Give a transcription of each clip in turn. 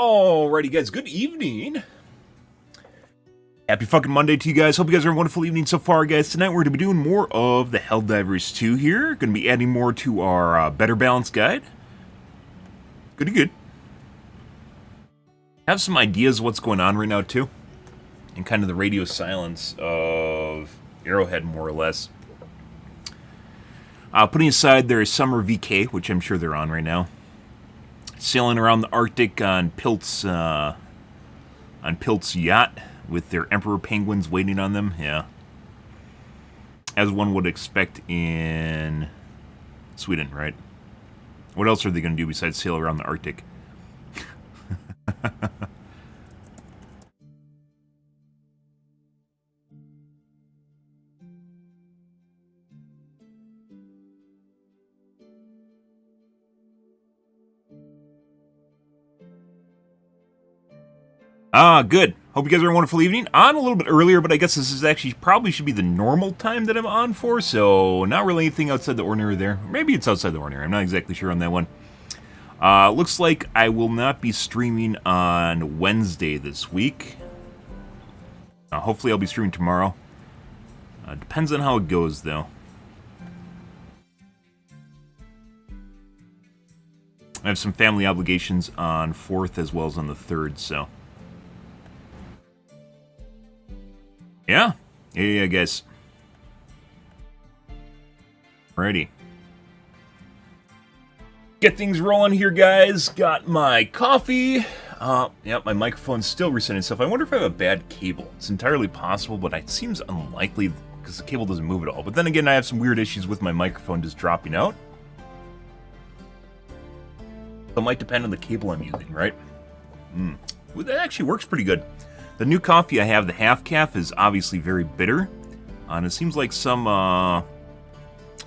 Alrighty, guys, good evening. Happy fucking Monday to you guys. Hope you guys are having a wonderful evening so far, guys. Tonight we're going to be doing more of the Helldivers 2 here. Going to be adding more to our Better Balance guide. Good. Have some ideas of what's going on right now, too. And kind of the radio silence of Arrowhead, more or less. Putting aside their summer VK, which I'm sure they're on right now. Sailing around the Arctic on Pilt's yacht with their emperor penguins waiting on them. Yeah, as one would expect in Sweden, right? What else are they going to do besides sail around the Arctic? Good. Hope you guys are having a wonderful evening. On a little bit earlier, but I guess this is actually probably should be the normal time that I'm on for, so not really anything outside the ordinary there. Maybe it's outside the ordinary. I'm not exactly sure on that one. Looks like I will not be streaming on Wednesday this week. Hopefully I'll be streaming tomorrow. Depends on how it goes, though. I have some family obligations on 4th as well as on the 3rd, so... Yeah, guys. Alrighty. Get things rolling here, guys. Got my coffee. Yep, my microphone's still resetting itself. I wonder if I have a bad cable. It's entirely possible, but it seems unlikely because the cable doesn't move at all. But then again, I have some weird issues with my microphone just dropping out. So it might depend on the cable I'm using, right? Well, that actually works pretty good. The new coffee I have, the half calf, is obviously very bitter. And it seems like some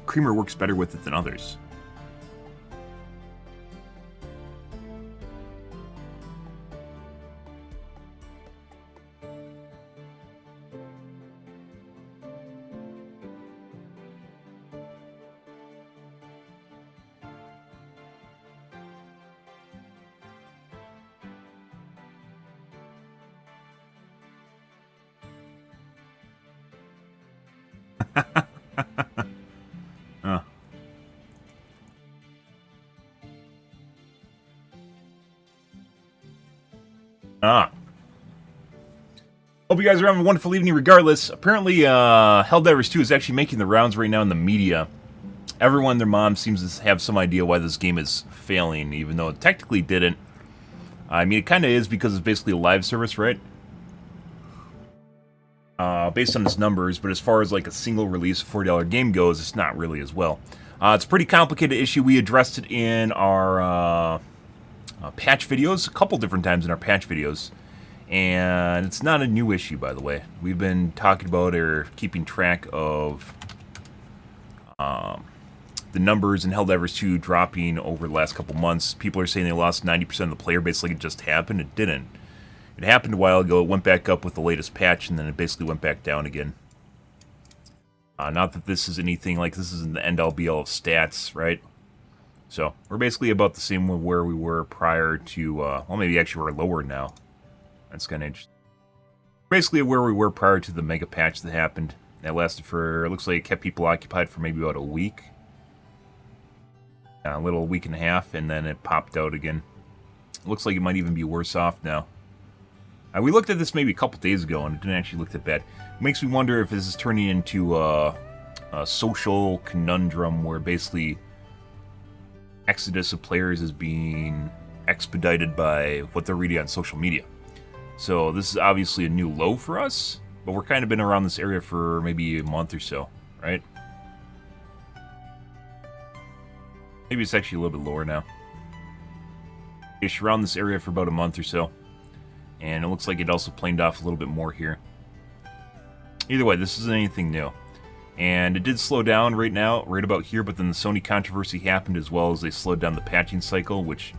creamer works better with it than others. Hope you guys are having a wonderful evening regardless. Apparently, Helldivers 2 is actually making the rounds right now in the media. Everyone and their mom seems to have some idea why this game is failing, even though it technically didn't. I mean, it kind of is because it's basically a live service, right? Based on its numbers, but as far as like a single release $40 game goes, it's not really as well. It's a pretty complicated issue. We addressed it in our patch videos, a couple different times in our patch videos. And it's not a new issue, by the way. We've been talking about or keeping track of the numbers in Helldivers 2 dropping over the last couple months. People are saying they lost 90% of the player base like it just happened. It didn't. It happened a while ago. It went back up with the latest patch, and then it basically went back down again. Not that this is anything like this isn't the end-all be-all of stats, right? So we're basically about the same where we were prior to, well, maybe actually we're lower now. That's kind of interesting. Basically where we were prior to the mega patch that happened. That lasted for, it looks like it kept people occupied for maybe about a week. A little week and a half, and then it popped out again. It looks like it might even be worse off now. We looked at this maybe a couple days ago, and it didn't actually look that bad. It makes me wonder if this is turning into a social conundrum where basically exodus of players is being expedited by what they're reading on social media. So this is obviously a new low for us, but we're kind of been around this area for maybe a month or so, right? Maybe it's actually a little bit lower now. It's around this area for about a month or so. And it looks like it also planed off a little bit more here. Either way, this isn't anything new. And it did slow down right now, right about here, but then the Sony controversy happened as well as they slowed down the patching cycle, which...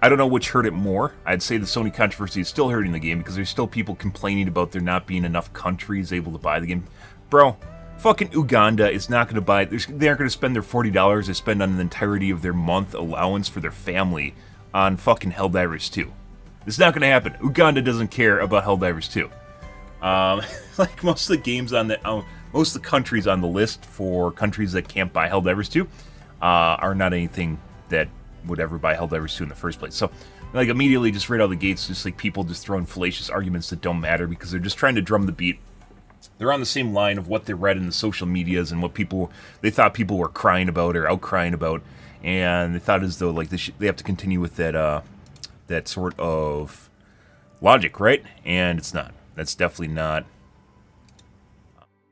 I don't know which hurt it more. I'd say the Sony controversy is still hurting the game because there's still people complaining about there not being enough countries able to buy the game. Bro, fucking Uganda is not going to buy it. They aren't going to spend their $40 they spend on the entirety of their month allowance for their family on fucking Helldivers 2. It's not going to happen. Uganda doesn't care about Helldivers 2. Like most of the games on the, most of the countries on the list for countries that can't buy Helldivers 2 are not anything that would ever buy Helldivers 2 in the first place. So, like, immediately just right out of the gates, just like people just throwing fallacious arguments that don't matter because they're just trying to drum the beat. They're on the same line of what they read in the social medias and what they thought people were crying about or out-crying about, and they thought as though like they have to continue with that that sort of logic, right? And it's not. That's definitely not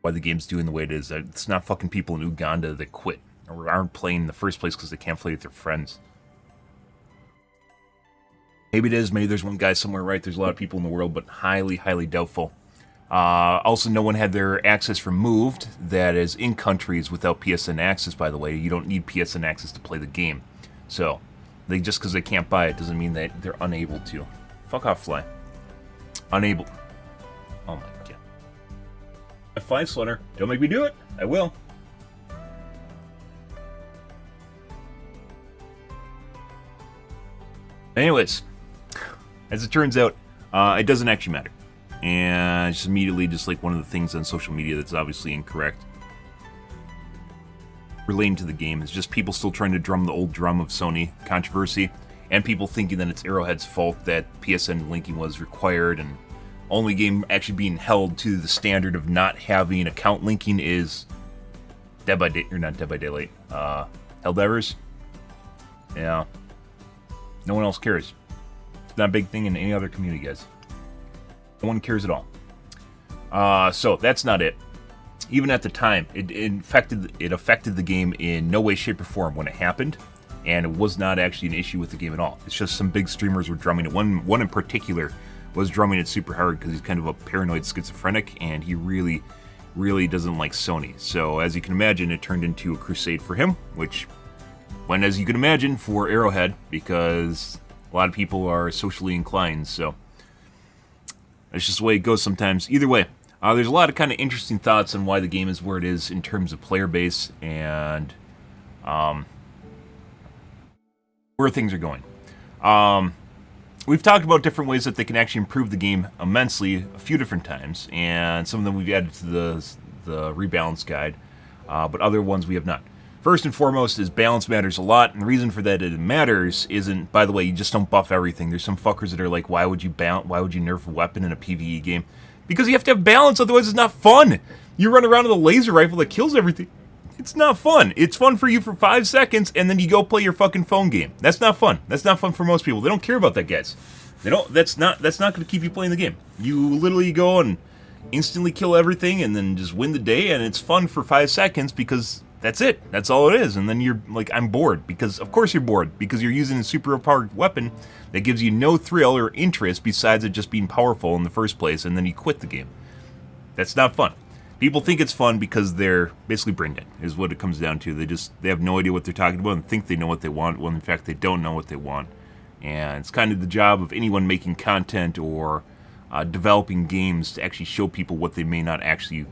why the game's doing the way it is. It's not fucking people in Uganda that quit or aren't playing in the first place because they can't play with their friends. Maybe it is. Maybe there's one guy somewhere, right? There's a lot of people in the world, but highly, highly doubtful. Also, no one had their access removed. That is in countries without PSN access, by the way. You don't need PSN access to play the game. So, just because they can't buy it doesn't mean that they're unable to. Fuck off, fly. Unable. Oh my god. A fly slaughter. Don't make me do it. I will. Anyways, as it turns out, it doesn't actually matter. And it's immediately just like one of the things on social media that's obviously incorrect relating to the game is just people still trying to drum the old drum of Sony controversy, and people thinking that it's Arrowhead's fault that PSN linking was required, and only game actually being held to the standard of not having account linking is Dead by Day, or not Dead by Daylight, Helldivers. Yeah. No one else cares. It's not a big thing in any other community, guys. No one cares at all. So that's not it. Even at the time, it affected the game in no way, shape, or form when it happened, and it was not actually an issue with the game at all. It's just some big streamers were drumming it. One in particular was drumming it super hard because he's kind of a paranoid schizophrenic, and he really, really doesn't like Sony. So as you can imagine, it turned into a crusade for him, which went, as you can imagine, for Arrowhead, because a lot of people are socially inclined, so that's just the way it goes sometimes. Either way, there's a lot of kind of interesting thoughts on why the game is where it is in terms of player base and where things are going. We've talked about different ways that they can actually improve the game immensely a few different times, and some of them we've added to the rebalance guide, but other ones we have not. First and foremost is balance matters a lot, and the reason for that it matters isn't, by the way, you just don't buff everything. There's some fuckers that are like, why would you nerf a weapon in a PvE game? Because you have to have balance, otherwise it's not fun. You run around with a laser rifle that kills everything. It's not fun. It's fun for you for 5 seconds, and then you go play your fucking phone game. That's not fun. That's not fun for most people. They don't care about that, guys. They don't. That's not going to keep you playing the game. You literally go and instantly kill everything, and then just win the day, and it's fun for 5 seconds because that's it. That's all it is. And then you're like, I'm bored. Because, of course you're bored. Because you're using a super powered weapon that gives you no thrill or interest besides it just being powerful in the first place, and then you quit the game. That's not fun. People think it's fun because they're basically brain dead, is what it comes down to. They have no idea what they're talking about and think they know what they want, when in fact they don't know what they want. And it's kind of the job of anyone making content or developing games to actually show people what they may not actually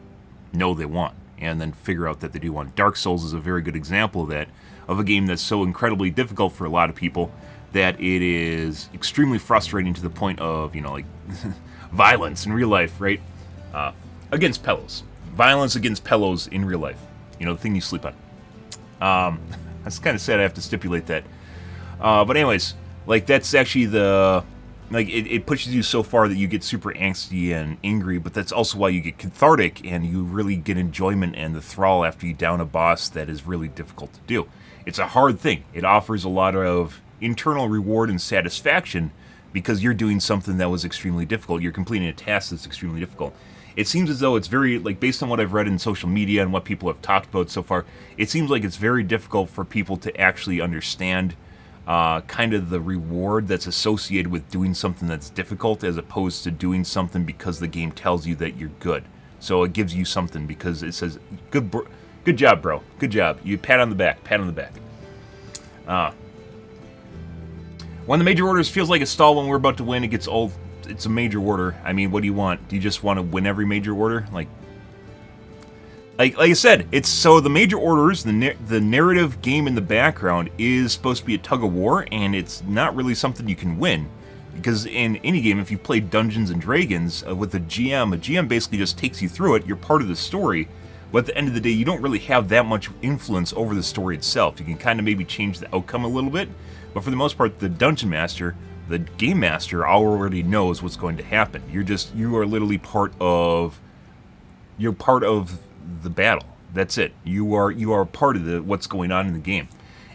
know they want, and then figure out that they do want. Dark Souls is a very good example of that, of a game that's so incredibly difficult for a lot of people that it is extremely frustrating to the point of, like, violence in real life, right? Against pillows. Violence against pillows in real life. The thing you sleep on. That's kind of sad I have to stipulate that. But anyways, like, that's actually it pushes you so far that you get super angsty and angry, but that's also why you get cathartic and you really get enjoyment and the thrall after you down a boss that is really difficult to do. It's a hard thing. It offers a lot of internal reward and satisfaction because you're doing something that was extremely difficult. You're completing a task that's extremely difficult. It seems as though it's very, like, based on what I've read in social media and what people have talked about so far, it seems like it's very difficult for people to actually understand kind of the reward that's associated with doing something that's difficult as opposed to doing something because the game tells you that you're good. So it gives you something because it says, good job, bro. Good job. You pat on the back. Pat on the back. When the major orders feels like a stall when we're about to win, it gets old. It's a major order. I mean, what do you want? Do you just want to win every major order? Like I said, it's so the major orders, the narrative game in the background is supposed to be a tug of war, and it's not really something you can win. Because in any game, if you play Dungeons and Dragons with a GM basically just takes you through it. You're part of the story, but at the end of the day, you don't really have that much influence over the story itself. You can kind of maybe change the outcome a little bit, but for the most part, the Dungeon Master, the Game Master, already knows what's going to happen. You are literally part of the battle. That's it. You are part of what's going on in the game.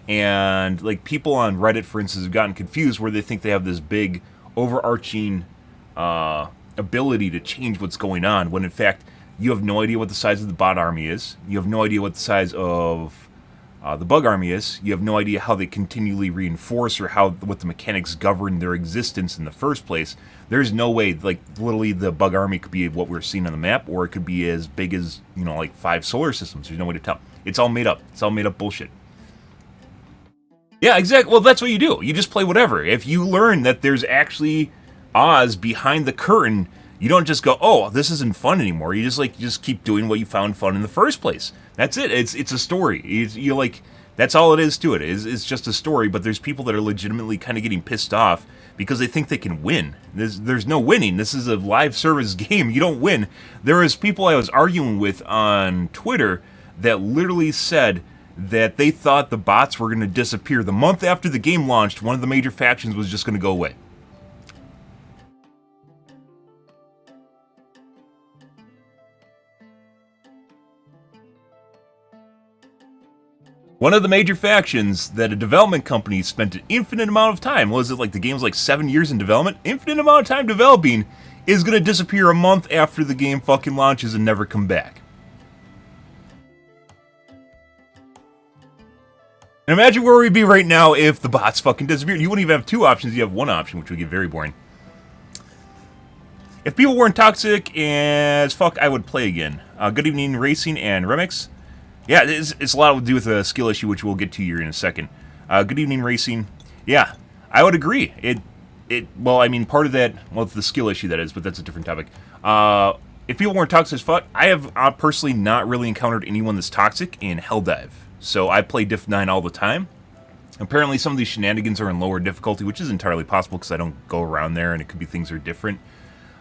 And like people on Reddit, for instance, have gotten confused where they think they have this big overarching ability to change what's going on, when in fact you have no idea what the size of the bot army is. You have no idea what the size of the bug army is. You have no idea how they continually reinforce or what the mechanics govern their existence in the first place. There's no way, like, literally the bug army could be what we're seeing on the map, or it could be as big as, like 5 solar systems. There's no way to tell. It's all made up. It's all made up bullshit. Yeah, exactly. Well, that's what you do. You just play whatever. If you learn that there's actually Oz behind the curtain, you don't just go, oh, this isn't fun anymore. You just keep doing what you found fun in the first place. That's it. It's a story. You like, that's all it is to it. It's just a story, but there's people that are legitimately kind of getting pissed off because they think they can win. There's no winning. This is a live service game. You don't win. There was people I was arguing with on Twitter that literally said that they thought the bots were going to disappear. The month after the game launched, one of the major factions was just going to go away. One of the major factions that a development company spent an infinite amount of time, was it like the game's like 7 years in development? Infinite amount of time developing, is going to disappear a month after the game fucking launches and never come back. And imagine where we'd be right now if the bots fucking disappeared. You wouldn't even have 2 options, you have 1 option, which would get very boring. If people weren't toxic as fuck, I would play again. Good evening, Racing and Remix. Yeah, it's a lot to do with a skill issue, which we'll get to here in a second. Good evening, Racing. Yeah, I would agree. Well, I mean, part of that, well, it's the skill issue that is, but that's a different topic. If people weren't toxic as fuck, I have personally not really encountered anyone that's toxic in Helldive. So I play Diff 9 all the time. Apparently some of these shenanigans are in lower difficulty, which is entirely possible because I don't go around there and it could be things are different.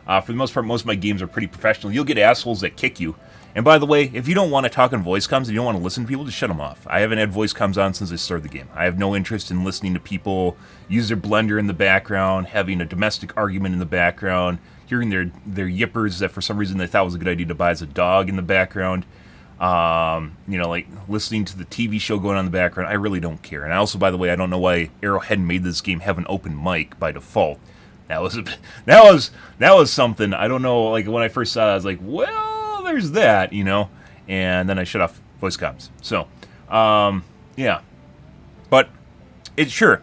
For the most part, most of my games are pretty professional. You'll get assholes that kick you. And by the way, if you don't want to talk on voice comms and you don't want to listen to people, just shut them off. I haven't had voice comms on since I started the game. I have no interest in listening to people use their blender in the background, having a domestic argument in the background, hearing their yippers that for some reason they thought was a good idea to buy as a dog in the background. Like listening to the TV show going on in the background. I really don't care. And I also, by the way, I don't know why Arrowhead made this game have an open mic by default. That was something. I don't know. Like when I first saw it, I was like, well, there's that, and then I shut off voice comms. So, yeah, but it's sure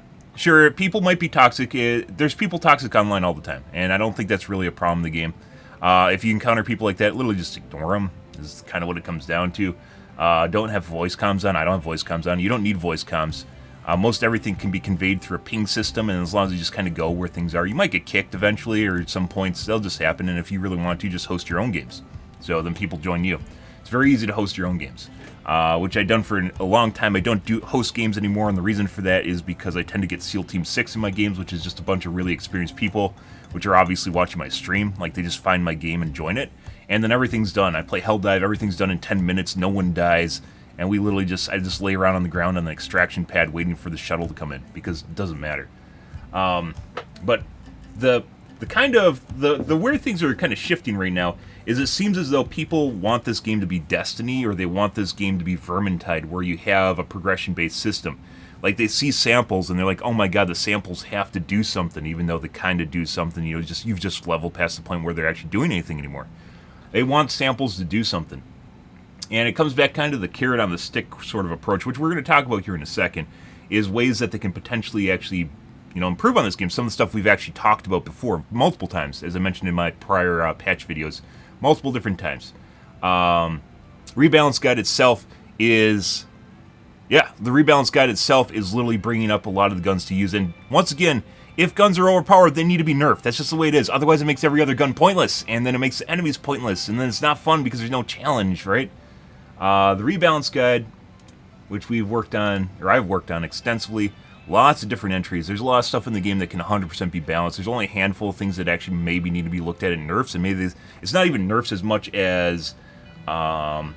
people might be toxic. There's people toxic online all the time, and I don't think that's really a problem in the game. If you encounter people like that, literally just ignore them. This is kind of what it comes down to. Don't have voice comms on. I don't have voice comms on. You don't need voice comms. Most everything can be conveyed through a ping system, and as long as you just kind of go where things are, you might get kicked eventually, or at some points they'll just happen, and if you really want to, just host your own games. So then people join you. It's very easy to host your own games, which I've done for a long time. I don't do host games anymore, and the reason for that is because I tend to get SEAL Team 6 in my games, which is just a bunch of really experienced people, which are obviously watching my stream. Like, they just find my game and join it, and then everything's done. I play Helldive, everything's done in 10 minutes, no one dies, and we literally I just lay around on the ground on the extraction pad waiting for the shuttle to come in, because it doesn't matter. But the weird things are kind of shifting right now is it seems as though people want this game to be Destiny, or they want this game to be Vermintide, where you have a progression-based system. Like, they see samples and they're like, oh my god, the samples have to do something, even though they kind of do something. You've just leveled past the point where they're actually doing anything anymore. They want samples to do something. And it comes back kind of the carrot on the stick sort of approach, which we're going to talk about here in a second, is ways that they can potentially actually, improve on this game. Some of the stuff we've actually talked about before, multiple times, as I mentioned in my prior patch videos, multiple different times. Rebalance Guide itself is, the Rebalance Guide itself is literally bringing up a lot of the guns to use. And once again, if guns are overpowered, they need to be nerfed. That's just the way it is. Otherwise, it makes every other gun pointless, and then it makes the enemies pointless, and then it's not fun because there's no challenge, right? The Rebalance Guide, which we've worked on, or I've worked on extensively, Lots of different entries. There's a lot of stuff in the game that can 100% be balanced. There's only a handful of things that actually maybe need to be looked at in nerfs, and maybe it's not even nerfs as much as power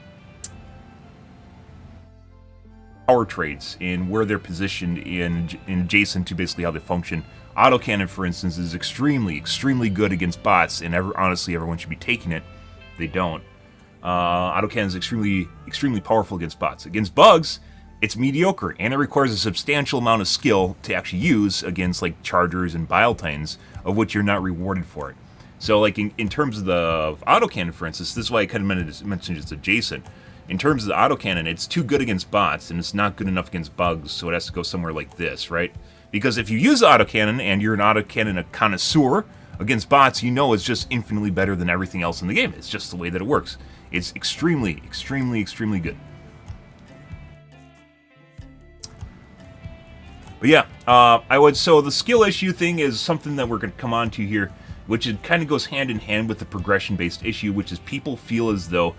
trades and where they're positioned in adjacent to basically how they function. Autocannon, for instance, is extremely good against bots, and honestly, everyone should be taking it. They don't. Autocannon is extremely powerful against bots. Against bugs, it's mediocre, and it requires a substantial amount of skill to actually use against like chargers and bile titans, of which you're not rewarded for it. So like in terms of the autocannon, for instance, this is why I kind of mentioned it's adjacent. In terms of the autocannon, it's too good against bots, and it's not good enough against bugs, so it has to go somewhere like this, right? Because if you use the autocannon, and you're an autocannon connoisseur, against bots, you know it's just infinitely better than everything else in the game. It's just the way that it works. It's extremely good. But yeah, so the skill issue thing is something that we're going to come on to here, which it kind of goes hand in hand with the progression-based issue, which is people feel as though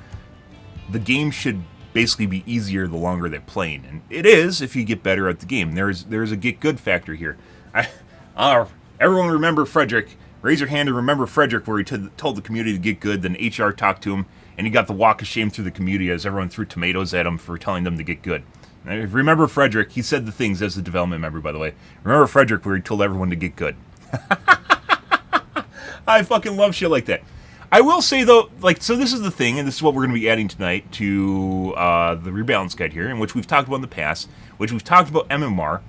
the game should basically be easier the longer they're playing. And it is if you get better at the game. There's a get good factor here. Everyone remember Frederick. Raise your hand and remember Frederick, where he told the community to get good, then HR talked to him, and he got the walk of shame through the community as everyone threw tomatoes at him for telling them to get good. Remember Frederick, he said the things as the development member, by the way. Remember Frederick, where he told everyone to get good. I fucking love shit like that. I will say, though, so this is the thing, and this is what we're going to be adding tonight to the rebalance guide here, in which we've talked about in the past, which we've talked about MMR,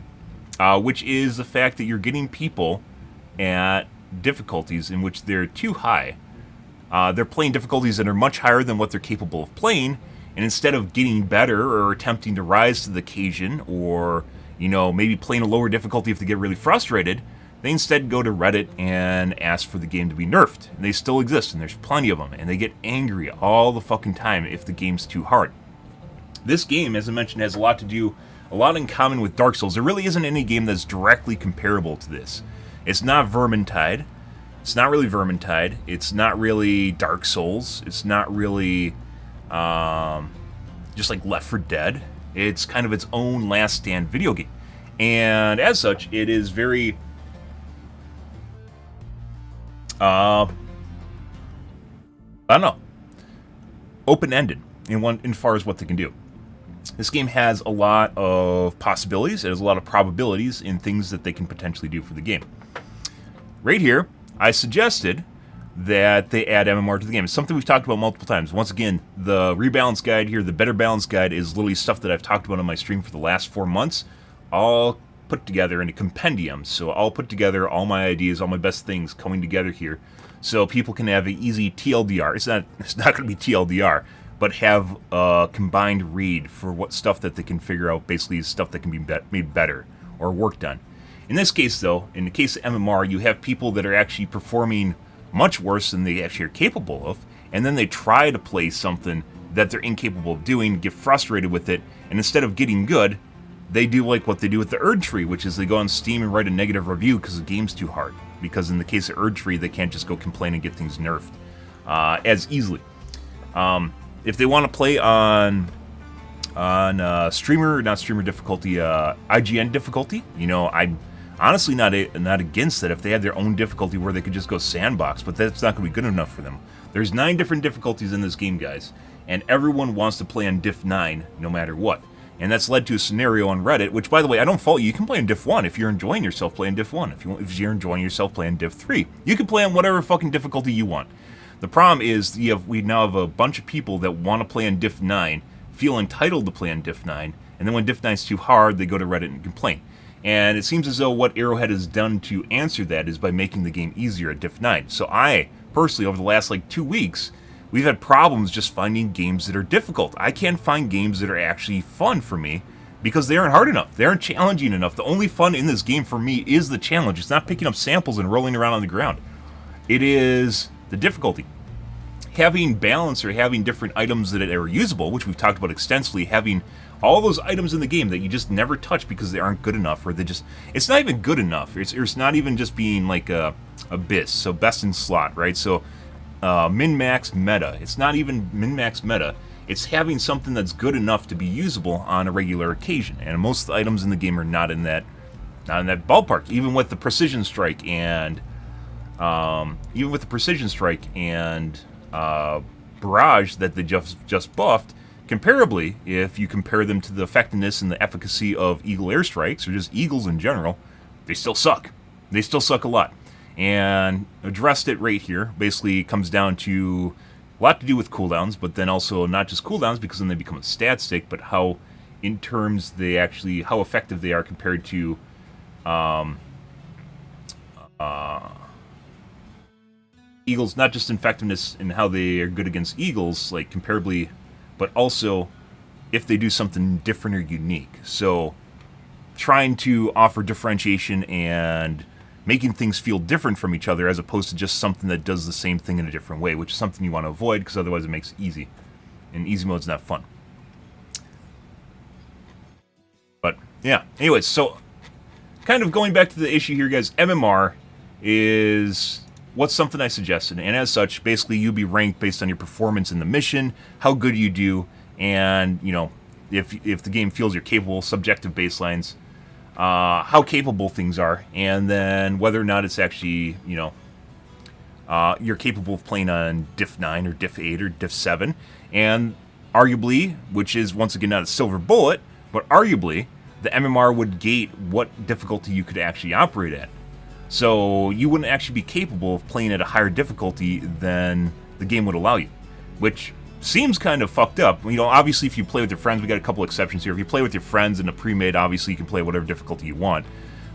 which is the fact that you're getting people at difficulties in which they're too high. They're playing difficulties that are much higher than what they're capable of playing, and instead of getting better or attempting to rise to the occasion, or, maybe playing a lower difficulty if they get really frustrated, they instead go to Reddit and ask for the game to be nerfed. And they still exist, and there's plenty of them, and they get angry all the fucking time if the game's too hard. This game, as I mentioned, has a lot in common with Dark Souls. There really isn't any game that's directly comparable to this. It's not Vermintide. It's not really Vermintide. It's not really Dark Souls. It's not really just like Left 4 Dead. It's kind of its own last stand video game. And as such, it is very I don't know, open-ended in far as what they can do. This game has a lot of possibilities. It has a lot of probabilities in things that they can potentially do for the game. Right here, I suggested that they add MMR to the game. It's something we've talked about multiple times. Once again, the rebalance guide here, the better balance guide, is literally stuff that I've talked about on my stream for the last 4 months, all put together in a compendium. So I'll put together all my ideas, all my best things coming together here, so people can have an easy TLDR. It's not going to be TLDR, but have a combined read for what stuff that they can figure out, basically stuff that can be made better or worked on. In this case, though, in the case of MMR, you have people that are actually performing much worse than they actually are capable of, and then they try to play something that they're incapable of doing, get frustrated with it, and instead of getting good, they do like what they do with the Erdtree, which is they go on Steam and write a negative review because the game's too hard. Because in the case of Erdtree, they can't just go complain and get things nerfed as easily. If they want to play on not streamer difficulty, IGN difficulty, I'm honestly not against that if they had their own difficulty where they could just go sandbox, but that's not going to be good enough for them. There's 9 different difficulties in this game, guys, and everyone wants to play on diff 9 no matter what. And that's led to a scenario on Reddit, which, by the way, I don't fault you. You can play on diff 1 if you're enjoying yourself playing diff 1. If you're enjoying yourself playing diff 3. You can play on whatever fucking difficulty you want. The problem is we now have a bunch of people that want to play on diff 9, feel entitled to play on diff 9, and then when diff 9 is too hard, they go to Reddit and complain. And it seems as though what Arrowhead has done to answer that is by making the game easier at diff 9. So I, personally, over the last 2 weeks, we've had problems just finding games that are difficult. I can't find games that are actually fun for me because they aren't hard enough. They aren't challenging enough. The only fun in this game for me is the challenge. It's not picking up samples and rolling around on the ground. It is the difficulty. Having balance or having different items that are usable, which we've talked about extensively, having all those items in the game that you just never touch because they aren't good enough, or it's not even good enough. It's not even just being like a BIS, so best in slot, right? So min-max meta. It's not even min-max meta. It's having something that's good enough to be usable on a regular occasion. And most of the items in the game are not in that not in that ballpark. Even with the precision strike and barrage that they just buffed, comparably, if you compare them to the effectiveness and the efficacy of Eagle airstrikes, or just Eagles in general, they still suck. They still suck a lot. And addressed it right here. Basically, it comes down to a lot to do with cooldowns, but then also not just cooldowns, because then they become a stat stick, but how, in terms, they actually, how effective they are compared to Eagles, not just effectiveness in how they are good against Eagles, like comparably, but also if they do something different or unique. So trying to offer differentiation and making things feel different from each other as opposed to just something that does the same thing in a different way, which is something you want to avoid because otherwise it makes it easy. And easy mode's not fun. But yeah, anyways, so kind of going back to the issue here, guys, MMR is what's something I suggested, and as such, basically you'll be ranked based on your performance in the mission, how good you do, and, you know, if the game feels you're capable, subjective baselines, how capable things are, and then whether or not it's actually, you know, you're capable of playing on diff 9 or diff 8 or diff 7, and arguably, which is once again not a silver bullet, but arguably, the MMR would gate what difficulty you could actually operate at. So you wouldn't actually be capable of playing at a higher difficulty than the game would allow you, which seems kind of fucked up. You know, obviously if you play with your friends, we got a couple exceptions here. If you play with your friends in a pre-made, obviously you can play whatever difficulty you want.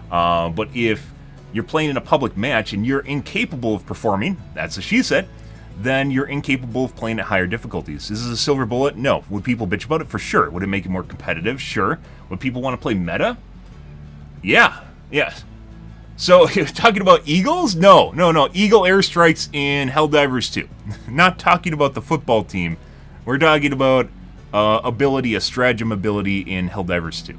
But if you're playing in a public match and you're incapable of performing, that's a she said, then you're incapable of playing at higher difficulties. Is this a silver bullet? No. Would people bitch about it? For sure. Would it make it more competitive? Sure. Would people want to play meta? Yeah. Yes. So, you're talking about Eagles? No. Eagle airstrikes in Helldivers 2. Not talking about the football team. We're talking about ability, a stratagem ability in Helldivers 2.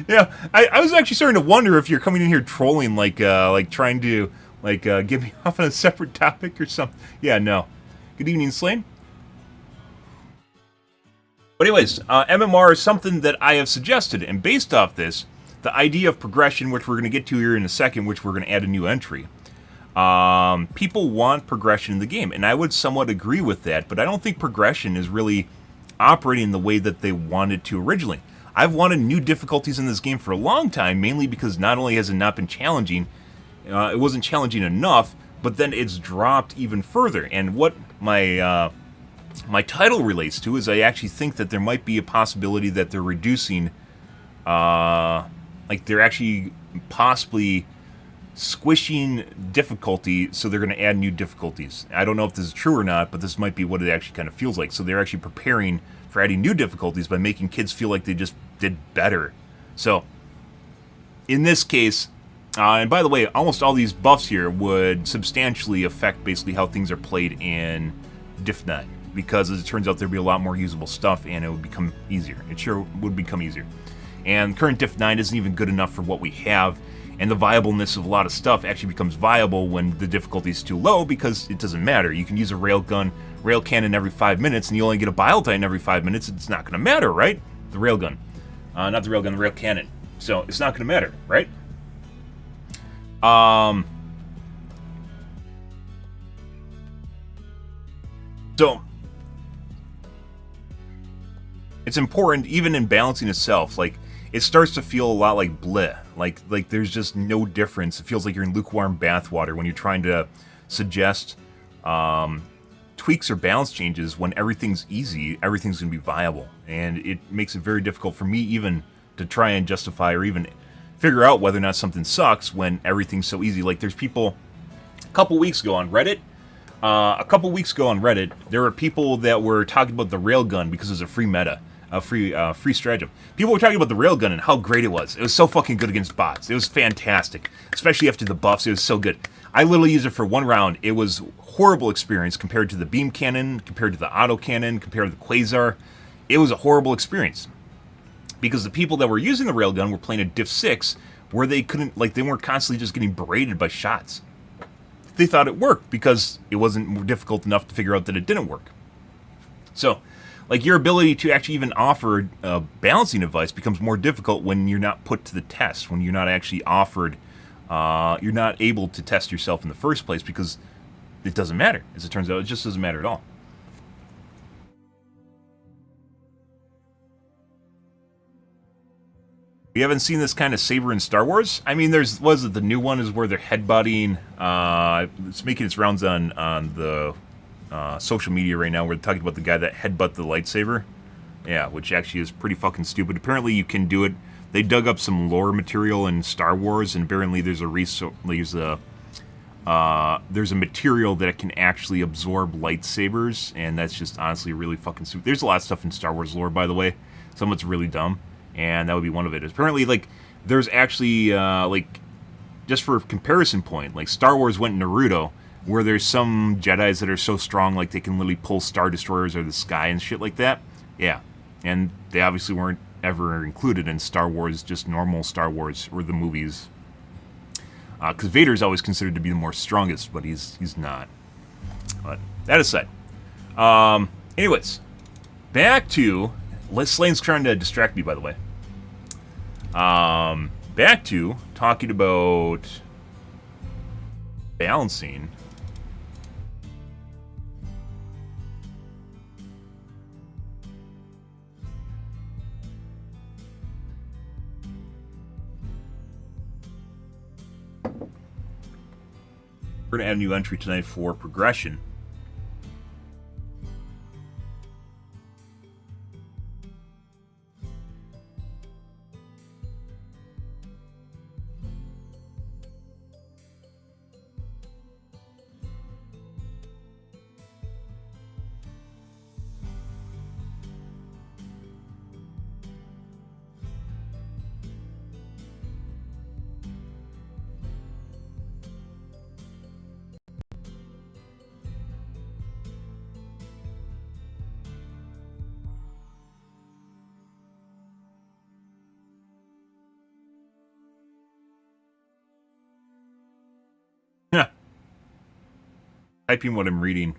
Yeah. I was actually starting to wonder if you're coming in here trolling, like trying to, get me off on a separate topic or something. Yeah, no. Good evening, Slane. But anyways, MMR is something that I have suggested, and based off this, the idea of progression, which we're going to get to here in a second, which we're going to add a new entry. People want progression in the game, and I would somewhat agree with that, but I don't think progression is really operating the way that they wanted to originally. I've wanted new difficulties in this game for a long time, mainly because not only has it not been challenging, it wasn't challenging enough, but then it's dropped even further. And what my title relates to is I actually think that there might be a possibility that they're reducing, they're actually possibly squishing difficulty, so they're going to add new difficulties. I don't know if this is true or not, but this might be what it actually kind of feels like. So they're actually preparing for adding new difficulties by making kids feel like they just did better. So, in this case, and by the way, almost all these buffs here would substantially affect basically how things are played in Diff 9, because as it turns out, there'd be a lot more usable stuff, and it would become easier. It sure would become easier. And current Diff 9 isn't even good enough for what we have, and the viableness of a lot of stuff actually becomes viable when the difficulty is too low, because it doesn't matter. You can use a rail cannon every 5 minutes, and you only get a bile titan every 5 minutes. It's not going to matter, right? The railgun. Not the railgun, the rail cannon. So it's not going to matter, right? So it's important, even in balancing itself, like, it starts to feel a lot like bleh. Like there's just no difference. It feels like you're in lukewarm bathwater when you're trying to suggest tweaks or balance changes when everything's easy, everything's going to be viable. And it makes it very difficult for me even to try and justify or even figure out whether or not something sucks when everything's so easy. Like, there's people, a couple weeks ago on Reddit, there were people that were talking about the railgun because it was a free meta. Free stratagem. People were talking about the railgun and how great it was. It was so fucking good against bots. It was fantastic. Especially after the buffs, it was so good. I literally used it for one round. It was horrible experience compared to the beam cannon, compared to the auto cannon, compared to the quasar. It was a horrible experience. Because the people that were using the railgun were playing a diff 6 where they couldn't, they weren't constantly just getting berated by shots. They thought it worked because it wasn't difficult enough to figure out that it didn't work. So, Like, your ability to actually even offer a balancing advice becomes more difficult when you're not put to the test, when you're not actually offered, you're not able to test yourself in the first place, because it doesn't matter. As it turns out, it just doesn't matter at all. You haven't seen this kind of saber in Star Wars? I mean, was it the new one is where they're headbutting, it's making its rounds on the social media right now, where they're talking about the guy that headbutt the lightsaber. Yeah, which actually is pretty fucking stupid. Apparently you can do it. They dug up some lore material in Star Wars, and apparently there's a material that can actually absorb lightsabers, and that's just honestly really fucking stupid. There's a lot of stuff in Star Wars lore, by the way. Some of it's really dumb, and that would be one of it. Apparently, like, there's actually, like, just for comparison point, like, Star Wars went Naruto, where there's some Jedis that are so strong, like, they can literally pull Star Destroyers out of the sky and shit like that. Yeah, and they obviously weren't ever included in Star Wars, just normal Star Wars, or the movies. Because Vader's always considered to be the more strongest, but he's not. But that aside. Anyways, back to... Slane's trying to distract me, by the way. Back to talking about balancing. We're going to add a new entry tonight for progression. Yeah. Typing what I'm reading.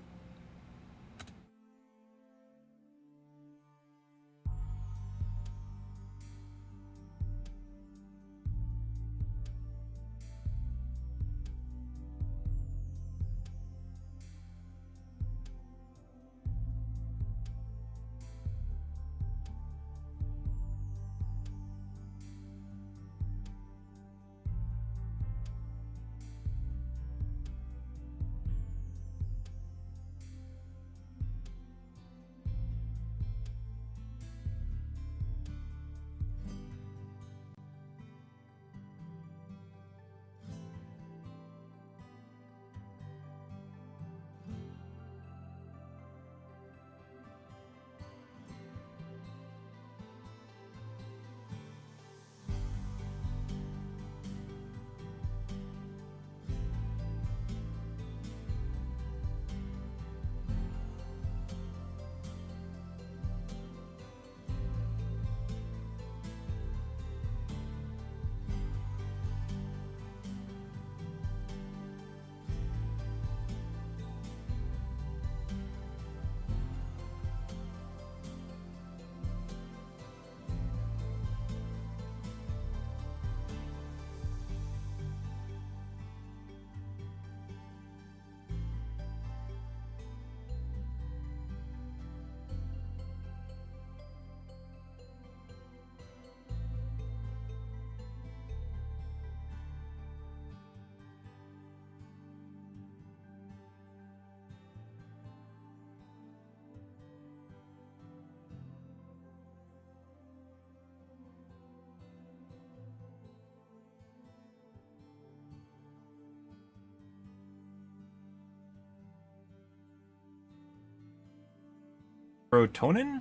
Serotonin?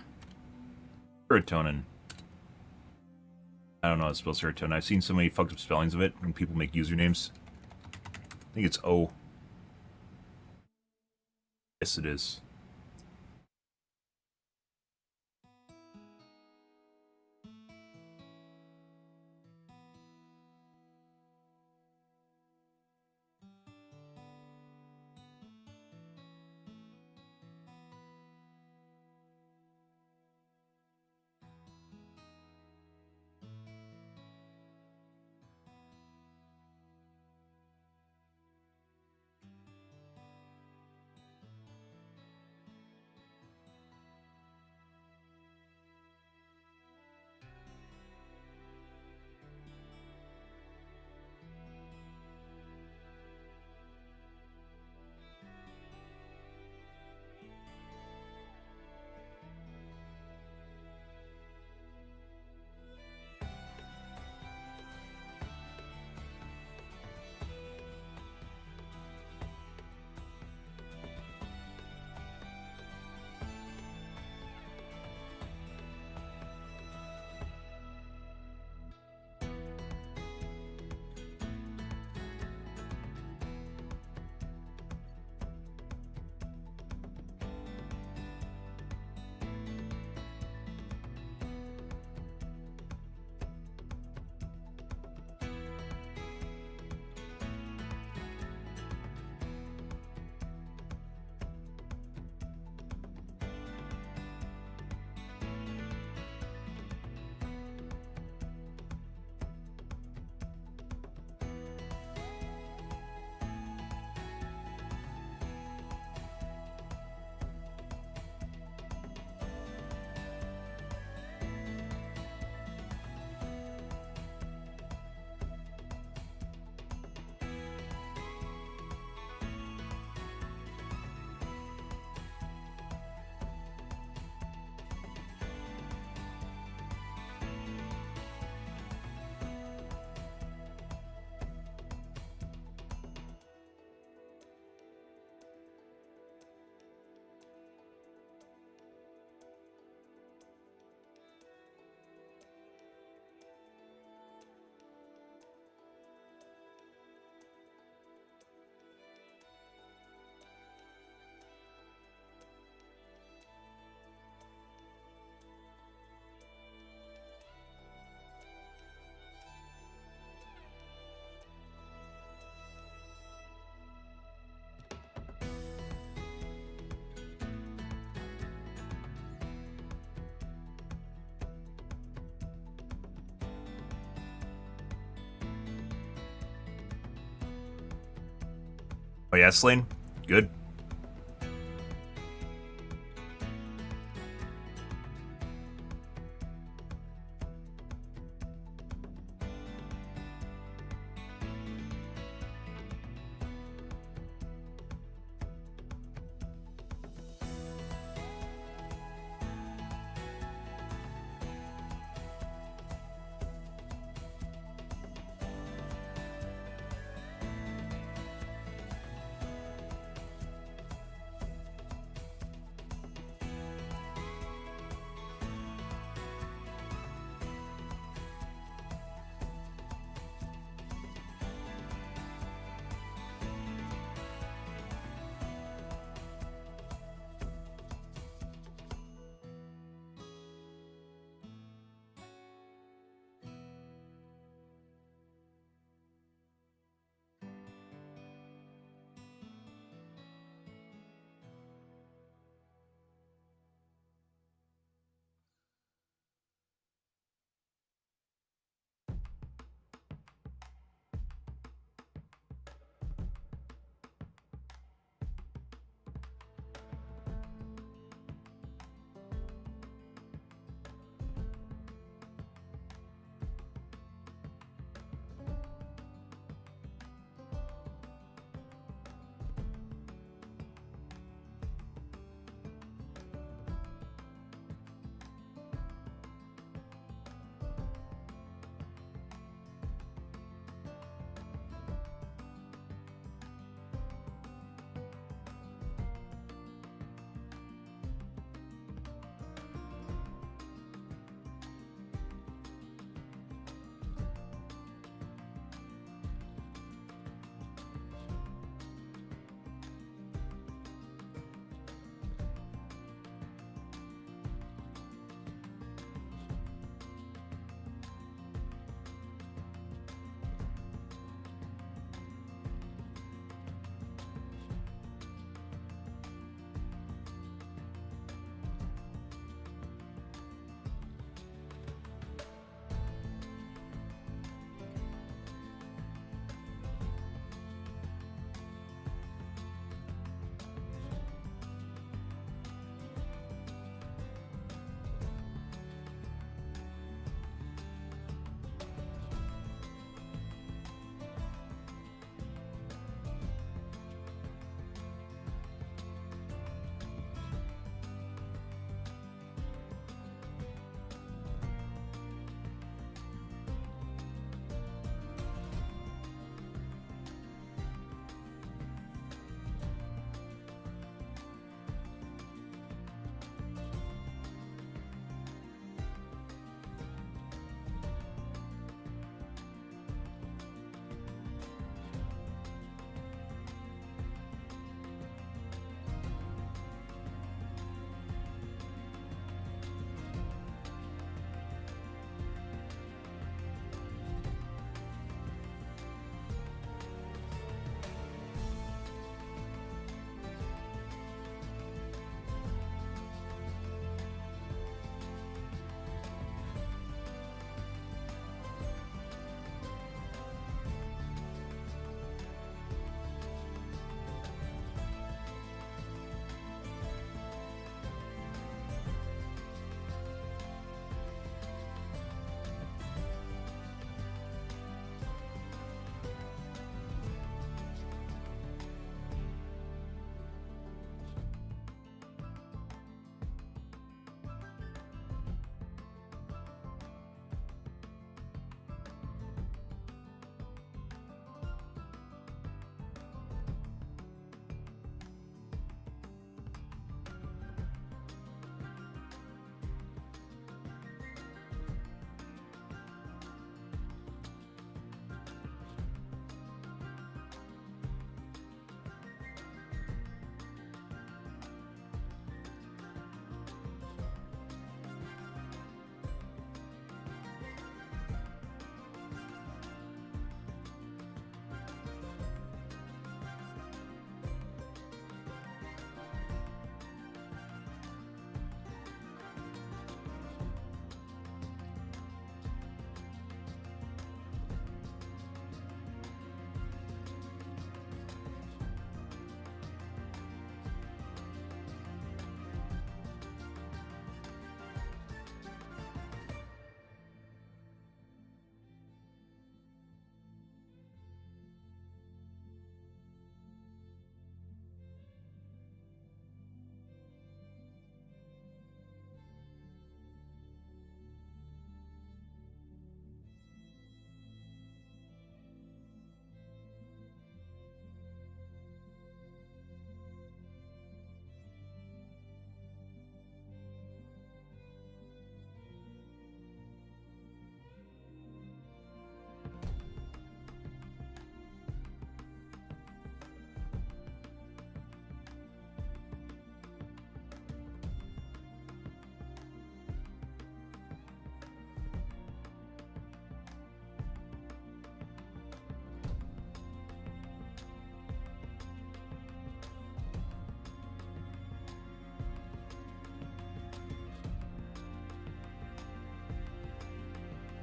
Serotonin. I don't know how to spell serotonin. I've seen so many fucked up spellings of it when people make usernames. I think it's O. Yes, it is. Oh yeah, Slane? Good.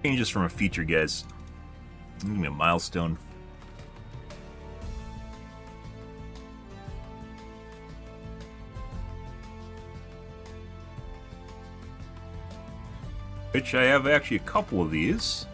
Change this from a feature, guys. Give me a milestone. Which I have actually a couple of these.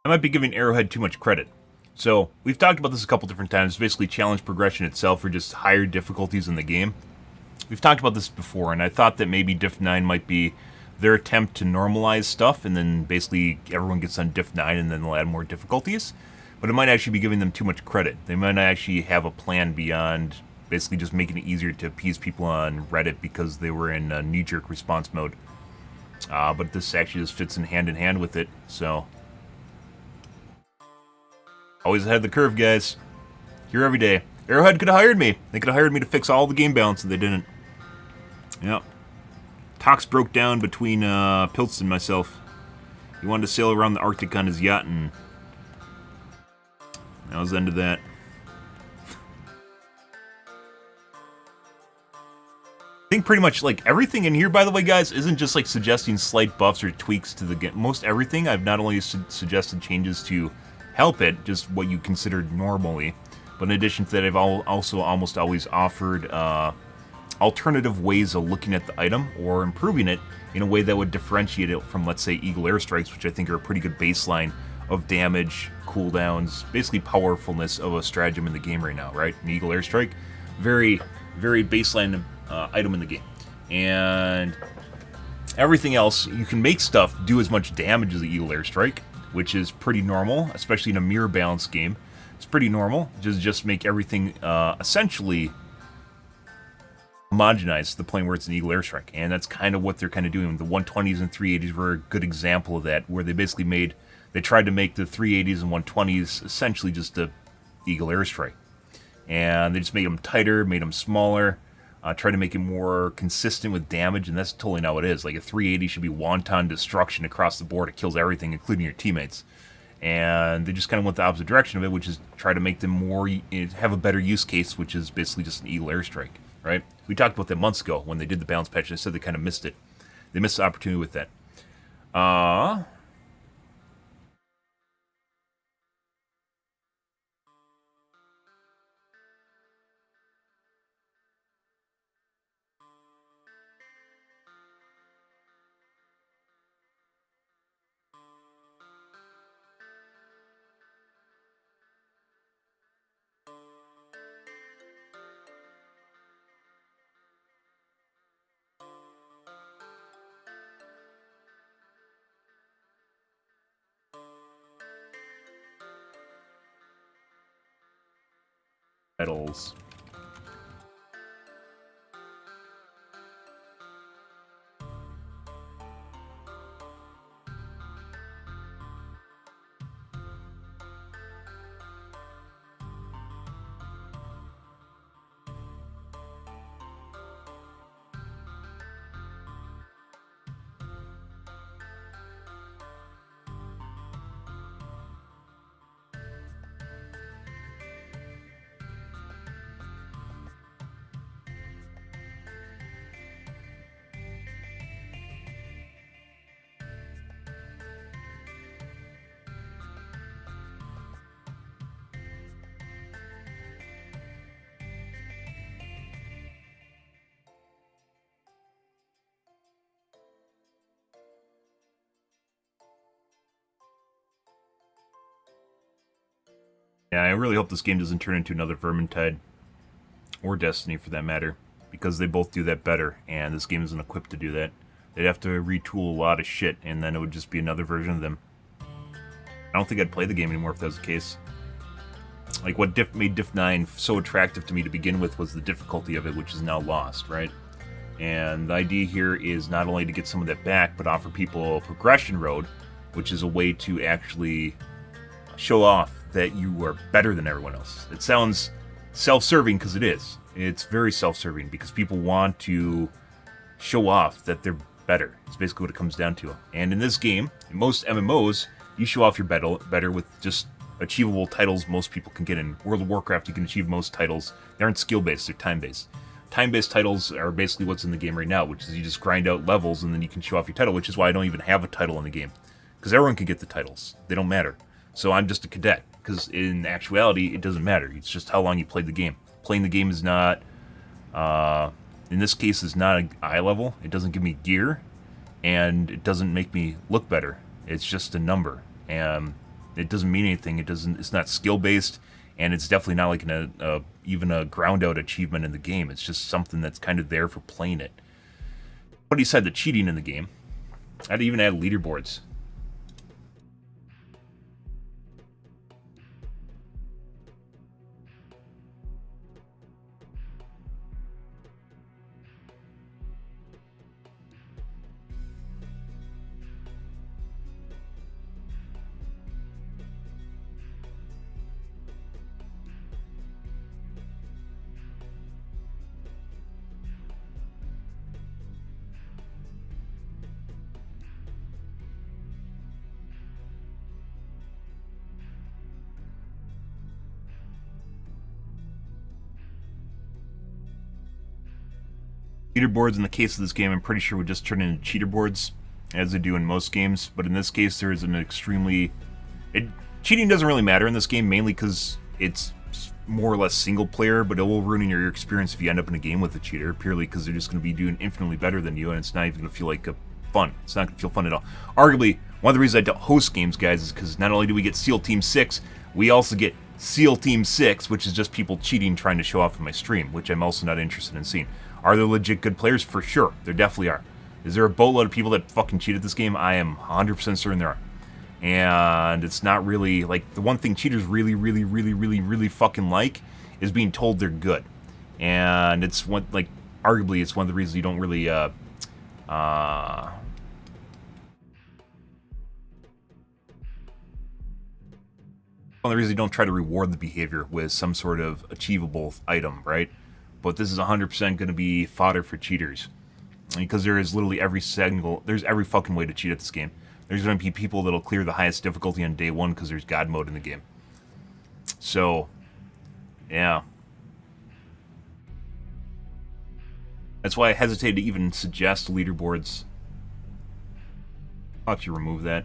I might be giving Arrowhead too much credit. So, we've talked about this a couple different times, basically challenge progression itself or just higher difficulties in the game. We've talked about this before, and I thought that maybe Diff 9 might be their attempt to normalize stuff, and then basically everyone gets on Diff 9 and then they'll add more difficulties. But it might actually be giving them too much credit. They might not actually have a plan beyond basically just making it easier to appease people on Reddit because they were in knee-jerk response mode. But this actually just fits in hand with it, so... Always ahead of the curve, guys. Here every day. Arrowhead could have hired me. They could have hired me to fix all the game balance, and they didn't. Yep. Talks broke down between Piltz and myself. He wanted to sail around the Arctic on his yacht, and that was the end of that. I think pretty much, like, everything in here, by the way, guys, isn't just, like, suggesting slight buffs or tweaks to the game. Most everything, I've not only suggested changes to help it, just what you considered normally, but in addition to that, I've also almost always offered alternative ways of looking at the item or improving it in a way that would differentiate it from, let's say, Eagle Airstrikes, which I think are a pretty good baseline of damage, cooldowns, basically powerfulness of a stratagem in the game right now, right? An Eagle Airstrike, very, very baseline item in the game. And everything else, you can make stuff do as much damage as the Eagle Airstrike, which is pretty normal, especially in a mirror balance game. It's pretty normal. Just make everything essentially homogenized to the point where it's an Eagle Airstrike. And that's kind of what they're kind of doing. The 120s and 380s were a good example of that, where they basically tried to make the 380s and 120s essentially just a Eagle Airstrike. And they just made them tighter, made them smaller, tried to make it more consistent with damage, and that's totally not what it is. Like, a 380 should be wanton destruction across the board. It kills everything, including your teammates. And they just kind of went the opposite direction of it, which is try to make them more, have a better use case, which is basically just an Eagle Airstrike, right? We talked about that months ago when they did the balance patch. They said they kind of missed it. They missed the opportunity with that. Medals. Yeah, I really hope this game doesn't turn into another Vermintide, or Destiny for that matter, because they both do that better, and this game isn't equipped to do that. They'd have to retool a lot of shit, and then it would just be another version of them. I don't think I'd play the game anymore if that was the case. Like, what made Diff 9 so attractive to me to begin with was the difficulty of it, which is now lost, right? And the idea here is not only to get some of that back, but offer people a progression road, which is a way to actually show off that you are better than everyone else. It sounds self-serving because it is. It's very self-serving because people want to show off that they're better. It's basically what it comes down to. And in this game, in most MMOs, you show off your better with just achievable titles most people can get. In World of Warcraft, you can achieve most titles. They aren't skill-based, they're time-based. Time-based titles are basically what's in the game right now, which is you just grind out levels and then you can show off your title, which is why I don't even have a title in the game. Because everyone can get the titles. They don't matter. So I'm just a cadet. Because in actuality, it doesn't matter. It's just how long you played the game. Playing the game is not... in this case, is not an eye level. It doesn't give me gear. And it doesn't make me look better. It's just a number. And it doesn't mean anything. It's not skill-based. And it's definitely not like even a ground-out achievement in the game. It's just something that's kind of there for playing it. Put aside the cheating in the game, I'd even add leaderboards. Leaderboards in the case of this game, I'm pretty sure would just turn into cheater boards, as they do in most games. But in this case, there is an extremely... cheating doesn't really matter in this game, mainly because it's more or less single player, but it will ruin your experience if you end up in a game with a cheater, purely because they're just going to be doing infinitely better than you, and it's not even going to feel like fun. It's not going to feel fun at all. Arguably, one of the reasons I don't host games, guys, is because not only do we get SEAL Team 6, we also get SEAL Team 6, which is just people cheating trying to show off in my stream, which I'm also not interested in seeing. Are there legit good players? For sure. There definitely are. Is there a boatload of people that fucking cheat at this game? I am 100% certain there are. And it's not really, like, the one thing cheaters really fucking like is being told they're good. And it's one, like, arguably it's one of the reasons you don't really, one of the reasons you don't try to reward the behavior with some sort of achievable item, right? But this is 100% going to be fodder for cheaters. Because there is literally there's every fucking way to cheat at this game. There's going to be people that'll clear the highest difficulty on day one because there's God mode in the game. So, yeah. That's why I hesitate to even suggest leaderboards. I'll actually remove that.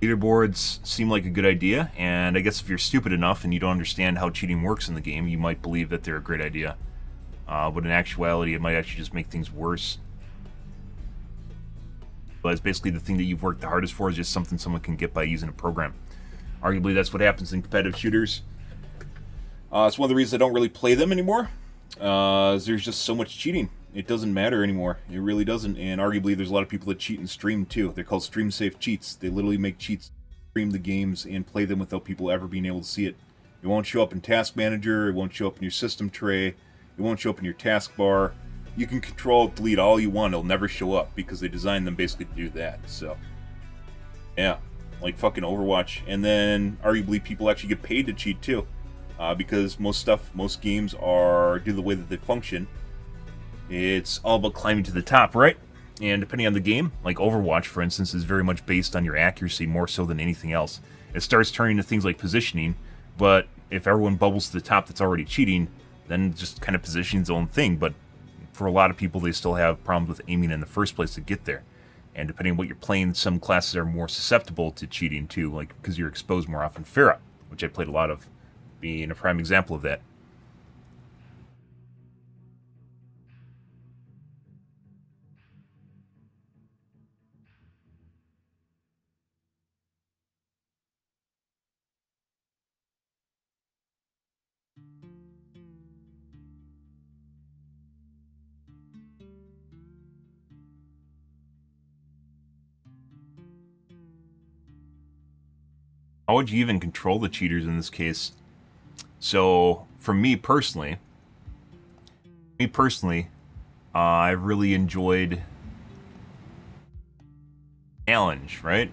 Leaderboards seem like a good idea, and I guess if you're stupid enough and you don't understand how cheating works in the game, you might believe that they're a great idea. But in actuality, it might actually just make things worse. But it's basically the thing that you've worked the hardest for is just something someone can get by using a program. Arguably, that's what happens in competitive shooters. It's one of the reasons I don't really play them anymore. There's just so much cheating. It doesn't matter anymore. It really doesn't. And arguably, there's a lot of people that cheat and stream too. They're called stream-safe cheats. They literally make cheats, stream the games, and play them without people ever being able to see it. It won't show up in Task Manager. It won't show up in your system tray. It won't show up in your taskbar. You can control, delete all you want. It'll never show up because they designed them basically to do that. So, yeah, like fucking Overwatch. And then arguably, people actually get paid to cheat too. Because most games do the way that they function. It's all about climbing to the top, right? And depending on the game, like Overwatch, for instance, is very much based on your accuracy more so than anything else. It starts turning to things like positioning, but if everyone bubbles to the top that's already cheating, then just kind of positioning's its own thing. But for a lot of people, they still have problems with aiming in the first place to get there. And depending on what you're playing, some classes are more susceptible to cheating too, like because you're exposed more often. Pharah, which I played a lot of, being a prime example of that. How would you even control the cheaters in this case? So, for me personally, I've really enjoyed challenge, right?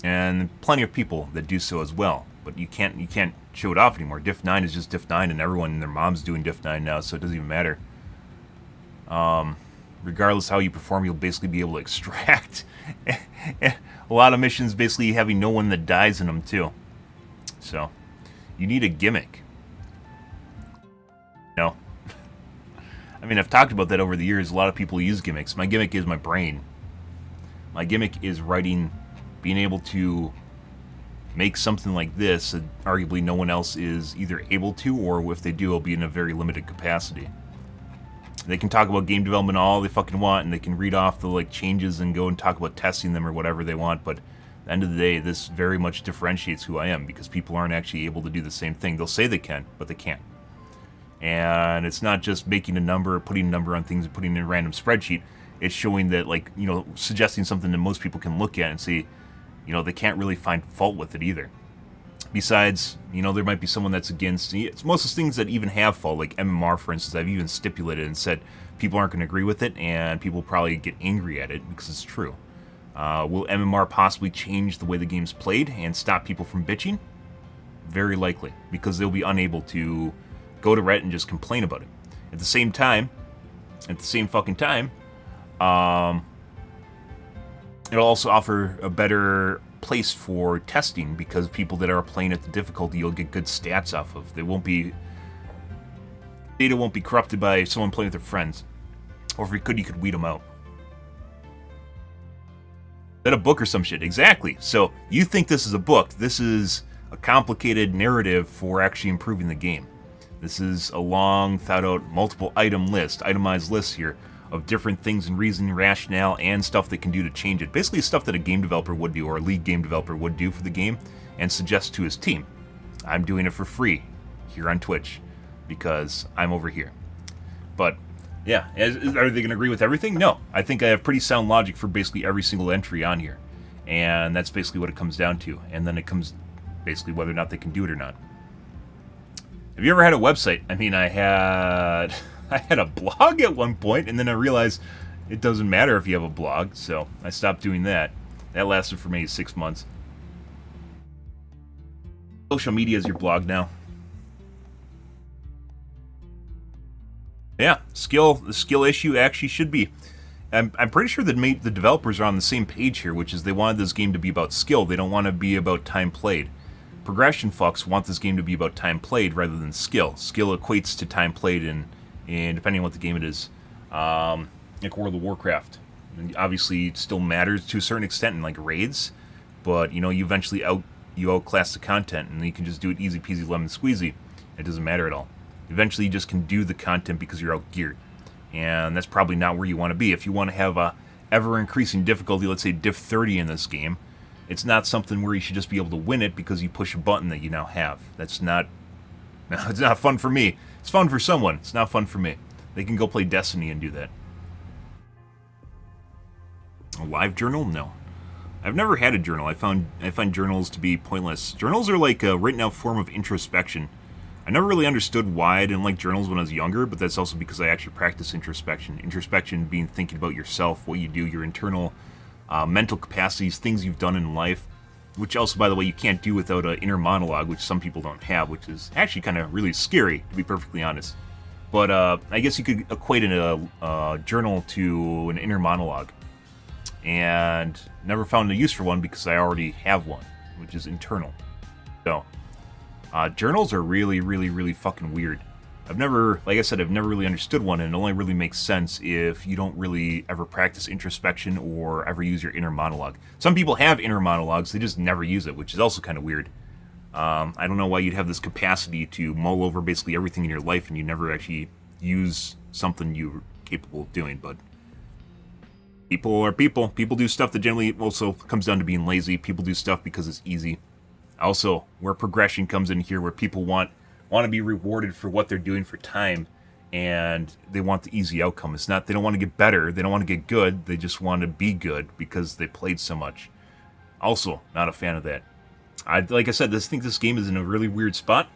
And plenty of people that do so as well. But you can't show it off anymore. Diff 9 is just Diff 9, and everyone and their mom's doing Diff 9 now, so it doesn't even matter. Regardless how you perform, you'll basically be able to extract a lot of missions, basically having no one that dies in them too. So, you need a gimmick. No. I mean, I've talked about that over the years. A lot of people use gimmicks. My gimmick is my brain. My gimmick is writing, being able to make something like this that arguably no one else is either able to, or if they do, it'll be in a very limited capacity. They can talk about game development all they fucking want, and they can read off the like changes and go and talk about testing them or whatever they want, but at the end of the day, this very much differentiates who I am, because people aren't actually able to do the same thing. They'll say they can, but they can't. And it's not just making a number, putting a number on things, and putting in a random spreadsheet. It's showing that, like, you know, suggesting something that most people can look at and see, you know, they can't really find fault with it either. Besides, you know, there might be someone that's against, it's most of the things that even have fault, like MMR, for instance, I've even stipulated and said people aren't going to agree with it, and people probably get angry at it because it's true. Will MMR possibly change the way the game's played and stop people from bitching? Very likely, because they'll be unable to go to Reddit and just complain about it. At the same fucking time, it'll also offer a better place for testing, because people that are playing at the difficulty you'll get good stats off of. Data won't be corrupted by someone playing with their friends. Or if you could weed them out. Is that a book or some shit? Exactly. So you think this is a book. This is a complicated narrative for actually improving the game. This is a long, thought-out, multiple itemized list here of different things and reason, rationale, and stuff they can do to change it. Basically stuff that a game developer would do, or a lead game developer would do for the game, and suggest to his team. I'm doing it for free here on Twitch, because I'm over here. But, yeah, are they going to agree with everything? No. I think I have pretty sound logic for basically every single entry on here. And that's basically what it comes down to. And then it comes basically whether or not they can do it or not. Have you ever had a website? I mean, I had a blog at one point, and then I realized it doesn't matter if you have a blog, so I stopped doing that. That lasted for maybe 6 months. Social media is your blog now. Yeah, the skill issue actually should be. I'm pretty sure that the developers are on the same page here, which is they wanted this game to be about skill. They don't want to be about time played. Progression fucks want this game to be about time played rather than skill. Skill equates to time played, and depending on what the game it is, like World of Warcraft, and obviously it still matters to a certain extent in like raids, but you know, you eventually outclass the content, and you can just do it easy peasy lemon squeezy. It doesn't matter at all. Eventually you just can do the content because you're outgeared, and that's probably not where you want to be. If you want to have a ever increasing difficulty, let's say diff 30 in this game, it's not something where you should just be able to win it because you push a button that you now have. It's not fun for me. It's fun for someone. It's not fun for me. They can go play Destiny and do that. A live journal? No. I've never had a journal. I find journals to be pointless. Journals are like a written out form of introspection. I never really understood why I didn't like journals when I was younger, but that's also because I actually practice introspection. Introspection being thinking about yourself, what you do, your internal mental capacities, things you've done in life, which also, by the way, you can't do without an inner monologue, which some people don't have, which is actually kind of really scary, to be perfectly honest. But I guess you could equate a journal to an inner monologue. And never found a use for one because I already have one, which is internal. So, journals are really, really, really fucking weird. Like I said, I've never really understood one, and it only really makes sense if you don't really ever practice introspection or ever use your inner monologue. Some people have inner monologues, they just never use it, which is also kind of weird. I don't know why you'd have this capacity to mull over basically everything in your life and you never actually use something you're capable of doing, but people are people. People do stuff that generally also comes down to being lazy. People do stuff because it's easy. Also, where progression comes in here, where people want to be rewarded for what they're doing for time, and they want the easy outcome. It's not, they don't want to get better, they don't want to get good, they just want to be good because they played so much. Also, not a fan of that. Like I said, think this game is in a really weird spot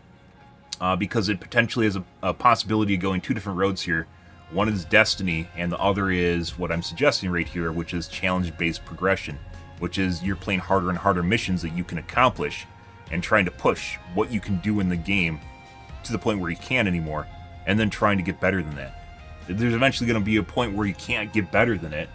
because it potentially has a possibility of going two different roads here. One is destiny, and the other is what I'm suggesting right here, which is challenge-based progression, which is you're playing harder and harder missions that you can accomplish and trying to push what you can do in the game to the point where you can't anymore, and then trying to get better than that. There's eventually going to be a point where you can't get better than it,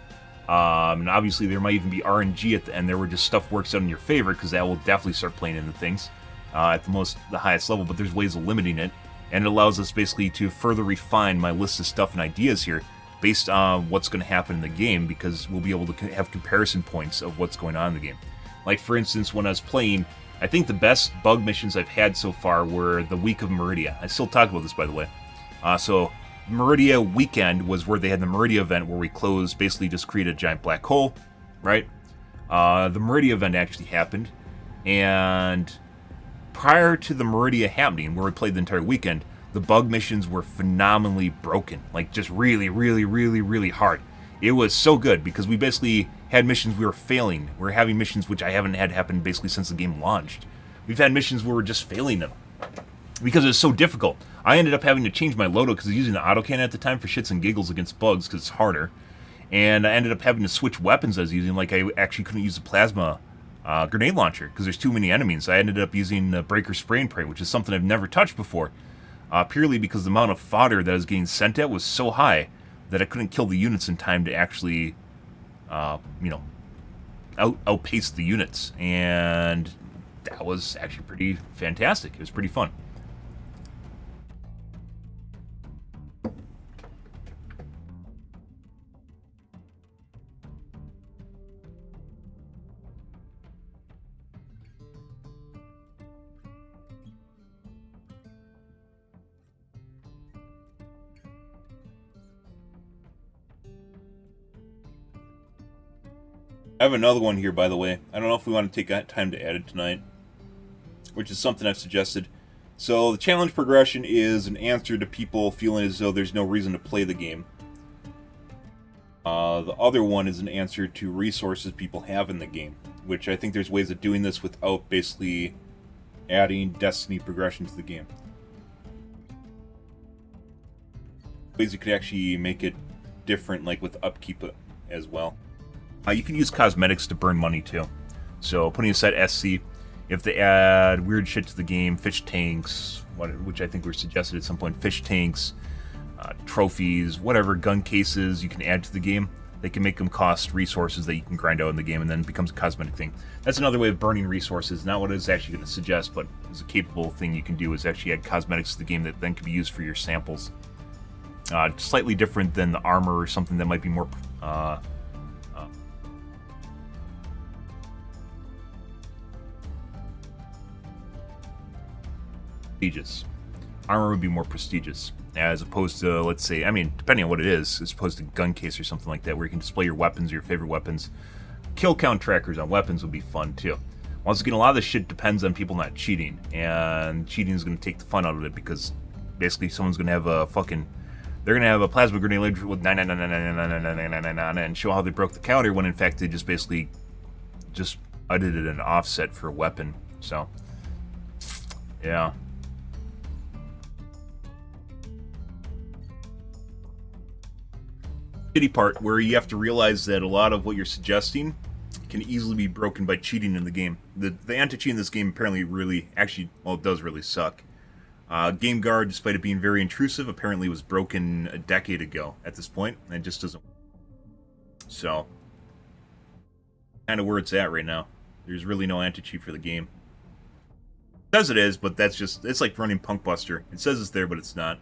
and obviously there might even be RNG at the end there where just stuff works out in your favor, because that will definitely start playing into things at the highest level, but there's ways of limiting it, and it allows us basically to further refine my list of stuff and ideas here based on what's going to happen in the game, because we'll be able to have comparison points of what's going on in the game. Like, for instance, when I was playing, I think the best bug missions I've had so far were the week of Meridia. I still talk about this, by the way. So Meridia weekend was where they had the Meridia event where we closed, basically just created a giant black hole, right? The Meridia event actually happened, and prior to the Meridia happening, where we played the entire weekend, the bug missions were phenomenally broken. Like, just really, really, really, really hard. It was so good, because we basically had missions we were failing. We were having missions which I haven't had happen basically since the game launched. We've had missions where we're just failing them, because it's so difficult. I ended up having to change my loadout, because I was using the autocannon at the time for shits and giggles against bugs, because it's harder. And I ended up having to switch weapons I was using, like I actually couldn't use the plasma grenade launcher, because there's too many enemies. I ended up using breaker spray and pray, which is something I've never touched before. Purely because the amount of fodder that I was getting sent at was so high that I couldn't kill the units in time to actually, outpace the units. And that was actually pretty fantastic. It was pretty fun. I have another one here, by the way. I don't know if we want to take time to add it tonight, which is something I've suggested. So the challenge progression is an answer to people feeling as though there's no reason to play the game. The other one is an answer to resources people have in the game, which I think there's ways of doing this without basically adding destiny progression to the game. Ways you could actually make it different, like with upkeep as well. You can use cosmetics to burn money too. So putting aside SC, if they add weird shit to the game, fish tanks, which I think were suggested at some point, fish tanks, trophies, whatever, gun cases you can add to the game, they can make them cost resources that you can grind out in the game, and then it becomes a cosmetic thing. That's another way of burning resources. Not what it's actually going to suggest, but is a capable thing you can do, is actually add cosmetics to the game that then can be used for your samples. Slightly different than the armor or something that might be more prestigious. Armor would be more prestigious, as opposed to, let's say, I mean, depending on what it is, as opposed to gun case or something like that, where you can display your weapons, your favorite weapons. Kill count trackers on weapons would be fun too. Once again, a lot of this shit depends on people not cheating, and cheating is going to take the fun out of it, because basically someone's going to have a fucking, they're going to have a plasma grenade launcher with 9999999 and show how they broke the counter, when in fact they just basically just edited an offset for a weapon. So, yeah. Shitty part where you have to realize that a lot of what you're suggesting can easily be broken by cheating in the game. The anti-cheat in this game apparently really, actually, well, it does really suck. Game Guard, despite it being very intrusive, apparently was broken a decade ago at this point, and it just doesn't. So, kind of where it's at right now. There's really no anti-cheat for the game. It says it is, but that's just, it's like running Punk Buster. It says it's there, but it's not.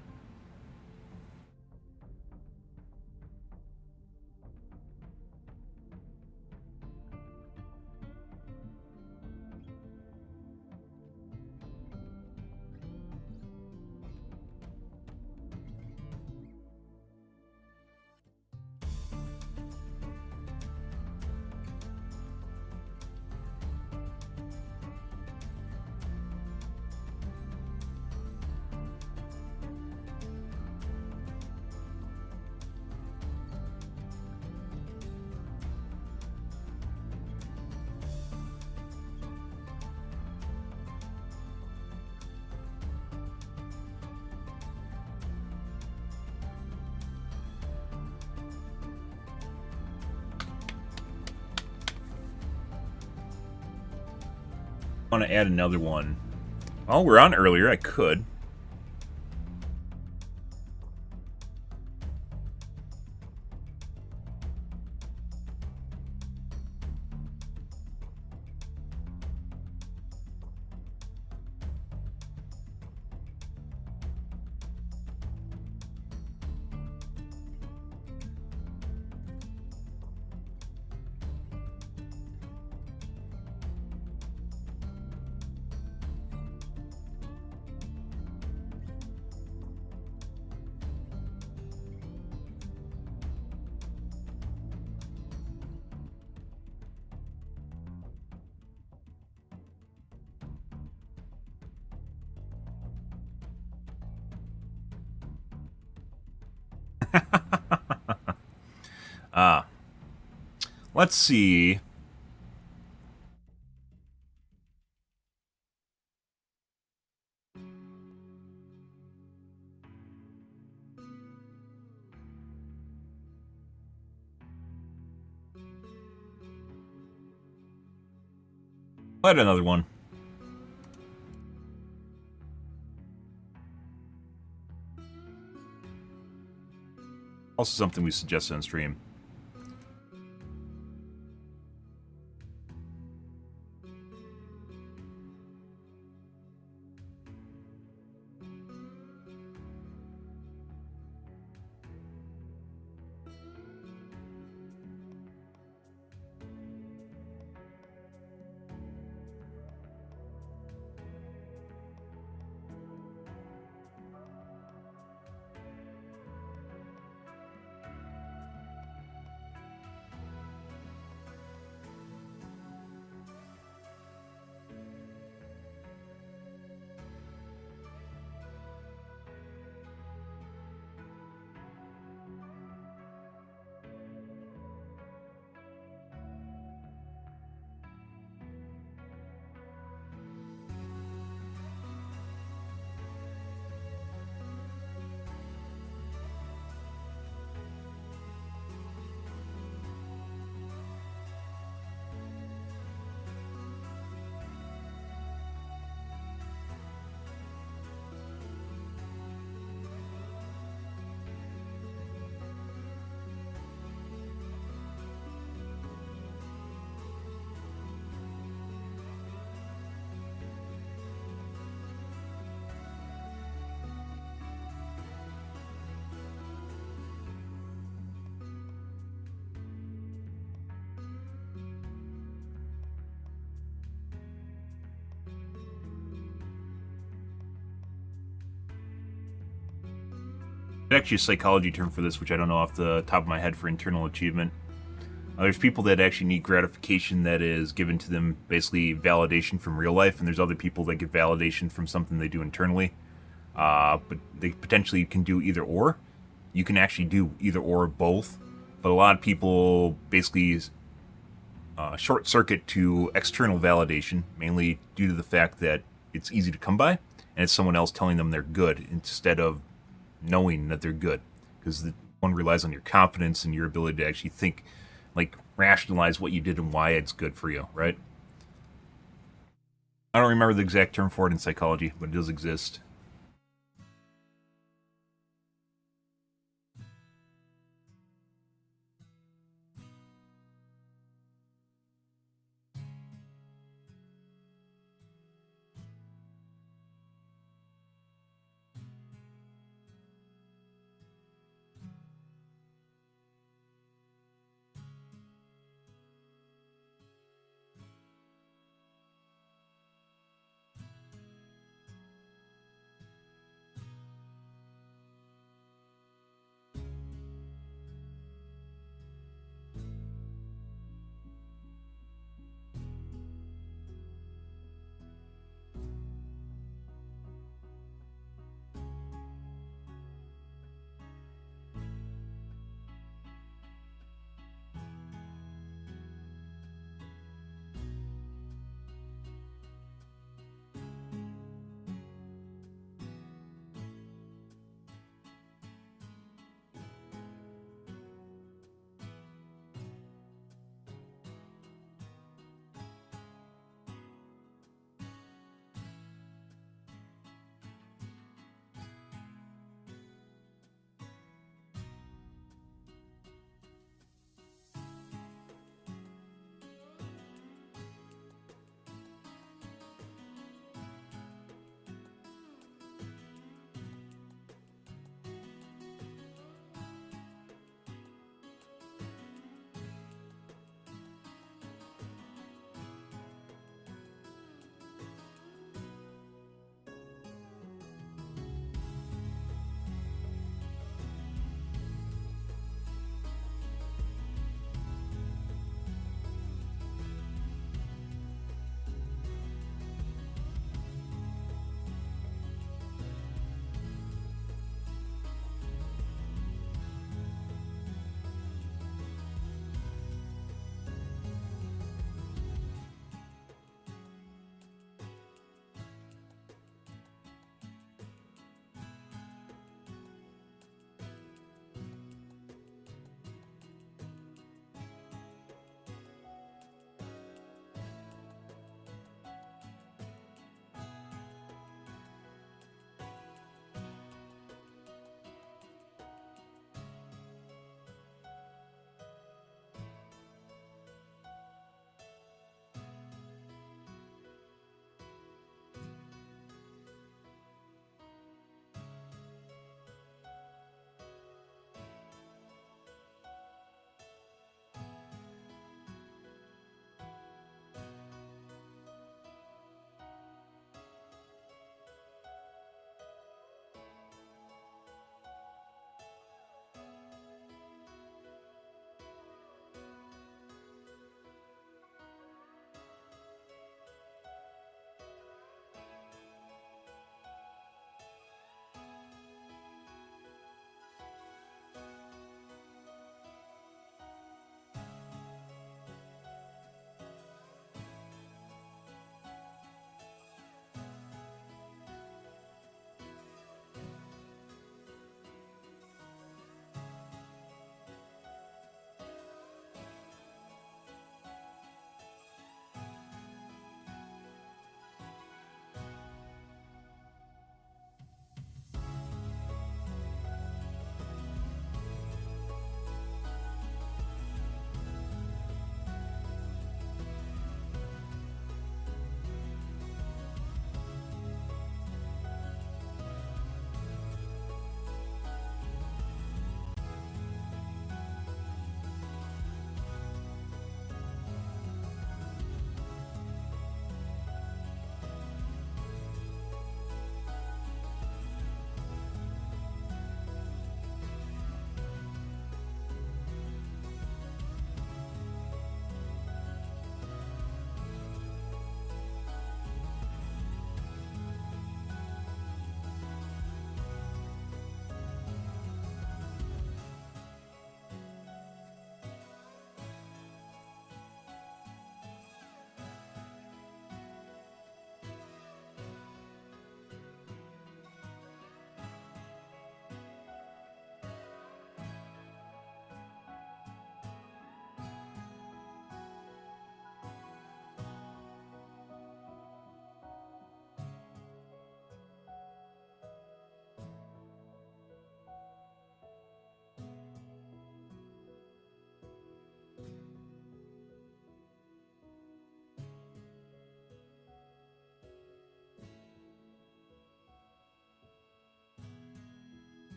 want to add another one. Well, we're on earlier. I could. Let's see. I'll add another one. Also something we suggested on stream. There's actually a psychology term for this, which I don't know off the top of my head, for internal achievement. There's people that actually need gratification that is given to them, basically validation from real life, and there's other people that get validation from something they do internally. But they potentially can do either or. You can actually do either or both, but a lot of people basically short circuit to external validation, mainly due to the fact that it's easy to come by, and it's someone else telling them they're good instead of knowing that they're good, because one relies on your confidence and your ability to actually think, like, rationalize what you did and why it's good for you, right? I don't remember the exact term for it in psychology, but it does exist.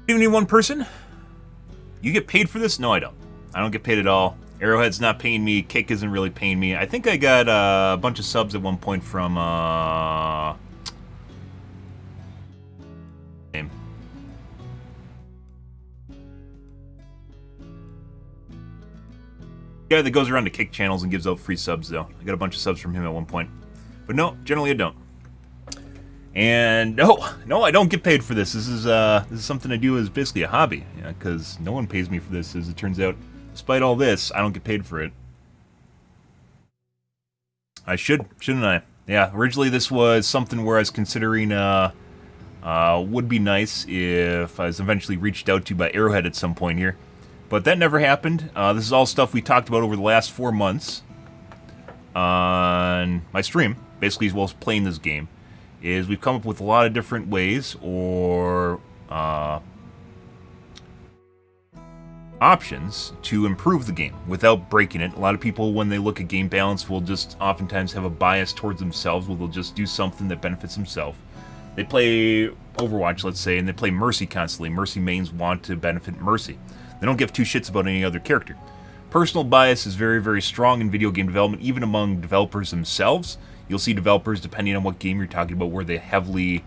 Even need one person? You get paid for this? No, I don't. I don't get paid at all. Arrowhead's not paying me. Kick isn't really paying me. I think I got a bunch of subs at one point from, name. Guy that goes around to Kick channels and gives out free subs, though. I got a bunch of subs from him at one point. But no, generally I don't. And no, I don't get paid for this. This is something I do as basically a hobby, because no one pays me for this, as it turns out. Despite all this, I don't get paid for it. I shouldn't I? Yeah, originally this was something where I was considering, would be nice if I was eventually reached out to by Arrowhead at some point here. But that never happened. This is all stuff we talked about over the last 4 months on my stream, basically as well as playing this game. Is we've come up with a lot of different ways or options to improve the game without breaking it. A lot of people, when they look at game balance, will just oftentimes have a bias towards themselves, where they'll just do something that benefits themselves. They play Overwatch, let's say, and they play Mercy constantly. Mercy mains want to benefit Mercy. They don't give two shits about any other character. Personal bias is very, very strong in video game development, even among developers themselves. You'll see developers, depending on what game you're talking about, where they heavily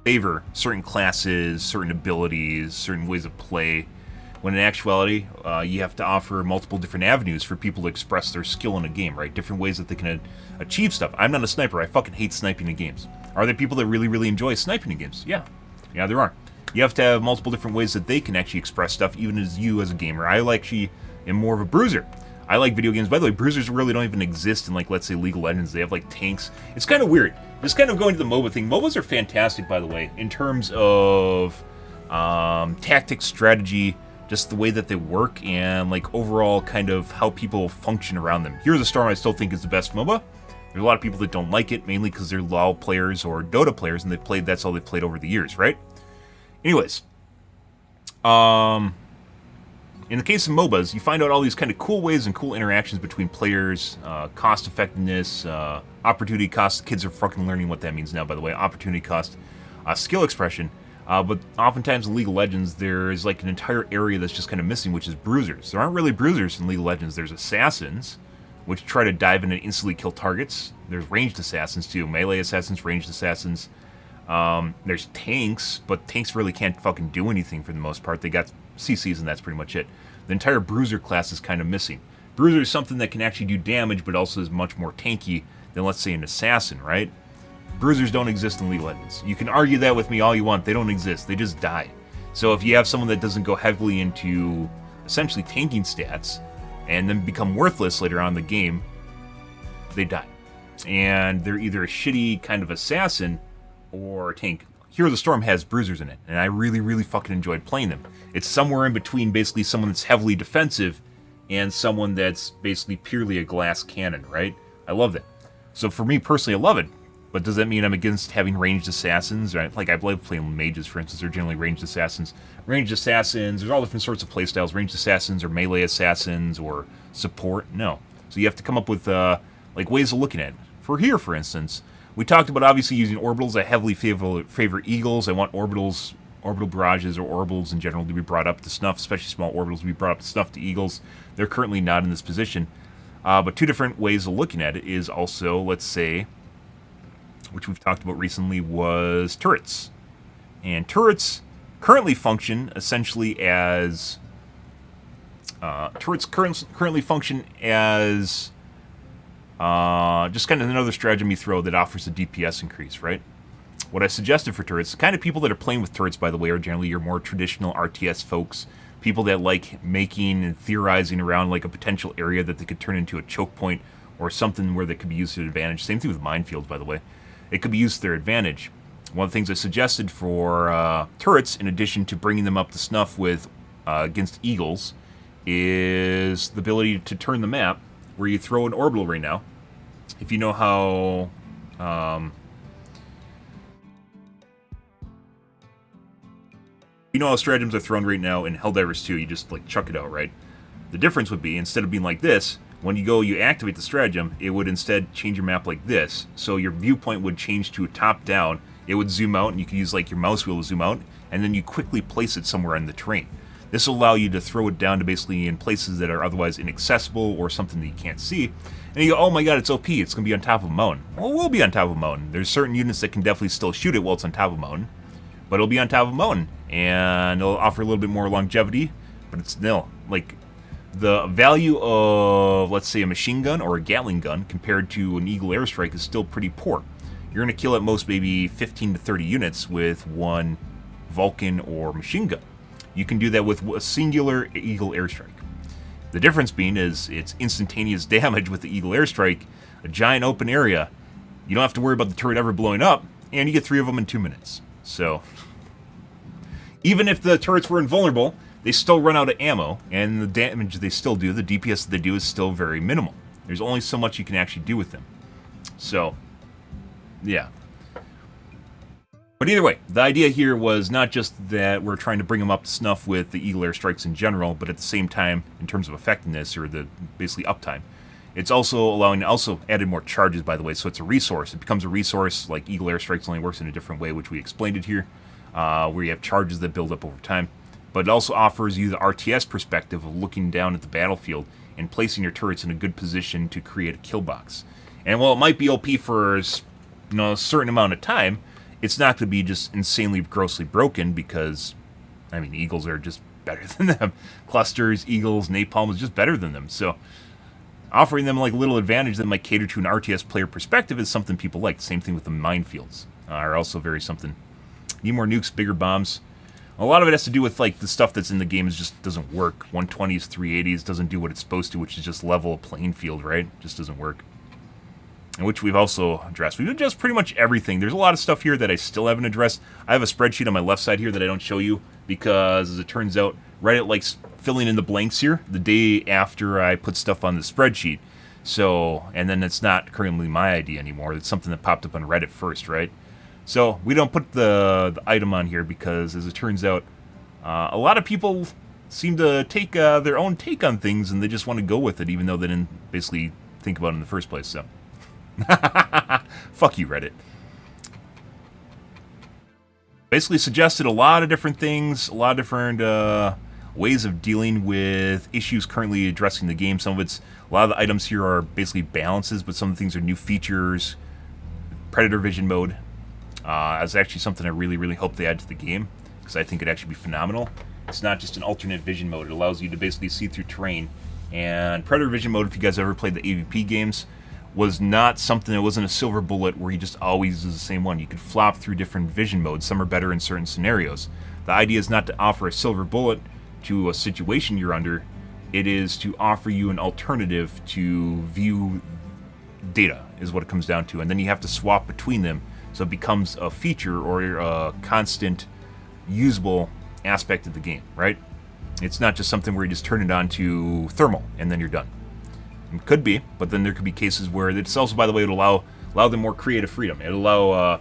favor certain classes, certain abilities, certain ways of play, when in actuality, you have to offer multiple different avenues for people to express their skill in a game, right? Different ways that they can achieve stuff. I'm not a sniper. I fucking hate sniping in games. Are there people that really, really enjoy sniping in games? Yeah. Yeah, there are. You have to have multiple different ways that they can actually express stuff, even as you as a gamer. I actually am more of a bruiser. I like video games. By the way, bruisers really don't even exist in, like, let's say, League of Legends. They have, like, tanks. It's kind of weird. Just kind of going to the MOBA thing. MOBAs are fantastic, by the way, in terms of tactics, strategy, just the way that they work, and, like, overall kind of how people function around them. Heroes of Storm I still think is the best MOBA. There's a lot of people that don't like it, mainly because they're LoL players or Dota players, and that's all they've played over the years, right? Anyways, in the case of MOBAs, you find out all these kind of cool ways and cool interactions between players, cost effectiveness, opportunity cost. Kids are fucking learning what that means now, by the way. Opportunity cost, skill expression. But oftentimes in League of Legends, there's like an entire area that's just kind of missing, which is bruisers. There aren't really bruisers in League of Legends. There's assassins, which try to dive in and instantly kill targets. There's ranged assassins too, melee assassins, ranged assassins. There's tanks, but tanks really can't fucking do anything for the most part. They got CCs and that's pretty much it. The entire bruiser class is kind of missing. Bruiser is something that can actually do damage, but also is much more tanky than, let's say, an assassin, right? Bruisers don't exist in League of Legends. You can argue that with me all you want. They don't exist. They just die. So if you have someone that doesn't go heavily into essentially tanking stats and then become worthless later on in the game, they die. And they're either a shitty kind of assassin or a tank. Hero of the Storm has bruisers in it, and I really, really fucking enjoyed playing them. It's somewhere in between basically someone that's heavily defensive and someone that's basically purely a glass cannon, right? I love that. So for me personally, I love it. But does that mean I'm against having ranged assassins? Right? Like, I love playing mages, for instance. They're generally ranged assassins. Ranged assassins, there's all different sorts of playstyles. Ranged assassins or melee assassins or support. No. So you have to come up with like ways of looking at it. For here, for instance, we talked about obviously using orbitals. I heavily favor eagles. I want orbital barrages or orbitals in general to be brought up to snuff, especially small orbitals to be brought up to snuff to eagles. They're currently not in this position. But two different ways of looking at it is also, let's say, which we've talked about recently, was turrets. And turrets currently function essentially as... currently function as... just kind of another strategy you throw that offers a DPS increase, right? What I suggested for turrets, the kind of people that are playing with turrets, by the way, are generally your more traditional RTS folks, people that like making and theorizing around like a potential area that they could turn into a choke point or something where they could be used to their advantage. Same thing with minefields, by the way. It could be used to their advantage. One of the things I suggested for turrets, in addition to bringing them up to snuff with against eagles, is the ability to turn the map where you throw an orbital right now. If you know how... you know how stratagems are thrown right now in Helldivers 2, you just like chuck it out, right? The difference would be, instead of being like this, when you activate the stratagem, it would instead change your map like this. So your viewpoint would change to a top-down, it would zoom out, and you could use like your mouse wheel to zoom out, and then you quickly place it somewhere on the terrain. This will allow you to throw it down to basically in places that are otherwise inaccessible or something that you can't see. And you go, oh my god, it's OP, it's going to be on top of a mountain. Well, it will be on top of a mountain. There's certain units that can definitely still shoot it while it's on top of a mountain. But it'll be on top of a mountain. And it'll offer a little bit more longevity. But it's still, like, the value of, let's say, a machine gun or a Gatling gun compared to an Eagle airstrike is still pretty poor. You're going to kill at most maybe 15 to 30 units with one Vulcan or machine gun. You can do that with a singular Eagle airstrike. The difference being is it's instantaneous damage with the Eagle airstrike, a giant open area. You don't have to worry about the turret ever blowing up, and you get 3 of them in 2 minutes. So, even if the turrets were invulnerable, they still run out of ammo, and the damage they still do, the DPS that they do, is still very minimal. There's only so much you can actually do with them. So, yeah. But either way, the idea here was not just that we're trying to bring them up to snuff with the Eagle airstrikes in general, but at the same time, in terms of effectiveness, or the basically uptime, it's also allowing, also added more charges, by the way, so it's a resource. It becomes a resource, like Eagle airstrikes only works in a different way, which we explained it here, where you have charges that build up over time. But it also offers you the RTS perspective of looking down at the battlefield and placing your turrets in a good position to create a kill box. And while it might be OP for a certain amount of time, it's not going to be just insanely grossly broken because, I mean, Eagles are just better than them. Clusters, Eagles, Napalm is just better than them. So offering them like a little advantage that might cater to an RTS player perspective is something people like. Same thing with the minefields are also very something. Need more nukes, bigger bombs. A lot of it has to do with like the stuff that's in the game is just doesn't work. 120s, 380s doesn't do what it's supposed to, which is just level a playing field, right? Just doesn't work. And which we've also addressed. We've addressed pretty much everything. There's a lot of stuff here that I still haven't addressed. I have a spreadsheet on my left side here that I don't show you because, as it turns out, Reddit likes filling in the blanks here the day after I put stuff on the spreadsheet. So, and then it's not currently my idea anymore. It's something that popped up on Reddit first, right? So we don't put the item on here because, as it turns out, a lot of people seem to take their own take on things and they just want to go with it, even though they didn't basically think about it in the first place. So. Fuck you, Reddit. Basically suggested a lot of different things, a lot of different ways of dealing with issues currently addressing the game. Some of it's, a lot of the items here are basically balances, but some of the things are new features. Predator vision mode is actually something I really, really hope they add to the game, because I think it'd actually be phenomenal. It's not just an alternate vision mode. It allows you to basically see through terrain. And Predator vision mode, if you guys ever played the AVP games, was not something that wasn't a silver bullet where you just always use the same one. You could flop through different vision modes. Some are better in certain scenarios. The idea is not to offer a silver bullet to a situation you're under. It is to offer you an alternative to view data, is what it comes down to. And then you have to swap between them, so it becomes a feature or a constant usable aspect of the game, right? It's not just something where you just turn it on to thermal and then you're done. It could be, but then there could be cases where it's also, by the way, it would allow them more creative freedom. It would allow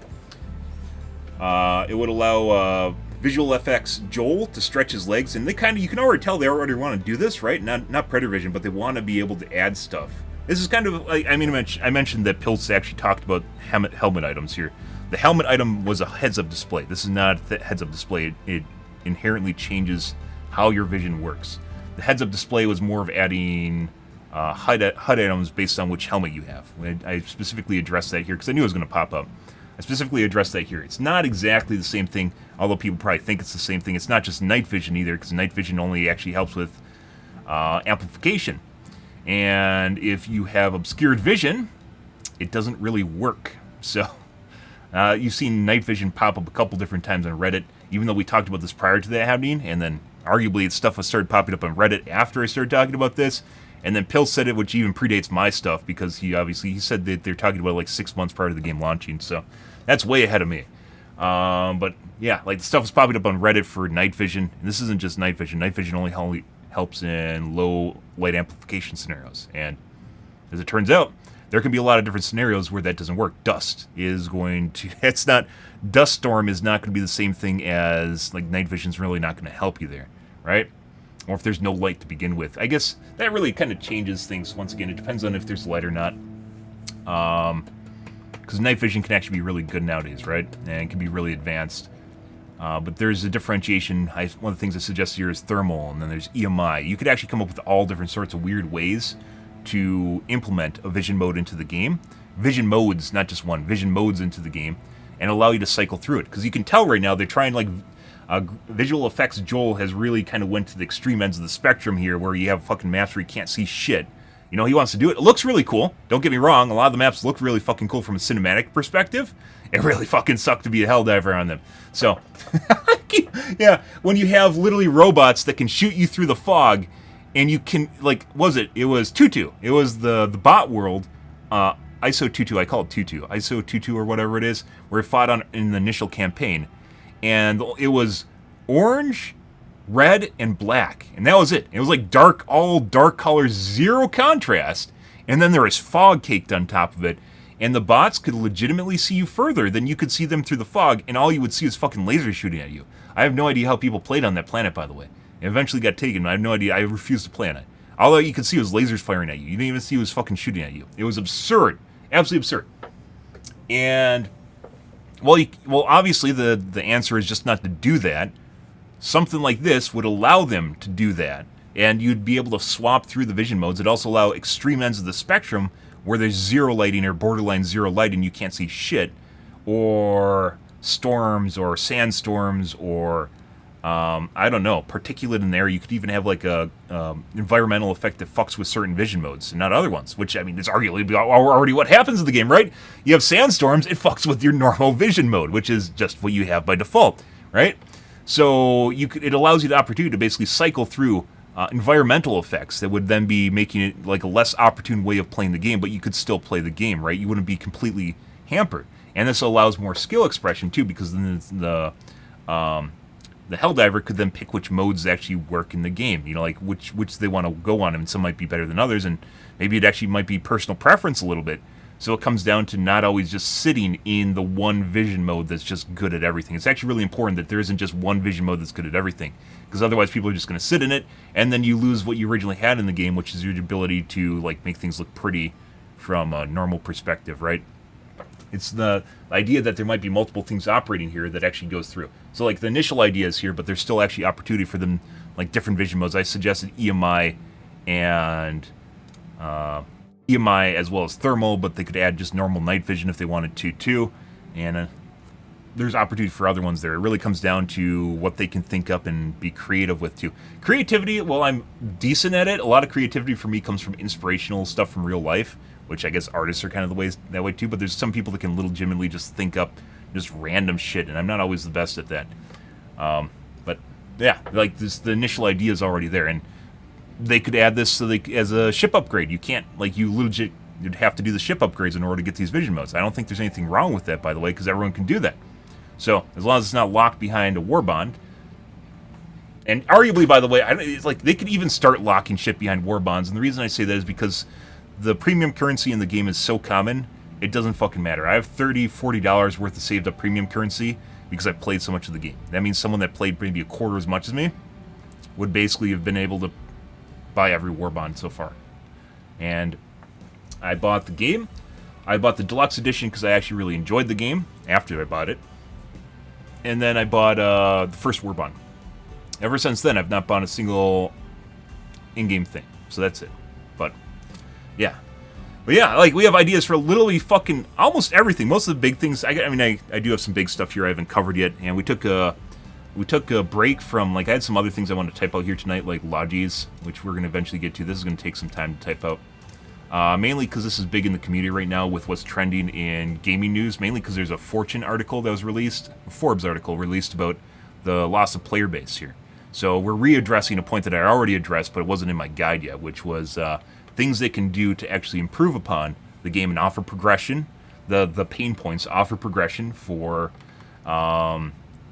Visual FX Joel to stretch his legs, and they kind of, you can already tell they already want to do this, right? Not Predator Vision, but they want to be able to add stuff. This is kind of like, I mentioned that Pilz actually talked about helmet items here. The helmet item was a heads-up display. This is not a heads-up display. It inherently changes how your vision works. The heads-up display was more of adding HUD items based on which helmet you have. I specifically addressed that here because I knew it was going to pop up. I specifically addressed that here. It's not exactly the same thing, although people probably think it's the same thing. It's not just night vision either, because night vision only actually helps with amplification. And if you have obscured vision, it doesn't really work. So you've seen night vision pop up a couple different times on Reddit, even though we talked about this prior to that happening, and then arguably stuff was started popping up on Reddit after I started talking about this. And then Pill said it, which even predates my stuff, because he said that they're talking about like 6 months prior to the game launching, so that's way ahead of me. But yeah, like the stuff was popping up on Reddit for night vision, and this isn't just night vision. Night vision only helps in low light amplification scenarios, and as it turns out, there can be a lot of different scenarios where that doesn't work. Dust is going to, dust storm is not going to be the same thing as, like, night vision's really not going to help you there, right? Or if there's no light to begin with. I guess that really kind of changes things. Once again, it depends on if there's light or not. because night vision can actually be really good nowadays, right? And it can be really advanced. But there's a differentiation. One of the things I suggest here is thermal, and then there's EMI. You could actually come up with all different sorts of weird ways to implement a vision mode into the game. Vision modes, not just one, vision modes into the game, and allow you to cycle through it. Because you can tell right now they're trying, like, visual effects Joel has really kind of went to the extreme ends of the spectrum here, where you have fucking maps where you can't see shit. You know, he wants to do it. It looks really cool. Don't get me wrong. A lot of the maps look really fucking cool from a cinematic perspective. It really fucking sucked to be a Helldiver on them. So, yeah, when you have literally robots that can shoot you through the fog, and you can, like, it was Tutu. It was the bot world, ISO Tutu, I call it Tutu. ISO Tutu or whatever it is, where it fought in the initial campaign. And it was orange, red, and black. And that was it. It was like all dark colors, zero contrast. And then there was fog caked on top of it. And the bots could legitimately see you further than you could see them through the fog, and all you would see is fucking lasers shooting at you. I have no idea how people played on that planet, by the way. It eventually got taken, I have no idea. I refused to play on it. All you could see was lasers firing at you. You didn't even see it was fucking shooting at you. It was absurd. Absolutely absurd. And, well, obviously the answer is just not to do that. Something like this would allow them to do that, and you'd be able to swap through the vision modes. It'd also allow extreme ends of the spectrum where there's zero lighting or borderline zero lighting, you can't see shit, or storms or sandstorms or I don't know, particulate in there. You could even have like a environmental effect that fucks with certain vision modes and not other ones, which, I mean, is arguably already what happens in the game, right? You have sandstorms, it fucks with your normal vision mode, which is just what you have by default, right? So it allows you the opportunity to basically cycle through environmental effects that would then be making it like a less opportune way of playing the game, but you could still play the game, right? You wouldn't be completely hampered. And this allows more skill expression too, because then the Helldiver could then pick which modes actually work in the game. You know, like which they want to go on, and some might be better than others, and maybe it actually might be personal preference a little bit. So it comes down to not always just sitting in the one vision mode that's just good at everything. It's actually really important that there isn't just one vision mode that's good at everything, because otherwise people are just going to sit in it, and then you lose what you originally had in the game, which is your ability to like make things look pretty from a normal perspective, right? It's the idea that there might be multiple things operating here that actually goes through. So like the initial idea is here, but there's still actually opportunity for them, like different vision modes. I suggested EMI and EMI as well as thermal, but they could add just normal night vision if they wanted to too. And there's opportunity for other ones there. It really comes down to what they can think up and be creative with too. Creativity, well, I'm decent at it. A lot of creativity for me comes from inspirational stuff from real life, which I guess artists are kind of that way too, but there's some people that can legitimately just think up just random shit, and I'm not always the best at that. But yeah, like the initial idea is already there, and they could add this so as a ship upgrade. You can't, like, you'd have to do the ship upgrades in order to get these vision modes. I don't think there's anything wrong with that, by the way, because everyone can do that. So as long as it's not locked behind a war bond, and arguably, by the way, it's like they could even start locking shit behind war bonds, and the reason I say that is because the premium currency in the game is so common, it doesn't fucking matter. I have $30, $40 worth of saved up premium currency because I've played so much of the game. That means someone that played maybe a quarter as much as me would basically have been able to buy every war bond so far. And I bought the game. I bought the deluxe edition because I actually really enjoyed the game after I bought it. And then I bought the first war bond. Ever since then, I've not bought a single in-game thing. So that's it. But yeah. But yeah, like, we have ideas for literally fucking almost everything. Most of the big things, I do have some big stuff here I haven't covered yet, and we took a break from, like, I had some other things I wanted to type out here tonight, like Logis, which we're going to eventually get to. This is going to take some time to type out. Mainly because this is big in the community right now with what's trending in gaming news, mainly because there's a Fortune article that was released, a Forbes article released about the loss of player base here. So we're readdressing a point that I already addressed, but it wasn't in my guide yet, which was things they can do to actually improve upon the game and offer progression. The pain points offer progression for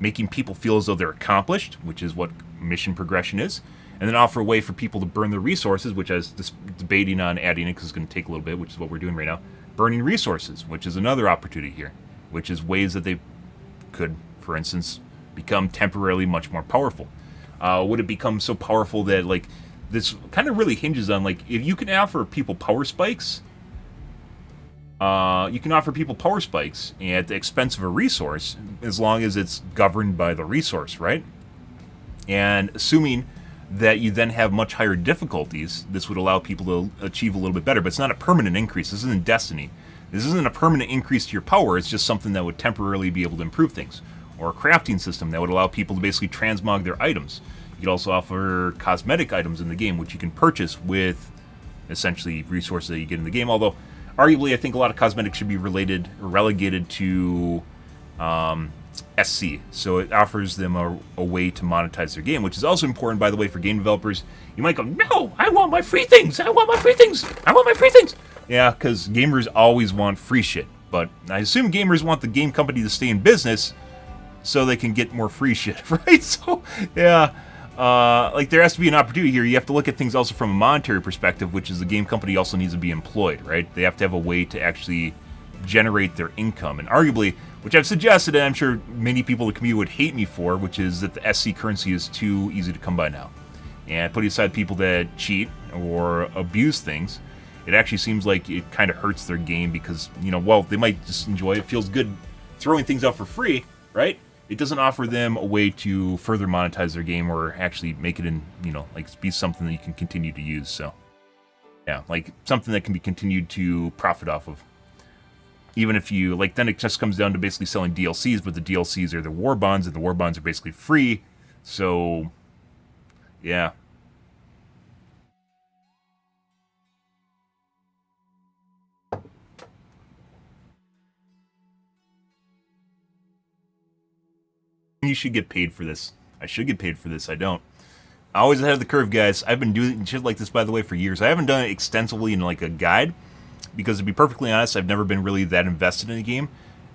making people feel as though they're accomplished, which is what mission progression is, and then offer a way for people to burn their resources, which I was debating on adding it because it's going to take a little bit, which is what we're doing right now. Burning resources, which is another opportunity here, which is ways that they could, for instance, become temporarily much more powerful. Would it become so powerful that, like, this kind of really hinges on, like, if you can offer people power spikes, you can offer people power spikes at the expense of a resource, as long as it's governed by the resource, right? And assuming that you then have much higher difficulties, this would allow people to achieve a little bit better, but it's not a permanent increase. This isn't Destiny. This isn't a permanent increase to your power, it's just something that would temporarily be able to improve things. Or a crafting system that would allow people to basically transmog their items. You could also offer cosmetic items in the game, which you can purchase with essentially resources that you get in the game, although arguably I think a lot of cosmetics should be related or relegated to SC, so it offers them a way to monetize their game, which is also important, by the way, for game developers. You might go, no, I want my free things, I want my free things, I want my free things. Yeah, because gamers always want free shit, but I assume gamers want the game company to stay in business so they can get more free shit, right? So, yeah, like there has to be an opportunity here. You have to look at things also from a monetary perspective, which is the game company also needs to be employed, right? They have to have a way to actually generate their income, and arguably, which I've suggested, and I'm sure many people in the community would hate me for, which is that the SC currency is too easy to come by now. And putting aside people that cheat or abuse things, it actually seems like it kind of hurts their game because, you know, well, they might just enjoy it. It feels good throwing things out for free, right? It doesn't offer them a way to further monetize their game or actually make it in, you know, like be something that you can continue to use. So, yeah, like something that can be continued to profit off of. Even if you, like, then it just comes down to basically selling DLCs, but the DLCs are the war bonds, and the war bonds are basically free. So, yeah. You should get paid for this. I should get paid for this. I don't. Always ahead of the curve, guys. I've been doing shit like this, by the way, for years. I haven't done it extensively in, like, a guide, because to be perfectly honest, I've never been really that invested in a game.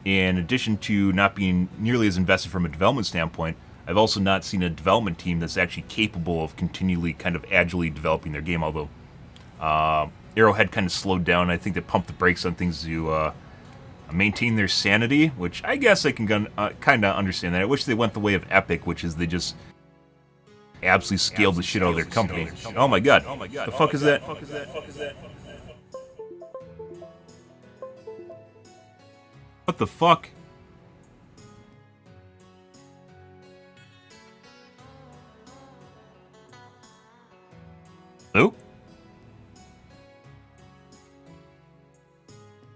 In addition to not being nearly as invested from a development standpoint, I've also not seen a development team that's actually capable of continually kind of agilely developing their game, although Arrowhead kind of slowed down. I think they pumped the brakes on things to maintain their sanity, which I guess I can kind of understand that. I wish they went the way of Epic, which is they just absolutely scaled the shit out of their company. Oh my god. The fuck is that? What the fuck? Hello?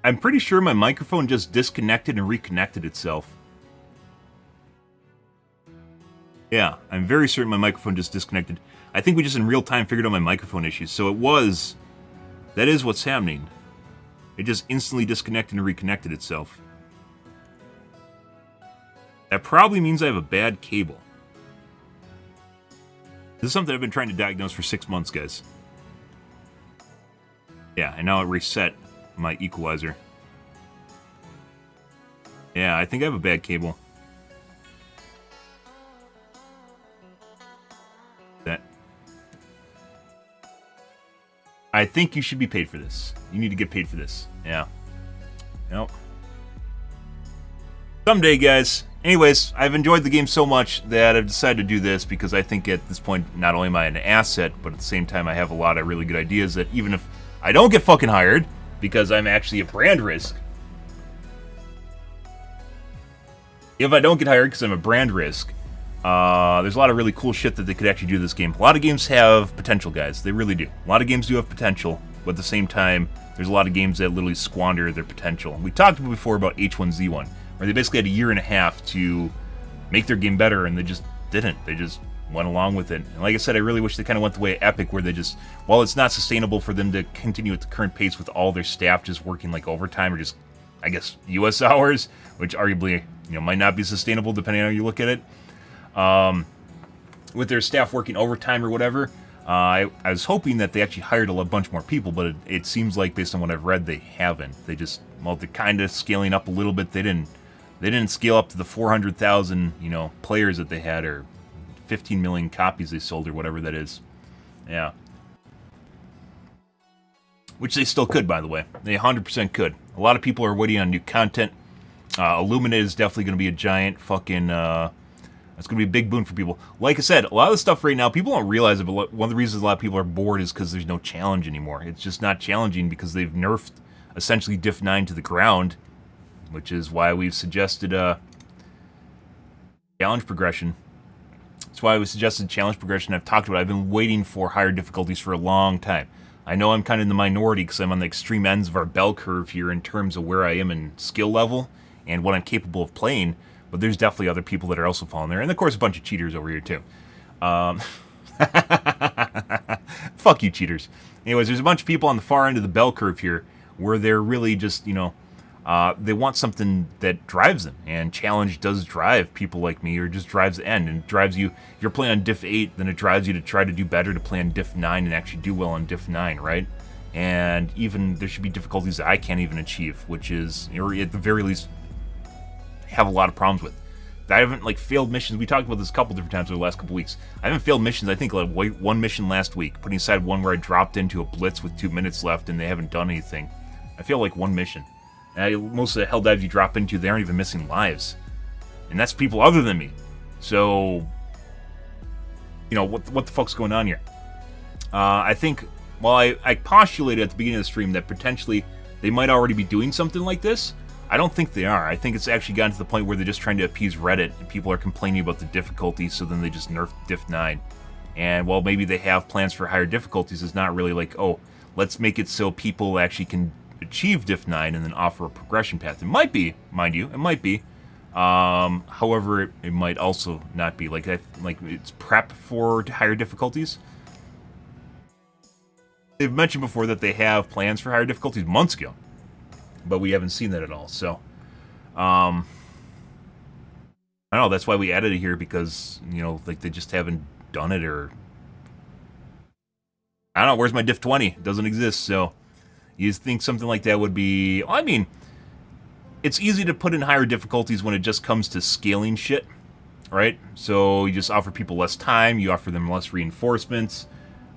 I'm pretty sure my microphone just disconnected and reconnected itself. Yeah, I'm very certain my microphone just disconnected. I think we just in real time figured out my microphone issues, so that is what's happening. It just instantly disconnected and reconnected itself. That probably means I have a bad cable. This is something I've been trying to diagnose for 6 months, guys. Yeah, and now it reset my equalizer. Yeah, I think I have a bad cable. I think you should be paid for this. You need to get paid for this. Yeah. Nope. Someday, guys. Anyways, I've enjoyed the game so much that I've decided to do this because I think at this point, not only am I an asset, but at the same time I have a lot of really good ideas that even if I don't get fucking hired, because I'm actually a brand risk. If I don't get hired because I'm a brand risk, there's a lot of really cool shit that they could actually do to this game. A lot of games have potential, guys. They really do. A lot of games do have potential, but at the same time, there's a lot of games that literally squander their potential. We talked before about H1Z1, where they basically had a year and a half to make their game better, and they just didn't. They just went along with it. And like I said, I really wish they kind of went the way of Epic, where they just, while it's not sustainable for them to continue at the current pace with all their staff just working like overtime or just, I guess, US hours, which arguably, you know, might not be sustainable depending on how you look at it. With their staff working overtime or whatever, I was hoping that they actually hired a bunch more people, but it seems like, based on what I've read, they haven't. They just, well, they're kind of scaling up a little bit. They didn't scale up to the 400,000, you know, players that they had, or 15 million copies they sold, or whatever that is. Yeah. Which they still could, by the way. They 100% could. A lot of people are waiting on new content. Illuminate is definitely going to be a giant fucking, it's going to be a big boon for people. Like I said, a lot of the stuff right now, people don't realize it, but one of the reasons a lot of people are bored is because there's no challenge anymore. It's just not challenging because they've nerfed essentially diff 9 to the ground, which is why we've suggested challenge progression. That's why we suggested challenge progression. I've talked about it. I've been waiting for higher difficulties for a long time. I know I'm kind of in the minority because I'm on the extreme ends of our bell curve here in terms of where I am in skill level and what I'm capable of playing, but there's definitely other people that are also falling there. And of course, a bunch of cheaters over here too. Fuck you, cheaters. Anyways, there's a bunch of people on the far end of the bell curve here where they're really just, they want something that drives them, and challenge does drive people like me, or just drives the end, and it drives you. If you're playing on diff 8, then it drives you to try to do better, to play on diff 9 and actually do well on diff 9, right? And even there should be difficulties that I can't even achieve, which is, or at the very least, have a lot of problems with. I haven't failed missions. We talked about this a couple different times over the last couple weeks. I haven't failed missions. I think one mission last week, putting aside one where I dropped into a blitz with 2 minutes left and they haven't done anything. I feel like one mission. And most of the hell dives you drop into, they aren't even missing lives, and that's people other than me. So, what the fuck's going on here? I think, well, I postulated at the beginning of the stream that potentially they might already be doing something like this. I don't think they are. I think it's actually gotten to the point where they're just trying to appease Reddit, and people are complaining about the difficulty, so then they just nerf diff 9. And while maybe they have plans for higher difficulties, it's not really like, oh, let's make it so people actually can achieve diff 9 and then offer a progression path. It might be, mind you, it might be. However, it might also not be. Like it's prep for higher difficulties. They've mentioned before that they have plans for higher difficulties months ago, but we haven't seen that at all. So, I don't know. That's why we added it here, because they just haven't done it, or I don't know. Where's my diff 20? It doesn't exist. So, you think something like that would be? I mean, it's easy to put in higher difficulties when it just comes to scaling shit, right? So you just offer people less time. You offer them less reinforcements.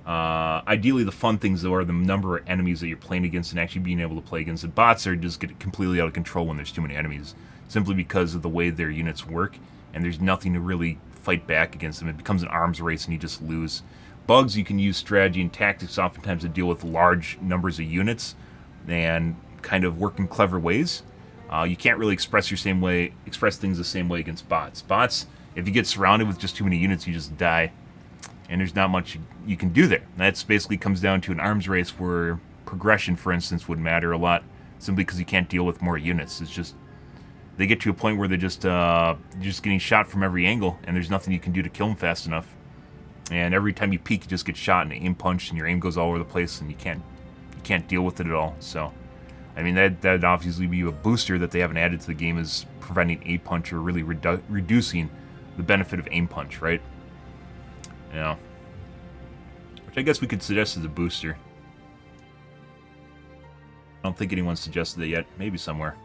Ideally, the fun things, though, are the number of enemies that you're playing against and actually being able to play against. The bots are just get completely out of control when there's too many enemies, simply because of the way their units work, and there's nothing to really fight back against them. It becomes an arms race, and you just lose. Bugs, you can use strategy and tactics oftentimes to deal with large numbers of units and kind of work in clever ways. You can't really express things the same way against bots. Bots, if you get surrounded with just too many units, you just die. And there's not much you can do there. That basically comes down to an arms race where progression, for instance, would matter a lot, simply because you can't deal with more units. It's just, they get to a point where they're just getting shot from every angle, and there's nothing you can do to kill them fast enough. And every time you peek, you just get shot and aim punched, and your aim goes all over the place, and you can't deal with it at all. So, I mean, that'd obviously be a booster that they haven't added to the game, is preventing aim punch, or really reducing the benefit of aim punch, right? Which I guess we could suggest as a booster. I don't think anyone suggested it yet. Maybe somewhere.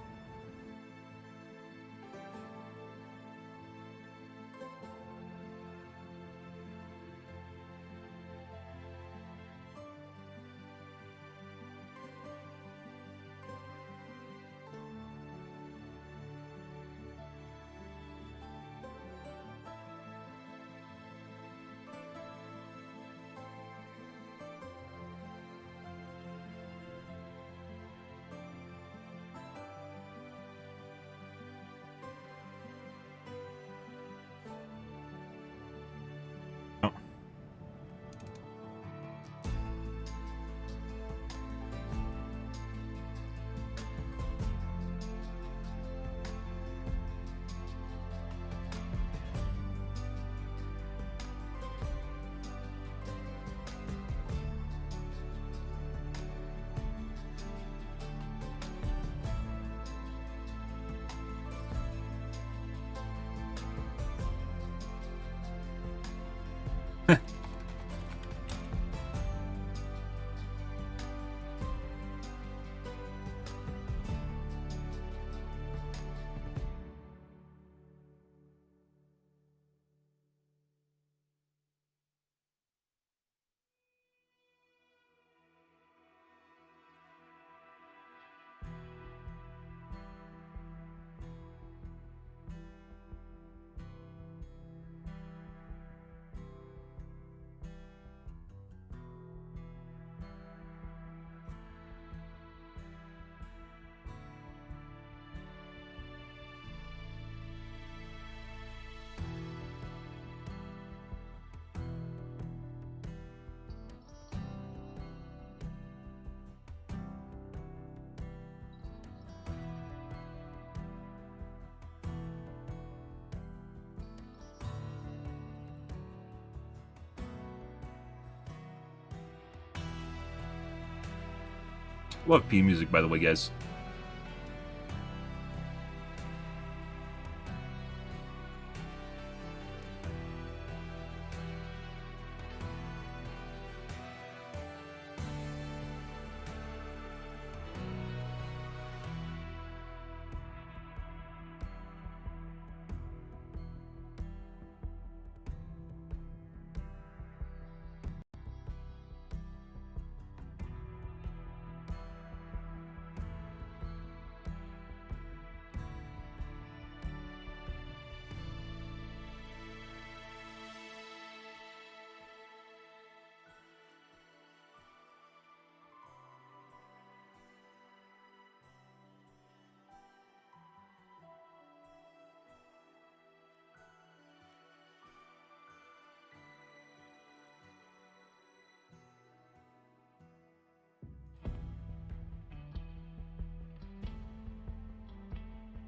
Love P music, by the way, guys.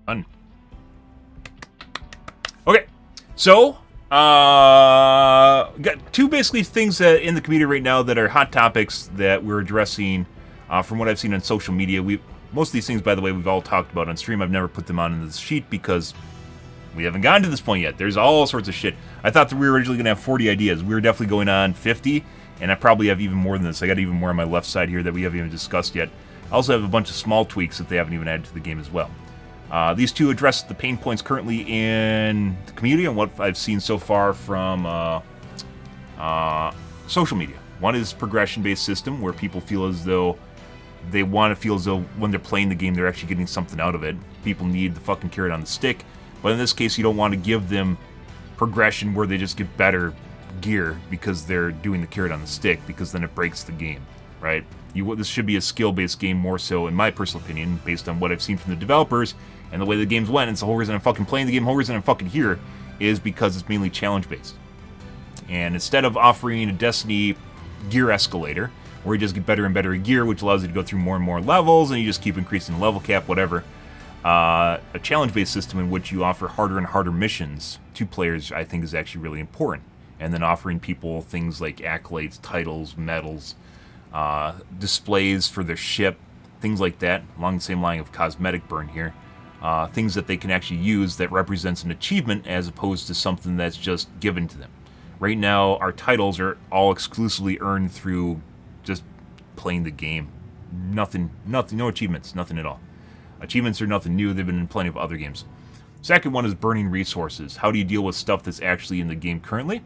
Fun. Okay, so got two basically things that in the community right now that are hot topics that we're addressing. From what I've seen on social media, most of these things, by the way, we've all talked about on stream. I've never put them on this sheet because we haven't gotten to this point yet. There's all sorts of shit. I thought that we were originally going to have 40 ideas. We were definitely going on 50, and I probably have even more than this. I got even more on my left side here that we haven't even discussed yet. I also have a bunch of small tweaks that they haven't even added to the game as well. These two address the pain points currently in the community and what I've seen so far from social media. One is progression-based system, where people feel as though they want to feel as though when they're playing the game, they're actually getting something out of it. People need the fucking carrot on the stick, but in this case, you don't want to give them progression where they just get better gear because they're doing the carrot on the stick, because then it breaks the game, right? This should be a skill-based game more so, in my personal opinion, based on what I've seen from the developers and the way the games went. It's the whole reason I'm fucking playing the game, the whole reason I'm fucking here is because it's mainly challenge-based. And instead of offering a Destiny gear escalator, where you just get better and better gear, which allows you to go through more and more levels, and you just keep increasing the level cap, whatever, a challenge-based system in which you offer harder and harder missions to players, I think, is actually really important. And then offering people things like accolades, titles, medals, displays for their ship, things like that, along the same line of cosmetic burn here. Things that they can actually use that represents an achievement as opposed to something that's just given to them. Right now, our titles are all exclusively earned through just playing the game. Nothing, no achievements, nothing at all. Achievements are nothing new, they've been in plenty of other games. Second one is burning resources. How do you deal with stuff that's actually in the game currently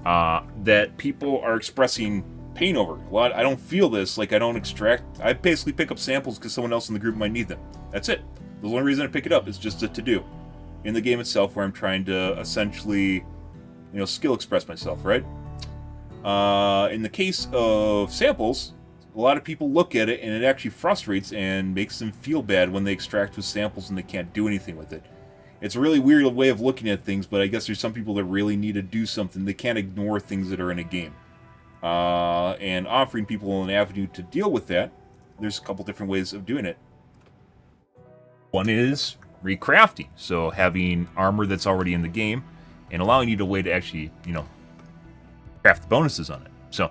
that people are expressing pain over? I don't feel this, like I don't extract. I basically pick up samples because someone else in the group might need them. That's it. The only reason I pick it up is just a to-do in the game itself, where I'm trying to essentially, skill express myself, right? In the case of samples, a lot of people look at it and it actually frustrates and makes them feel bad when they extract with samples and they can't do anything with it. It's a really weird way of looking at things, but I guess there's some people that really need to do something. They can't ignore things that are in a game. And offering people an avenue to deal with that, there's a couple different ways of doing it. One is recrafting, so having armor that's already in the game and allowing you a way to actually, craft the bonuses on it. So,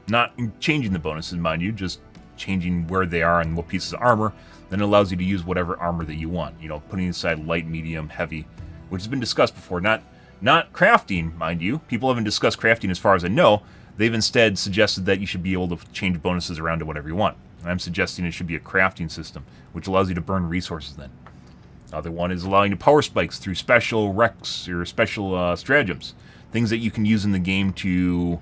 not changing the bonuses, mind you, just changing where they are and what pieces of armor. Then it allows you to use whatever armor that you want. Putting aside light, medium, heavy, which has been discussed before. Not crafting, mind you. People haven't discussed crafting as far as I know. They've instead suggested that you should be able to change bonuses around to whatever you want. I'm suggesting it should be a crafting system, which allows you to burn resources then. Other one is allowing you power spikes through special recs or special stratagems. Things that you can use in the game to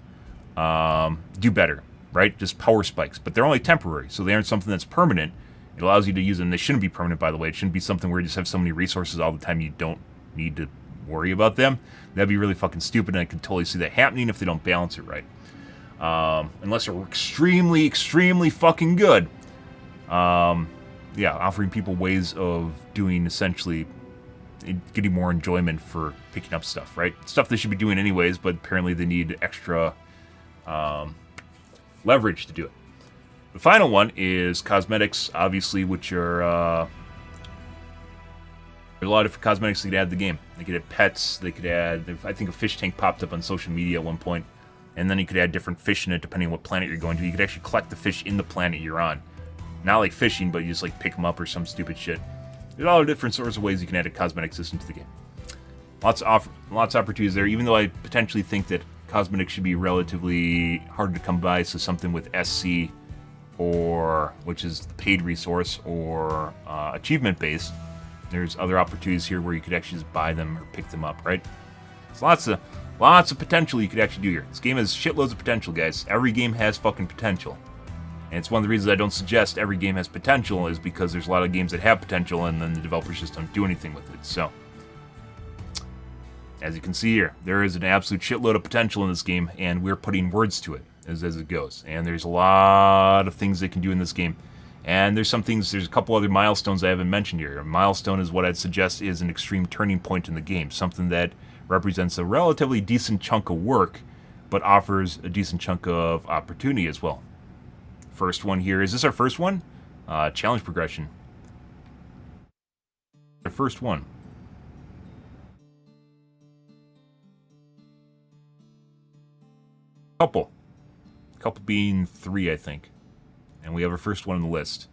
do better, right? Just power spikes. But they're only temporary, so they aren't something that's permanent. It allows you to use them. They shouldn't be permanent, by the way. It shouldn't be something where you just have so many resources all the time you don't need to worry about them. That'd be really fucking stupid, and I could totally see that happening if they don't balance it right. Unless they're extremely, extremely fucking good. Yeah, offering people ways of doing essentially getting more enjoyment for picking up stuff, right? Stuff they should be doing anyways, but apparently they need extra leverage to do it. The final one is cosmetics, obviously, which are there are a lot of different cosmetics they could add to the game. They could add pets, they could add, I think a fish tank popped up on social media at one point, and then you could add different fish in it depending on what planet you're going to. You could actually collect the fish in the planet you're on, Not like fishing, but you just like pick them up or some stupid shit. There's a lot of different sorts of ways you can add a cosmetic system to the game. Lots of opportunities there, even though I potentially think that cosmetics should be relatively hard to come by, so something with SC, or which is the paid resource, or achievement based. There's other opportunities here where you could actually just buy them or pick them up, right? There's lots of potential you could actually do here. This game has shitloads of potential, guys. Every game has fucking potential. And it's one of the reasons I don't suggest every game has potential, is because there's a lot of games that have potential and then the developers just don't do anything with it. So, as you can see here, there is an absolute shitload of potential in this game, and we're putting words to it as it goes. And there's a lot of things they can do in this game. And there's a couple other milestones I haven't mentioned here. A milestone is what I'd suggest is an extreme turning point in the game, something that represents a relatively decent chunk of work, but offers a decent chunk of opportunity as well. First one here, is this our first one? Challenge progression. The first one. Couple being 3, I think. And we have our first one on the list.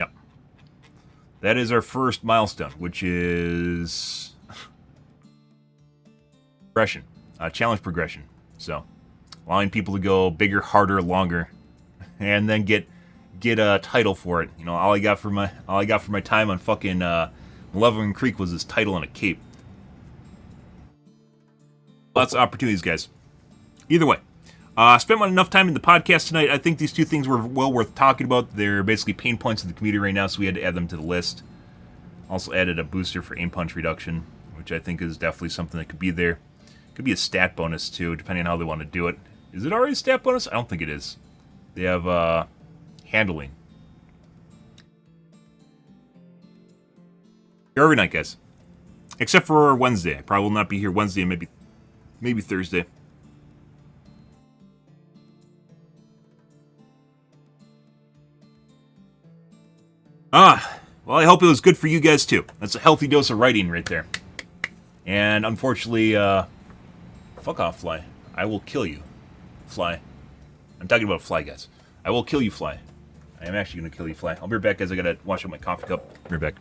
Yep. That is our first milestone, which is progression. Challenge progression. So, allowing people to go bigger, harder, longer, and then get a title for it. You know, all I got for my time on fucking Malevolent Creek was this title and a cape. Lots of opportunities, guys. Either way, spent enough time in the podcast tonight. I think these two things were well worth talking about. They're basically pain points of the community right now, so we had to add them to the list. Also added a booster for aim punch reduction, which I think is definitely something that could be there. Could be a stat bonus too, depending on how they want to do it. Is it already a stat bonus? I don't think it is. They have handling. Here every night, guys. Except for Wednesday. I probably will not be here Wednesday and maybe Thursday. Well, I hope it was good for you guys too. That's a healthy dose of writing right there. And unfortunately, fuck off, Fly. I will kill you, Fly. I'm talking about Fly, guys. I will kill you, Fly. I am actually going to kill you, Fly. I'll be right back, guys. I gotta wash up my coffee cup. Be right back.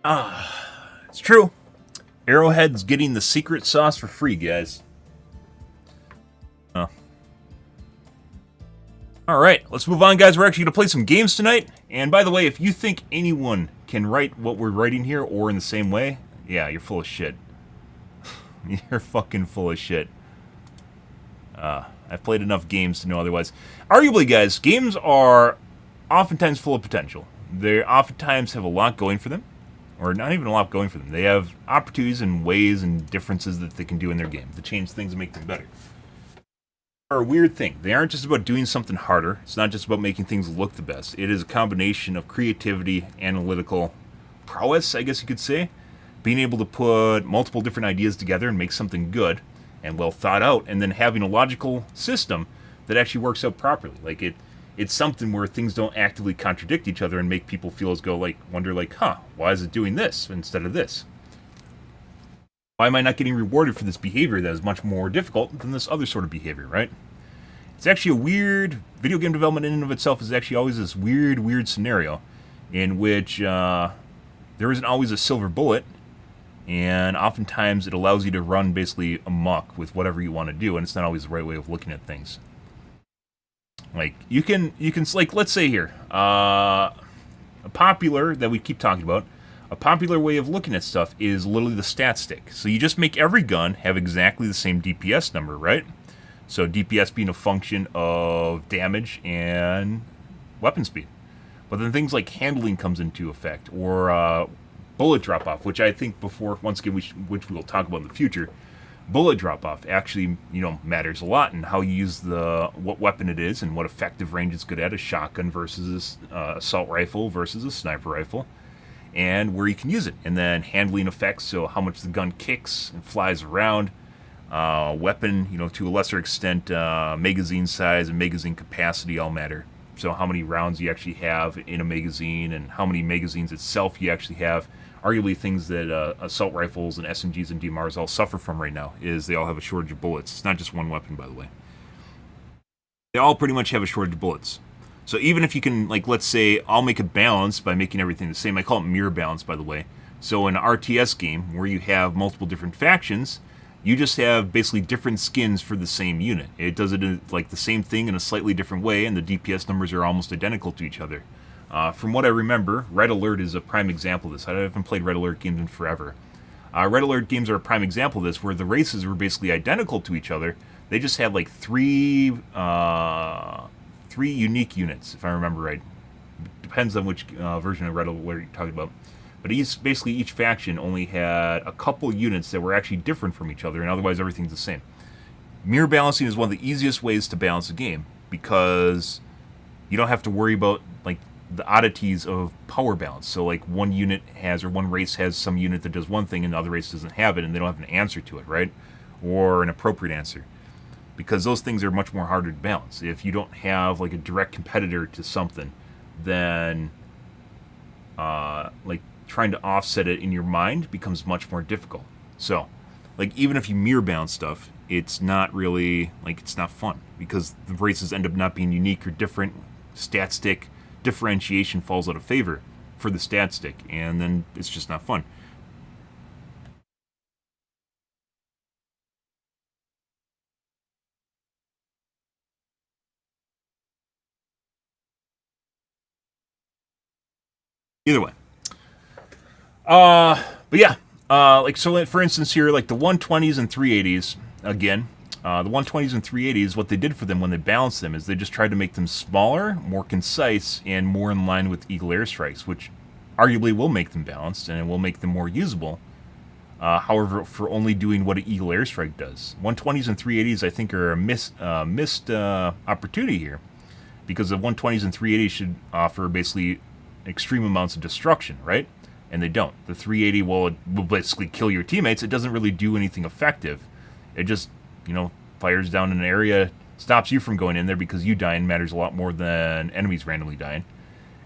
It's true. Arrowhead's getting the secret sauce for free, guys. Alright, let's move on, guys. We're actually going to play some games tonight. And by the way, if you think anyone can write what we're writing here or in the same way, yeah, you're full of shit. You're fucking full of shit. I've played enough games to know otherwise. Arguably, guys, games are oftentimes full of potential. They oftentimes have a lot going for them. Or not even a lot going for them. They have opportunities and ways and differences that they can do in their game to change things and make them better. Are a weird thing. They aren't just about doing something harder. It's not just about making things look the best. It is a combination of creativity, analytical prowess, I guess you could say. Being able to put multiple different ideas together and make something good and well thought out, and then having a logical system that actually works out properly. Like it's something where things don't actively contradict each other and make people feel as go like wonder like, huh, why is it doing this instead of this? Why am I not getting rewarded for this behavior that is much more difficult than this other sort of behavior, right? It's actually a weird... Video game development in and of itself is actually always this weird scenario in which there isn't always a silver bullet, and oftentimes it allows you to run basically amok with whatever you want to do, and it's not always the right way of looking at things. Like, you can like, let's say here, a popular, that we keep talking about, a popular way of looking at stuff is literally the stat stick. So you just make every gun have exactly the same DPS number, right? So DPS being a function of damage and weapon speed. But then things like handling comes into effect, or bullet drop-off, which I think before, once again, which we will talk about in the future. Bullet drop-off actually, matters a lot in how you use what weapon it is and what effective range it's good at, a shotgun versus a assault rifle versus a sniper rifle, and where you can use it. And then handling effects, so how much the gun kicks and flies around. Weapon, to a lesser extent, magazine size and magazine capacity all matter. So how many rounds you actually have in a magazine and how many magazines itself you actually have. Arguably things that assault rifles and SMGs and DMRs all suffer from right now is they all have a shortage of bullets. It's not just one weapon, by the way. They all pretty much have a shortage of bullets. So even if you can, like, let's say, I'll make a balance by making everything the same. I call it mirror balance, by the way. So in an RTS game where you have multiple different factions, you just have basically different skins for the same unit. It does it like the same thing in a slightly different way, and the DPS numbers are almost identical to each other. From what I remember, Red Alert is a prime example of this. I haven't played Red Alert games in forever. Red Alert games are a prime example of this, where the races were basically identical to each other. They just had like three unique units, if I remember right. Depends on which version of Red Alert you're talking about. But basically each faction only had a couple units that were actually different from each other, and otherwise everything's the same. Mirror balancing is one of the easiest ways to balance a game, because you don't have to worry about like the oddities of power balance. So like one unit has, or one race has some unit that does one thing and the other race doesn't have it, and they don't have an answer to it, right? Or an appropriate answer. Because those things are much more harder to balance. If you don't have like a direct competitor to something, then like trying to offset it in your mind becomes much more difficult. So, like, even if you mirror balance stuff, it's not really, like, it's not fun, because the races end up not being unique or different. Stat stick differentiation falls out of favor for the stat stick, and then it's just not fun. Either way. But yeah, like, so for instance here, like the 120s and 380s, again, the 120s and 380s, what they did for them when they balanced them is they just tried to make them smaller, more concise, and more in line with Eagle airstrikes, which arguably will make them balanced, and it will make them more usable. However, for only doing what an Eagle airstrike does. 120s and 380s, I think, are a missed opportunity here, because the 120s and 380s should offer basically extreme amounts of destruction, right? And they don't. The 380 will basically kill your teammates. It doesn't really do anything effective. It just, fires down an area, stops you from going in there, because you dying matters a lot more than enemies randomly dying.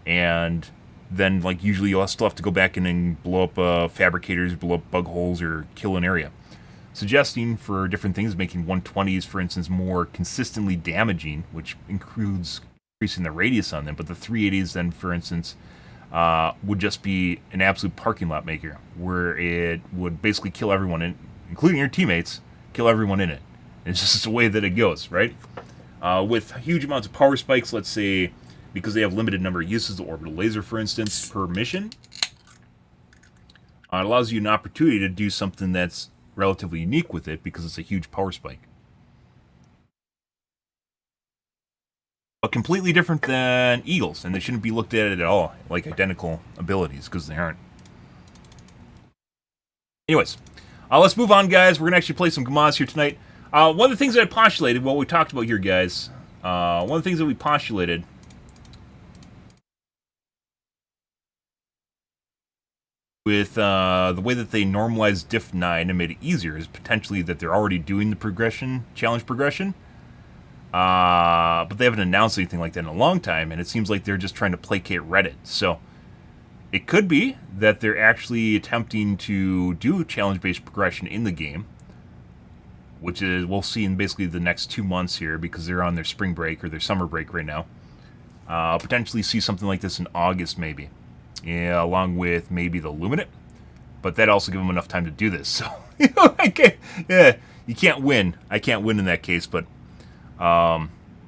And then, like, usually you'll still have to go back in and blow up fabricators, blow up bug holes, or kill an area. Suggesting for different things, making 120s, for instance, more consistently damaging, which includes increasing the radius on them. But the 380s then, for instance, would just be an absolute parking lot maker, where it would basically kill everyone, including your teammates, kill everyone in it. It's just the way that it goes, right? With huge amounts of power spikes, let's say, because they have limited number of uses, the orbital laser, for instance, per mission, it allows you an opportunity to do something that's relatively unique with it, because it's a huge power spike. But completely different than eagles, and they shouldn't be looked at at all like identical abilities, because they aren't. Anyways, let's move on, guys. We're going to actually play some commands here tonight. One of the things that I postulated, what we talked about here, guys, one of the things that we postulated with the way that they normalized diff 9 and made it easier is potentially that they're already doing the progression, challenge progression. But they haven't announced anything like that in a long time, and it seems like they're just trying to placate Reddit. So it could be that they're actually attempting to do challenge-based progression in the game, which is we'll see in basically the next 2 months here, because they're on their spring break or their summer break right now. Potentially see something like this in August, maybe, yeah, along with maybe the Luminate. But that also give them enough time to do this. So you can't win. I can't win in that case, but.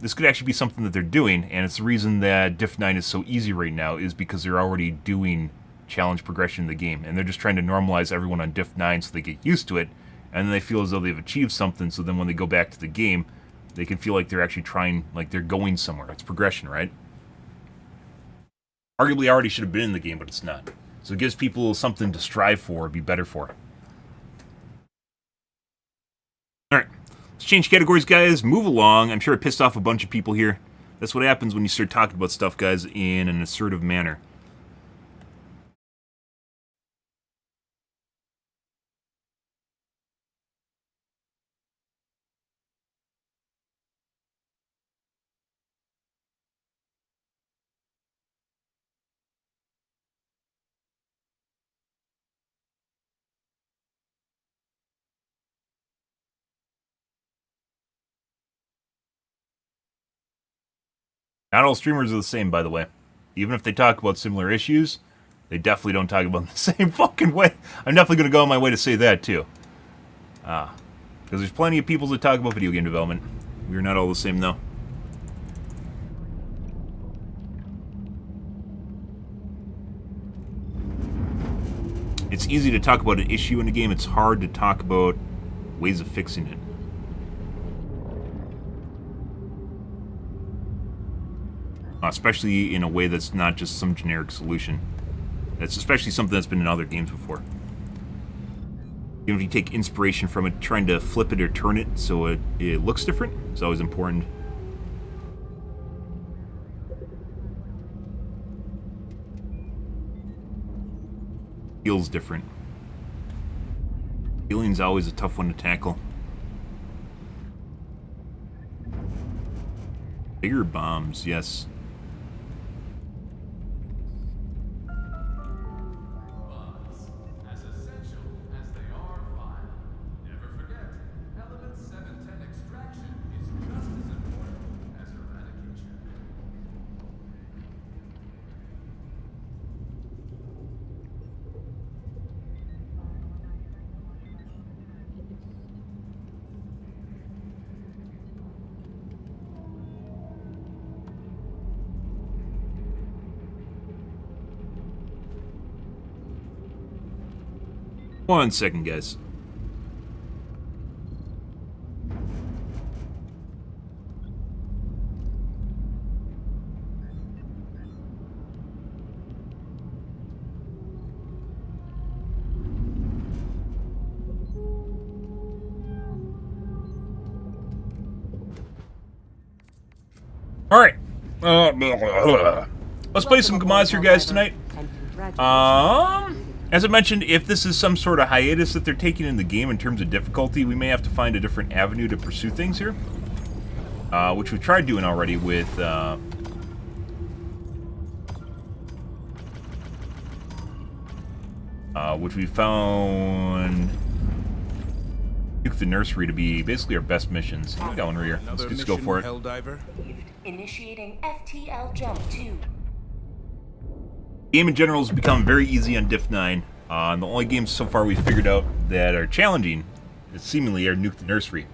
This could actually be something that they're doing, and it's the reason that diff 9 is so easy right now, is because they're already doing challenge progression in the game, and they're just trying to normalize everyone on diff 9 so they get used to it, and then they feel as though they've achieved something, so then when they go back to the game, they can feel like they're actually trying, like they're going somewhere. It's progression, right? Arguably already should have been in the game, but it's not. So it gives people something to strive for, be better for. Alright. Let's change categories, guys. Move along. I'm sure I pissed off a bunch of people here. That's what happens when you start talking about stuff, guys, in an assertive manner. Not all streamers are the same, by the way. Even if they talk about similar issues, they definitely don't talk about them the same fucking way. I'm definitely going to go on my way to say that, too. Because there's plenty of people that talk about video game development. We're not all the same, though. It's easy to talk about an issue in a game. It's hard to talk about ways of fixing it. Especially in a way that's not just some generic solution. That's especially something that's been in other games before. Even if you take inspiration from it, trying to flip it or turn it so it looks different is always important. Feels different. Feeling's always a tough one to tackle. Bigger bombs, yes. One second, guys. Alright. Let's play some commands here, guys, tonight. As I mentioned, if this is some sort of hiatus that they're taking in the game in terms of difficulty, we may have to find a different avenue to pursue things here. Which we tried doing already with... which we found... Nuke the Nursery to be basically our best missions. We got one right here. Let's just go for it. Helldiver. Initiating FTL jump 2. Game in general has become very easy on Diff 9. And the only games so far we've figured out that are challenging, seemingly, are Nuke the Nursery.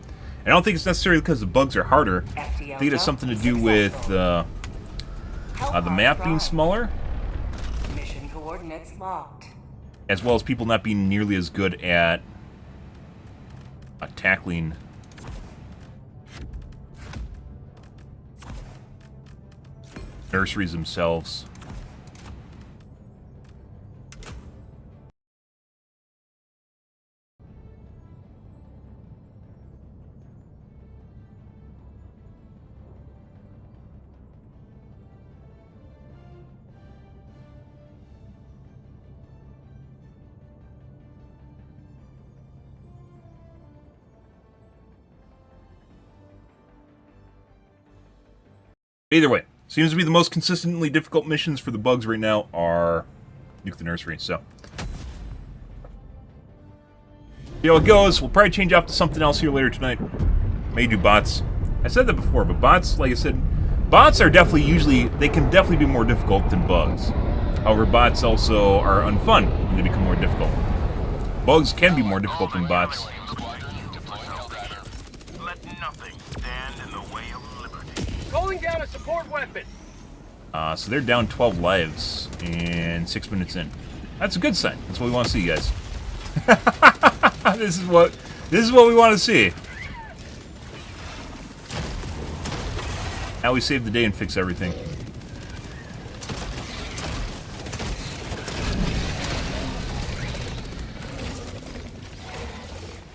I don't think it's necessarily because the bugs are harder. I think it has something to do with the map being smaller, Mission coordinates locked. as well as people not being nearly as good at tackling nurseries themselves. Either way, seems to be the most consistently difficult missions for the bugs right now are Nuke the Nursery, so. See how it goes. We'll probably change off to something else here later tonight. May do bots. I said that before, but bots, like I said, bots are definitely they can definitely be more difficult than bugs. However, bots also are unfun when they become more difficult. Bugs can be more difficult than bots. Calling down a support weapon. So they're down 12 lives and 6 minutes in. That's a good sign. That's what we want to see, guys. This is what we want to see. How we save the day and fix everything.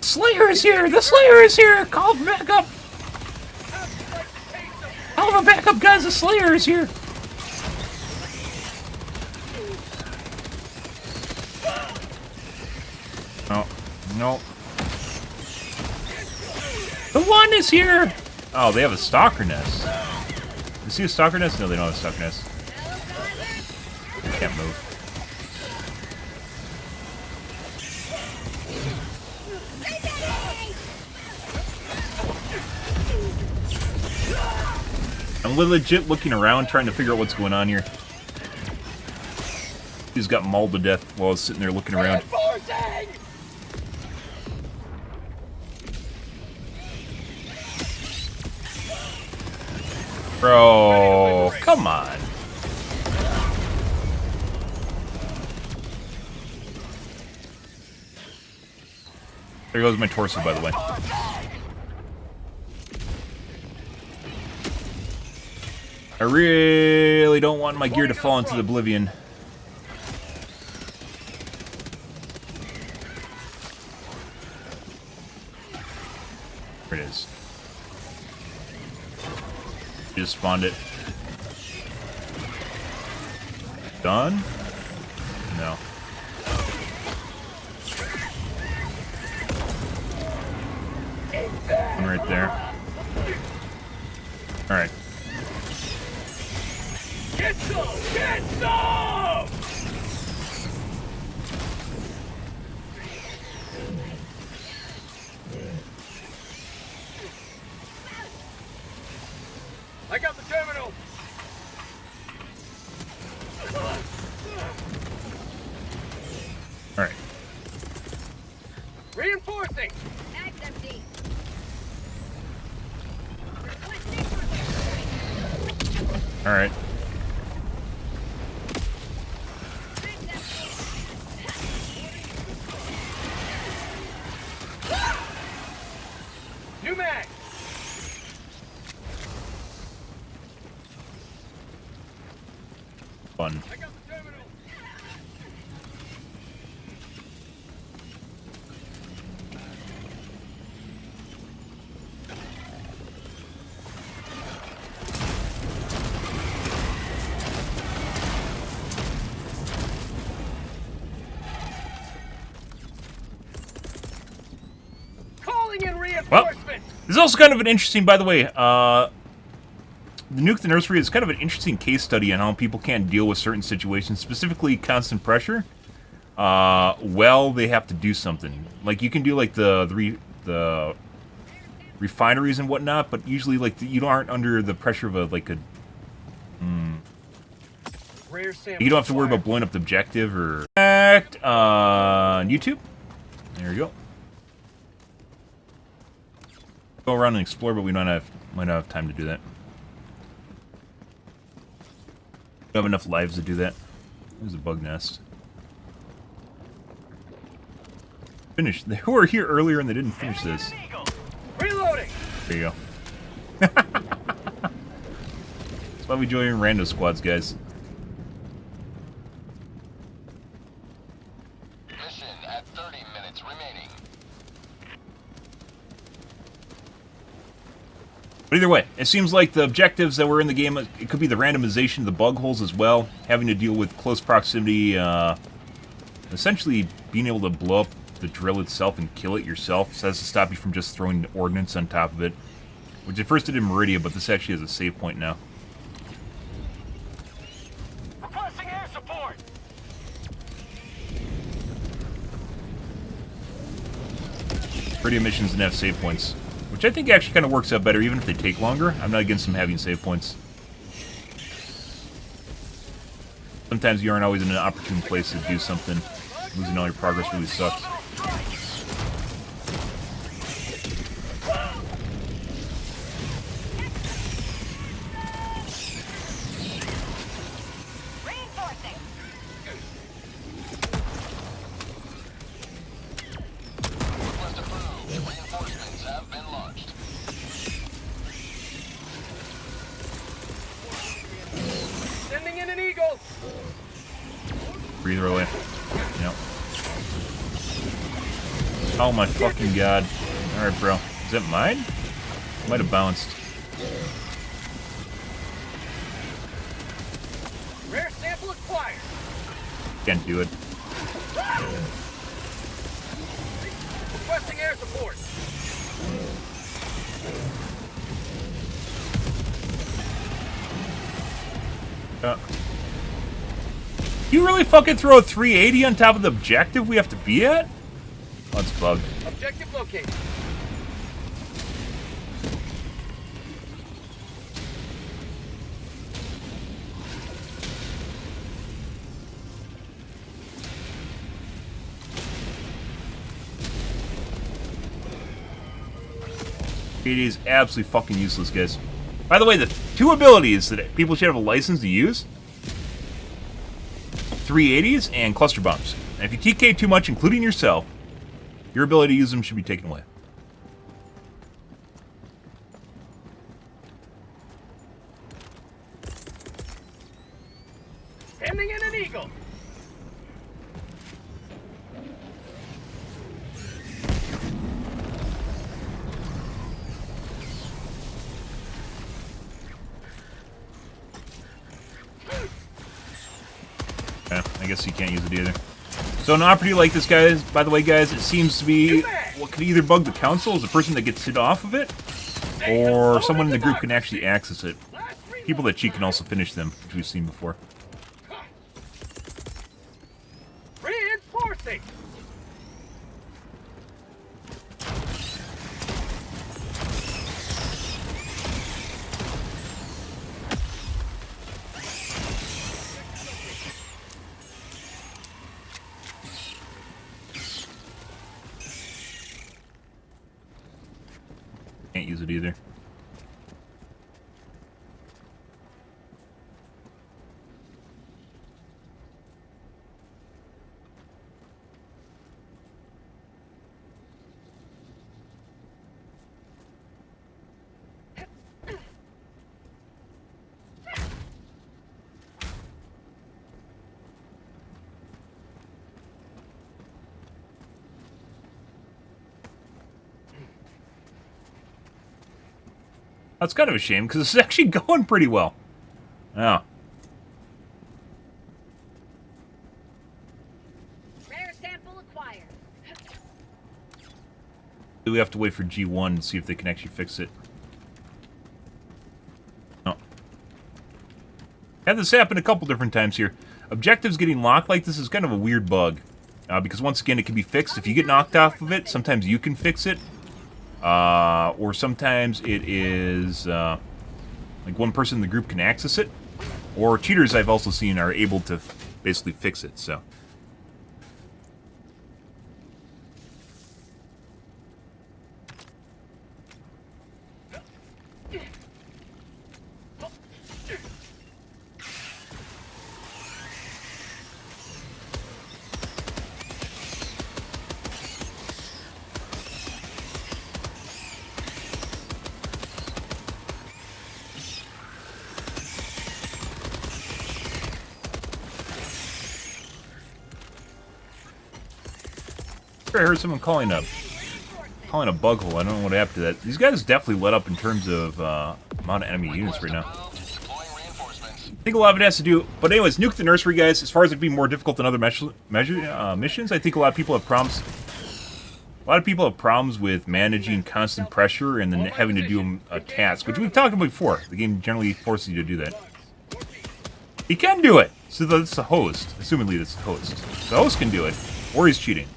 Slayer is here! The Slayer is here! Call him back up! Call him back up, guys! The Slayer is here! Oh, no. The one is here! Oh, they have a stalker nest. You see a stalker nest? No, they don't have a stalker nest. They can't move. I'm legit looking around trying to figure out what's going on here. He's got mauled to death while I was sitting there looking around. Bro, come on. There goes my torso, by the way. I really don't want my gear to fall into the oblivion. There it is. Just spawned it. Done? No. One right there. Alright. Get some! Get some! I got the terminal. Alright. Reinforcing. Alright. New mag. Fun. I got the terminal. Calling in reinforcements. This is also kind of an interesting, by the way, the Nuke the Nursery is kind of an interesting case study on how people can't deal with certain situations, specifically constant pressure. Well, they have to do something. Like, you can do, like, the refineries and whatnot, but usually, like, you aren't under the pressure of, Rare sample. You don't have to worry about blowing up the objective or... on YouTube. There you go. Go around and explore, but we might not have time to do that. We don't have enough lives to do that. There's a bug nest. Finish. They were here earlier and they didn't finish this. Reloading. There you go. That's why we join rando squads, guys. Mission at 30 minutes remaining. But either way, it seems like the objectives that were in the game, it could be the randomization of the bug holes as well, having to deal with close proximity, essentially being able to blow up the drill itself and kill it yourself. So that's to stop you from just throwing ordnance on top of it. Which at first did in Meridia, but this actually has a save point now. Requesting air support. Meridia missions didn't have save points. Which I think actually kind of works out better, even if they take longer. I'm not against them having save points. Sometimes you aren't always in an opportune place to do something. Losing all your progress really sucks. Request approved. Reinforcements have been launched. Sending in an eagle. Breathe away. Yep. Oh my fucking god. Alright, bro. Is that mine? Might have bounced. Rare sample acquired. Can't do it. Requesting air support. You really fucking throw a 380 on top of the objective we have to be at? Oh, it's bugged. Objective located. It is absolutely fucking useless, guys. By the way, the two abilities that people should have a license to use: 380s and cluster bombs. And if you TK too much, including yourself, your ability to use them should be taken away. Sending in an eagle. Yeah, I guess you can't use it either. So an opportunity like this, guys, by the way, guys, it seems to be what could either bug the council as a person that gets hit off of it, or someone in the group can actually access it. People that cheat can also finish them, which we've seen before. Reinforcing. Can't use it either. That's kind of a shame, because it's actually going pretty well. Yeah. Rare sample acquired. We have to wait for G1 and see if they can actually fix it. Oh. Had this happen a couple different times here. Objectives getting locked like this is kind of a weird bug. Because once again, it can be fixed. If you get knocked off of it, sometimes you can fix it. Or sometimes it is, like one person in the group can access it. Or cheaters I've also seen are able to basically fix it, so. I heard someone calling a bug hole. I don't know what happened to that. These guys definitely let up in terms of amount of enemy units right now. I think a lot of it has to do. But anyways, nuke the nursery, guys. As far as it being more difficult than other missions, I think a lot of people have problems. A lot of people have problems with managing constant pressure and then having to do a task, which we've talked about before. The game generally forces you to do that. He can do it. So that's the host. Assumedly, that's the host. The host can do it, or he's cheating.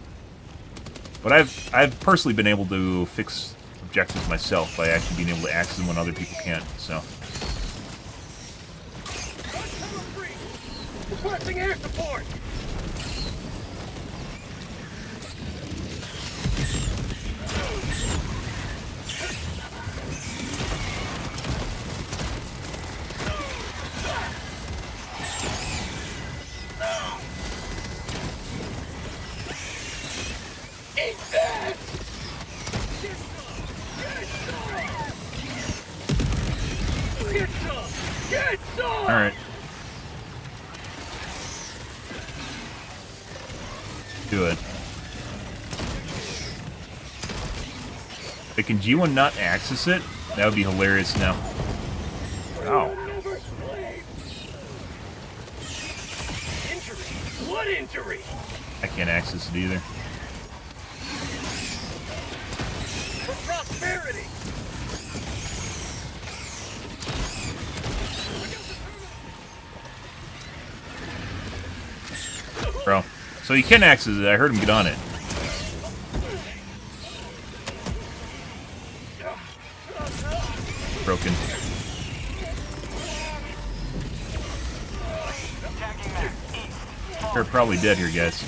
But I've personally been able to fix objectives myself by actually being able to access them when other people can't. So. Requesting air support. Eat that! Get some! Get some! All right. Do it. But can G1 not access it? That would be hilarious now. Ow. Injury! What injury? I can't access it either. For prosperity! Bro. So he can access it. I heard him get on it. Broken. They're probably dead here, guys.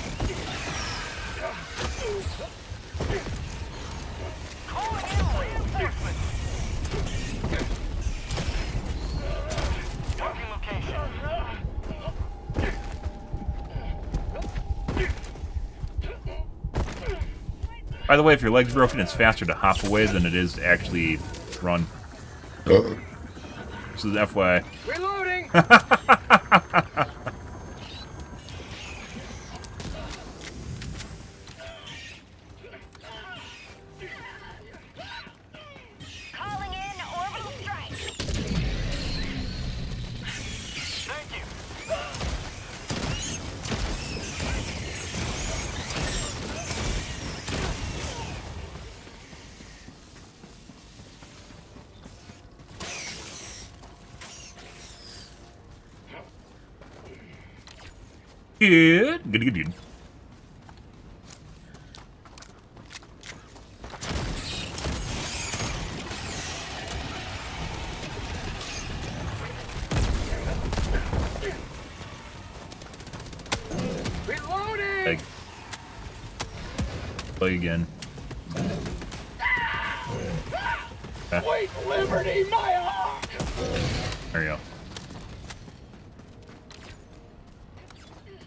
By the way, if your leg's broken, it's faster to hop away than it is to actually run. This is FYI. Reloading! Calling in orbital strike. Thank you. Good. Good. Reloading! Leg. Play again. Sweet liberty, my hawk! There you go.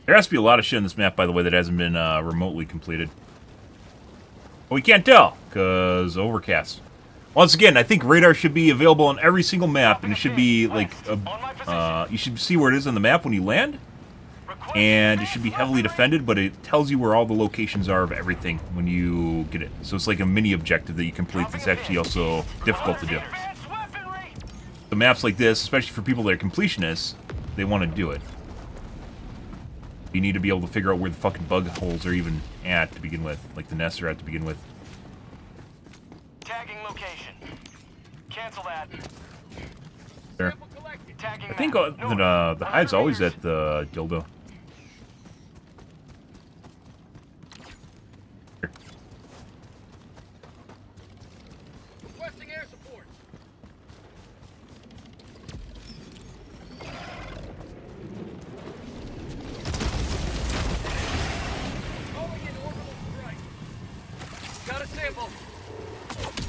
There has to be a lot of shit in this map, by the way, that hasn't been remotely completed. But we can't tell, because overcast. Once again, I think radar should be available on every single map, and it should be, like, you should see where it is on the map when you land. And it should be heavily defended, but it tells you where all the locations are of everything when you get it. So it's like a mini objective that you complete that's actually also difficult to do. The maps like this, especially for people that are completionists, they want to do it. You need to be able to figure out where the fucking bug holes are even at to begin with. Like the nests are at to begin with. Tagging location. Cancel that. There. Tagging I think the hive's always at the dildo. Here. Requesting air support.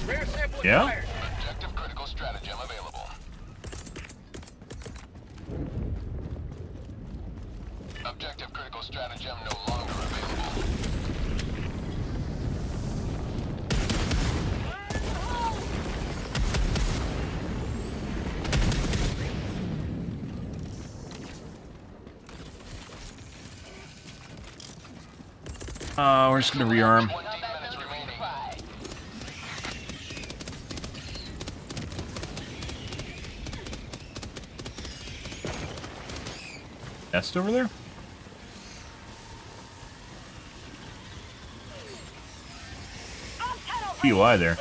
Rare sample Yeah? acquired. Objective critical stratagem available. Objective critical stratagem no longer available. We're just gonna rearm. 20 minutes remaining. Nest over there? POI there.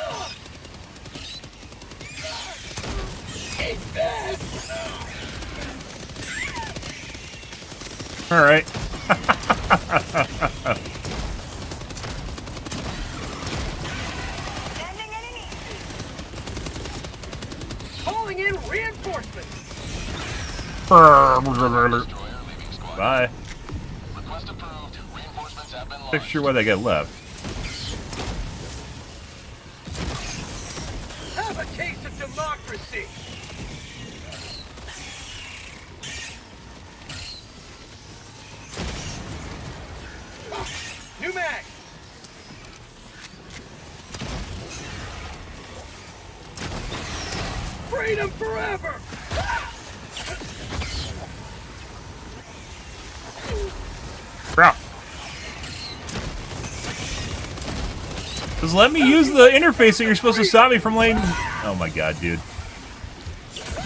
Alright. Sending enemy. Calling in reinforcements. Destroyer leaving squad. Bye. Request approved. Reinforcements have been Not launched. sure why they got left. Have a taste of democracy. New mag. Freedom forever. Bro. Just let me use the interface that you're supposed to stop me from letting... Oh my god, dude.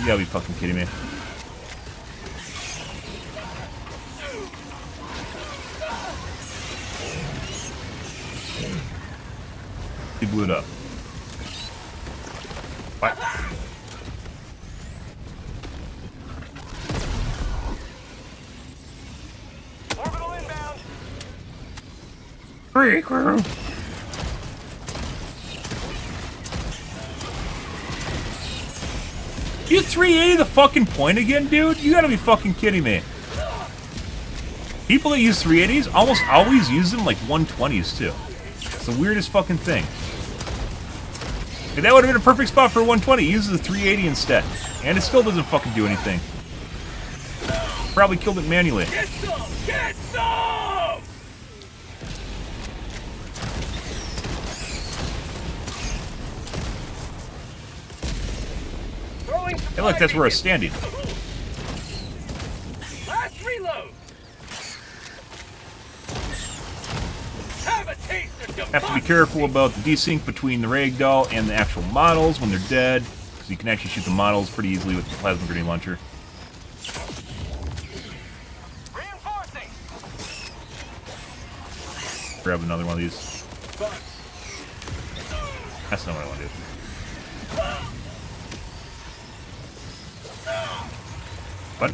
You gotta be fucking kidding me. He blew it up. What? Orbital inbound. Free crew. You 380 the fucking point again, dude? You gotta be fucking kidding me. People that use 380s almost always use them like 120s too. It's the weirdest fucking thing. Like, that would have been a perfect spot for a 120. It uses the 380 instead. And it still doesn't fucking do anything. Probably killed it manually. Get some. Get some. Throwing Hey look, that's where I was standing. Last reload. Have a taste of democracy. Have to be careful about the desync between the ragdoll and the actual models when they're dead. Because you can actually shoot the models pretty easily with the plasma grenade launcher. Reinforcing. Grab another one of these. That's not what I want to do. What?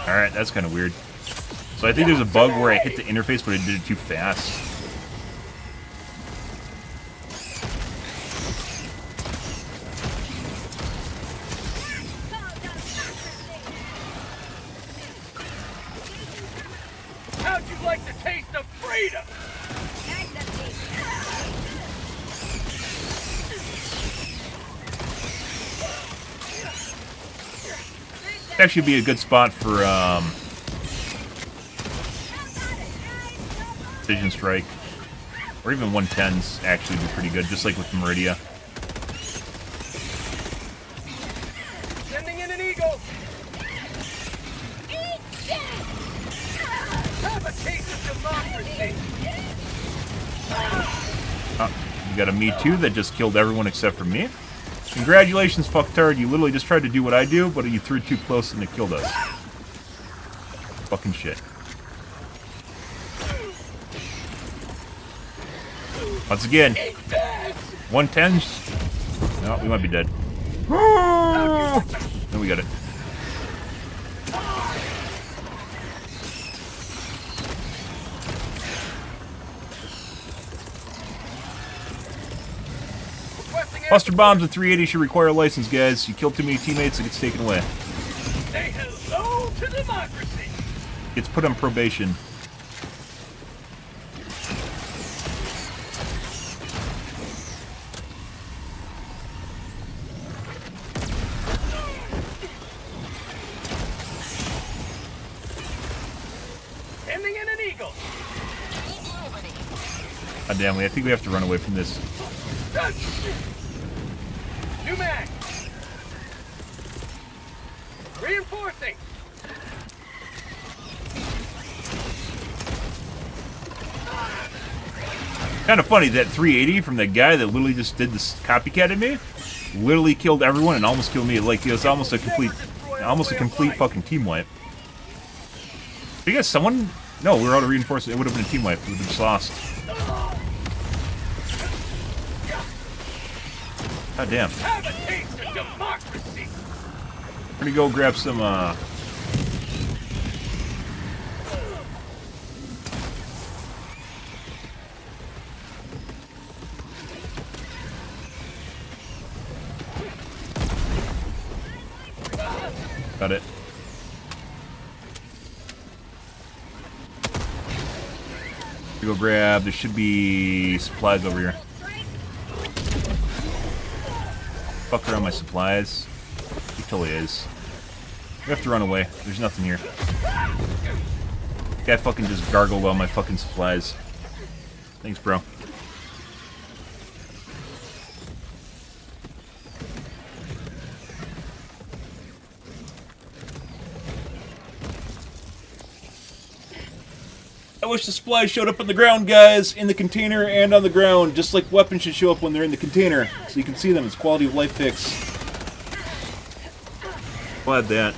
Alright, that's kind of weird. So I think there's a bug where I hit the interface, but I did it too fast. How'd you like the taste of freedom? Actually be a good spot for Precision Strike. Or even 110s actually be pretty good, just like with Meridia. Sending in an eagle. Have a taste of democracy. You got a Me Too that just killed everyone except for me. Congratulations, fucktard. You literally just tried to do what I do, but you threw it too close and it killed us. Fucking shit. Once again, 110s. No, we might be dead. No, we got it. Buster bombs at 380 should require a license, guys. You kill too many teammates, it gets taken away. Say hello to democracy. It's put on probation. damn, I think we have to run away from this. New mag. Reinforcing. Kind of funny, that 380 from that guy that literally just did this copycat at me, literally killed everyone and almost killed me. Like, it was almost a complete fucking team wipe. I guess someone... No, we were out of reinforcement. It would have been a team wipe. We would have just lost. God damn. Have a taste of democracy. We're gonna go grab some, Got it. Go grab. There should be supplies over here. Fuck around my supplies. He totally is. We have to run away. There's nothing here. Guy fucking just gargled all my fucking supplies. Thanks, bro. I wish the supplies showed up on the ground, guys, in the container and on the ground, just like weapons should show up when they're in the container, so you can see them. It's quality of life fix. Glad that.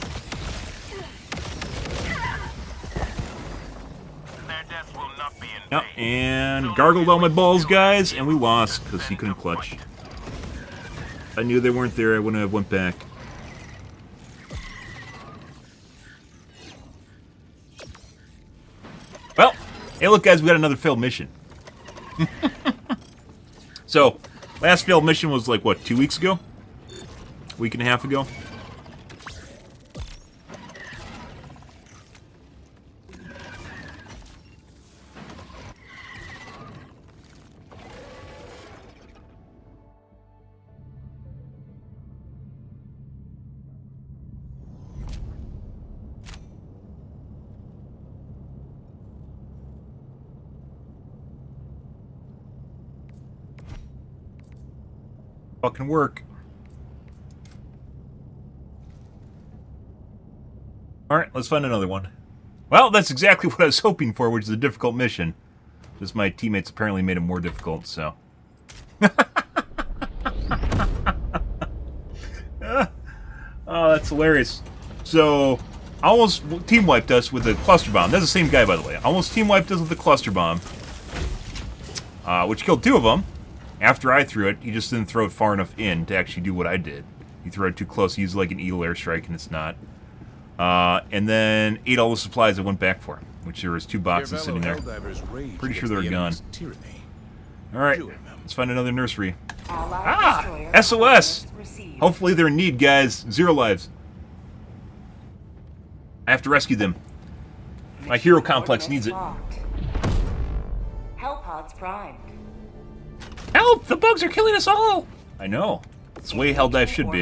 Yep, and gargled all my balls, guys, and we lost because he couldn't clutch. If I knew they weren't there, I wouldn't have went back. Well, hey look guys, we got another failed mission. So, last failed mission was like, what, 2 weeks ago? Week and a half ago? Fucking work. Alright, let's find another one. Well, that's exactly what I was hoping for, which is a difficult mission. Just my teammates apparently made it more difficult, so. Oh, that's hilarious. So, almost team wiped us with a cluster bomb. That's the same guy, by the way. Almost team wiped us with a cluster bomb. Which killed 2 of them. After I threw it, he just didn't throw it far enough in to actually do what I did. He threw it too close. He used like an eagle airstrike, and it's not. And then ate all the supplies I went back for, which there was 2 boxes sitting there. Pretty sure they're gone. Alright, let's find another nursery. Ah! SOS! Hopefully they're in need, guys. 0 lives. I have to rescue them. My hero complex needs it. Hell pods primed. Help! The bugs are killing us all! I know. It's the way Helldive should be.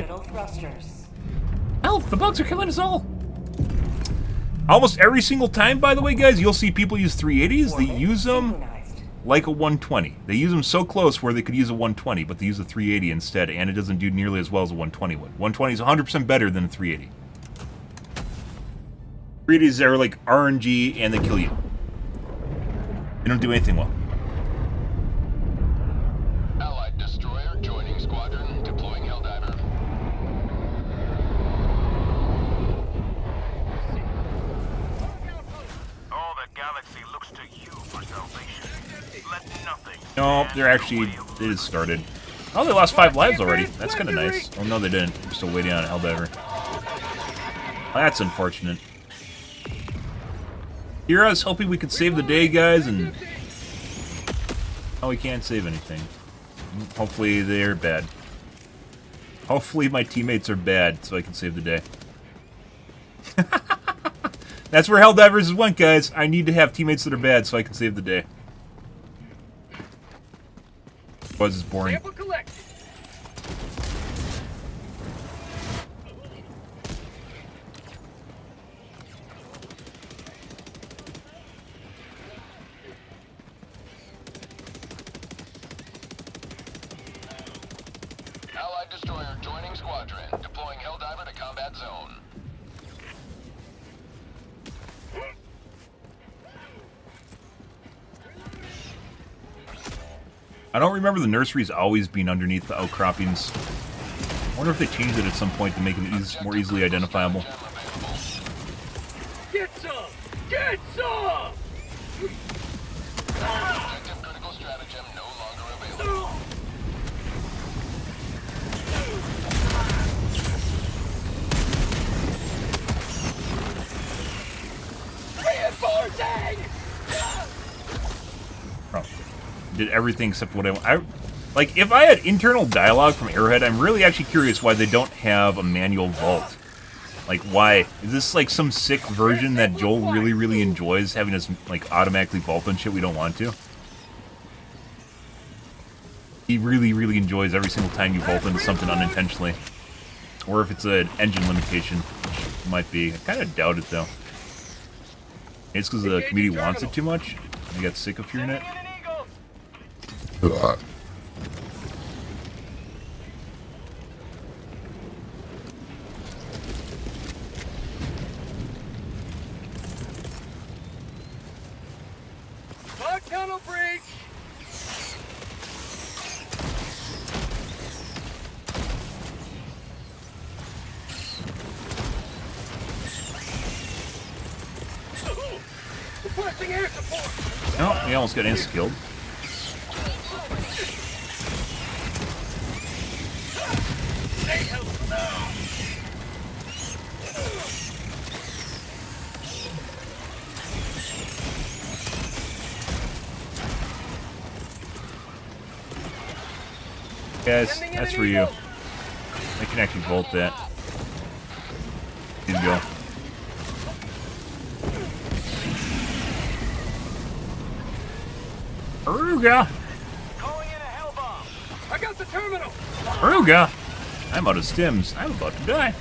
Help! The bugs are killing us all! Almost every single time, by the way, guys, you'll see people use 380s. They use them like a 120. They use them so close where they could use a 120, but they use a 380 instead, and it doesn't do nearly as well as a 120 would. 120 is 100% better than a 380. 380s are like RNG, and they kill you. They don't do anything well. Allied destroyer joining squadron, deploying Helldiver. All the galaxy looks to you for salvation. Let nothing. No, they're actually, they just started. Oh, they lost 5 lives already. That's kind of nice. Oh, no, they didn't. We're still waiting on Helldiver. That's unfortunate. Here I was hoping we could save the day, guys, and... Oh, we can't save anything. Hopefully they're bad. Hopefully my teammates are bad, so I can save the day. That's where Helldivers went, guys. I need to have teammates that are bad so I can save the day. Otherwise it's boring. Sample collected. destroyer joining squadron. Deploying Helldiver to combat zone. I don't remember the nurseries always being underneath the outcroppings. I wonder if they changed it at some point to make it more easily identifiable. Get some! Get some! Objective critical stratagem no longer available. Reinforcing! Oh. Did everything except what I like. If I had internal dialogue from Arrowhead, I'm really actually curious why they don't have a manual vault. Like, why is this like some sick version that Joel really enjoys, having us like automatically vault on shit we don't want to? He really enjoys every single time you vault into something unintentionally, or if it's an engine limitation, which might be. I kind of doubt it though. It's because the community wants it too much. They got sick of hearing it. Fog tunnel breach! Requesting air support! Oh, we almost got insta-killed. Stay healthy! Guys, that's for you. I can actually vault that. Here you go. Aruga! Calling in a hell bomb! I got the terminal! Aruga! I'm out of stims. I'm about to die.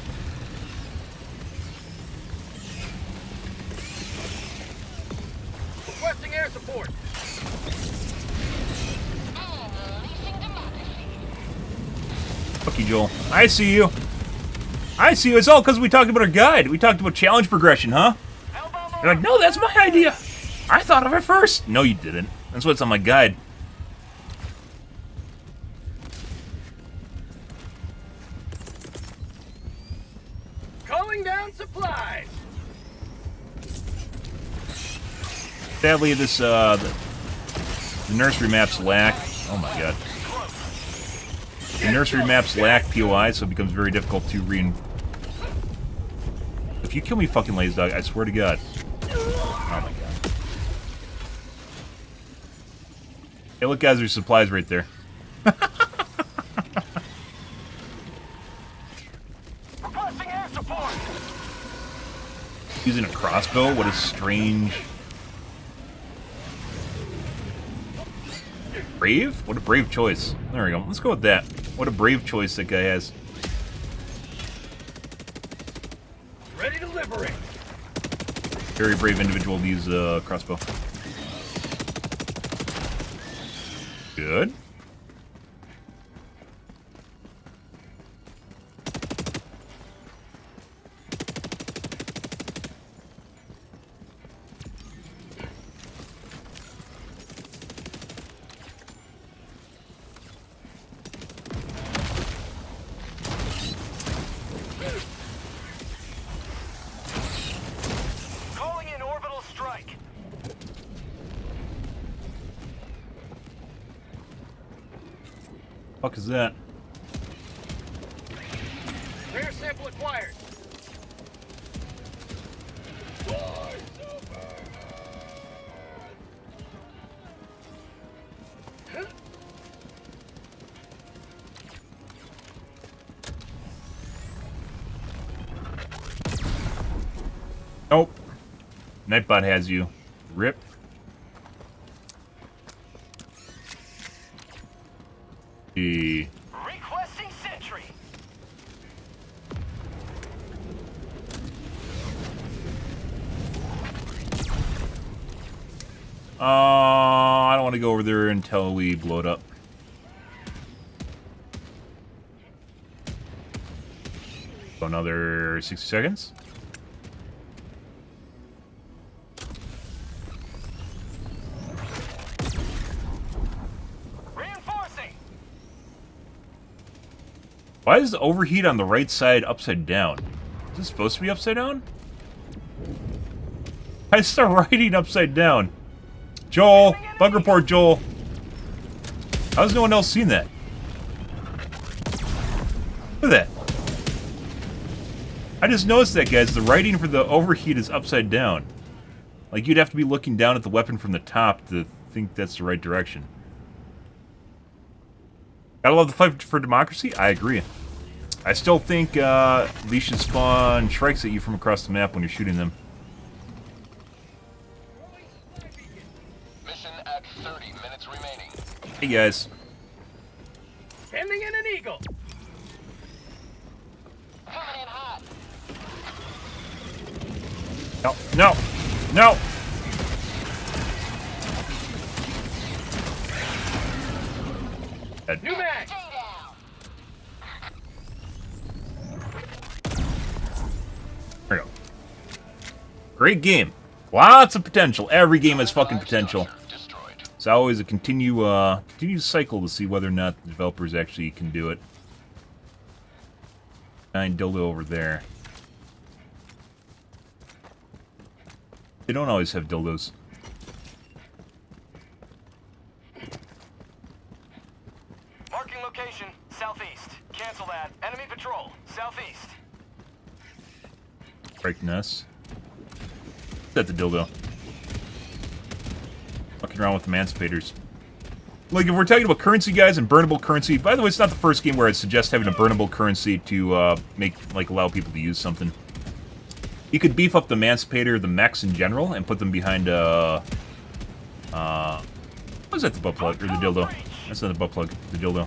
Requesting air support! Fuck you, Joel. I see you. I see you. It's all because we talked about our guide. We talked about challenge progression, huh? You're like, no, that's my idea. I thought of it first. No, you didn't. That's what's on my guide. Calling down supplies! Sadly, this the nursery maps lack. Oh my god. The nursery maps lack POI, so it becomes very difficult to If you kill me, fucking lazy dog, I swear to God. Oh my god. Hey, look, guys, there's supplies right there. Requesting air support! Using a crossbow? What a strange... Brave? What a brave choice. There we go. Let's go with that. What a brave choice that guy has. Ready to liberate! Very brave individual to use a crossbow. Good. Calling in orbital strike! Fuck is that? Rare sample acquired! Nope. Nightbot has you. Rip. Requesting sentry! I don't want to go over there until we blow it up. So another 60 seconds. Reinforcing. Why is the overheat on the right side upside down? Is this supposed to be upside down? Why is the writing upside down? Joel! Bug report, Joel! How's no one else seen that? Look at that. I just noticed that, guys. The writing for the overheat is upside down. Like, you'd have to be looking down at the weapon from the top to think that's the right direction. Gotta love the fight for democracy? I agree. I still think these should spawn strikes at you from across the map when you're shooting them. Mission at 30 minutes remaining. Hey, guys. Sending in an eagle. Coming in hot. No, no, no! New mag. Stay down. There we go. Great game. Lots of potential. Every game has fucking potential. Destroyed. It's always a continued cycle to see whether or not the developers actually can do it. 9 dildo over there. They don't always have dildos. Marking location, southeast. Cancel that. Enemy patrol, southeast. Breaking us. Is that the dildo? Fucking around with emancipators. Like, if we're talking about currency, guys, and burnable currency... By the way, it's not the first game where I'd suggest having a burnable currency to, allow people to use something. You could beef up the emancipator, the mechs in general, and put them behind, what is that, the butt plug? Or the dildo? That's not the butt plug, the dildo.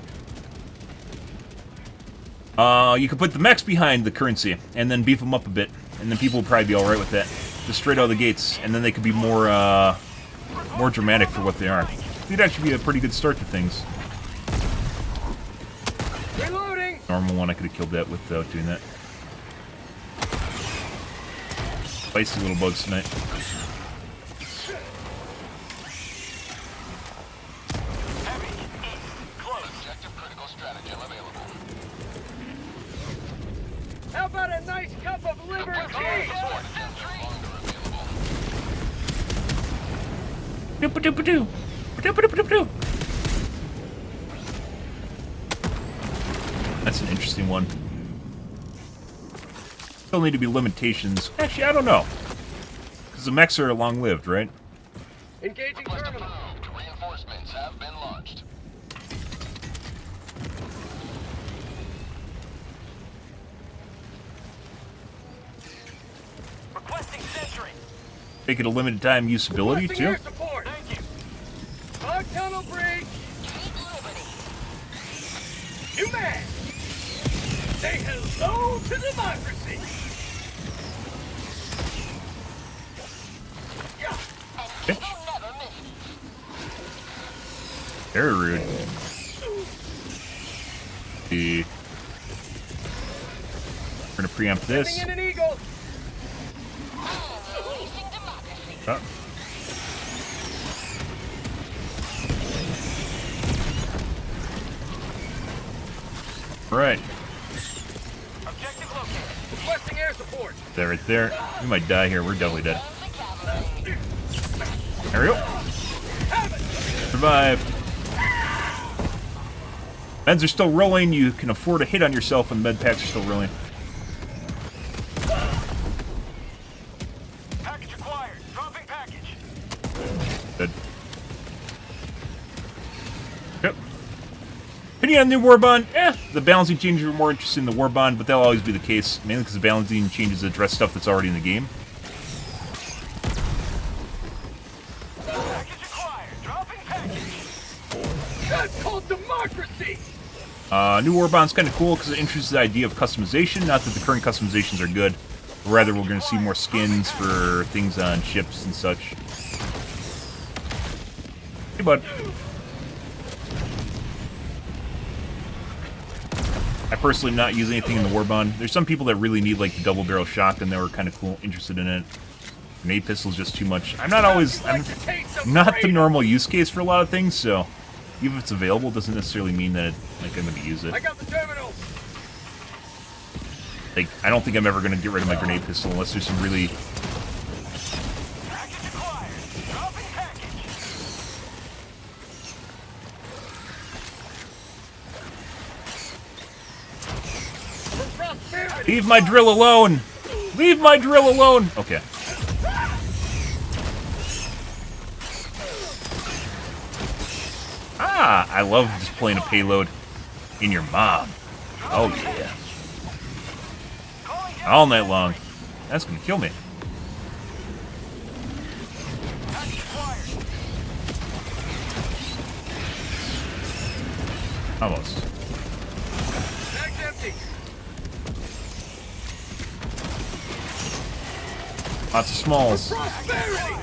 You could put the mechs behind the currency, and then beef them up a bit. And then people would probably be alright with that. Just straight out of the gates. And then they could be more dramatic for what they are. It'd actually be a pretty good start to things. Reloading. Normal one, I could have killed that without doing that. Spicy little bugs tonight. Heavy, east, close. Objective critical stratagem available. How about a nice cup of liver tea? Doop-a-doop-a-doo. Doop-a-doop-a-doo. That's an interesting one. Still need to be limitations. Actually, I don't know. Because the mechs are long-lived, right? Engaging Request terminal. approved. Reinforcements have been launched. Requesting sentry. Make it a limited time usability, Requesting too. air support. Thank you. Fog tunnel breach. New man. Say hello to democracy. Yeah. Bitch. Very rude. We're gonna preempt this. Sending in an eagle. Oh. Right. Objective located. Requesting air support. There, right there. We might die here. We're definitely dead. There we go. Survived. Meds are still rolling. You can afford a hit on yourself when med packs are still rolling. Package acquired. Dropping package. Good. Yep. Opinion on the new war bond? The balancing changes are more interesting than the war bond, but that'll always be the case, mainly because the balancing changes address stuff that's already in the game. Package acquired. Dropping package. That's called democracy. New war bond's kind of cool because it introduces the idea of customization. Not that the current customizations are good. Rather, we're going to see more skins for things on ships and such. Hey, bud. I personally am not using anything in the Warbond. There's some people that really need like the double barrel shotgun that were kind of cool, interested in it. Grenade pistol's just too much. I'm not not the normal use case for a lot of things, so even if it's available, it doesn't necessarily mean that like I'm going to use it. I got the terminals. Like, I don't think I'm ever going to get rid of my grenade pistol unless there's some really... Package acquired. Dropping package. Leave my drill alone! Leave my drill alone! Okay. Ah, I love just playing a payload in your mom. Oh, yeah. All night long. That's gonna kill me. Almost. Bag's empty. Lots of smalls. Prosperity.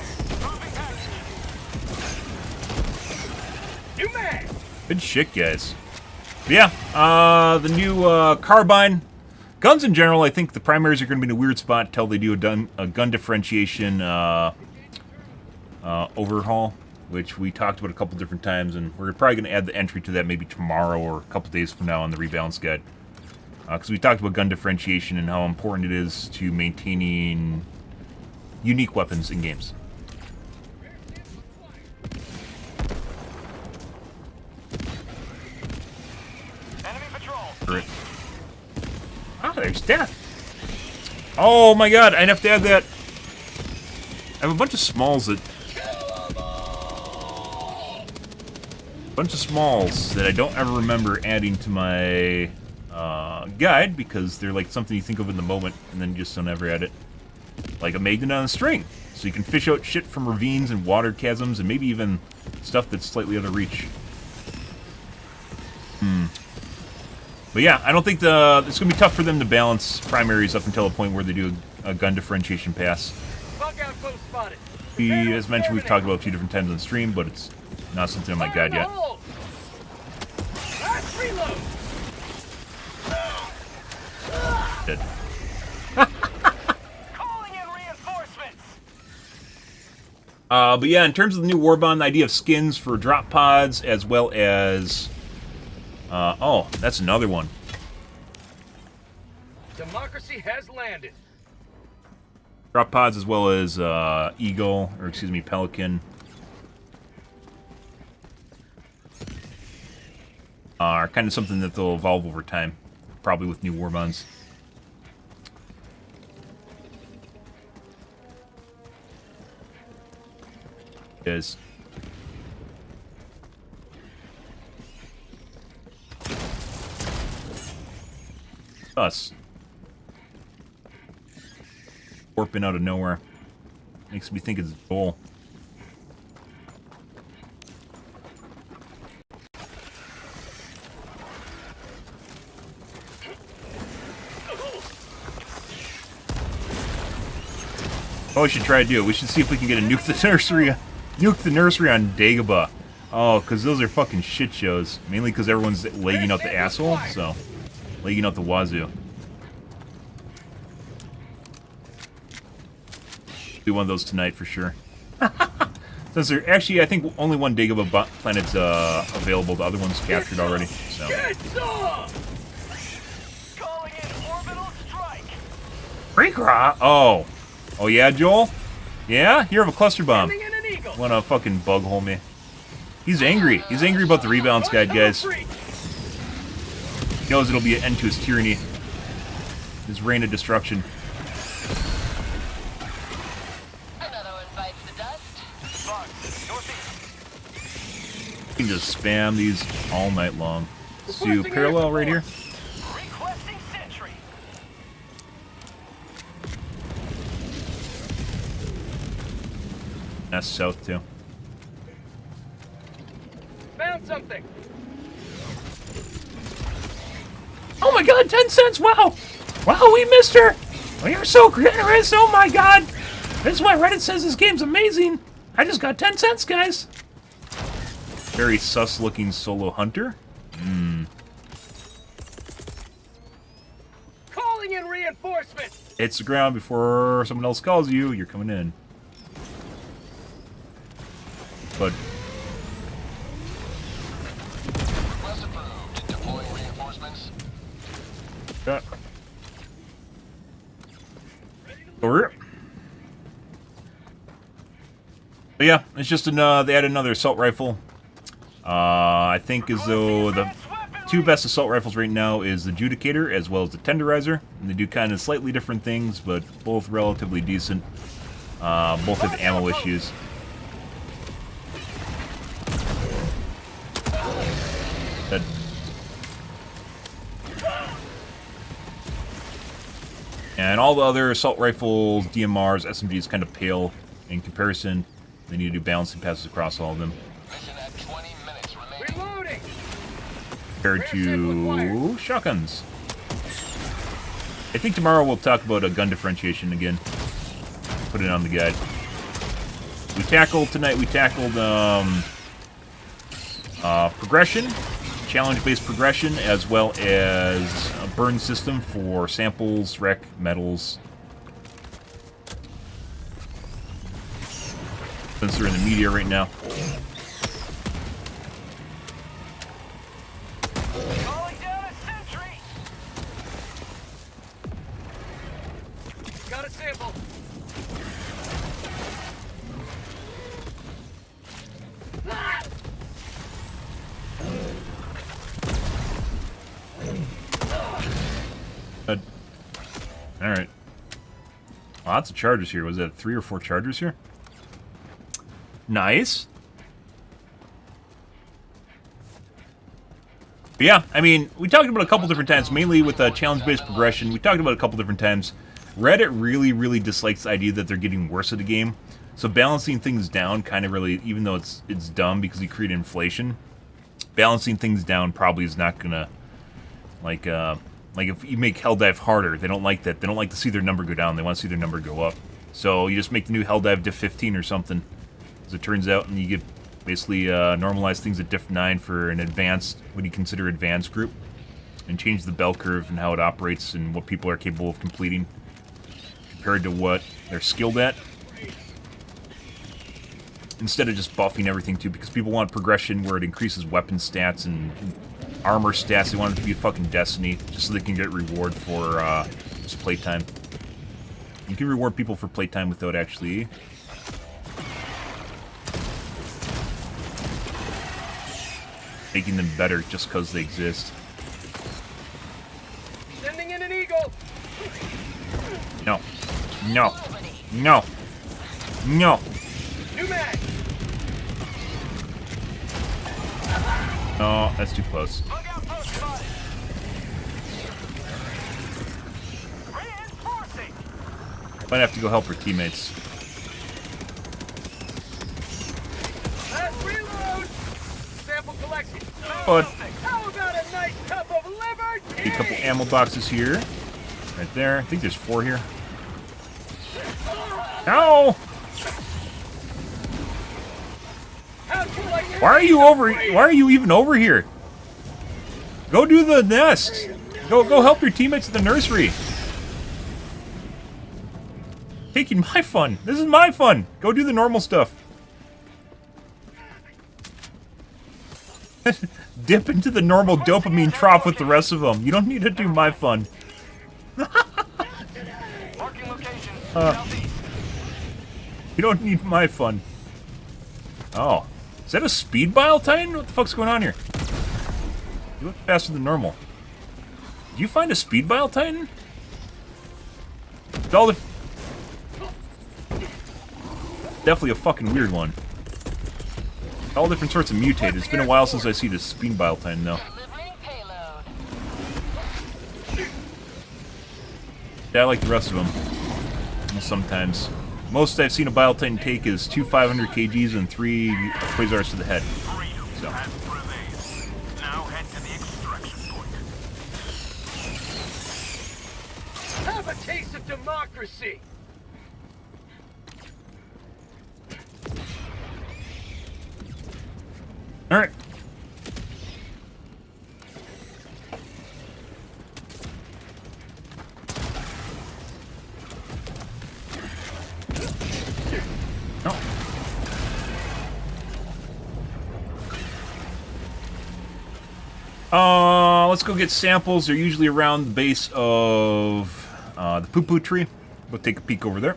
New mag. Good shit, guys. But yeah, the new carbine. Guns in general, I think the primaries are going to be in a weird spot until they do a gun differentiation overhaul, which we talked about a couple different times, and we're probably going to add the entry to that maybe tomorrow or a couple days from now on the rebalance guide. Because we talked about gun differentiation and how important it is to maintaining unique weapons in games. Enemy patrol. Great. Ah, there's death. Oh my god, I'd have to add that. I have a bunch of smalls that... I don't ever remember adding to my guide because they're like something you think of in the moment and then you just don't ever add it. Like a magnet on a string. So you can fish out shit from ravines and water chasms and maybe even stuff that's slightly out of reach. But yeah, I don't think it's going to be tough for them to balance primaries up until a point where they do a gun differentiation pass. Bug outpost spotted. As mentioned, we've talked about a few different times on stream, but it's not something on my guide yet. Last reload. Dead. Calling in reinforcements. But yeah, in terms of the new Warbond, the idea of skins for drop pods, as well as... oh, that's another one. Democracy has landed. Drop pods as well as Eagle, or excuse me, Pelican. Are kind of something that they'll evolve over time, probably with new Warbonds. Is us warping out of nowhere makes me think it's bull. Oh, we should try to do it. We should see if we can get a nuke the nursery on Dagobah. Oh, because those are fucking shit shows. Mainly because everyone's legging out the asshole, so legging out the wazoo. Do one of those tonight for sure. Since there actually, I think only one Dagobah planet's available. The other one's captured already. So. Calling in orbital strike. Recraw. Oh. Oh yeah, Joel? Yeah? Here, have a cluster bomb. Sending in an eagle. Wanna fucking bug hole me? He's angry. He's angry about the rebalance guide, guys. He knows it'll be an end to his tyranny. His reign of destruction. Another one bites the dust. Bug. Northeast. You can just spam these all night long. Let's do parallel right here. Requesting sentry. That's south too. Found something. Oh my god, 10 cents! Wow! Wow, we missed her! Oh, you're so generous! Oh my god! This is why Reddit says this game's amazing! I just got 10 cents, guys! Very sus-looking solo hunter. Sending in reinforcements. Hits the ground before someone else calls you. You're coming in. But Request approved. Deploying reinforcements. yeah. Over here. But yeah, it's just they added another assault rifle. I think as though the two best assault rifles right now is the Judicator as well as the Tenderizer. And they do kind of slightly different things, but both relatively decent. Both have ammo issues. That and all the other assault rifles, DMRs, SMGs kind of pale in comparison. They need to do balancing passes across all of them. Mission at 20 minutes remaining. Reloading. Compared to shotguns. I think tomorrow we'll talk about a gun differentiation again. Put it on the guide. We tackled progression, challenge-based progression, as well as a burn system for samples, rec, metals. Since they're in the media right now. Calling down a sentry. Got a sample. Alright. Lots of chargers here. Was that 3 or 4 chargers here? Nice. But yeah, I mean, we talked about it a couple different times, mainly with challenge-based progression. We talked about it a couple different times. Reddit really, really dislikes the idea that they're getting worse at the game. So balancing things down kind of really, even though it's dumb because you create inflation, balancing things down probably is not gonna, like if you make Helldive harder, they don't like that. They don't like to see their number go down. They want to see their number go up. So you just make the new Helldive diff 15 or something, as it turns out, and you get basically normalize things at diff 9 for an advanced, what you consider advanced group, and change the bell curve and how it operates and what people are capable of completing compared to what they're skilled at. Instead of just buffing everything too, because people want progression where it increases weapon stats and armor stats. They want it to be a fucking Destiny, just so they can get reward for just playtime. You can reward people for playtime without actually making them better just because they exist. Sending in an eagle. No. No. No. No. New mag. No, that's too close. Bug outpost spotted. Reinforcing. Might have to go help her teammates. Last reload. Sample collection. But How about a nice cup of liver? a couple ammo boxes here. Right there. I think there's 4 here. Ow! Why are you even over here? Go do the nest. Go help your teammates at the nursery. Taking my fun. This is my fun. Go do the normal stuff. Dip into the normal dopamine trough with the rest of them. You don't need to do my fun. Marking location. Southeast. You don't need my fun. Oh. Is that a speed bile titan? What the fuck's going on here? You look faster than normal. Did you find a speed bile titan? It's all the... Definitely a fucking weird one. All different sorts of mutated. It's been a while since I see this speed bile titan though. Delivering payload. Yeah, I like the rest of them. Sometimes. Most I've seen a bile titan take is 2 500 kgs and 3 quasars to the head. So. Now head to the extraction point. Have a taste of democracy. Alright. Let's go get samples. They're usually around the base of the poo-poo tree. We'll take a peek over there.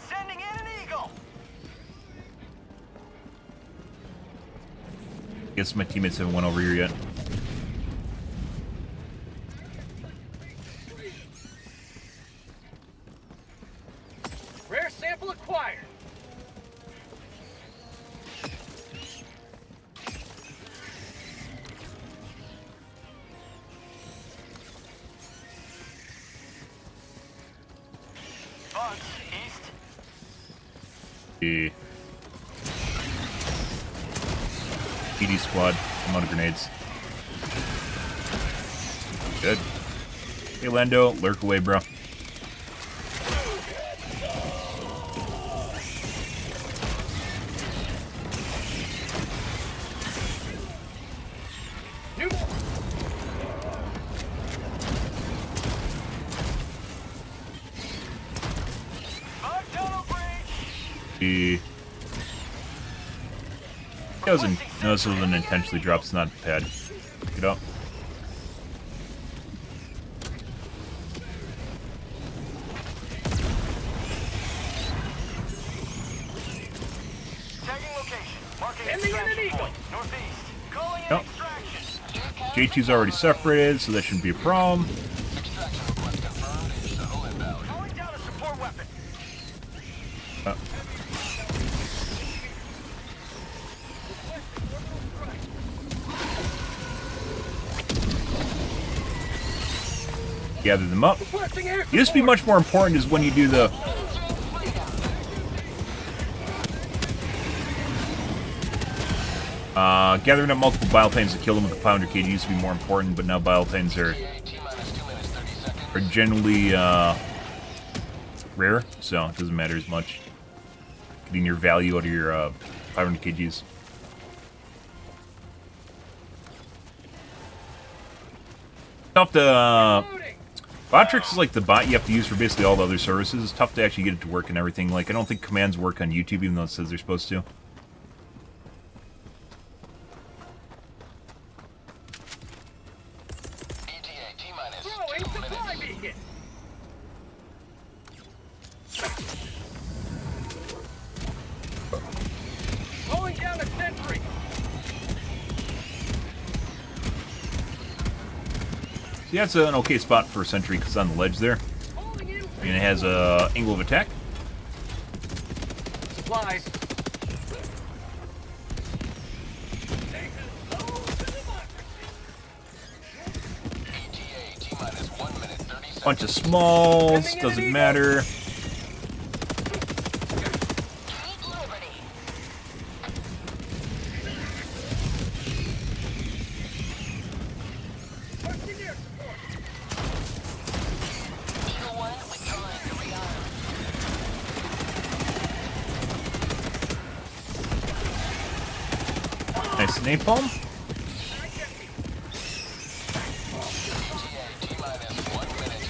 Sending in an eagle. Guess my teammates haven't went over here yet. Rare sample acquired. Bugs, east. The PD squad. I'm out of grenades. Good. Hey, Lando, lurk away, bro. Bug tunnel breach. He doesn't. No, this wasn't intentionally dropped. It's not a pad. Pick it up. Tagging location. Marking extraction point. Northeast. Calling in Yep. extraction. J2's already separated, so that shouldn't be a problem. Extraction request confirmed. Shuttle inbound. Calling down a support weapon. Uh, gather them up. Requesting air It used to be much more important is when you do the gathering up multiple bioplanes to kill them with the founder cage used to be more important, but now bioplanes are T-minus 2 minutes, 30 seconds. generally rare, so it doesn't matter as much. Getting your value out of your 500 kgs. Tough to Botrix is like the bot you have to use for basically all the other services. It's tough to actually get it to work and everything. Like, I don't think commands work on YouTube, even though it says they're supposed to. ETA T-minus throwing 2 supply minutes. beacon. Calling down a sentry. See, that's an okay spot for a sentry because it's on the ledge there. Calling in And it has a angle of attack. supplies. ETA T-minus 1 minute, 30 seconds. Bunch of smalls, doesn't matter. Keep Liberty. Eagle 1 withdrawing to rearm. Nice napalm. ETA T-minus 1 minute.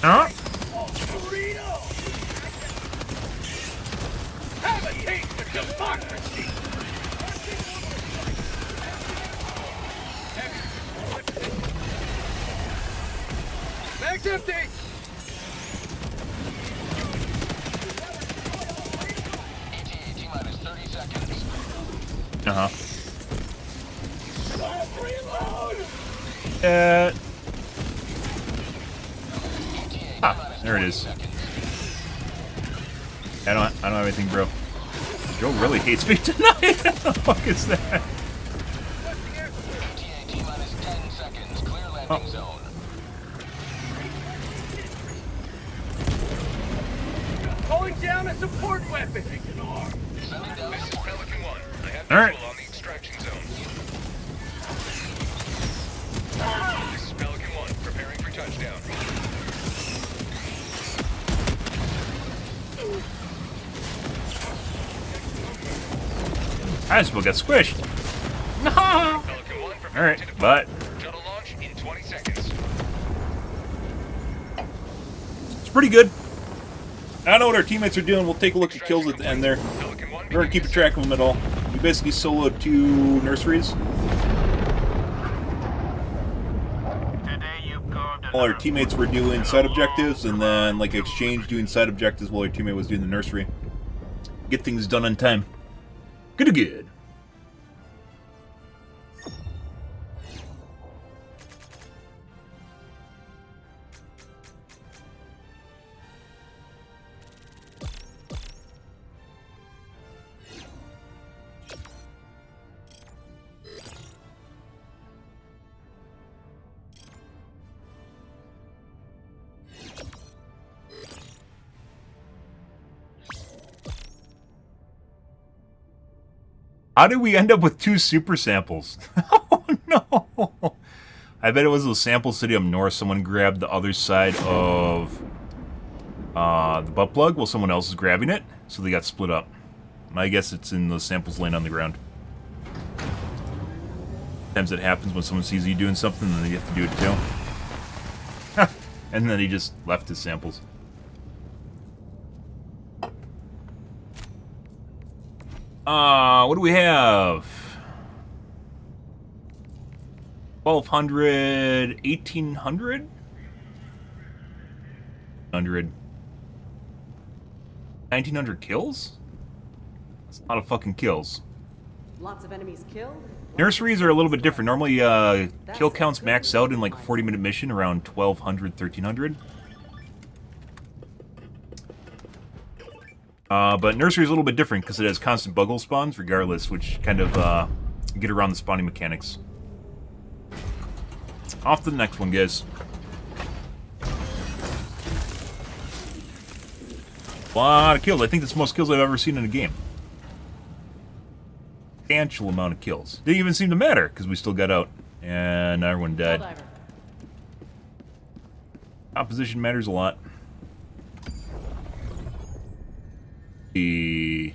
Huh? Have a taste of democracy. Mag's empty. ETA T-minus 30 seconds. Uh-huh. ETA Ah, there it is. I don't have anything, bro. Joe really hates me tonight. What the fuck is that? ETA T-minus 10 seconds. Clear landing zone. Calling down a support weapon. Sending down support. Pelican 1. I have All right. control on the extraction zone. This is Pelican 1, preparing for touchdown. I just got squished. No. Pelican 1, preparing All right, to deploy. but Shuttle launch in 20 seconds. it's pretty good. I don't know what our teammates are doing. We'll take a look at kills at the end there. We weren't keeping track of them at all. We basically soloed 2 nurseries. Today you carved All our teammates were doing side objectives, and then like exchange doing side objectives while our teammate was doing the nursery. Get things done on time. Good. How did we end up with 2 super samples? Oh no! I bet it was a sample city up north. Someone grabbed the other side of the butt plug while someone else is grabbing it, so they got split up. I guess it's in those samples laying on the ground. Sometimes it happens when someone sees you doing something, and then you have to do it too. And then he just left his samples. What do we have? 1,200, 1,800? 1,900 kills? That's a lot of fucking kills. Lots of enemies killed. Nurseries are a little bit different. Normally, kill counts max out in like a 40-minute mission around 1,200, 1,300. But nursery is a little bit different because it has constant buggle spawns regardless, which kind of get around the spawning mechanics. Off to the next one, guys. A lot of kills. I think that's the most kills I've ever seen in a game. Substantial amount of kills. Didn't even seem to matter because we still got out. And everyone died. Helldiver. Opposition matters a lot. The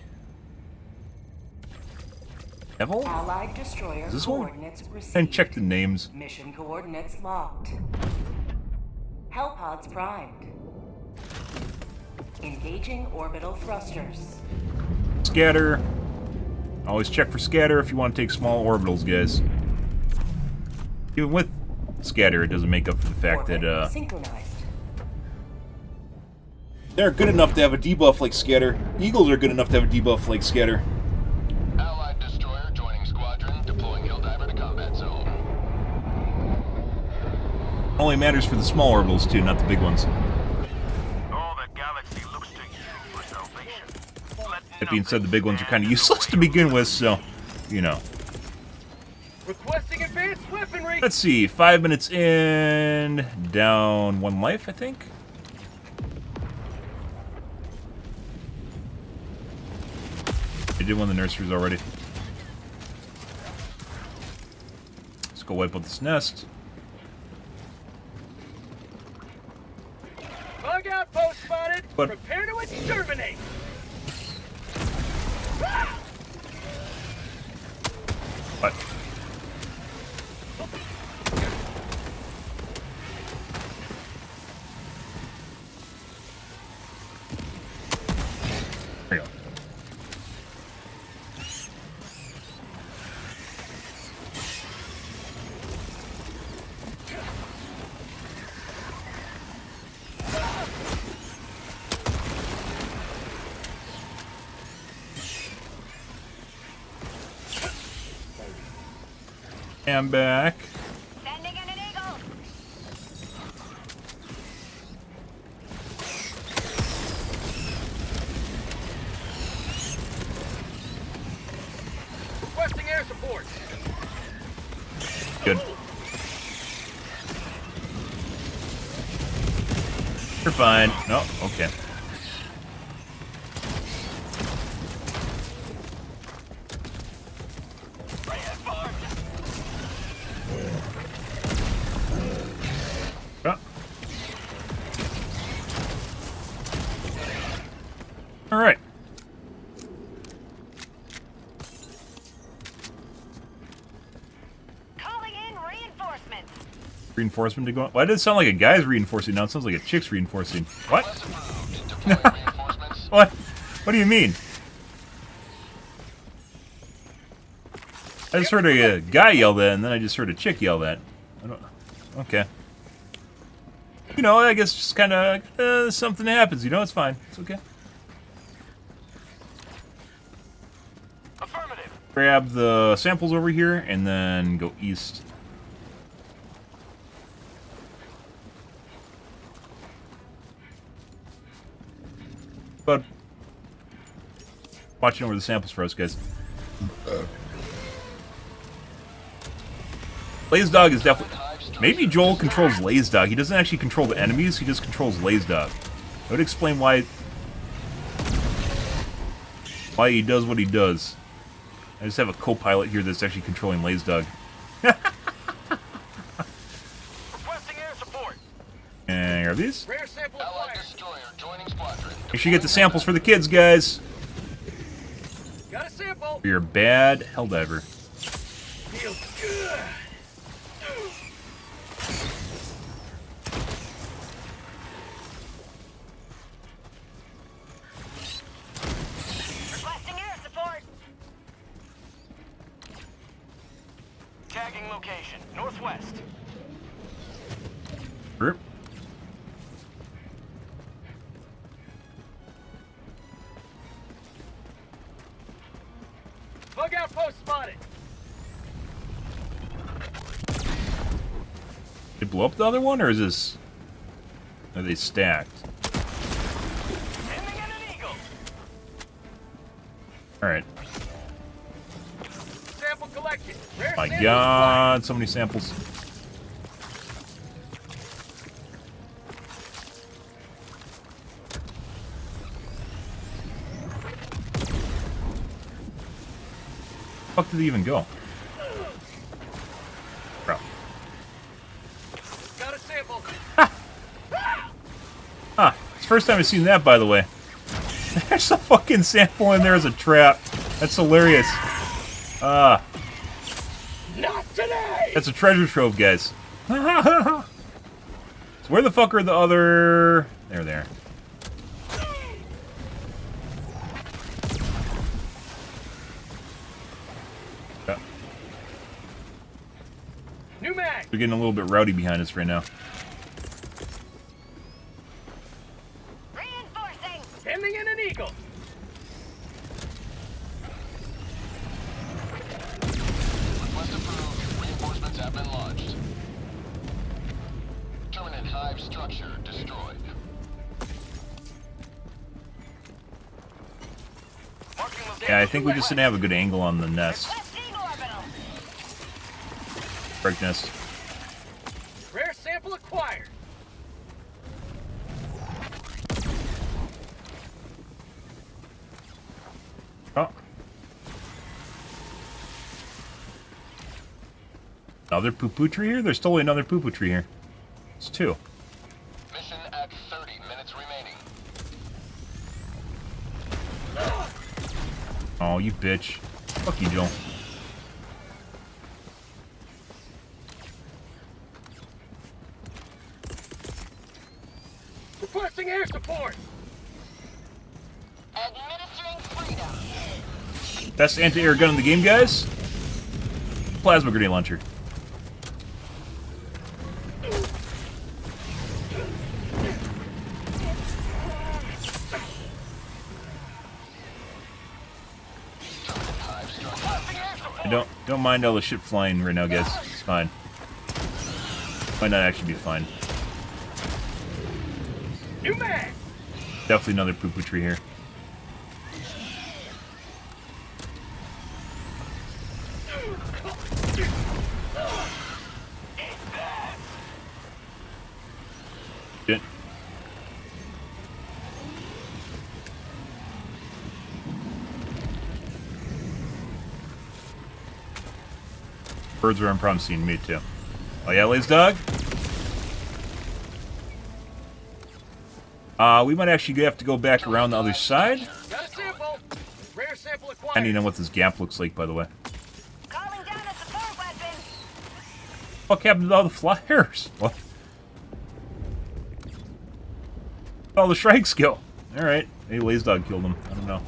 Devil? Allied destroyer Is this one? coordinates received. And check the names. Mission coordinates locked. Hellpods primed. Engaging orbital thrusters. Scatter. Always check for scatter if you want to take small orbitals, guys. Even with scatter, it doesn't make up for the fact Orbit that synchronized. they're good enough to have a debuff like scatter. Eagles are good enough to have a debuff like scatter. Allied destroyer joining squadron, deploying Helldiver to combat zone. Only matters for the small orbitals too, not the big ones. all the galaxy looks to you for salvation. Let That being said, the nothing big ones are kind of stand useless in to the way begin with, so, you know. Requesting advanced weaponry. Let's see, 5 minutes in, down 1 life, I think. I did one of the nurseries already. Let's go wipe out this nest. Bug outpost spotted. But- Prepare to exterminate. What? There you go. I'm back. Sending in an eagle. Requesting air support. Good. You're fine. No, okay. Ah. All right. Calling in reinforcements. Reinforcement to go on. Why did it sound like a guy's reinforcing? Now it sounds like a chick's reinforcing. What? Request approved. Deploying reinforcements What? What do you mean? I just heard a guy yell that, and then I just heard a chick yell that. I don't. Okay. You know, I guess just kind of something happens. You know, it's fine. It's okay. Affirmative. Grab the samples over here, and then go east. But watching over the samples for us, guys. Laze Dog is definitely... Maybe Joel controls Laze Dog. He doesn't actually control the enemies, he just controls Laze Dog. That would explain why he does what he does. I just have a co-pilot here that's actually controlling Laze Dog. Requesting air support. And grab these. Rare sample Allied acquired. destroyer joining squadron. Make sure you get the samples for the kids, guys. Got a sample. For your bad Helldiver. Feels good. Requesting air support. Tagging location, northwest. Group. Bug outpost spotted. Did it blow up the other one, or is this... Are they stacked? Aiming at an eagle. Alright. Sample collected. Rare My sample god, so many samples. Fuck did he even go? Bro. Got a sample. Huh. It's the first time I've seen that, by the way. There's a fucking sample in there as a trap. That's hilarious. Not today. That's a treasure trove, guys. So where the fuck are the other... There. Yeah. New mag. They're getting a little bit rowdy behind us right now. Reinforcing. Aiming at an eagle. Request approved. Reinforcements have been launched. Terminate hive structure destroyed. Marking location. Yeah, I think we just didn't have a good angle on the nest. Requesting orbital. Break nest. Rare sample acquired. Oh. Another poo-poo tree here? There's totally another poo-poo tree here. It's two. Mission at 30 minutes remaining. Oh, you bitch. Fuck you, Joel. Requesting air support. Administering freedom. Best anti-air gun in the game, guys? Plasma grenade launcher. I don't mind all the shit flying right now, guys. It's fine. Might not actually be fine. New mag. Definitely another poo-poo tree here. Shit. Birds are unpromising, me too. Oh yeah, Laze Dog? We might actually have to go back around the other side. Got a sample. Rare sample acquired. I don't even know what this gap looks like, by the way. Calling down a support weapon. What happened to all the flyers? What? All the strike skill. Alright. Maybe Lazy Dog killed him. I don't know.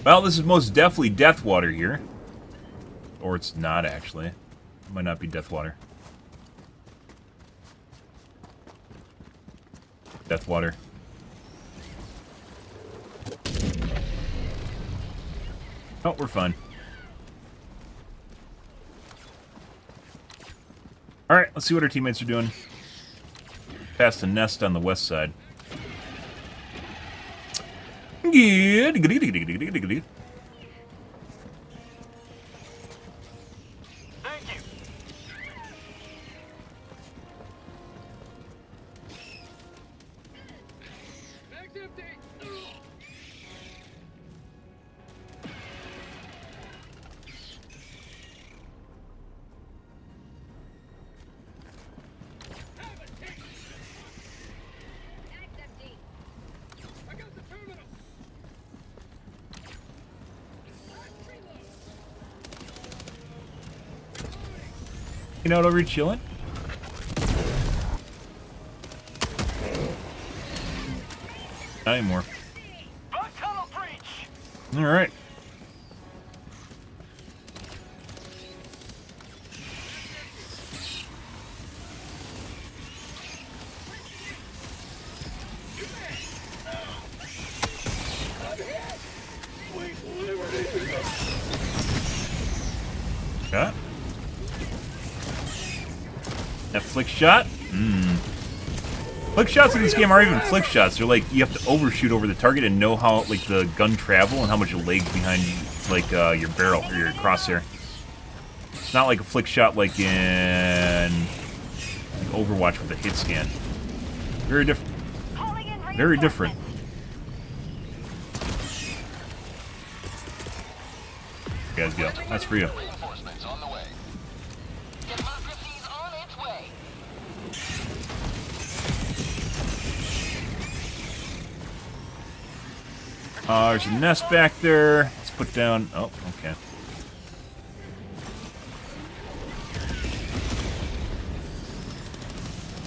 Well, this is most definitely Deathwater here. Or it's not, actually. It might not be Deathwater. Deathwater. Oh, we're fine. Alright, let's see what our teammates are doing. Past the nest on the west side. Good. Thank you. Bag's empty. I got the terminal. You know, over here chilling. Not anymore. Bug tunnel breach. Alright. Shot. That flick shot? Flick shots in this game aren't even flick shots. They're like, you have to overshoot over the target and know how, like, the gun travel and how much it lags behind, like, your barrel or your crosshair. It's not like a flick shot like in Overwatch with a hit scan. Very different. Very different. You guys go. That's for you. Reinforcements on the way. Democracy's on its way. There's a nest back there. Let's put down... Oh, okay.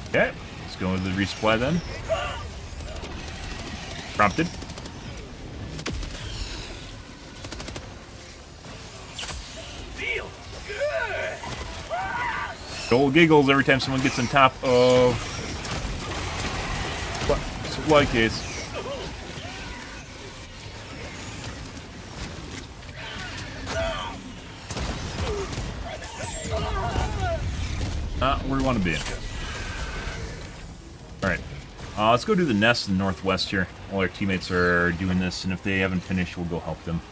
Okay, let's go into the resupply then. Prompted. Old giggles every time someone gets on top of supply case. Not where we want to be. Alright. Let's go do the nest in the northwest here. All our teammates are doing this, and if they haven't finished, we'll go help them.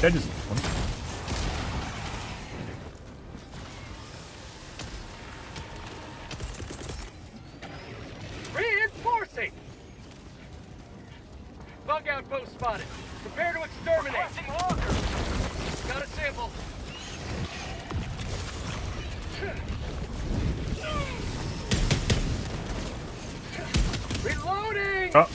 That just... Reinforcing. Bug outpost spotted. Prepare to exterminate. Requesting walker. Got a sample. Reloading. Oh.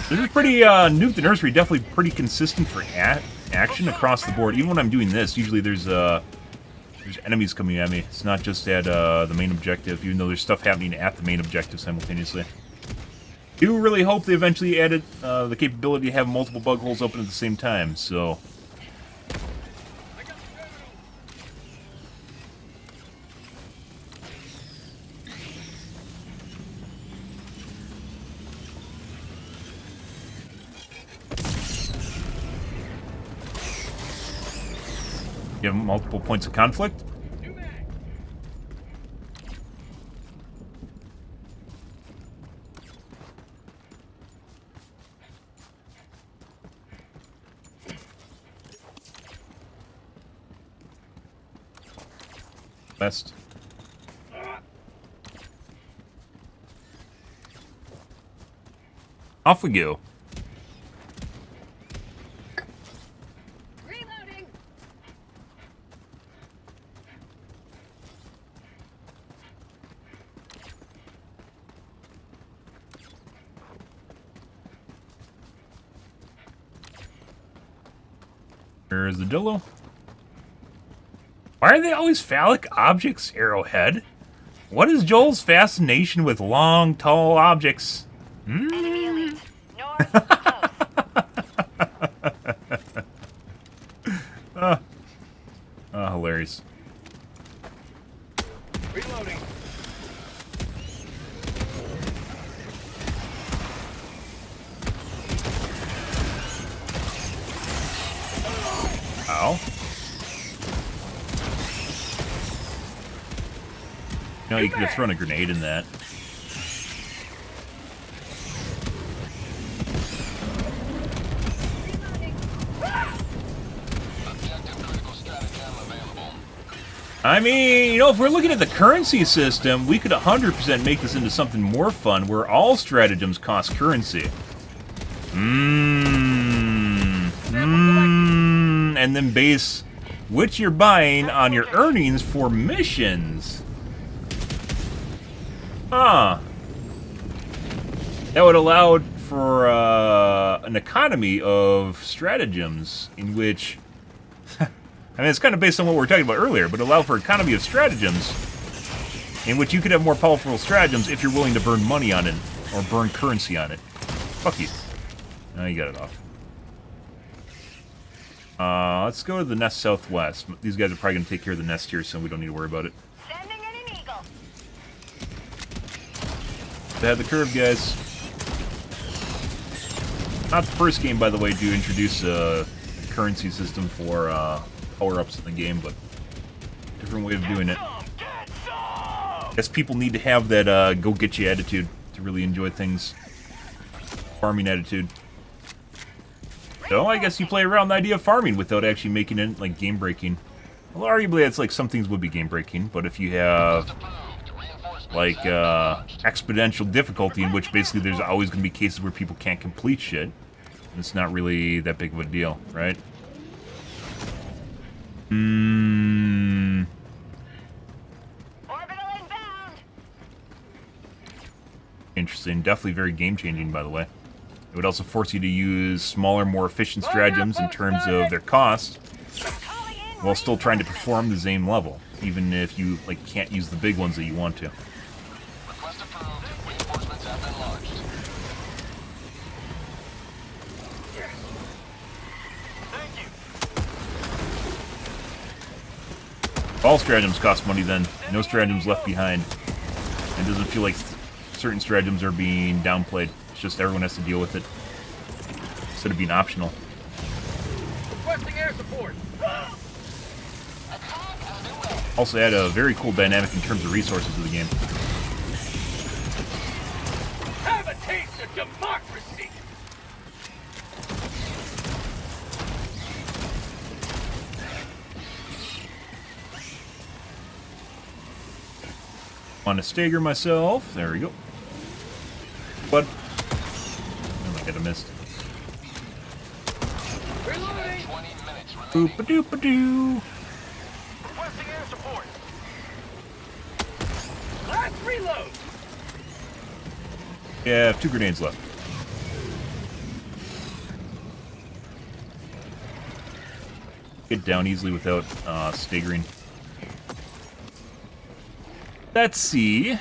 This is pretty, Nuke the Nursery, definitely pretty consistent for action across the board. Even when I'm doing this, usually there's enemies coming at me. It's not just at the main objective, even though there's stuff happening at the main objective simultaneously. Do really hope they eventually added the capability to have multiple bug holes open at the same time, so... You have multiple points of conflict? Best. Off we go. Reloading. There's the dildo. Why are they always phallic objects, Arrowhead? What is Joel's fascination with long, tall objects? Enemy elite. North, close. Oh, hilarious. Reloading. Ow. No, you could have thrown a grenade in that. Objective critical stratagem available. I mean, you know, if we're looking at the currency system, we could 100% make this into something more fun where all stratagems cost currency. And then base which you're buying on your earnings for missions. Huh. That would allow for an economy of stratagems in which... I mean, it's kind of based on what we were talking about earlier, but allow for economy of stratagems in which you could have more powerful stratagems if you're willing to burn money on it or burn currency on it. Fuck you. Now you got it off. Let's go to the nest southwest. These guys are probably going to take care of the nest here, so we don't need to worry about it. Sending in an eagle. They had the curve, guys. Not the first game, by the way, to introduce a currency system for power-ups in the game, but different way of doing it. I guess people need to have that go-get-you attitude to really enjoy things. Farming attitude. So I guess you play around the idea of farming without actually making it like game-breaking. Well, arguably, it's like some things would be game-breaking, but if you have like exponential difficulty, in which basically there's always going to be cases where people can't complete shit, it's not really that big of a deal, right? Orbital inbound. Interesting. Definitely very game-changing, by the way. It would also force you to use smaller, more efficient stratagems in terms of their cost, while still trying to perform the same level, even if you like can't use the big ones that you want to. Request approved. Reinforcements have been launched. Thank you. All stratagems cost money then. No stratagems left behind. It doesn't feel like certain stratagems are being downplayed. It's just everyone has to deal with it, instead of being optional. Requesting air support. Also add a very cool dynamic in terms of resources to the game. Have a taste of democracy. Want to stagger myself. There we go. But oh my god, I missed. Reloading. 20 minutes remaining. Boop-a-doop-a-doo. Requesting air support. Last reload. Yeah, I have 2 grenades left. Get down easily without staggering. Let's see.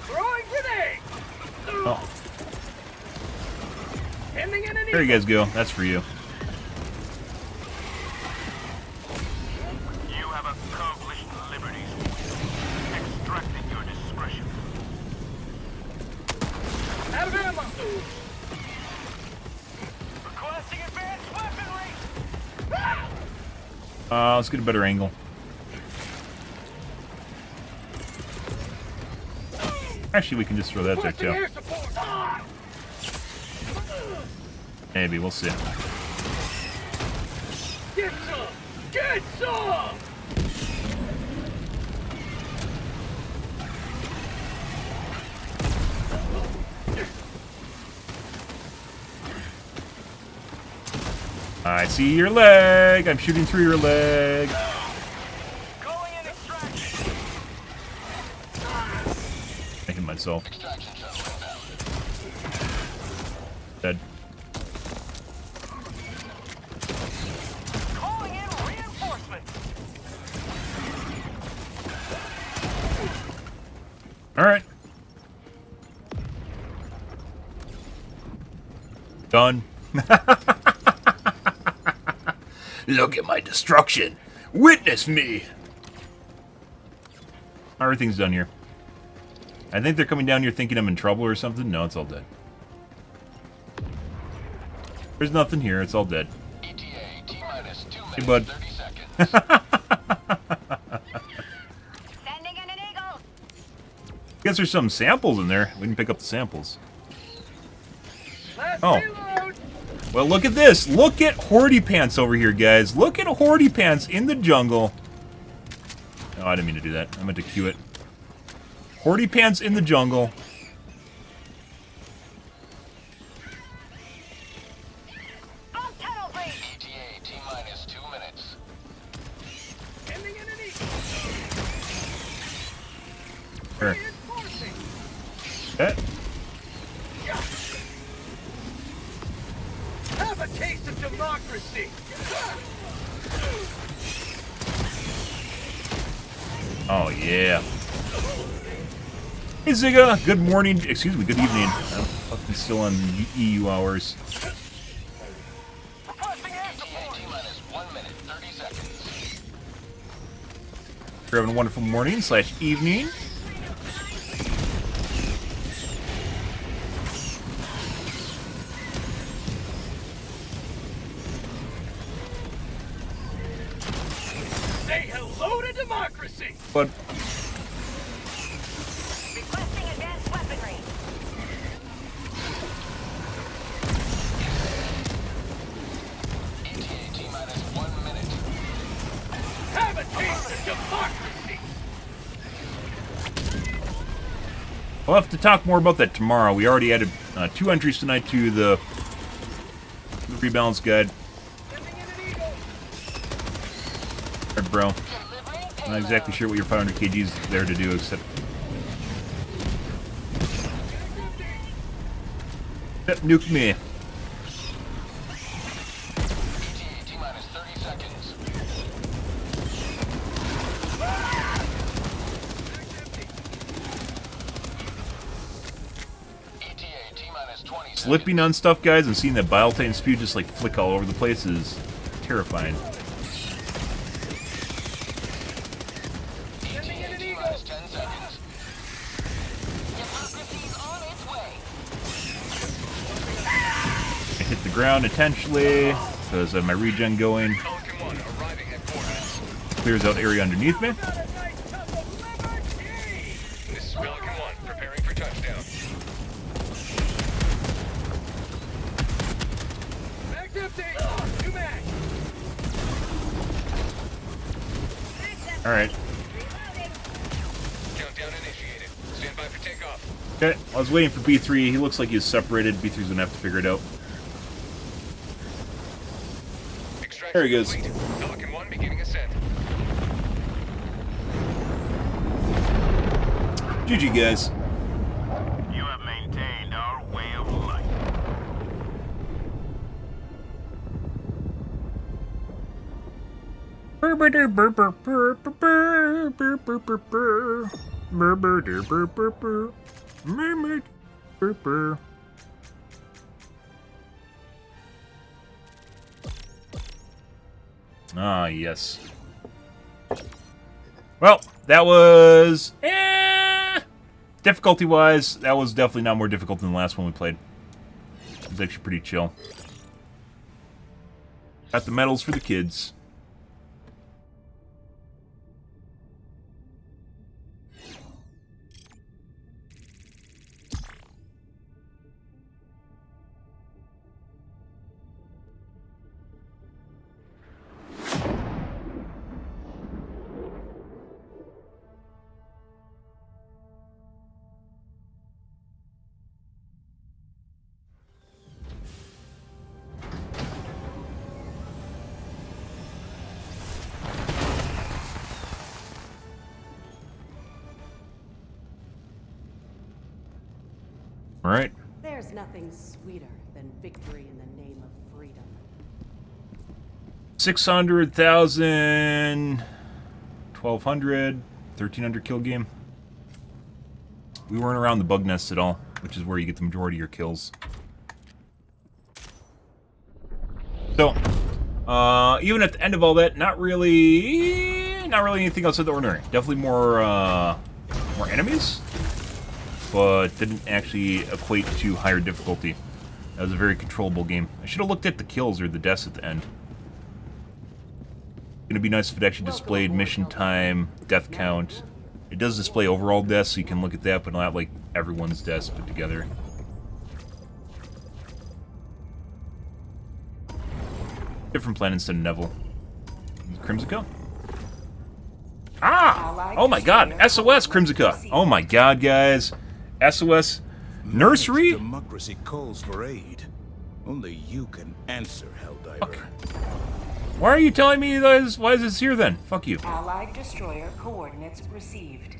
Throwing grenade. Oh, Sending in an there you guys go. That's for you. You have accomplished liberties. Extracting your discretion. Out of ammo. Requesting advanced weaponry. Let's get a better angle. Actually, we can just throw that there Requesting too. air support. Ah! Maybe, we'll see. Get some. Get some. I see your leg. I'm shooting through your leg. Calling in extraction. Making myself Extraction shuttle inbound. dead. Alright. Done. Look at my destruction. Witness me. Everything's done here. I think they're coming down here thinking I'm in trouble or something. No, it's all dead. There's nothing here. It's all dead. ETA, T-minus 2 minutes, Hey, bud. 30 seconds. Sending in an eagle. Guess there's some samples in there. We didn't pick up the samples. Oh. Well, look at this. Look at Hordy Pants over here, guys. Look at Hordy Pants in the jungle. Oh, I didn't mean to do that. I meant to cue it. Hordy Pants in the jungle. On tunnel breach. ETA, T-minus 2 minutes. Here. Okay. Have a taste of democracy. Oh, yeah. Hey, Zigga. Good morning. Excuse me. Good evening. I'm fucking still on EU hours. Requesting air ETA, support. T-minus 1 minute, 30 seconds. You're having a wonderful morning / evening. Say hello to democracy. But Requesting advanced weaponry. ETA, T-minus 1 minute. Have a taste of democracy. we'll have to talk more about that tomorrow. We already added 2 entries tonight to the rebalance guide. Sending in an eagle. Alright, bro. Delivering I'm not exactly sure what your 500 kg is there to do, except nuke me. ETA, T-minus 30 seconds. ETA, T-minus 20 seconds. Slipping on stuff, guys, and seeing that Bile Titan spew just like flick all over the place is terrifying. ETA, T-minus 10 seconds. democracy's on its way. I hit the ground intentionally because I have my regen going. Falcon 1 arriving at coordinates. Clears out area underneath me. This is Falcon 1 preparing for touchdown. Max update. New max. Alright. Countdown initiated. Stand by for takeoff. Okay, I was waiting for B3. He looks like he's separated. B3's gonna have to figure it out. Extraction There he goes. complete. Falcon 1 beginning ascent. GG, guys. You have maintained our way of life. Ah, yes. Well, that was... difficulty-wise, that was definitely not more difficult than the last one we played. It was actually pretty chill. Got the medals for the kids. All right. There's nothing sweeter than victory in the name of freedom. 600,000, 1,200, 1,300 kill game. We weren't around the bug nest at all, which is where you get the majority of your kills. So, even at the end of all that, not really anything outside the ordinary. Definitely more enemies, but didn't actually equate to higher difficulty. That was a very controllable game. I should have looked at the kills or the deaths at the end. It'd be nice if it actually displayed mission time, death count. It does display overall deaths, so you can look at that, but not like everyone's deaths put together. Different planet instead of Neville. Crimsica? Ah! Oh my god! SOS Crimsica! Oh my god, guys! SOS Nursery? Democracy calls for aid. Only you can answer, Helldiver. Fuck. Why are you telling me this? Why is this here then? Fuck you. Allied destroyer coordinates received.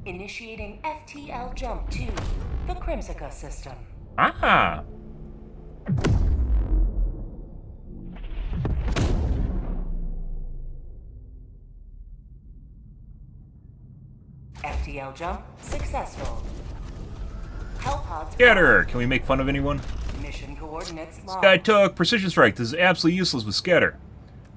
Initiating FTL jump to the Crimsica system. Ah! FTL jump successful. Hellpods. Scatter! Can we make fun of anyone? Mission coordinates locked. Sky took Precision Strike. This is absolutely useless with Scatter.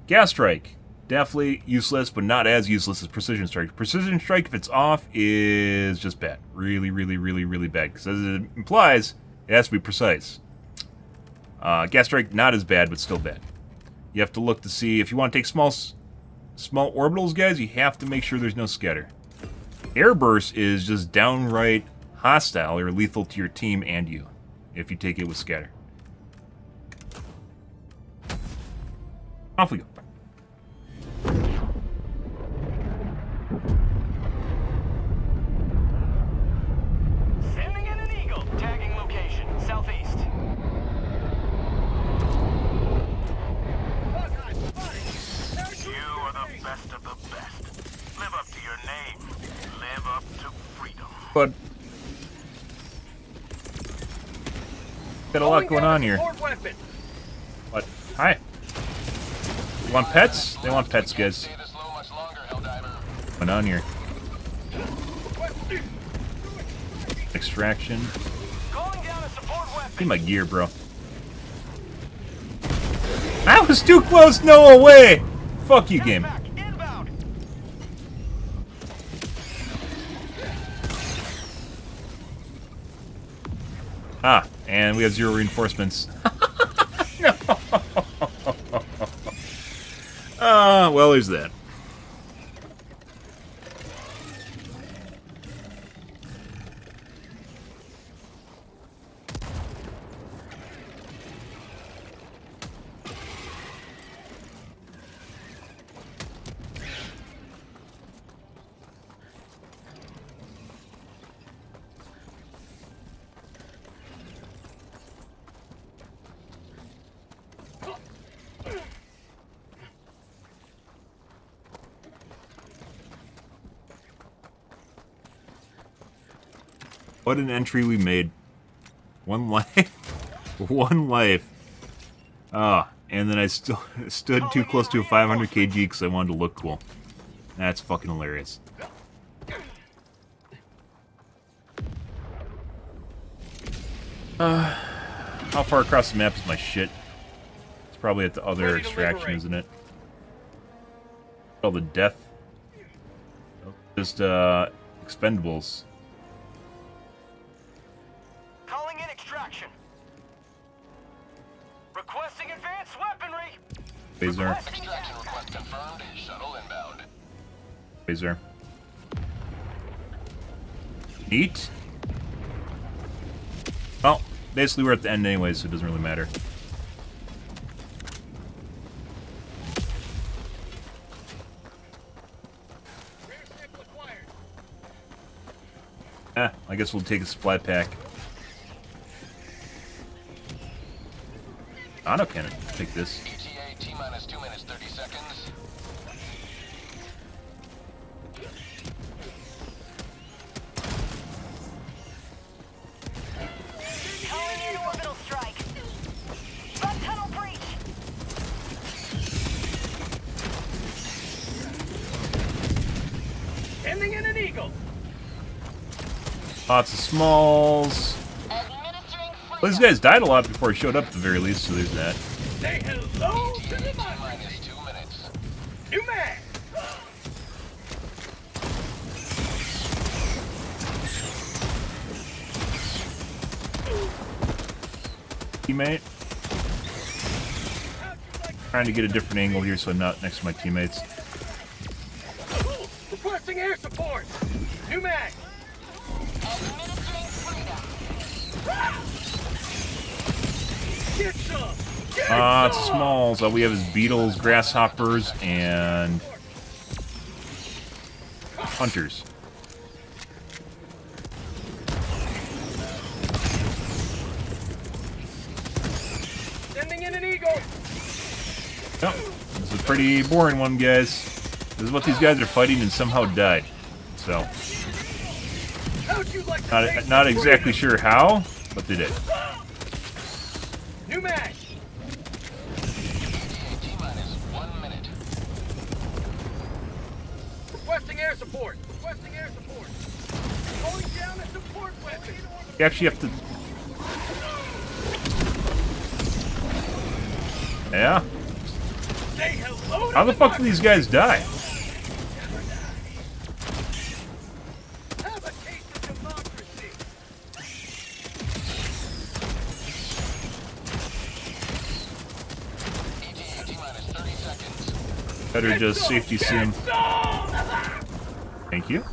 Gas Strike. Definitely useless, but not as useless as Precision Strike. Precision Strike, if it's off, is just bad. Really, really, really, really bad. Because as it implies, it has to be precise. Gas Strike, not as bad, but still bad. You have to look to see, if you want to take small orbitals, guys, you have to make sure there's no Scatter. Air Burst is just downright hostile or lethal to your team and you, if you take it with Scatter. Off we go. Sending in an eagle. Tagging location, southeast. You are the best of the best. Live up to your name. Live up to freedom. But got a lot going on here. What? Hi. You want pets? They want pets, guys. Stay this low much longer, Helldivers. What's going on here? Extraction. Calling down a support weapon. Give me my gear, bro. That was too close! No way! Fuck you, game. Back, inbound. Ah, and we have 0 reinforcements. No. Well, there's that. What an entry we made. 1 life. 1 life. Ah, and then I still stood too close to a 500 kg because I wanted to look cool. That's fucking hilarious. How far across the map is my shit? It's probably at the other extraction, isn't it? Oh, the death. Just, expendables. Calling in extraction. Requesting advanced weaponry. Phaser. Extraction request confirmed. Shuttle inbound. Phaser. Neat. Well, basically we're at the end anyway, so it doesn't really matter. I guess we'll take a supply pack. Auto cannon. Take this. ETA T-minus 2 minutes 30 seconds. Calling in orbital strike. Bug tunnel breach. Lots of smalls. Administering Well, these freedom. guys died a lot before I showed up at the very least, so there's that. Say hello to the Minus 2 minutes. new man. Teammate. Trying to get a different angle here so I'm not next to my teammates. Requesting air support. New man. Administering freedom. Get some. Get It's smalls. All we have is beetles, grasshoppers, and hunters. Sending in an eagle. Yep. This is a pretty boring one, guys. This is what these guys are fighting and somehow died. So, How'd you like to not exactly sure how, but they did. New man. T-minus 1 minute. Requesting air support. Requesting air support. Going down a support weapon. You actually have to... Yeah? Say hello to How the fuck do these guys die? Have a taste of democracy. ETA T-minus 30 seconds. Better just safety sim. Thank you.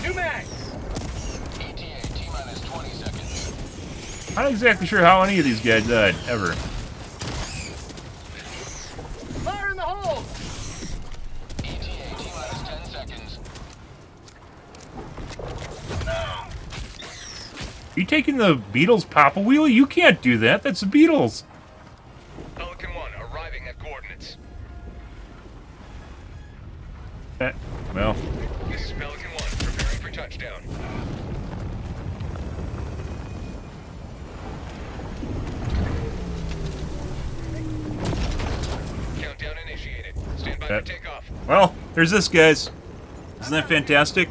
New man. ETA T-minus 20 seconds. I'm not exactly sure how any of these guys died, ever. Fire in the hole. ETA T-minus 10 seconds. You taking the Beatles pop a wheel? You can't do that. That's the Beatles. Pelican 1 arriving at coordinates. Well, This is Pelican 1 preparing for touchdown. Countdown initiated. Stand by for That- takeoff. well, there's this, guys. Isn't that fantastic?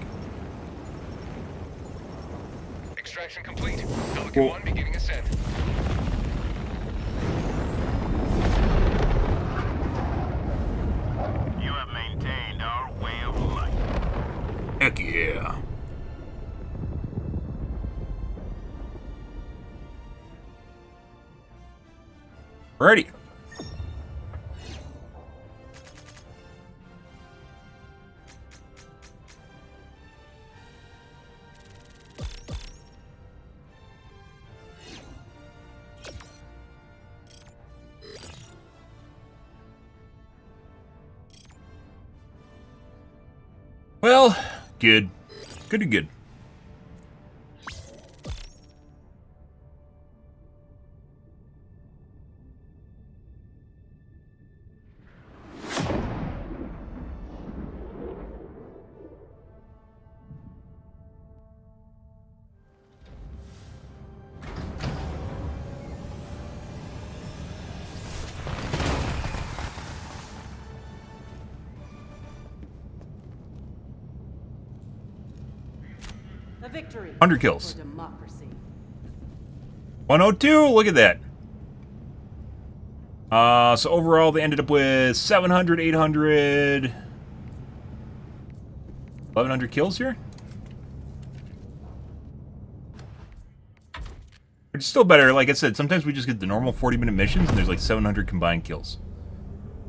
Extraction complete. Pelican Cool. 1 beginning ascent. You have maintained our way of life. Heck yeah. Alrighty. Well, good. Good to good. A victory 100 kills. for democracy. 102, look at that. So overall they ended up with 700, 800, 1100 kills here. Which is still better. Like I said, sometimes we just get the normal 40-minute missions and there's like 700 combined kills.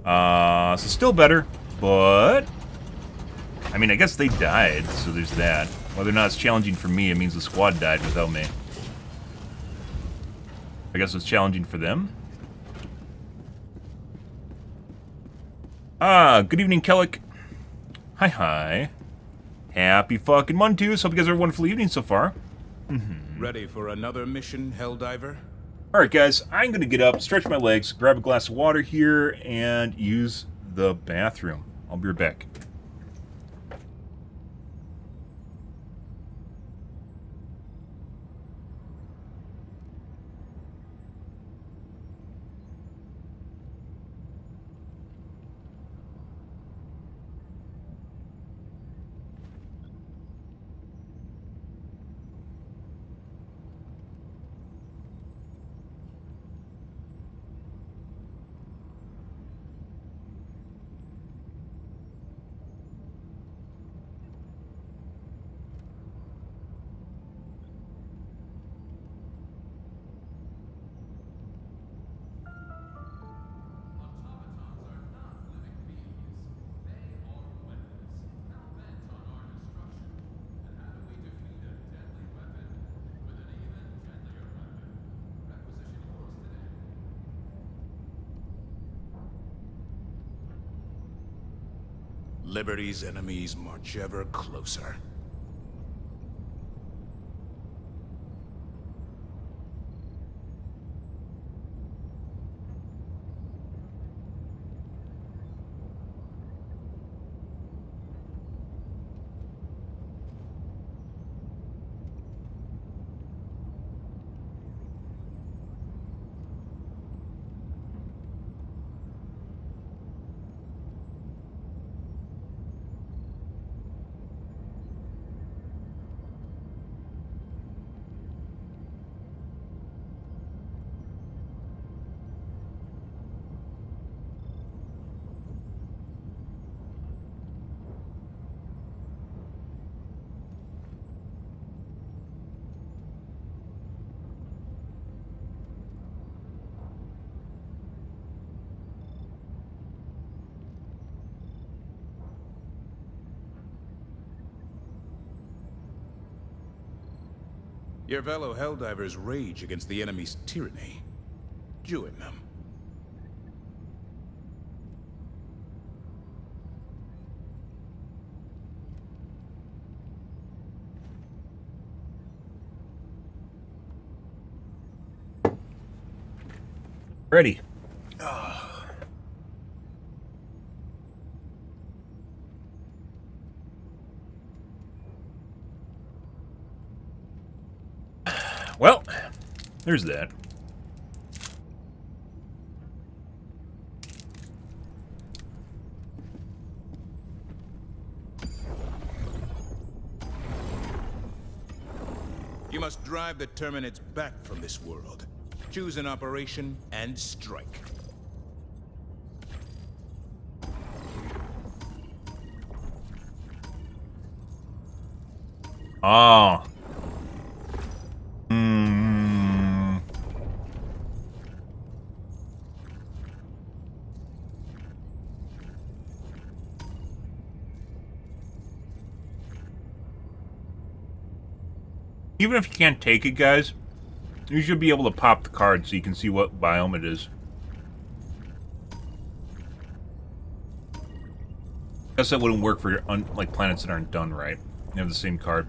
So still better, but I mean, I guess they died, so there's that. Whether or not it's challenging for me, it means the squad died without me. I guess it's challenging for them. Good evening, Kellic. Hi, hi. Happy fucking Monday. Hope you guys have a wonderful evening so far. Ready for another mission, Helldiver? Alright, guys, I'm gonna get up, stretch my legs, grab a glass of water here, and use the bathroom. I'll be right back. Liberty's enemies march ever closer. Your fellow Helldivers rage against the enemy's tyranny. Join them. Ready. Well, there's that. You must drive the Terminids back from this world. Choose an operation and strike. Ah. Even if you can't take it, guys, you should be able to pop the card so you can see what biome it is. Guess that wouldn't work for like planets that aren't done right. You have the same card.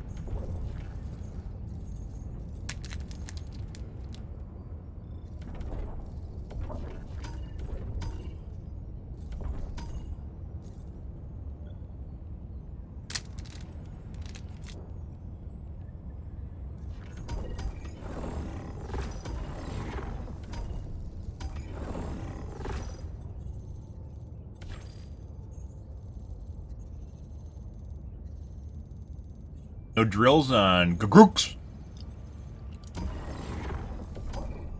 No drills on Gagrooks. I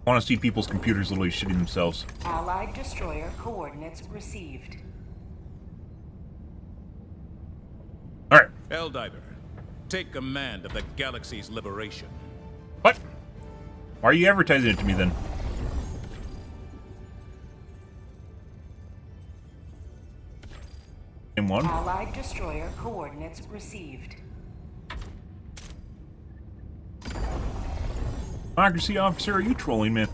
want to see people's computers literally shitting themselves. Allied destroyer coordinates received. Alright. Helldiver, take command of the galaxy's liberation. What? Why are you advertising it to me then? M1? Allied destroyer coordinates received. Democracy officer, are you trolling me?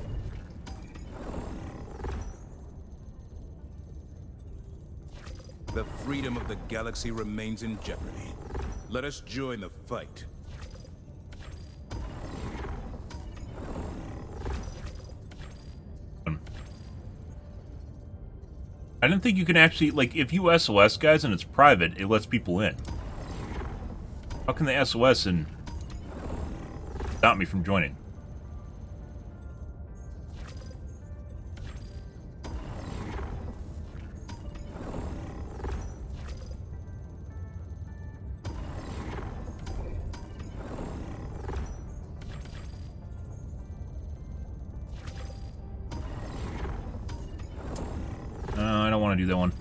The freedom of the galaxy remains in jeopardy. Let us join the fight. I didn't think you can actually, like, if you SOS guys and it's private, it lets people in. How can they SOS and stop me from joining? I don't want to do that one.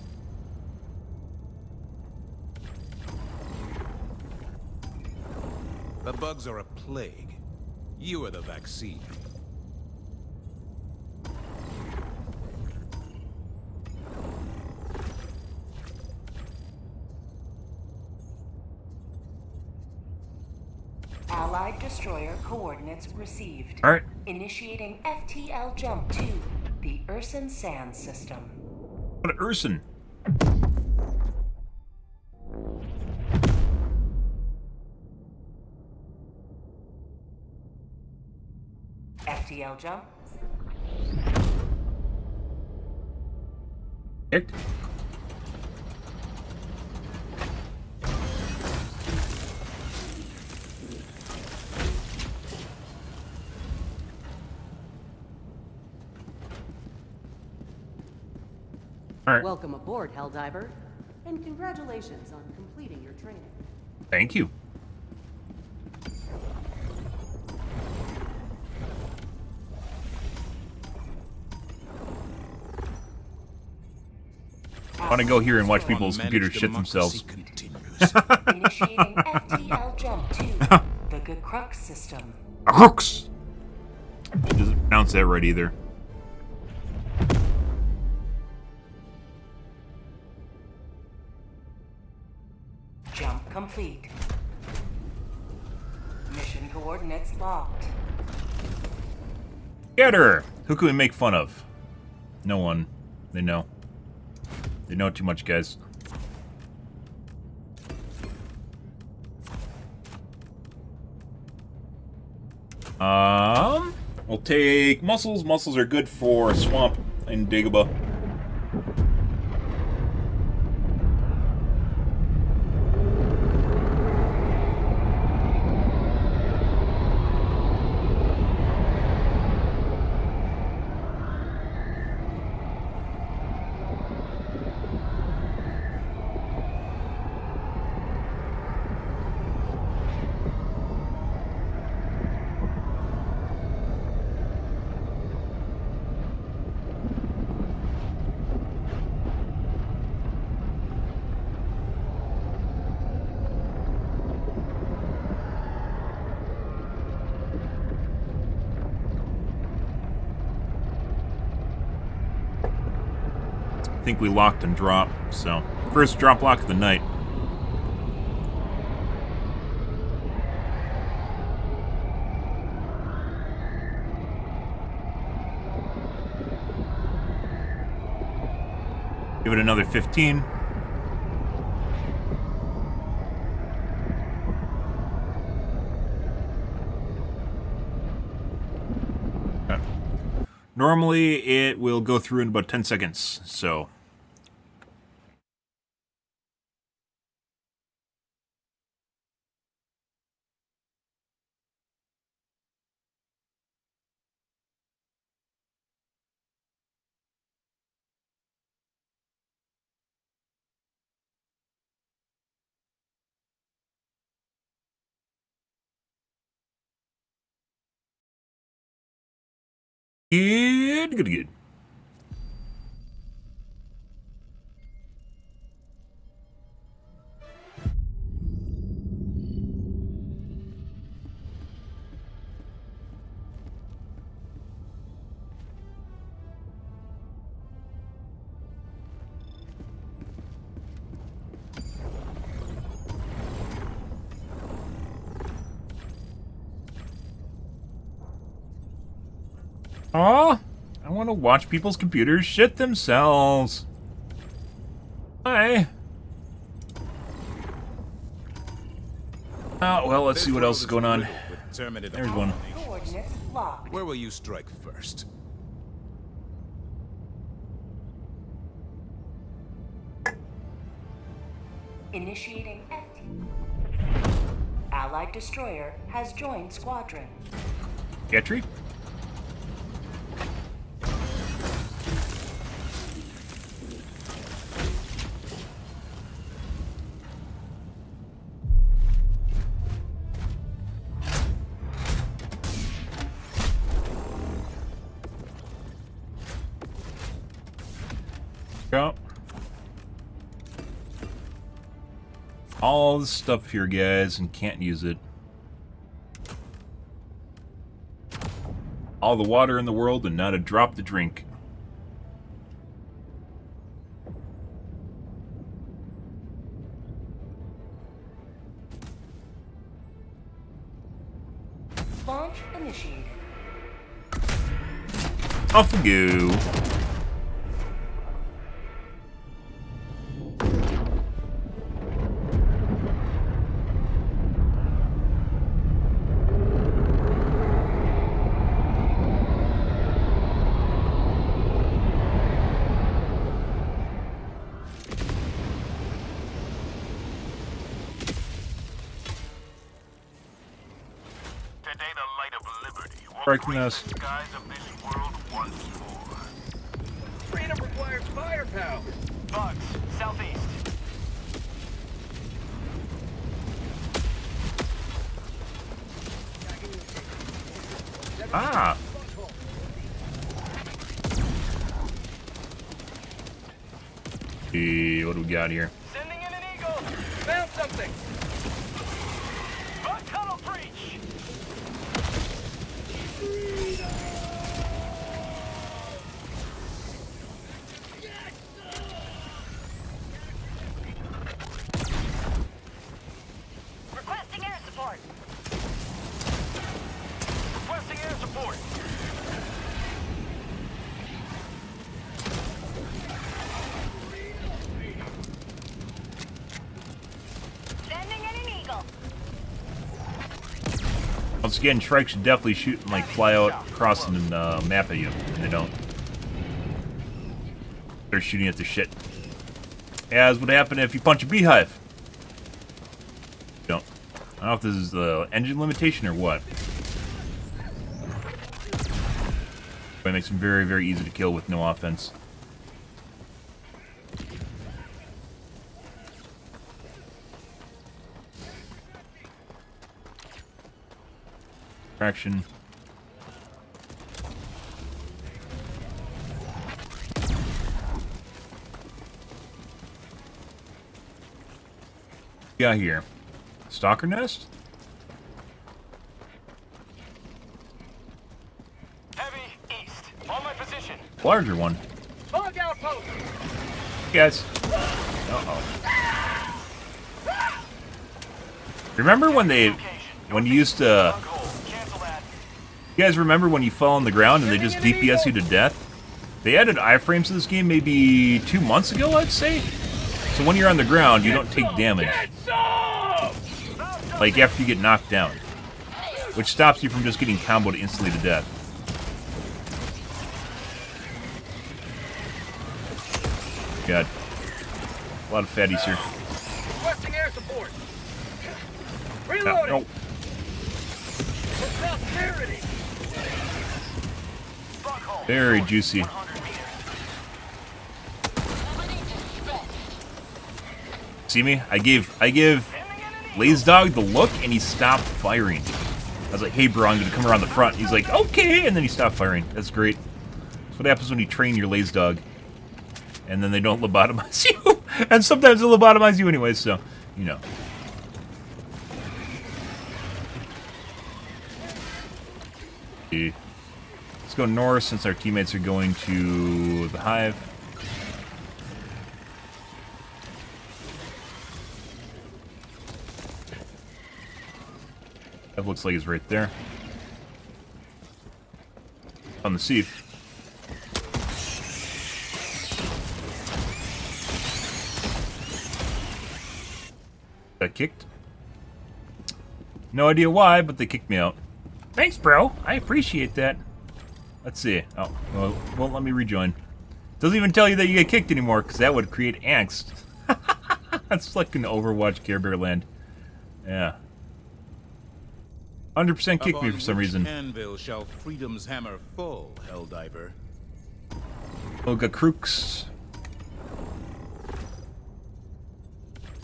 The bugs are a plague. You are the vaccine. Allied destroyer coordinates received. Alright. Initiating FTL jump to the Urson Sand system. What an Urson. FTL jump. Kicked. Alright, Welcome aboard, Helldiver. And congratulations on completing your training. thank you. I want to go here and watch people's computers shit themselves. Initiating FTL jump to the good crux system. Crooks! Doesn't pronounce that right either. Jump complete. Mission coordinates locked. Get her! Who can we make fun of? No one. They know. They know too much, guys. We'll take mussels. Mussels are good for swamp and Dagobah. I think we locked and dropped, so first drop lock of the night. Give it another 15. Okay. Normally it will go through in about 10 seconds, so good. Aw, I want to watch people's computers shit themselves. Hi. Oh, well, let's see what else is going on. There's one. Coordinates locked. Where will you strike first? Initiating FT. Allied destroyer has joined squadron. Getry? Go. All this stuff here, guys, and can't use it. All the water in the world and not a drop to drink. Launch initiated. Off we go. day the light of liberty will Breaking grace us. the skies of this world once more. Freedom requires firepower. Bugs, southeast. Ah! What do we got here? Sending in an eagle. Found something. Bug tunnel breach. Requesting air support. Requesting air support. Sending in an eagle. Once again, Shrike should definitely shoot and like fly out across the map at you, and they don't. They're shooting at the shit. As would happen if you punch a beehive. Don't. I don't know if this is the engine limitation or what. But it makes them very, very easy to kill with no offense. Traction. Got here. Stalker nest? Heavy east. On my position. Larger one. Bug outpost. Guys. Uh-oh. Remember when you used to... Bug hole. Cancel that. You guys remember when you fell on the ground and they just DPS you to death? They added iframes to this game maybe 2 months ago, I'd say. So when you're on the ground, you don't take damage. Like after you get knocked down. Which stops you from just getting comboed instantly to death. God. A lot of fatties here. Requesting air support. No. Reloading. For prosperity. Bug hole. Very juicy. 100 meters. See me? I gave Lazy Dog the look and he stopped firing. I was like, hey bro, I'm gonna come around the front. And he's like, okay, and then he stopped firing. That's great. That's what happens when you train your Lazy Dog. And then they don't lobotomize you. And sometimes they'll lobotomize you anyway, so, you know. Okay. Let's go north since our teammates are going to the hive. That looks like it's right there. On the sieve. Got kicked? No idea why, but they kicked me out. Thanks, bro. I appreciate that. Let's see. Oh, well, won't let me rejoin. Doesn't even tell you that you get kicked anymore, because that would create angst. That's like an Overwatch Care Bear land. Yeah. 100% kicked me for some reason. Anvil shall freedom's hammer fall, Helldiver. Olga Crooks.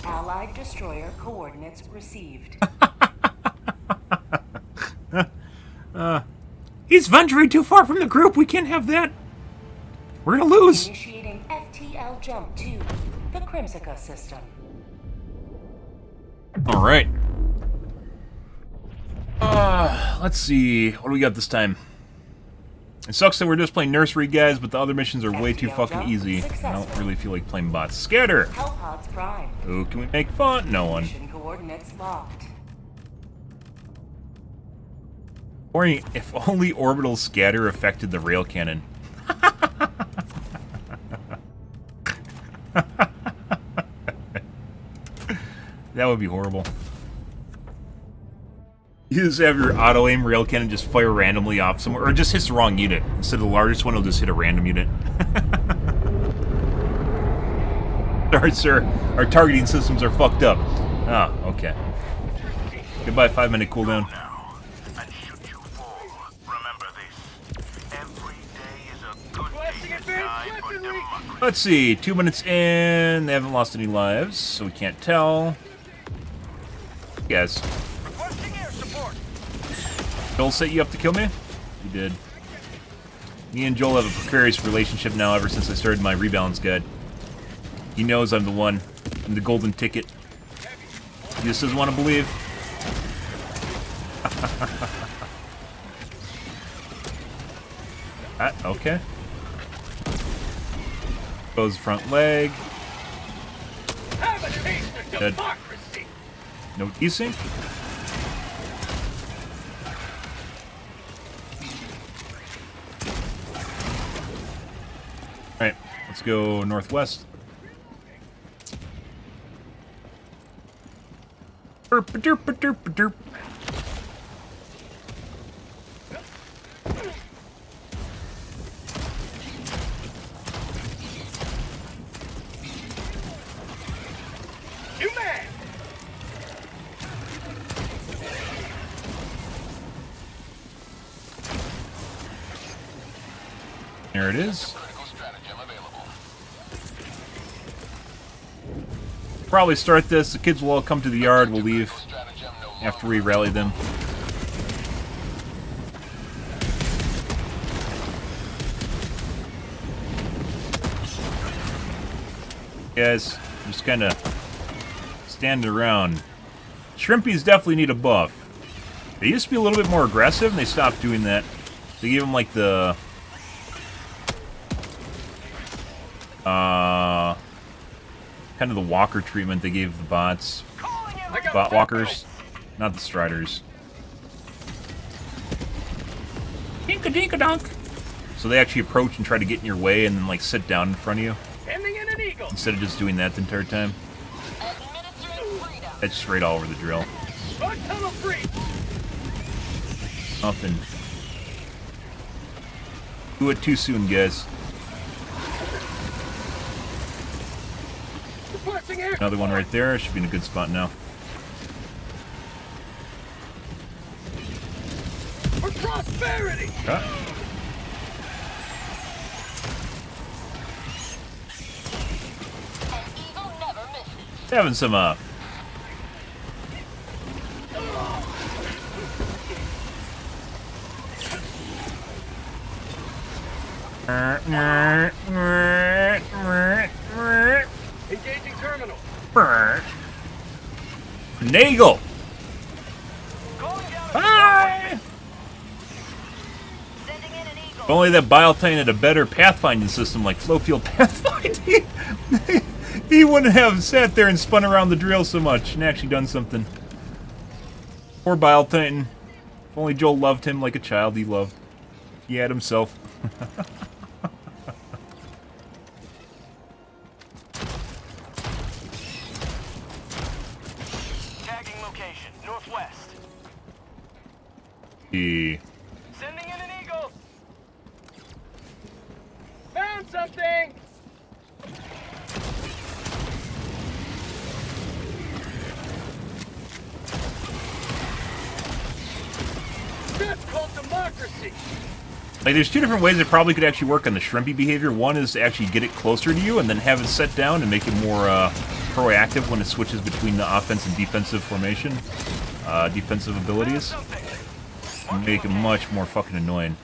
Allied destroyer coordinates received. He's venturing too far from the group. We can't have that. We're gonna lose. Initiating FTL jump to the Crimsica system. All right. Let's see. What do we got this time? It sucks that we're just playing nursery, guys, but the other missions are way too fucking easy. I don't really feel like playing bots. Scatter! Hellpods prime. Who can we make fun? No one. Mission coordinates locked. Or if only orbital scatter affected the rail cannon. That would be horrible. You just have your auto-aim rail cannon just fire randomly off somewhere, or just hits the wrong unit. Instead of the largest one, it'll just hit a random unit. Sorry, sir. Our targeting systems are fucked up. Oh, okay. Goodbye, 5-minute cooldown. Now, and Let's see, 2 minutes in. They haven't lost any lives, so we can't tell. Yes. Requesting air support. Joel set you up to kill me? You did. Me and Joel have a precarious relationship now ever since I started my rebalance guide. He knows I'm the one. I'm the golden ticket. He just doesn't want to believe. Okay. Goes front leg. Dead. No desync. Alright, let's go northwest. Derp-a-derp-a-derp-a-derp. There it is. Probably start this. The kids will all come to the yard. We'll leave after we rally them. Guys, just kind of standing around. Shrimpies definitely need a buff. They used to be a little bit more aggressive, and they stopped doing that. They gave them like the kind of the walker treatment they gave the bots. Bot walkers, not the striders. Dink-a-dink-a-dunk. So they actually approach and try to get in your way and then like sit down in front of you. Instead of just doing that the entire time. That's straight all over the drill. Nothing. Do it too soon, guys. Another one right there. Should be in a good spot now. For prosperity. Having some Engaging terminal. Nagel. Hi. If only that Biotine had a better pathfinding system like Flowfield Pathfinding, he wouldn't have sat there and spun around the drill so much and actually done something. Poor Biotine. If only Joel loved him like a child he loved. He had himself. Tagging location, northwest. He... Sending in an eagle. Found something. That's called democracy. Like, there's two different ways it probably could actually work on the shrimpy behavior. One is to actually get it closer to you and then have it set down and make it more proactive when it switches between the offense and defensive formation, defensive abilities. And make it much more fucking annoying.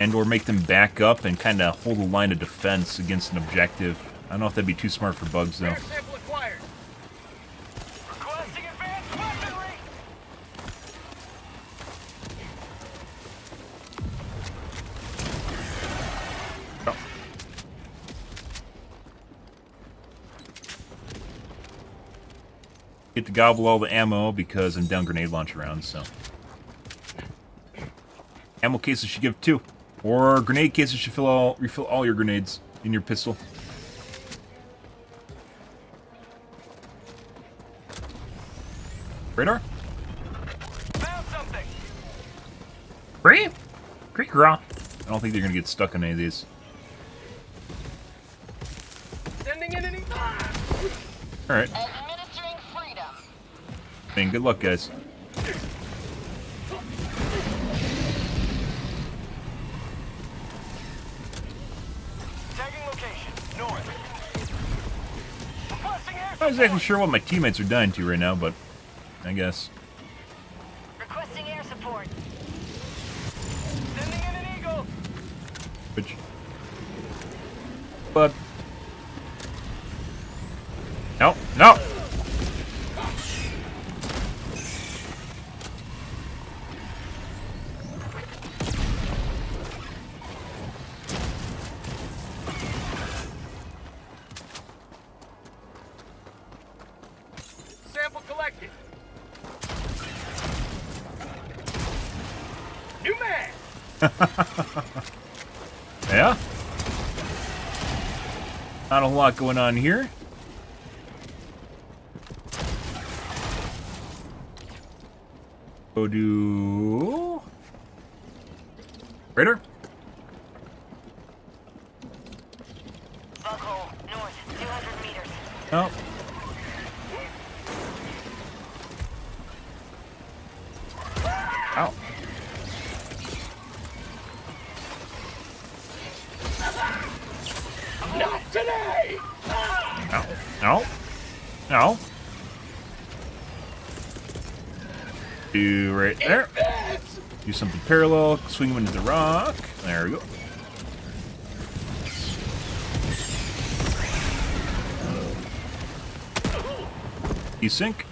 And or make them back up and kind of hold a line of defense against an objective. I don't know if that'd be too smart for bugs, though. Sample acquired. Requesting advanced weaponry. Oh. Get to gobble all the ammo because I'm down grenade launch rounds, so. Ammo cases should give 2. Or grenade cases should refill all your grenades in your pistol. Radar? Found something. Great girl. I don't think they're gonna get stuck on any of these. Sending in an eagle. Alright. Administering freedom. Man, good luck, guys. Not exactly sure what my teammates are dying to right now, but I guess. Requesting air support. Sending in an eagle. Which, but no, no. Sample collected. New man. Yeah. Not a lot going on here. Go do Raider. Bug hole, north, 200 meters. Oh. Ow. Not today. Ow. Ow. Ow. Do right there. Do something parallel. Swing him into the rock. There we go. Desync.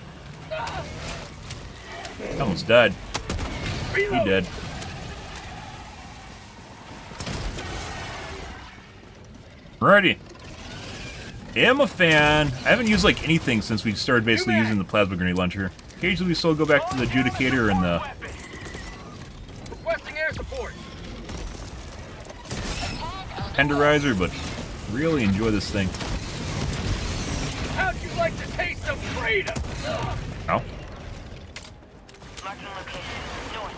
Almost died. He dead. Alrighty. Am a fan. I haven't used like anything since we started basically using the plasma grenade launcher. Occasionally we still go back to the adjudicator and the Requesting air support. tenderizer, but really enjoy this thing. How'd you like the taste of freedom? Ow. Marking location, north.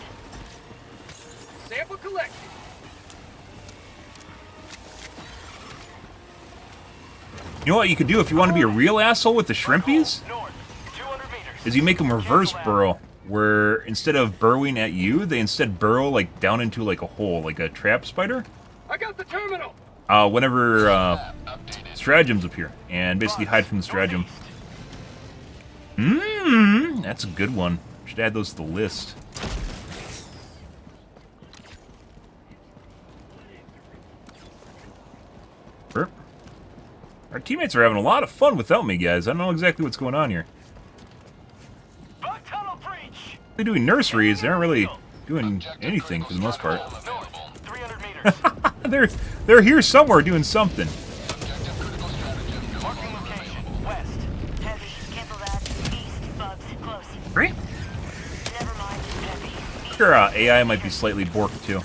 Sample collected. You know what you could do if you want to be a real asshole with the shrimpies? North, 200 meters. Is you make them reverse burrow, where instead of burrowing at you, they instead burrow like down into like a hole, like a trap spider. I got the terminal. Whenever stratagems appear, and basically hide from the stratagem. That's a good one. Should add those to the list. Burp. Our teammates are having a lot of fun without me, guys. I don't know exactly what's going on here. Bug tunnel breach. They're doing nurseries. They aren't really doing anything for the most part. North, 300 meters. They're here somewhere doing something. Marking location, west. Heavy, cancel that. East, bugs, close. Great. Never mind, heavy. Sure, AI might be slightly borked too.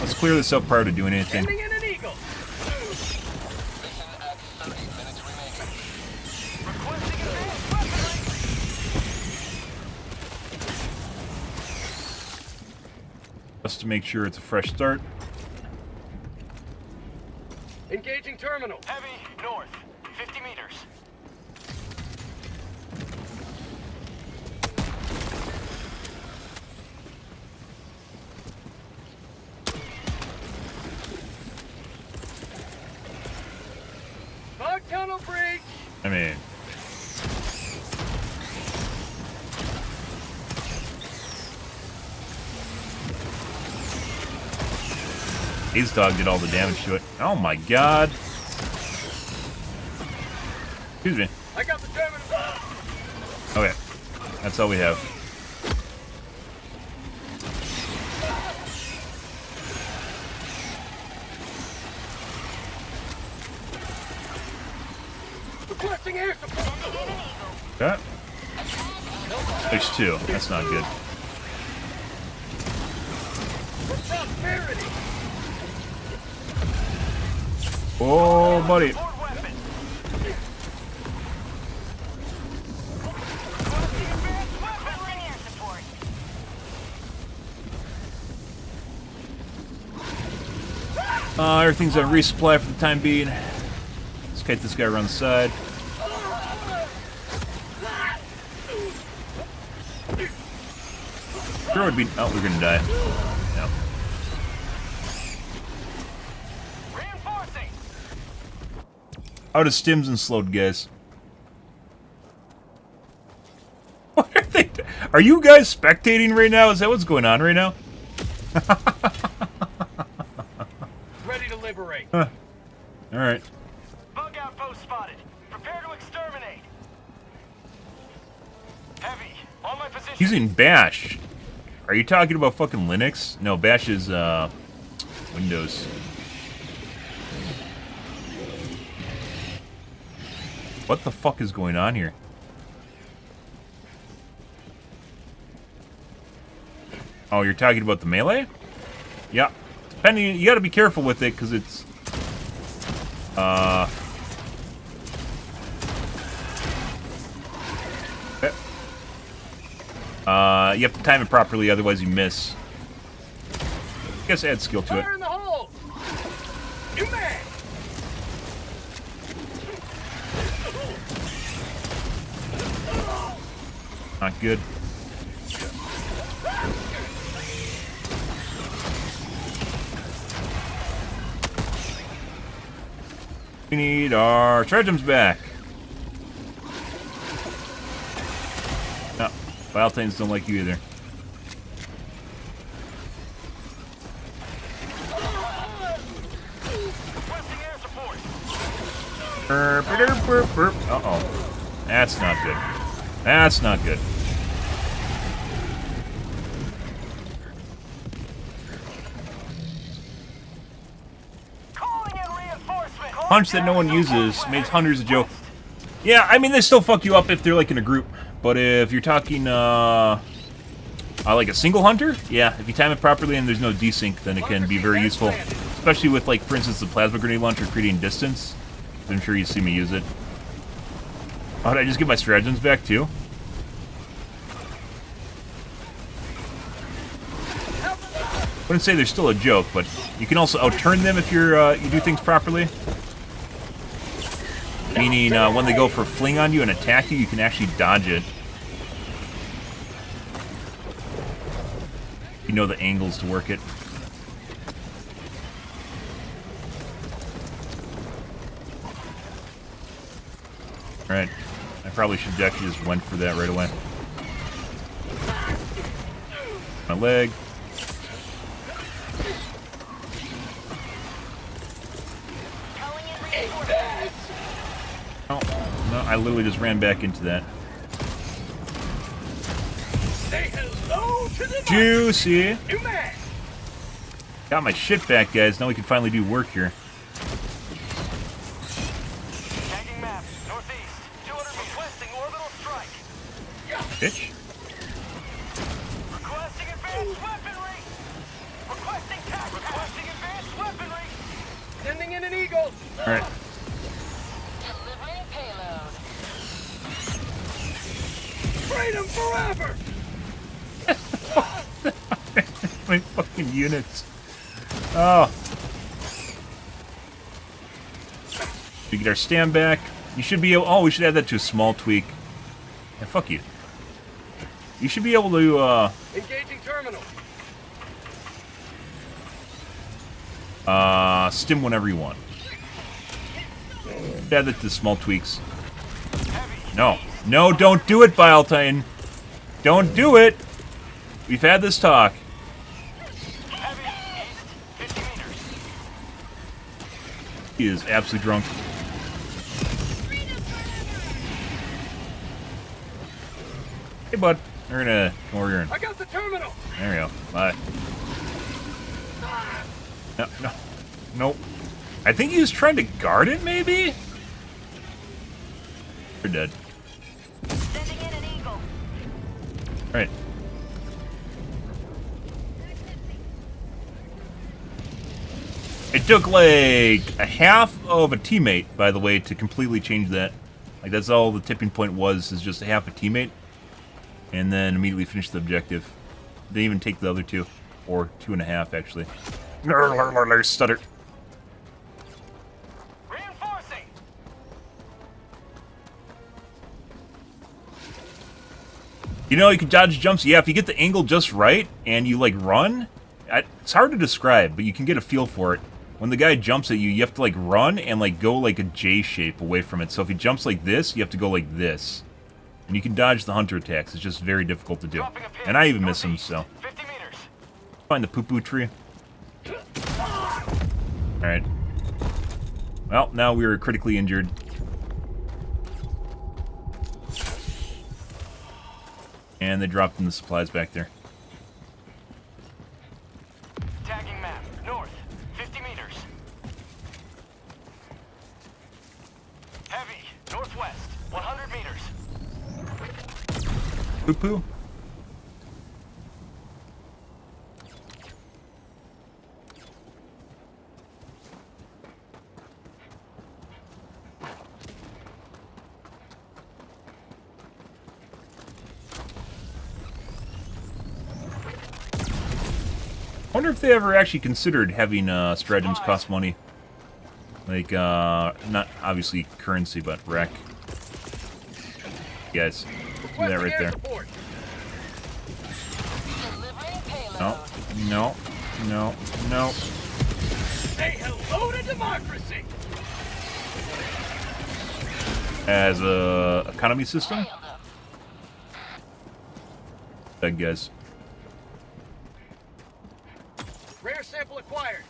Let's clear this up prior to doing anything. Sending in an eagle. Mission at 30 minutes remaining. Requesting advanced weaponry. Just to make sure it's a fresh start. Engaging terminal. Heavy, north, 50 meters. Bug tunnel breach. I mean, his dog did all the damage to it. Oh my god. Excuse me. I got the terminal. Okay. That's all we have. Requesting air support. Okay. There's two. That's not good. Prosperity. Oh, buddy. Board weapon. Requesting air support. Everything's on resupply for the time being. Let's kite this guy around the side. Sure would be. Oh, we're gonna die. Yep. Reinforcing. Out of stims and slowed, guys. Are you guys spectating right now? Is that what's going on right now? Ready to liberate. Huh. All right. Bug outpost spotted. Prepare to exterminate. Heavy, on my position. Using Bash. Are you talking about fucking Linux? No, Bash is Windows. What the fuck is going on here? Oh, you're talking about the melee? Yeah. Depending, you gotta be careful with it, because it's... you have to time it properly, otherwise you miss. I guess add skill to it. Fire in the hole. New man. Not good. We need our Tregems back. No, Valtains don't like you either. Requesting air support. Uh-oh. That's not good. That's not good. Calling in reinforcement. Punch that no one uses makes hunters a joke. Yeah, I mean, they still fuck you up if they're, like, in a group. But if you're talking, like a single hunter, yeah, if you time it properly and there's no desync, then it can be very useful. Especially with, like, for instance, the plasma grenade launcher creating distance. I'm sure you see me use it. Oh, did I just get my stratagems back, too? I wouldn't say they're still a joke, but you can also outturn them if you're, you do things properly. Meaning, when they go for a fling on you and attack you, you can actually dodge it. You know the angles to work it. Alright. I probably should actually just went for that right away. My leg. Oh, no, I literally just ran back into that. Say hello to the Juicy! new man. Got my shit back, guys. Now we can finally do work here. Tagging map, northeast. 200 requesting orbital strike. Bitch. Requesting advanced weaponry. Requesting tac. Requesting advanced weaponry. Sending in an eagle. Alright. Delivering payload. Freedom forever. My fucking units. Oh. We get our stand back. You should be able... Oh, we should add that to a small tweak. Yeah, fuck you. You should be able to, Engaging terminal. stim whenever you want. Add that to small tweaks. No. No, don't do it, Biletine. Don't do it. We've had this talk. Heavy east, 50 meters. He is absolutely drunk. Hey, bud. We're gonna come over here and... I got the terminal. There we go. Bye. No, no. Nope. I think he was trying to guard it, maybe? You're dead. Sending in an eagle. Alright. It took, like, a half of a teammate, by the way, to completely change that. Like, that's all the tipping point was, is just a half a teammate. And then immediately finish the objective. Didn't even take the other two. Or 2.5, actually. Stutter. Reinforcing. You know, you can dodge jumps. Yeah, if you get the angle just right, and you, like, run... It's hard to describe, but you can get a feel for it. When the guy jumps at you, you have to, like, run and, like, go, like, a J shape away from it. So if he jumps like this, you have to go like this. And you can dodge the hunter attacks. It's just very difficult to do. And I even miss them, so. 50 meters. Find the poo-poo tree. Alright. Well, now we are critically injured. And they dropped in the supplies back there. Tagging map. North. 50 meters. Heavy. Northwest. 100 meters. Poo-poo. I wonder if they ever actually considered having stratagems cost money. Like, not obviously currency, but rec. Guys, do that right there. Delivering payload. No, no, no, no. Say hello to democracy. As a economy system? Nailed 'em. That guys. Rare sample acquired.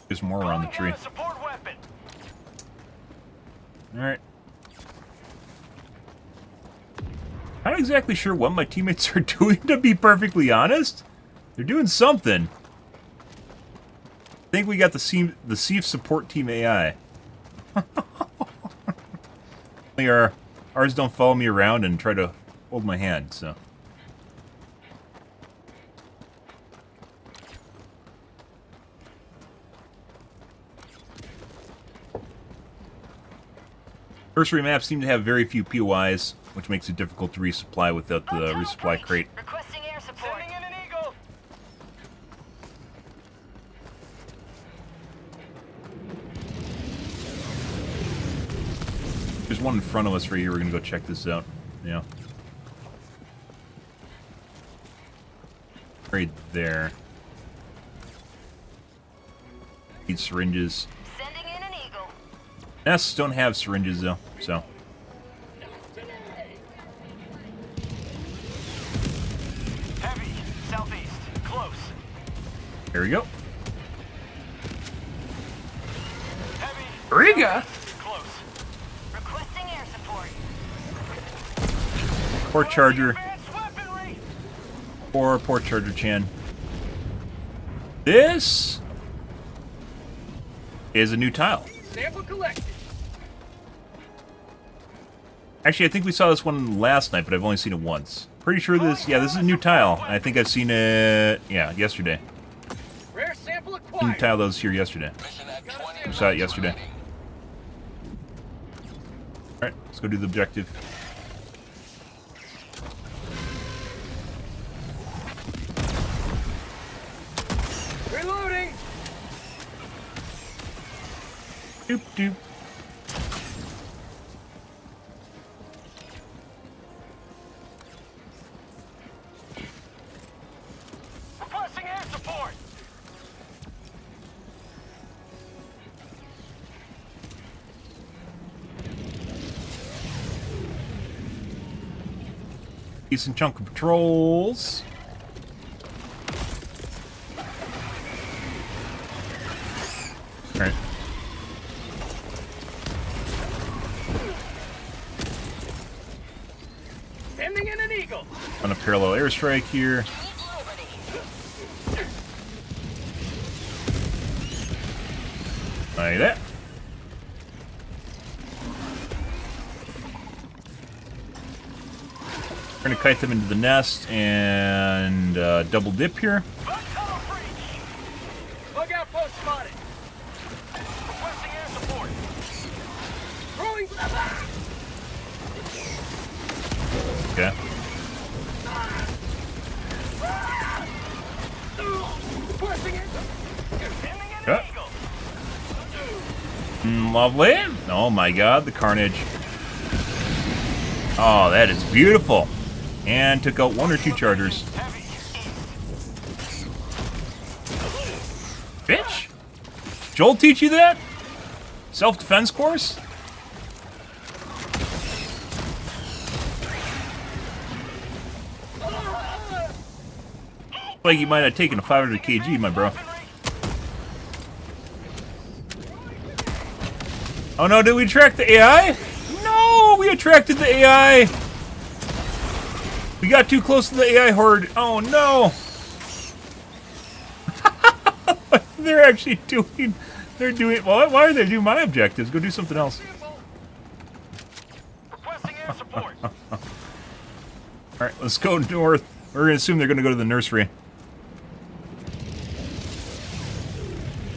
There's more around the Calling tree. out a support weapon. Alright. I'm not exactly sure what my teammates are doing, to be perfectly honest. They're doing something. I think we got the Sieve support team AI. Ours don't follow me around and try to hold my hand, so. Cursory maps seem to have very few POIs, which makes it difficult to resupply without the resupply crate. Requesting air support. Sending in an eagle. There's one in front of us right here. We're gonna go check this out. Yeah. Right there. Need syringes. Sending in an eagle. Nests don't have syringes though, so. Heavy. Southeast. Close. There we go. Heavy. Riga! Close. Requesting air support. Poor Charger. Advanced weaponry. Poor Charger Chan. This is a new tile. Sample collected. Actually, I think we saw this one last night, but I've only seen it once. Pretty sure this, yeah, this is a new tile. I think I've seen it, yeah, yesterday. Rare sample New acquired. tile that was here yesterday. Mission at 20 We saw it yesterday. remaining. Alright, let's go do the objective. Reloading. Doop doop. Requesting air support. Decent chunk of patrols. Alright. Sending in an eagle. On a parallel airstrike here. Like that. We're gonna kite them into the nest and double dip here. Bug tunnel breach. Bug outpost spotted. Requesting air support. Throwing blast. Okay. Requesting air support. Sending in an Okay. eagle. Lovely. Oh my god, the carnage. Oh, that is beautiful. And took out one or two chargers. Heavy. Bitch! Joel teach you that? Self-defense course? Like you might have taken a 500 kg, my bro. Oh no, did we attract the AI? No, we attracted the AI. We got too close to the AI horde. Oh no. They're actually doing... They're doing... Well, why are they doing my objectives? Go do something else. Requesting air support. Alright, let's go north. We're going to assume they're going to go to the nursery.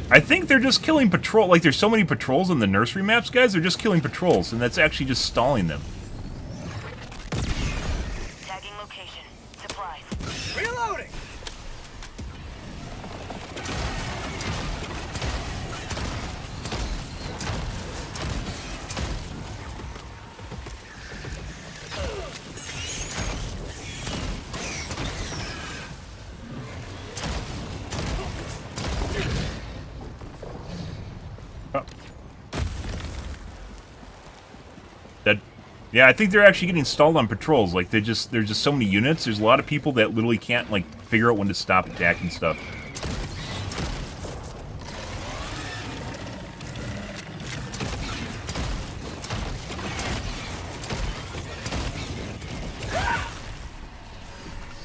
I think they're just killing patrol. Like, there's so many patrols on the nursery maps, guys. They're just killing patrols, and that's actually just stalling them. Tagging location. Supplies. Reloading. Dead. Yeah, I think they're actually getting stalled on patrols. Like, there's just so many units. There's a lot of people that literally can't, like, figure out when to stop attacking stuff.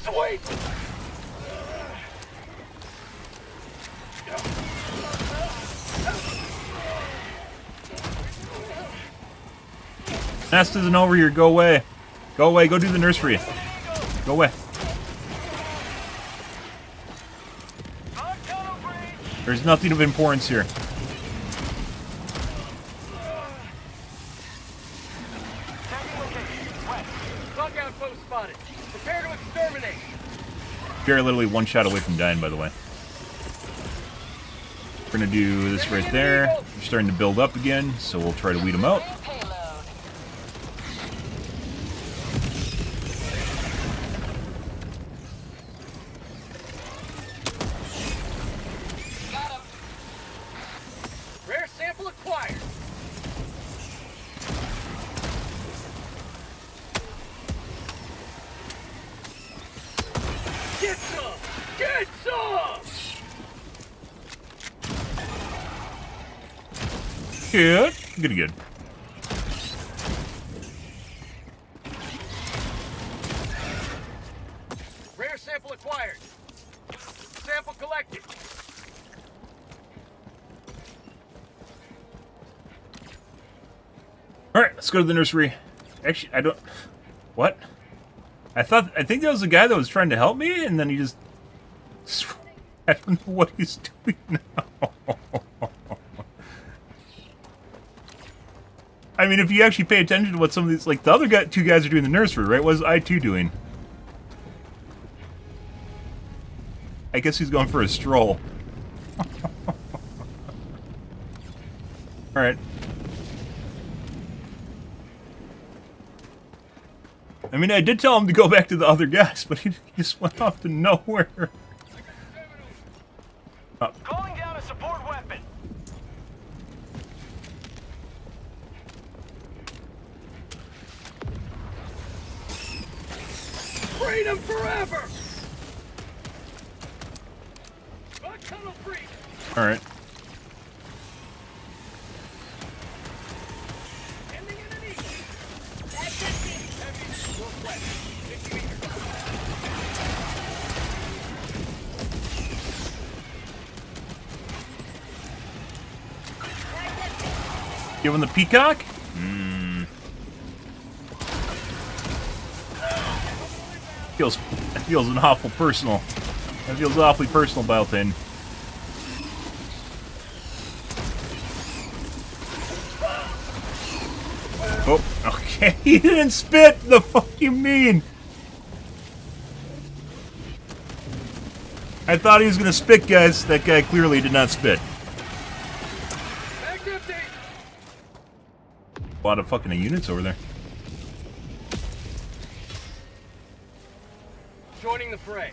Sweet. Nest isn't over here. Go away. Go away. Go do the nursery. Go away. There's nothing of importance here. Tagging location. West. Bug outpost spotted. Prepare to exterminate. You're literally one shot away from dying, by the way. We're gonna do this right there. We're starting to build up again, so we'll try to weed them out. Payload. Got him. Rare sample acquired. Get some! Get some! Good. Good, good. Rare sample acquired. Sample collected. Alright, let's go to the nursery. Actually, I don't... What? I think that was the guy that was trying to help me, and then he just... I don't know what he's doing now. I mean, if you actually pay attention to what some of these... Like, the other two guys are doing in the nursery, right? What is I2 doing? I guess he's going for a stroll. Alright. I mean, I did tell him to go back to the other guys, but he just went off to nowhere. Oh. Calling down a support weapon. Freedom forever. Bug tunnel free. All right. Ending in an eagle. That's it. Heavy northwest. 50 meters. Give him the peacock? That feels an awful personal. That feels awfully personal, Baltin. Oh, okay. He didn't spit! The fuck you mean? I thought he was gonna spit, guys. That guy clearly did not spit. Back empty. A lot of fucking units over there. Joining the fray.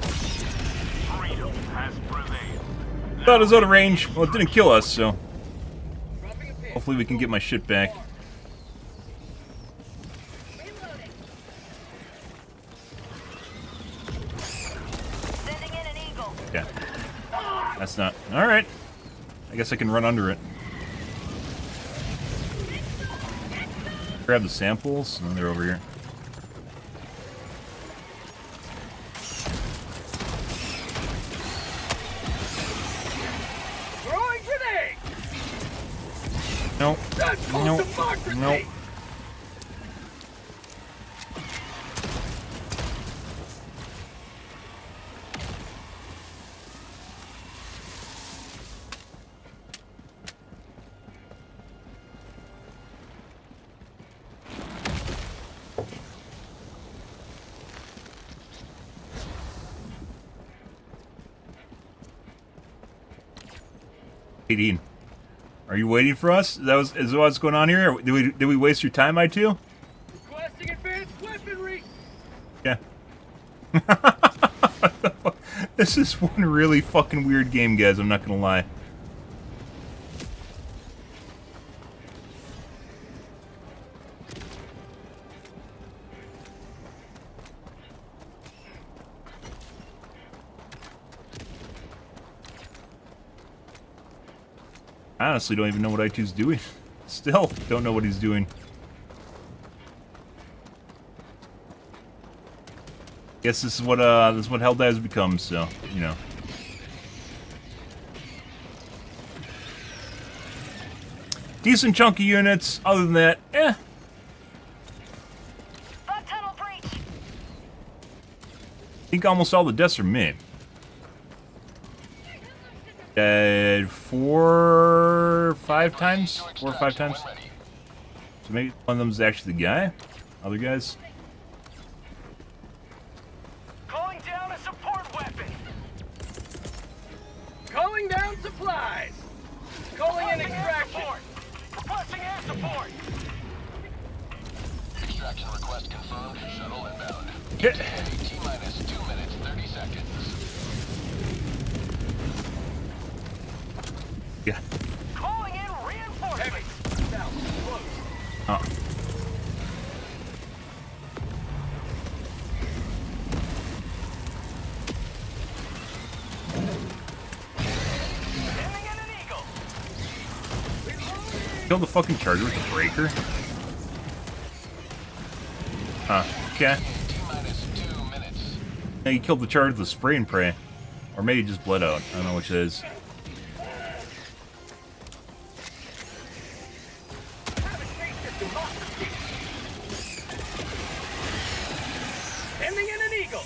Freedom has prevailed. Thought it was out of range. Well, it didn't kill us, so Dropping a pin. hopefully we can get my shit back. Alright. I guess I can run under it. Grab the samples. Oh, they're over here. Throwing grenade! Nope. That's called Nope. democracy! Nope. Are you waiting for us? Is that what's going on here? Did we waste your time, I2? Requesting advanced weaponry! Yeah. This is one really fucking weird game, guys. I'm not gonna lie. I honestly don't even know what I2's doing. Still don't know what he's doing. Guess this is what Helldivers becomes, so, you know. Decent chunk of units, other than that, eh. Bug tunnel breach. I think almost all the deaths are me. Dead 4 or 5 times? 4 or 5 times? So maybe one of them is actually the guy? Other guys? Calling down a support weapon! Calling down supplies! Calling in extraction! Requesting air support! Extraction request confirmed. Shuttle inbound. Okay. T-minus 2 minutes, 30 seconds. Yeah. Calling in reinforcements! Now, close. Oh. Sending in an eagle! Kill the fucking charger with the breaker? Okay. T-minus 2 minutes. Now you killed the charger with the spray and pray. Or maybe it just bled out. I don't know which it is. Have a taste of democracy! Sending in an eagle!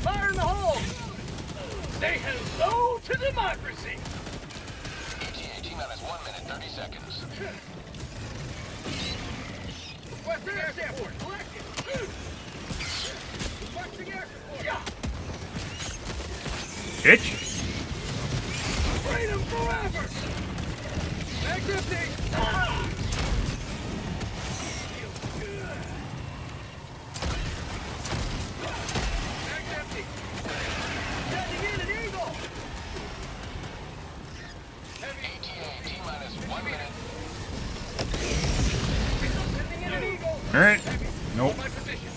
Fire in the hole! Say hello to democracy! ETA T-minus 1 minute, 30 seconds. Requesting air support! Collected! Requesting air support! Yeah! Bitch! Freedom forever! Back empty! Ah! Feels good. Back empty! Sending in an eagle! Heavy! ETA T-minus 1 minute. Sending in an eagle! Alright. Nope. My position!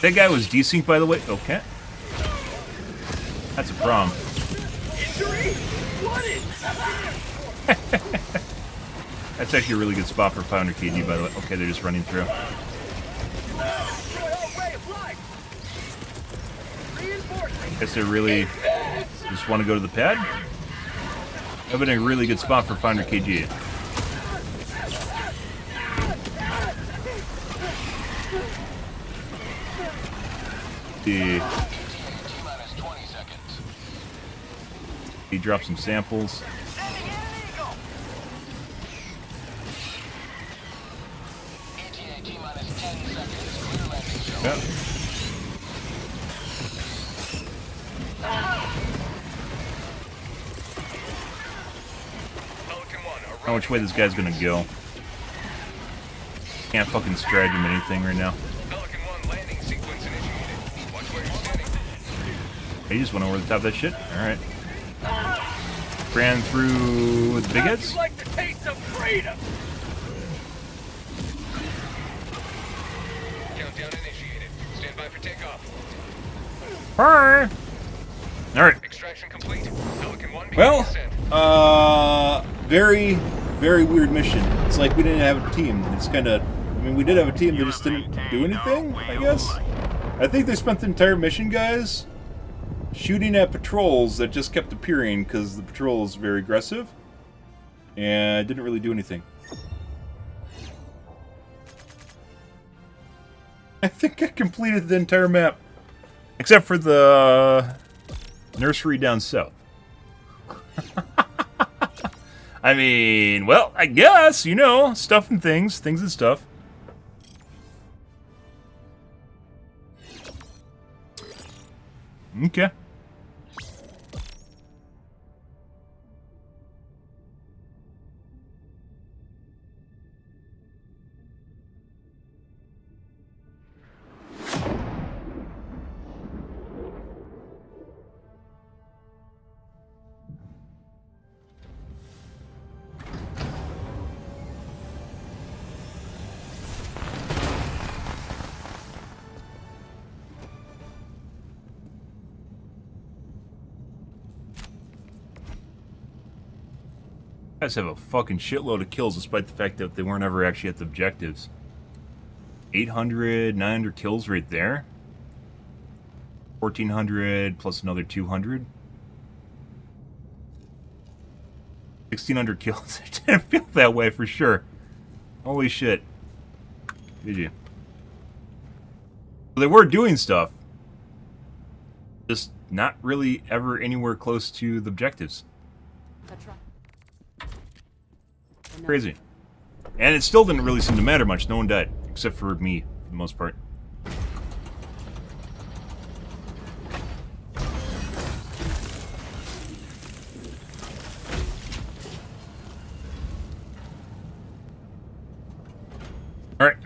That guy was desync, by the way. Okay. That's a problem. Injury? Flooded! That's actually a really good spot for 500 KG, by the way. Okay, they're just running through. Destroy all ray of light! Reinforcing! Guess they really just want to go to the pad. That would be a really good spot for 500 KG. The T-minus 20 seconds. he dropped some samples. Sending in an eagle! ETA T-minus 10 seconds. Clear landing zone. Yep. Pelican 1, I don't know which way this guy's gonna go. Can't fucking stride him anything right now. Pelican 1 landing sequence initiated. Watch where you're standing. He just went over the top of that shit. Alright. Ran through the big heads. How'd you like the taste of freedom? All right. Extraction complete. Pelican 1 beginning Well, descent. very, very weird mission. It's like we didn't have a team. It's kind of, I mean, we did have a team, they just didn't do anything, I guess. I think they spent the entire mission, guys, shooting at patrols that just kept appearing because the patrol is very aggressive and didn't really do anything. I think I completed the entire map, except for the nursery down south. I mean, well, I guess, you know, stuff and things and stuff. Okay. Guys have a fucking shitload of kills despite the fact that they weren't ever actually at the objectives. 800, 900 kills right there. 1,400 plus another 200. 1,600 kills. It didn't feel that way for sure. Holy shit. Did you? They were doing stuff. Just not really ever anywhere close to the objectives. Crazy. And it still didn't really seem to matter much. No one died. Except for me, for the most part. Alright.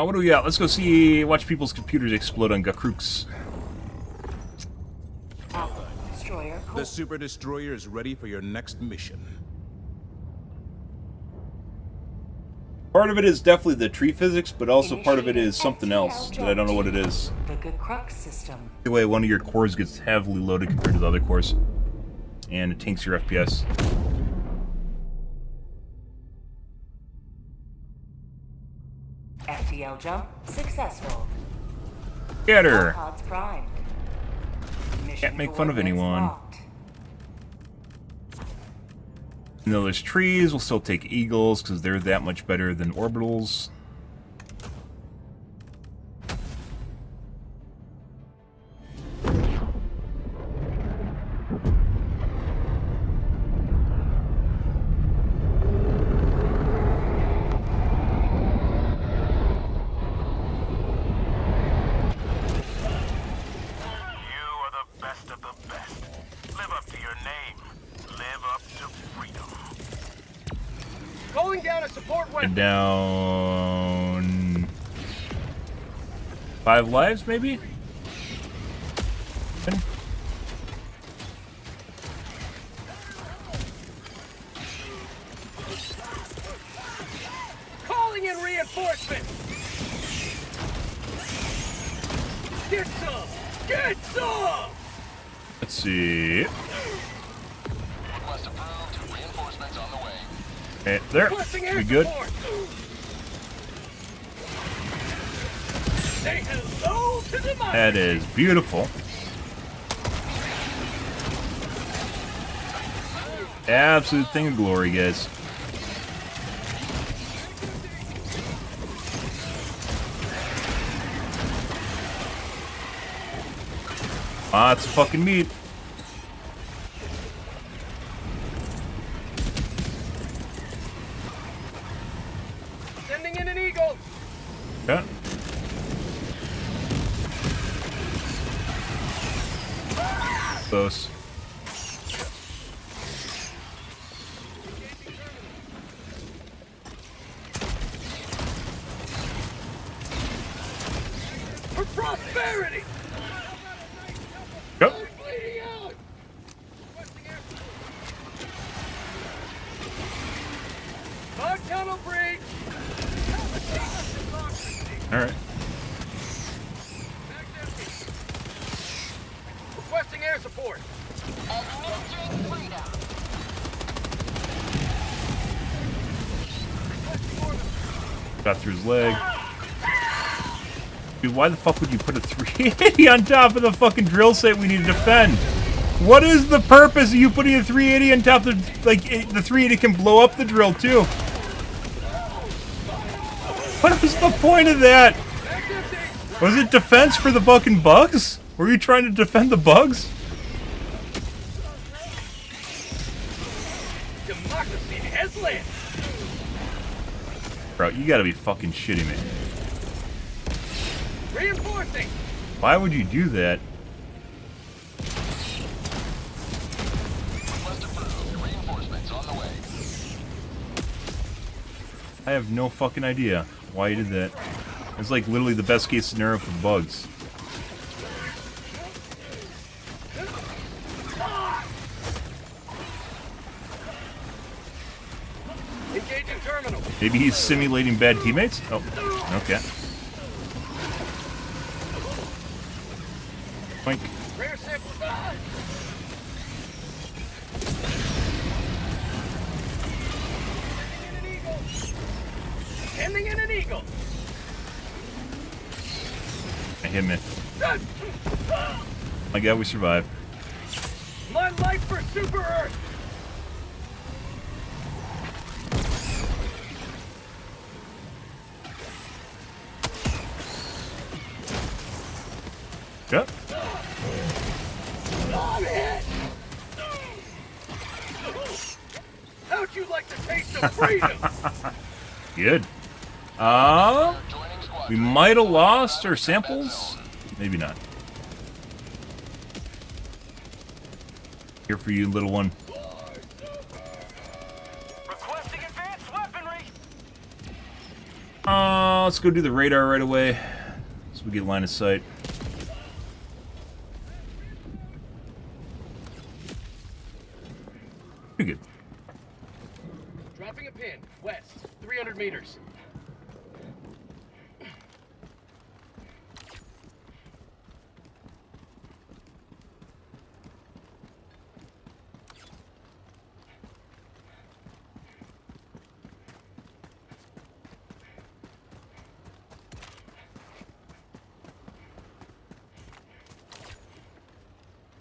What do we got? Let's go watch people's computers explode on Gakrooks. Alpha Destroyer. The Super Destroyer is ready for your next mission. Part of it is definitely the tree physics, but also part of it is something else that I don't know what it is. The good crux system. The way one of your cores gets heavily loaded compared to the other cores. And it tanks your FPS. FTL jump successful. Get her! Pods primed. Mission Can't make fun of coordinates anyone. locked. You know, there's trees, we'll still take eagles because they're that much better than orbitals. Calling down a support weapon. Down 5 lives, maybe? Calling in reinforcements. Get some. Get some. Let's see. Request approved. Reinforcements on the way. Okay, there. Requesting air We good? support. Say hello to the mic. That is beautiful. Absolute thing of glory, guys. Lots of fucking meat. Sending in an eagle. Yeah. Close. For prosperity. Go. Bleeding out. Tunnel breach! Alright. Bag's empty. Requesting air support. Administering freedom. Got through his leg. Dude, why the fuck would you put a 380 on top of the fucking drill site we need to defend? What is the purpose of you putting a 380 on top of, like, the 380 can blow up the drill, too? What was the point of that? Was it defense for the fucking bugs? Were you trying to defend the bugs? Democracy has landed. Bro, you gotta be fucking shitting me. Reinforcing. Why would you do that? Request approved. Reinforcements on the way. I have no fucking idea why you did that. It's like literally the best case scenario for bugs. Engaging terminal. Maybe he's simulating bad teammates? Oh, okay. Boink. Rare sample. Sending in an eagle. I hit me. My God, we survived. My life for Super Earth. Yep. How'd you like to taste of freedom? Good. We might have lost our samples. Maybe not. Here for you, little one. Requesting advanced weaponry. Let's go do the radar right away, so we get line of sight. Pretty good. Dropping a pin. West. 300 meters.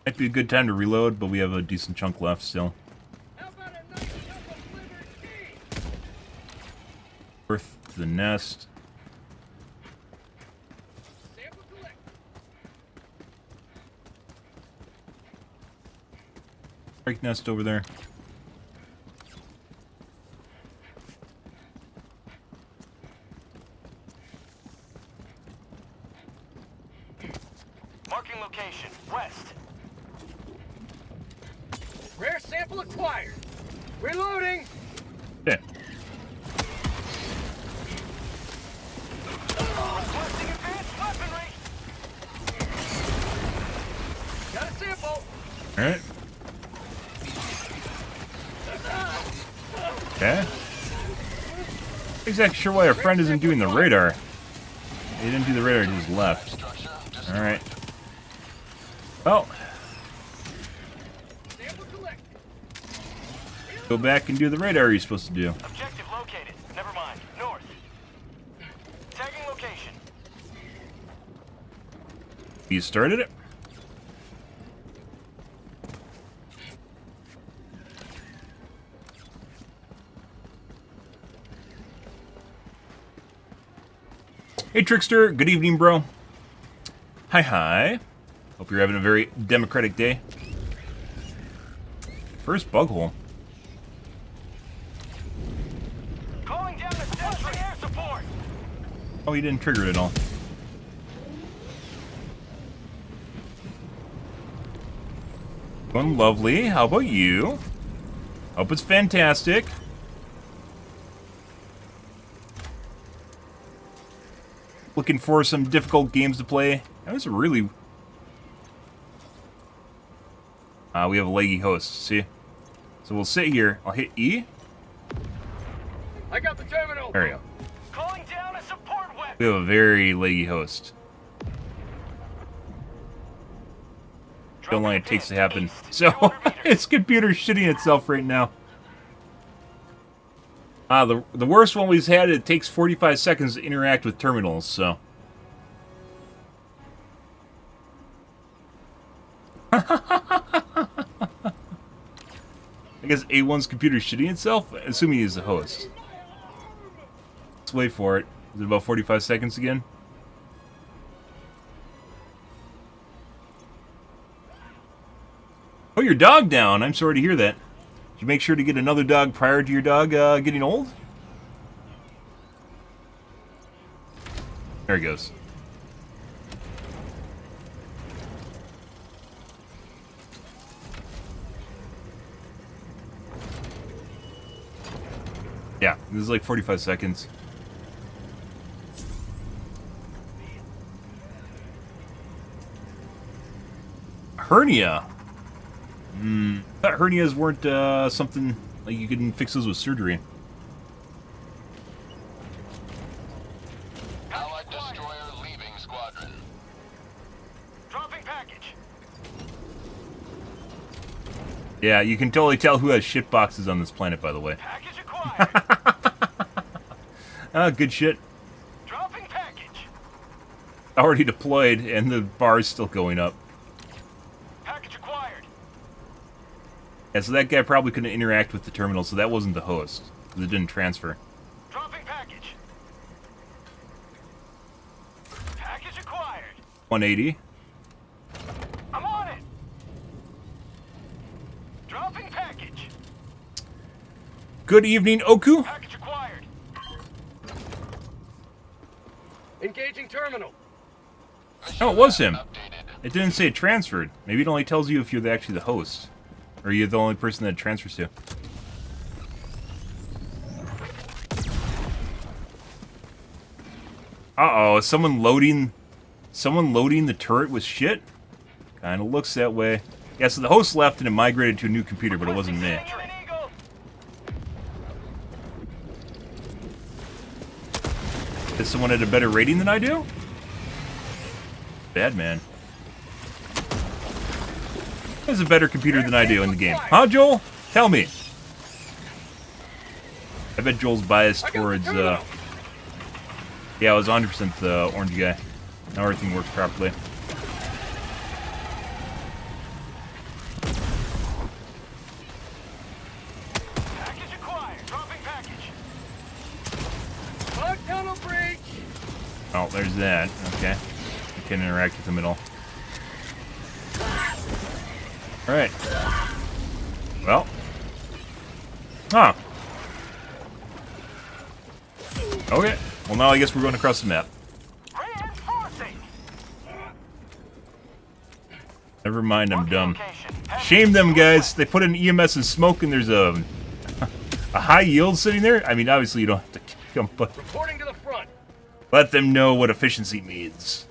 Might be a good time to reload, but we have a decent chunk left still. How about a nice cup of liberty? Earth to the nest. Sample collect. Strike nest over there. Marking location. West. Rare sample acquired. Reloading. Okay. Requesting advanced weaponry. Got a sample. Alright. Okay. Not exactly sure why our friend isn't doing the radar. He didn't do the radar, he just left. Alright. Well, Sample collected. go back and do the radar you're supposed to do. Objective located. Never mind. North. Tagging location. You started it? Hey Trickster, good evening, bro. Hi, hi. Hope you're having a very democratic day. First bug hole. Calling down the sentry air support. Oh, you didn't trigger it at all. Going lovely. How about you? Hope it's fantastic. Looking for some difficult games to play. That was a really... we have a leggy host, see? So we'll sit here. I'll hit E. I got the terminal. There we go. Calling down a support weapon. We have a very laggy host. How long it takes to happen. So, his computer's shitting itself right now. The worst one we've had, it takes 45 seconds to interact with terminals, so. I guess A1's computer's shitting itself, assuming he's the host. Let's wait for it. Is it about 45 seconds again? Oh, your dog down. I'm sorry to hear that. Did you make sure to get another dog prior to your dog getting old? There he goes. Yeah, this is like 45 seconds. Hernia. I thought hernias weren't something like you couldn't fix those with surgery. Allied destroyer leaving squadron. Dropping package. Yeah, you can totally tell who has shit boxes on this planet, by the way. Package acquired. Good shit. Dropping package. Already deployed, and the bar is still going up. Package acquired. Yeah, so that guy probably couldn't interact with the terminal, so that wasn't the host. Because it didn't transfer. Dropping package. Package acquired. 180. I'm on it. Dropping package. Good evening, Oku. Package acquired. Engaging terminal. Oh, it was him. Updated. It didn't say it transferred. Maybe it only tells you if you're actually the host. Or you're the only person that it transfers to. Uh-oh, is someone loading the turret with shit? Kinda looks that way. Yeah, so the host left and it migrated to a new computer, but it wasn't me. Sending in an eagle. Does someone have a better rating than I do? Bad man. Who has a better computer than I do in the game? Huh, Joel? Tell me. I bet Joel's biased towards, yeah, it was 100% the orange guy. Now everything works properly. Package acquired. Dropping package. Plug tunnel breach. Oh, there's that. Okay. I can't interact with him at all. Alright. Well. Huh. Okay. Well, now I guess we're going across the map. Reinforcing. Never mind, I'm dumb. Location. Shame them, guys. They put in EMS and smoke, and there's a high yield sitting there. I mean, obviously you don't have to kill them, but Reporting to the front. let them know what efficiency means.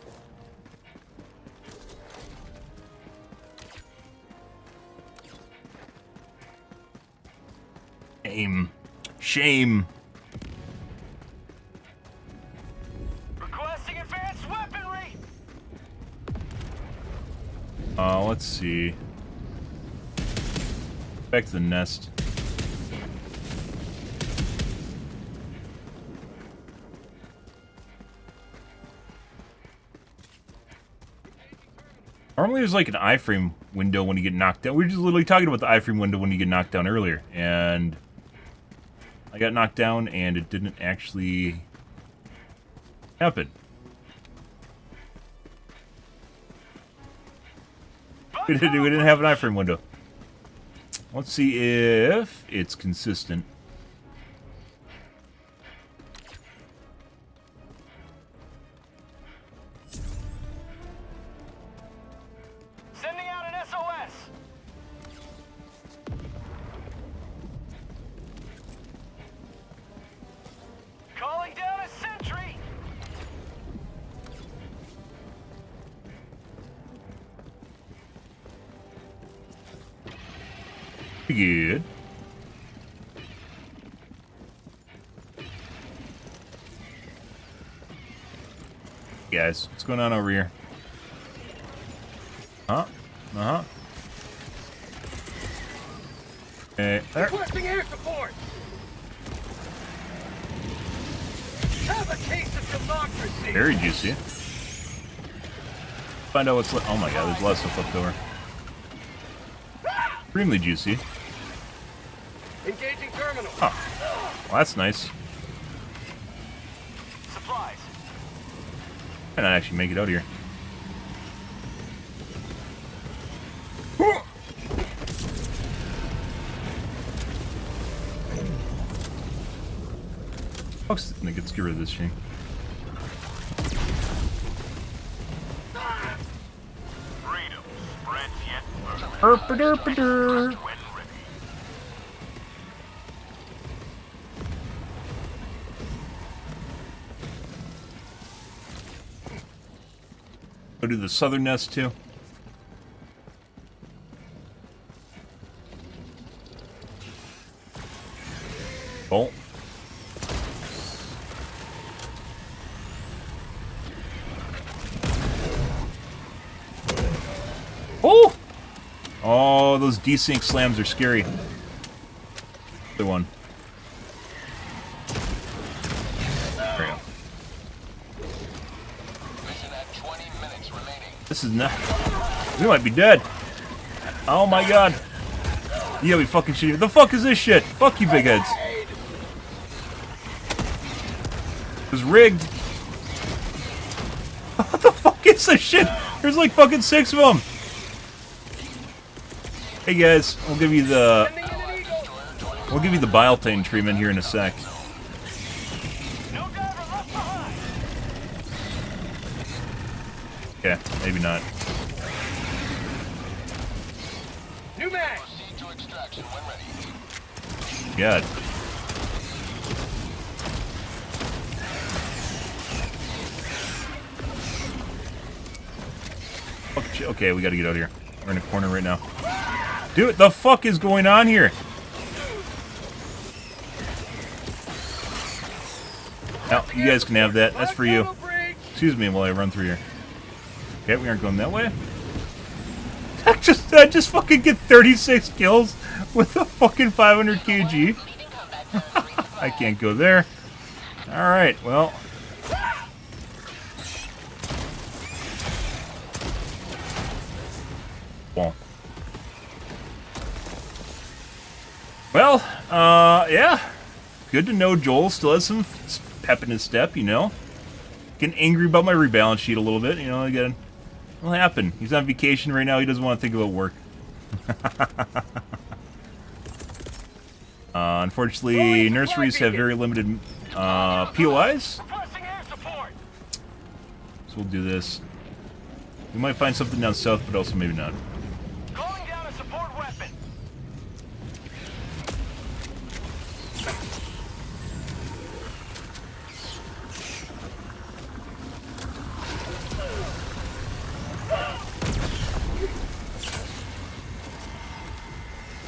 Shame. Shame. Requesting advanced weaponry. Let's see. Back to the nest. Normally there's like an iframe window when you get knocked down. We were just literally talking about the iframe window when you get knocked down earlier. And I got knocked down and it didn't actually happen. We didn't have an iframe window. Let's see if it's consistent. Sending out an SOS. Calling down a sentry. Pretty good. Guys, what's going on over here? Huh? Uh-huh. Okay, there. Requesting air support. Have a taste of democracy. Very juicy. Find out what's left. Oh my god, there's a lot of stuff left over. Extremely juicy. Engaging terminal. Oh, well, that's nice. Supplies. Might not actually make it out here. Oh, let's get rid of this thing. Freedom spreads yet further. Herp-a-derp-a-der. When ready. Go to the southern nest too. Bolt. Oh! Oh, those desync slams are scary. Other one. There we go. Mission at 20 minutes remaining. This is not. We might be dead. Oh my god. Yeah, we fucking shit. The fuck is this shit? Fuck you, big heads. It was rigged. What the fuck is this shit? There's like fucking 6 of them. Hey guys, we'll give you the Biotane treatment here in a sec. No driver left behind. Yeah, maybe not. New mag. Proceed to extraction when ready. God. Okay, we gotta get out of here. We're in a corner right now. Dude, the fuck is going on here? Now, you guys can have that. That's for you. Excuse me while I run through here. Okay, we aren't going that way. I just fucking get 36 kills with a fucking 500 kg. I can't go there. Alright, well. Well, yeah. Good to know Joel still has some pep in his step, you know. Getting angry about my rebalance sheet a little bit, you know, again. It'll happen. He's on vacation right now, he doesn't want to think about work. Unfortunately, nurseries have very limited POIs. Requesting air support. So we'll do this. We might find something down south, but also maybe not. Calling down a support weapon.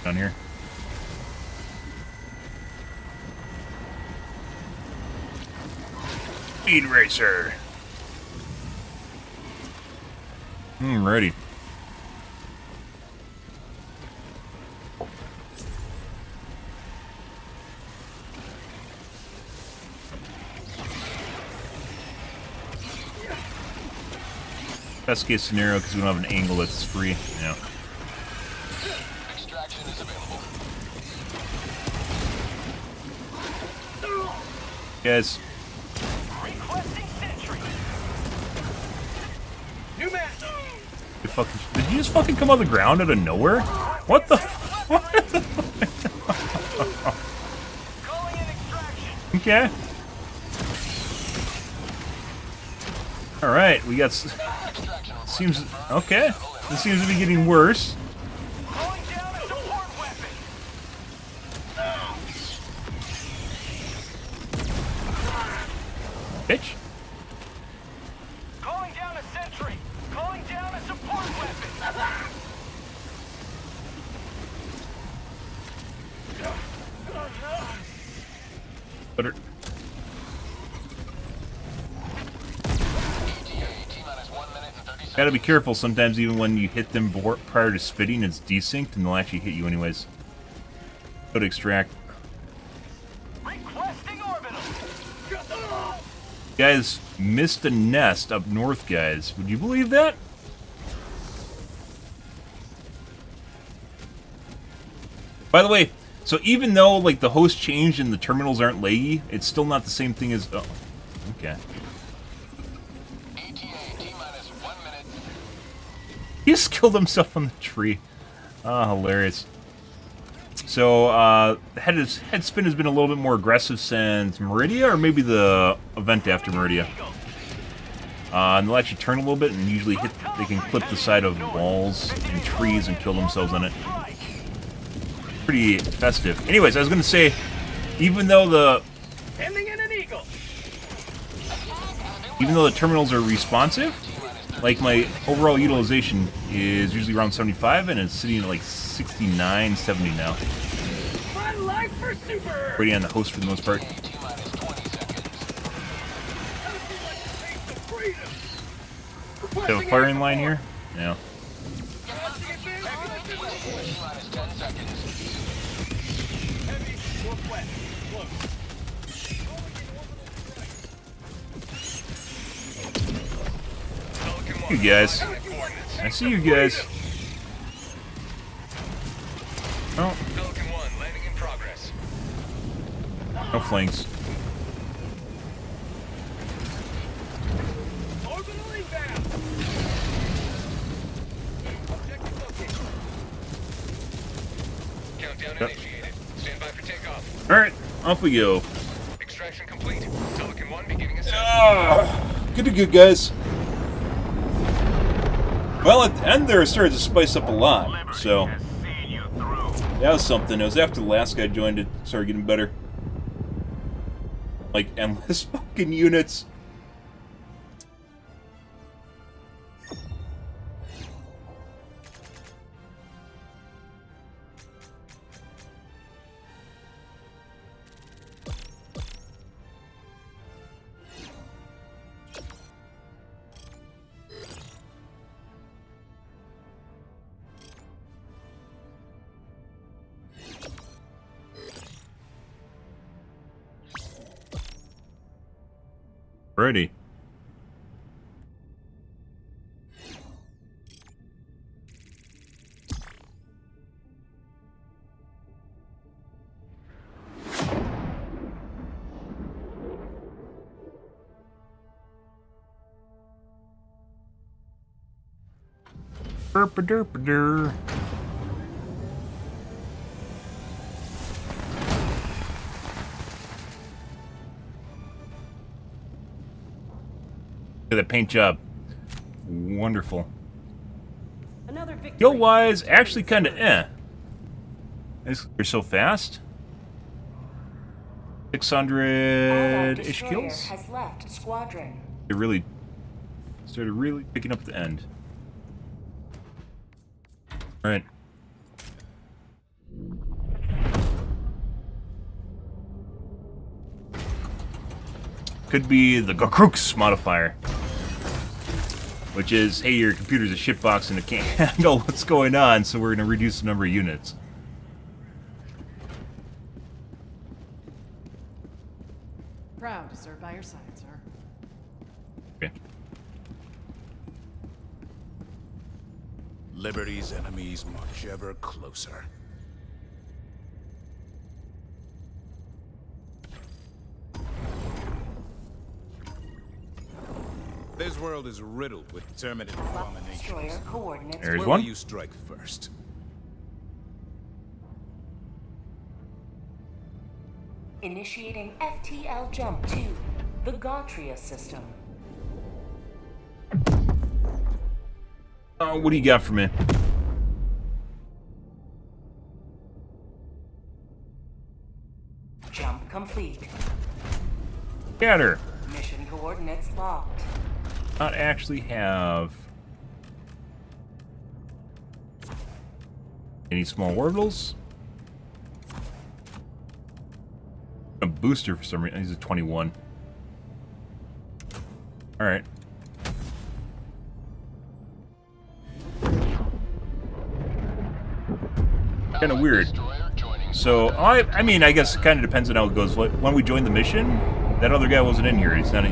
Down here. Speed Racer. Ready. Best case scenario, because we don't have an angle that's free. Yeah. Extraction is available. Guys, Requesting sentry. New mag. did you just fucking come out of the ground out of nowhere? What the? Calling in extraction. Okay. All right, we got. Seems okay. This seems to be getting worse. Calling down a support weapon. Bitch. Calling down a sentry. Calling down a support weapon. But Gotta be careful sometimes, even when you hit them prior to spitting, it's desynced and they'll actually hit you anyways. Go to extract. Requesting orbital. Guys, missed a nest up north, guys. Would you believe that? By the way, so even though like the host changed and the terminals aren't laggy, it's still not the same thing as. Oh, okay. ETA T-minus 1 minute. He just killed himself on the tree. Ah, hilarious. So, head spin has been a little bit more aggressive since Meridia, or maybe the event after Meridia. And they'll actually turn a little bit and usually they can clip the side of walls and trees and kill themselves on it. Pretty festive. Anyways, I was going to say, even though the terminals are responsive, like my overall utilization is usually around 75, and it's sitting at like 69, 70 now. Waiting on the host for the most part. T-minus 20 seconds. Have a firing line here? Yeah. T-minus 10 seconds. You guys. I see you guys. Oh. Pelican 1 landing in progress. No flanks. Orbital inbound. Objective located. Countdown initiated. Stand by for takeoff. Alright, off we go. Extraction complete. Pelican 1 beginning ascent. Good, guys. Well, at the end there, it started to spice up a lot, so Has seen you through. that was something. It was after the last guy joined it started getting better. Like, endless fucking units. Ready. Burp-a-derp-a-der. Look at that paint job. Wonderful. Another victory. Skill-wise, actually kind of They're so fast. Allied 600-ish destroyer kills. has left squadron. They really started picking up the end. All right. Could be the Crux modifier, which is, hey, your computer's a shitbox and it can't handle what's going on, so we're going to reduce the number of units. Proud to serve by your side, sir. Okay. Liberty's enemies march ever closer. This world is riddled with determinate Destroyer abominations. coordinates. There's Where one. will you strike first? Initiating FTL jump to the Gautria system. What do you got for me? Jump complete. Scatter. Mission coordinates locked. Not actually have any small orbitals. A booster for some reason. He's a 21. All right. Kind of weird. Destroyer joining So, I mean, I guess it kind of depends on how it goes. When we joined the mission, that other guy wasn't in here. He's not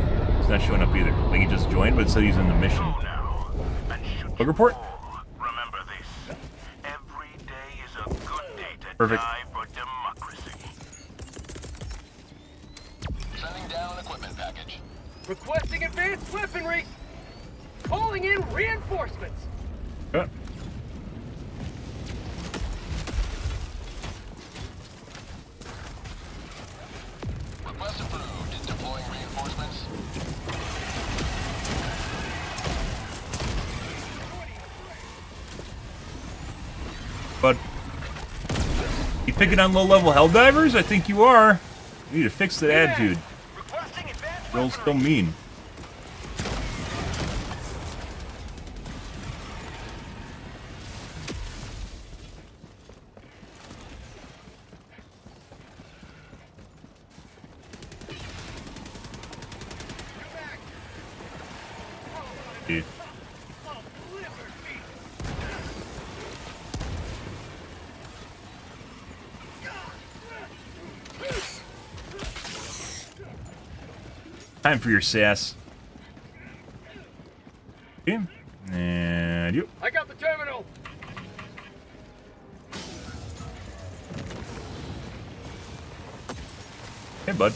showing up either. Like, he just joined, but it said he's in the mission. Go now, and should Bug report? remember this. Every day is a good day to Perfect. die for democracy. Sending down equipment package. Requesting advanced weaponry. Calling in reinforcements. Yeah. Request approved. Deploying reinforcements. But you picking on low-level Helldivers? I think you are. You need to fix that attitude. Requesting advanced Girls so mean. Dude. Time for your sass. Okay. And you. I got the terminal. Hey, bud.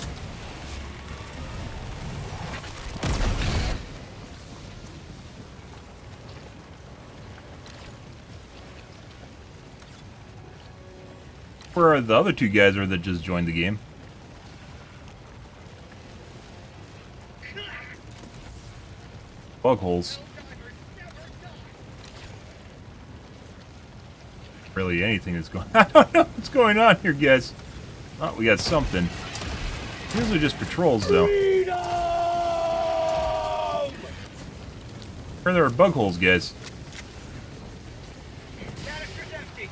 Where are the other two guys that just joined the game? Bug holes. Really anything that's going I don't know what's going on here, guys. Oh, we got something. These are just patrols, though. Where there are bug holes, guys? Canister's empty.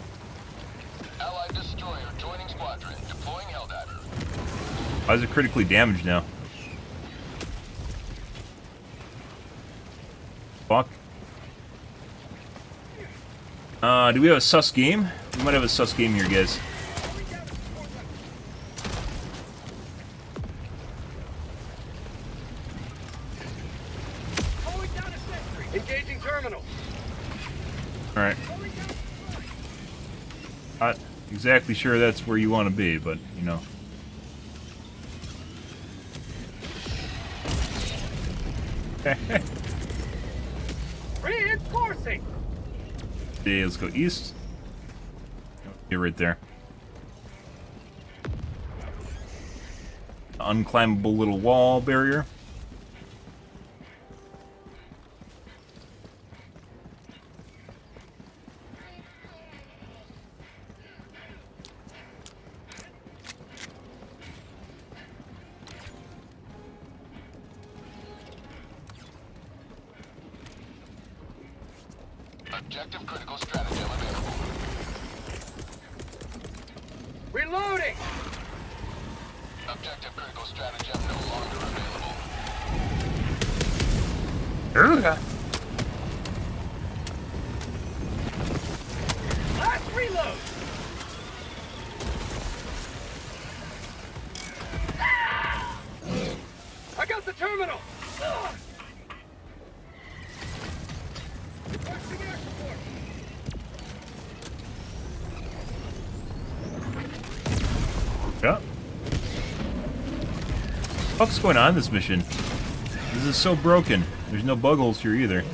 Allied destroyer joining squadron. Deploying Helldiver. Why is it critically damaged now? Fuck. Do we have a sus game? We might have a sus game here, guys. Calling down a sentry. Engaging terminal. Alright. Not exactly sure that's where you want to be, but, you know. Reinforcing. Okay, let's go east. You're right there. Unclimbable little wall barrier. Objective critical stratagem available. Reloading. Objective critical stratagem no longer available. Last reload. I got the terminal. Requesting air support. Yeah. What's going on in this mission? This is so broken. There's no bug holes here either.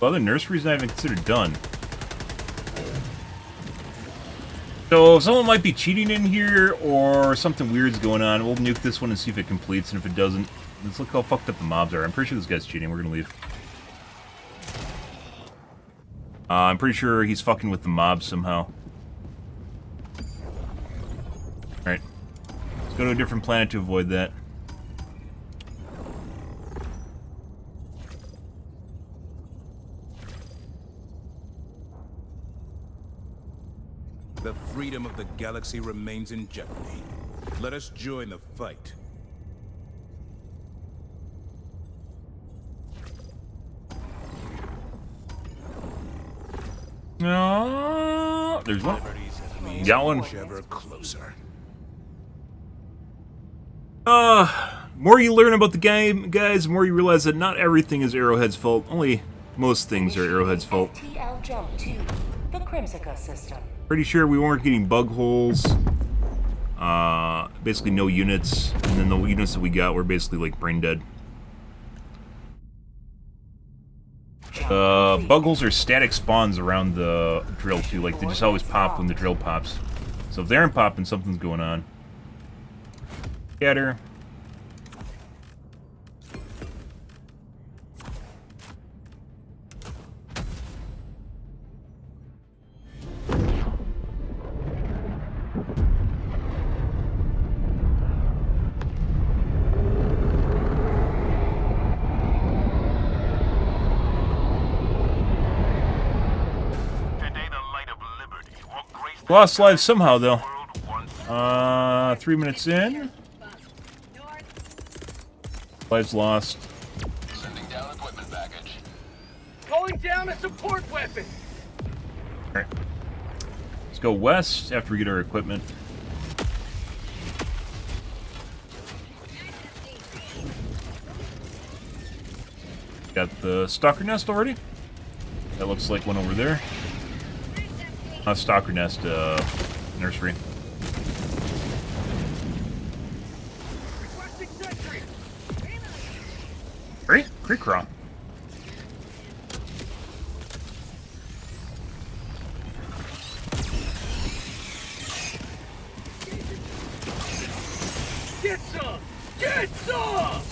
Well, the nursery's not even considered done. So someone might be cheating in here, or something weird's going on. We'll nuke this one and see if it completes, and if it doesn't, let's look how fucked up the mobs are. I'm pretty sure this guy's cheating. We're gonna leave. I'm pretty sure he's fucking with the mobs somehow. Alright. Let's go to a different planet to avoid that. The freedom of the galaxy remains in jeopardy. Let us join the fight. No, there's one. Liberty's enemies Got one. inch ever closer. More you learn about the game, guys, the more you realize that not everything is Arrowhead's fault. Only most things are Arrowhead's fault. FTL jump to the Crimsica system. Pretty sure we weren't getting bug holes. Basically no units, and then the units that we got were basically like brain dead. Bug holes are static spawns around the drill too, like they just always pop when the drill pops. So if they aren't popping, something's going on. Scatter. Today the light of liberty will grace the Lost lives somehow though. world once 3 minutes in. Lives lost. Sending down equipment package. Calling down a support weapon. Alright. Let's go west after we get our equipment. Got the stalker nest already. That looks like one over there. Not stalker nest, nursery. Requesting sentry. Great, creek crawl. Get some. Get some.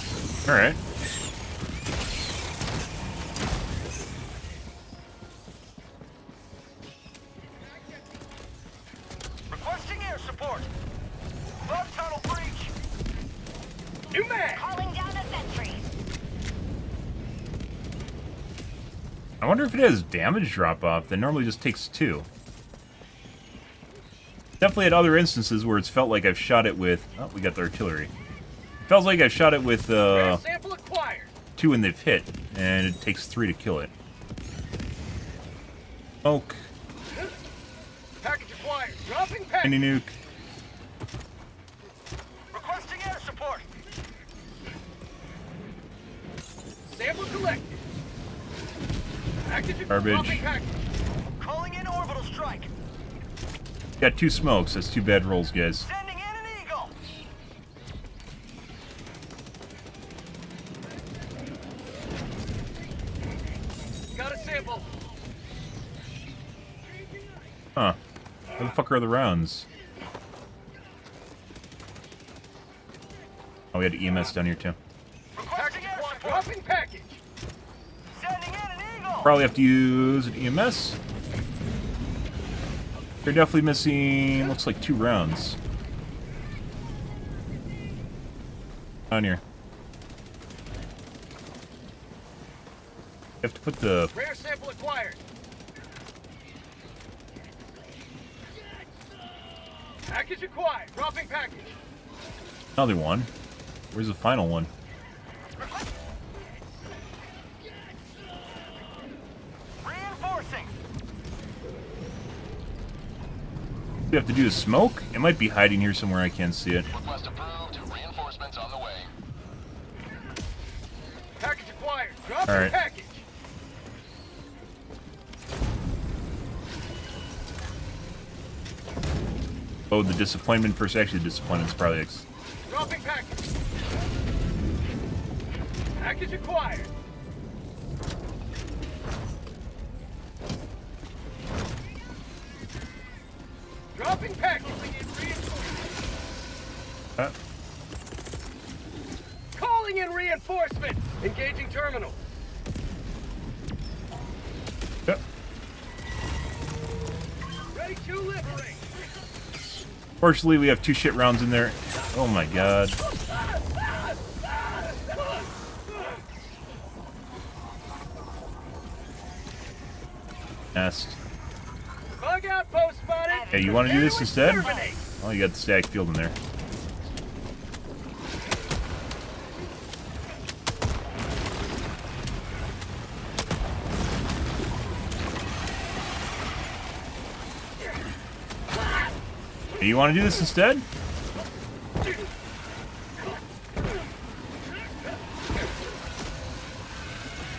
Alright. Requesting air support. Bug tunnel breach. New man. Calling down a sentry. I wonder if it has damage drop off that normally just takes 2. Definitely had other instances where it's felt like I've shot it with... Oh, we got the artillery. It feels like I've shot it with Rare sample acquired. 2 and they've hit, and it takes 3 to kill it. Smoke. Package acquired. Dropping package. Mini nuke. Requesting air support. Sample collected. Package Garbage. dropping package. Calling in orbital strike. Got 2 smokes. That's 2 bad rolls, guys. Sending in an eagle. Got a sample. Huh. Where the fuck are the rounds? Oh, we had EMS down here, too. Requesting air support. Dropping package. Sending in an eagle. Probably have to use an EMS. They're definitely missing, looks like 2 rounds. On here. You have to put the... Rare sample acquired. Package acquired. Dropping package. Another one. Where's the final one? Reinforcing. We have to do is smoke? It might be hiding here somewhere I can't see it. Request approved. Reinforcements on the way. Package acquired. Dropping Alright. package. Oh, the disappointment first. Actually, the disappointment's probably... Dropping package. Package acquired. Dropping package. Calling in reinforcement. Engaging terminal. Yep. Ready to liberate. Fortunately, we have 2 shit rounds in there. Oh my god. Nest. Bug outpost spotted. Hey, you want to do this instead? Exterminate. Oh, you got the static field in there. Do you want to do this instead?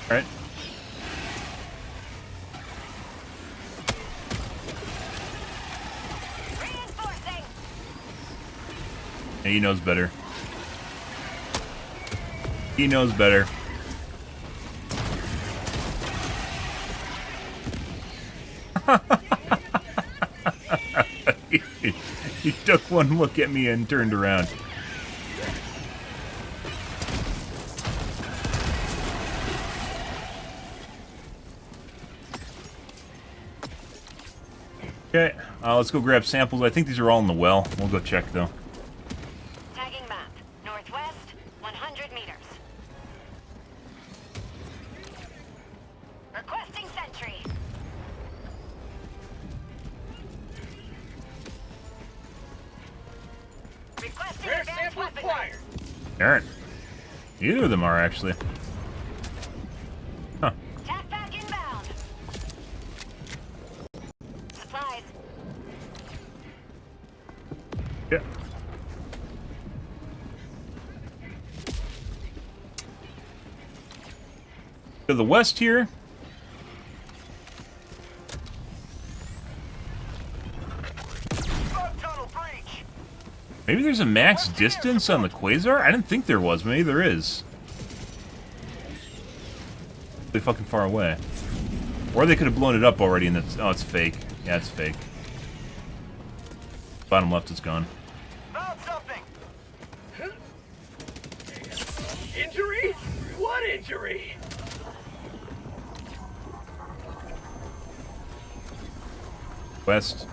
Alright. Reinforcing. Yeah, he knows better. He knows better. He took one look at me and turned around. Okay, let's go grab samples. I think these are all in the well. We'll go check though. Tagging map. Northwest, 100 meters. Requesting sentry. Requesting Rare advanced sample weaponry. acquired. Alright. Either of them are actually. Huh. Tac back inbound. Supplies. Yeah. To the west here. Bug tunnel breach. Maybe there's a max distance on the quasar? I didn't think there was. Maybe there is. Really fucking far away. Or they could have blown it up already and that's... Oh, it's fake. Yeah, it's fake. Bottom left is gone. Found something. Injury? What injury? West.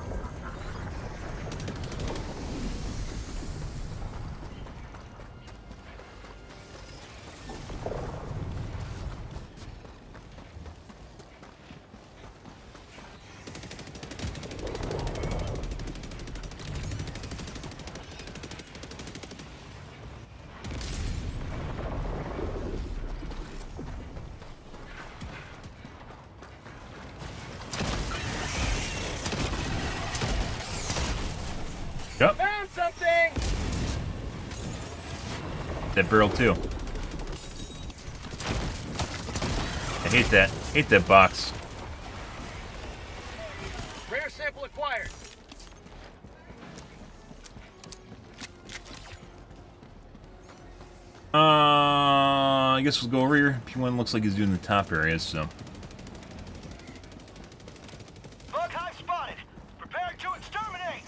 Yep, Found something. that barrel too. I hate that. Hate that box. Rare sample acquired. I guess we'll go over here. P1 looks like he's doing the top areas, so. Bug hive spotted. Prepare to exterminate.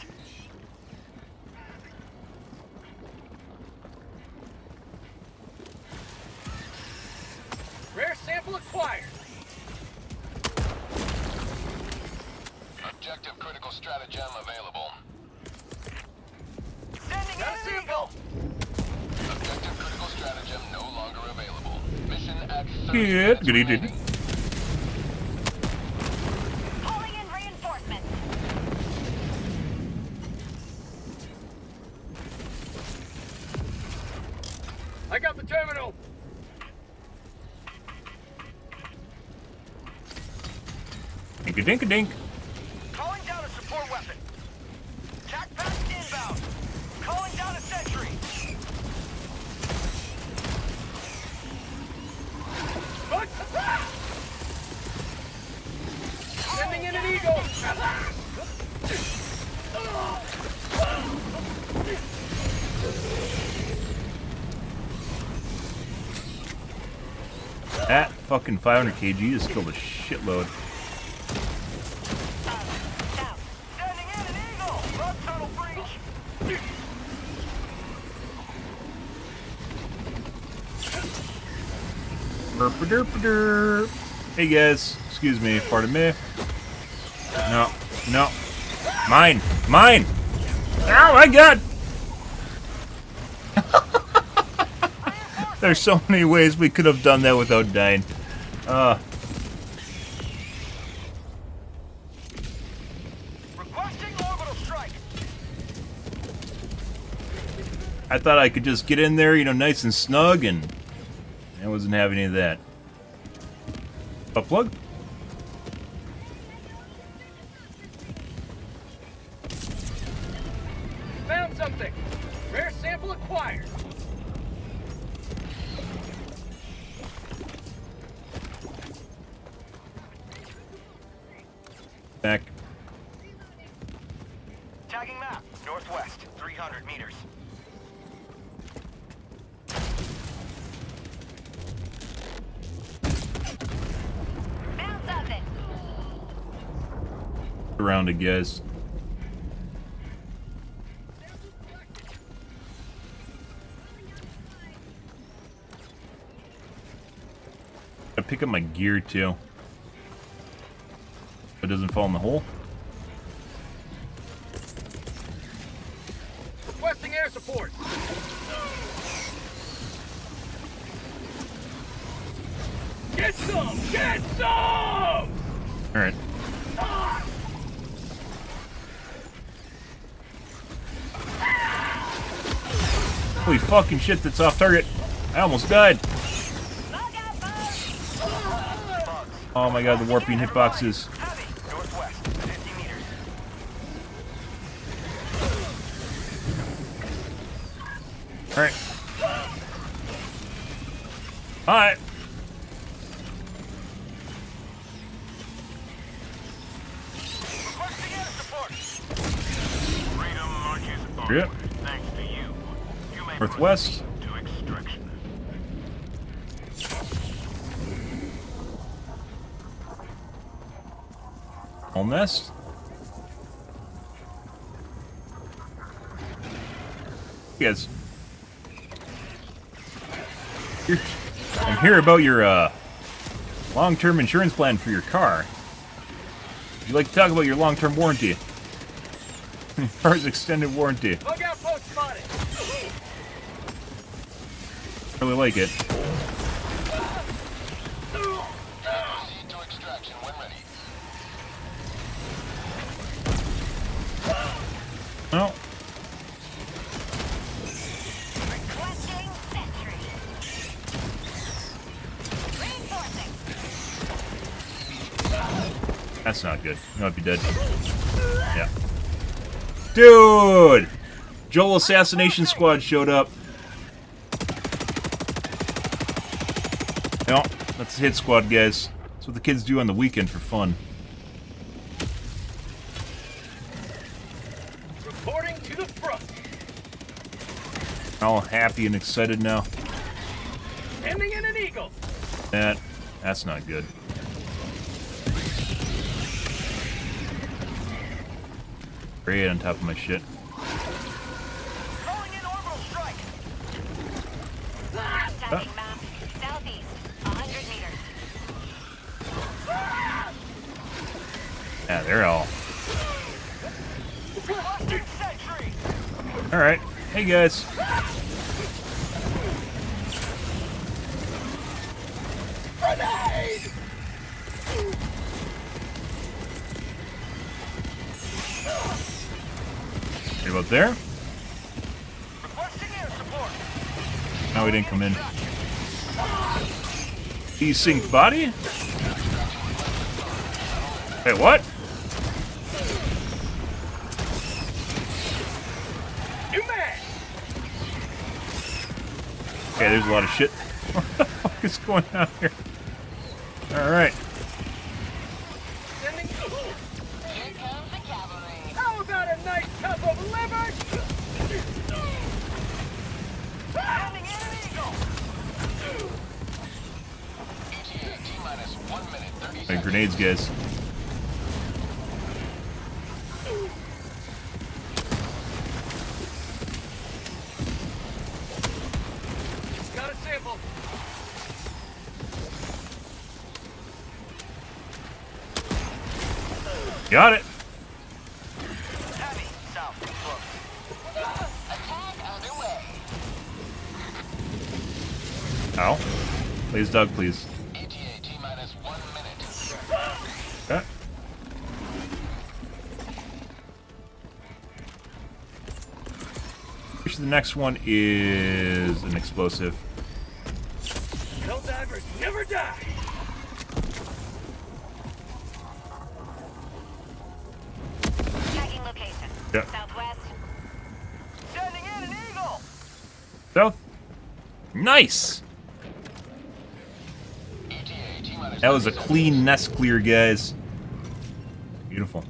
Rare sample acquired. Objective critical stratagem available. Sending in an eagle. Objective critical stratagem no longer available. Mission at 30 Good, minutes good evening. remaining. Calling in reinforcements. I got the terminal. Dink-a-dink-a-dink. Calling down a support weapon. Tac pack inbound. Calling down a sentry. Bug. Sending in an eagle. That fucking 500 kg just killed a shitload. Down. Sending in an eagle. Bug tunnel breach. Burp-a-derp-a-derp. Hey guys, excuse me, pardon me. No, no. Mine! Mine! Oh my god! There's so many ways we could have done that without dying. Requesting orbital strike. I thought I could just get in there, you know, nice and snug, and I wasn't having any of that. Butt plug? something. Rare sample acquired. Back. Tagging map. Northwest, 300 meters. Found something. Around it, guys. Gotta pick up my gear too. It doesn't fall in the hole. Requesting air support. Get some! Get some! Alright. Holy fucking shit, that's off target. I almost died. Oh my god, the warping hitboxes. Heavy. Northwest, 50 meters. Alright. Alright. Requesting air support. Freedom marches forward. Yep. Thanks to you. You may Northwest. proceed to extraction. Home nest. Yes. I'm here about your long-term insurance plan for your car. Would you like to talk about your long-term warranty? Car's extended warranty. Bug outpost spotted. Really like it. Proceed to extraction when ready. Well, Requesting sentry. Reinforcing. that's not good. You might be dead. Yeah. Dude! Joel Assassination Squad showed up. No, that's the hit squad, guys. That's what the kids do on the weekend for fun. Reporting to the front. All happy and excited now. Ending in an eagle. That's not good. Great on top of my shit. Calling in orbital strike. Contacting map. Southeast. 100 meters. Yeah, they're all. Requesting sentry. Alright. Hey, guys. Grenade! Right about there. Requesting air support. No, he didn't come in. Desync body? Hey, what? New man! Okay, there's a lot of shit. What the fuck is going on here? Alright. Sending. Here comes the cavalry. How about a nice cup of liver? Sending in an eagle. ETA T-minus 1 minute 30 Hey, seconds. grenades, guys. Got a sample. Got it. Heavy. South. Close. Attack underway. Ow. Please, Doug, please. ETA T-minus 1 minute. Okay. Which the next one is an explosive. Helldivers never die. Tracking location. Yeah. Southwest. South. Nice! ETA T-minus That was a 30 seconds. clean nest clear, guys. Beautiful.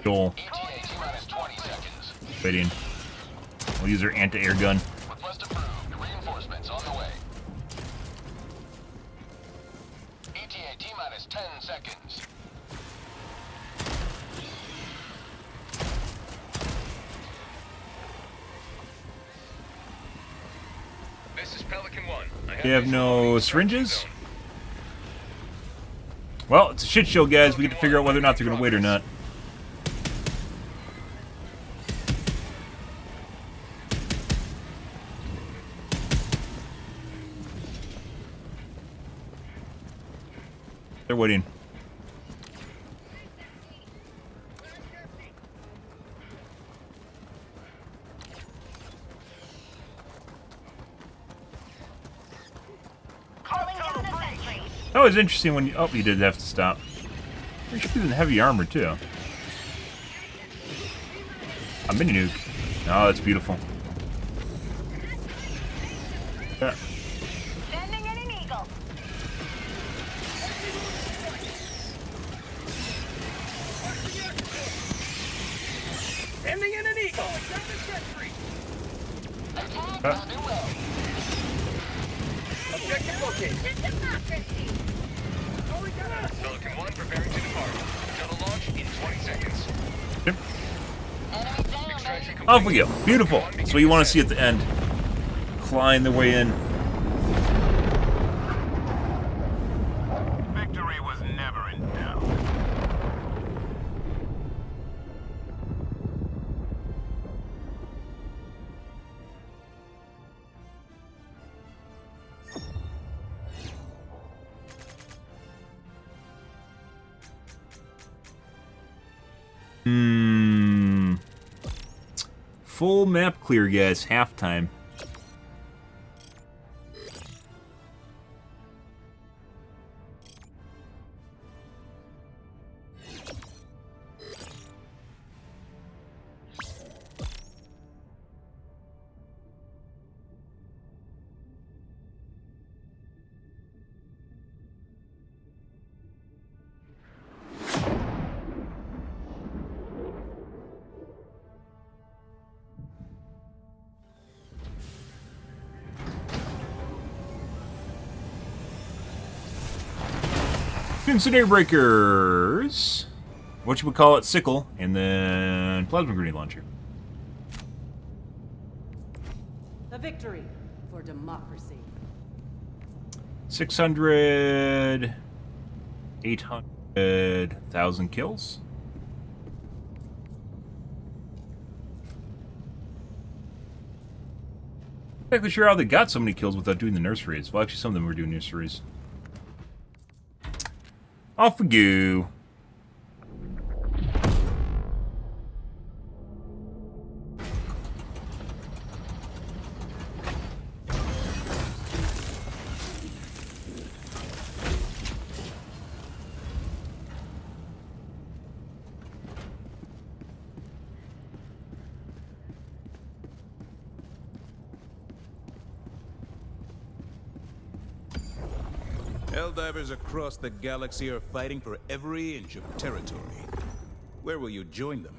Joel, ETA T-minus 20 seconds. waiting. We'll use our anti-air gun. Request approved. Reinforcements on the way. ETA T-minus 10 seconds. This is Pelican 1. You have no syringes? Well, it's a shit show, guys. We get to figure out whether or not they're going to wait or not. They're waiting. That was interesting when you... Oh, you did have to stop. You should be in heavy armor, too. A mini nuke. Oh, that's beautiful. Yeah. Sending in an eagle. Ending in an eagle. Objective located. Pelican 1 preparing to depart. Shuttle launch in 20 seconds. Yep. Enemy down, Extraction complete. Off we go. Beautiful. That's what you want to see at the end. Climb their way in. Victory was never in doubt. Full map clear, guys. Halftime. Incendiary breakers. What you would call it, sickle, and then plasma grenade launcher. A victory for democracy. 600, 800, 1,000 kills. I'm not exactly sure how they got so many kills without doing the nurseries. Well, actually, some of them were doing nurseries. Off we go. Helldivers across the galaxy are fighting for every inch of territory. Where will you join them?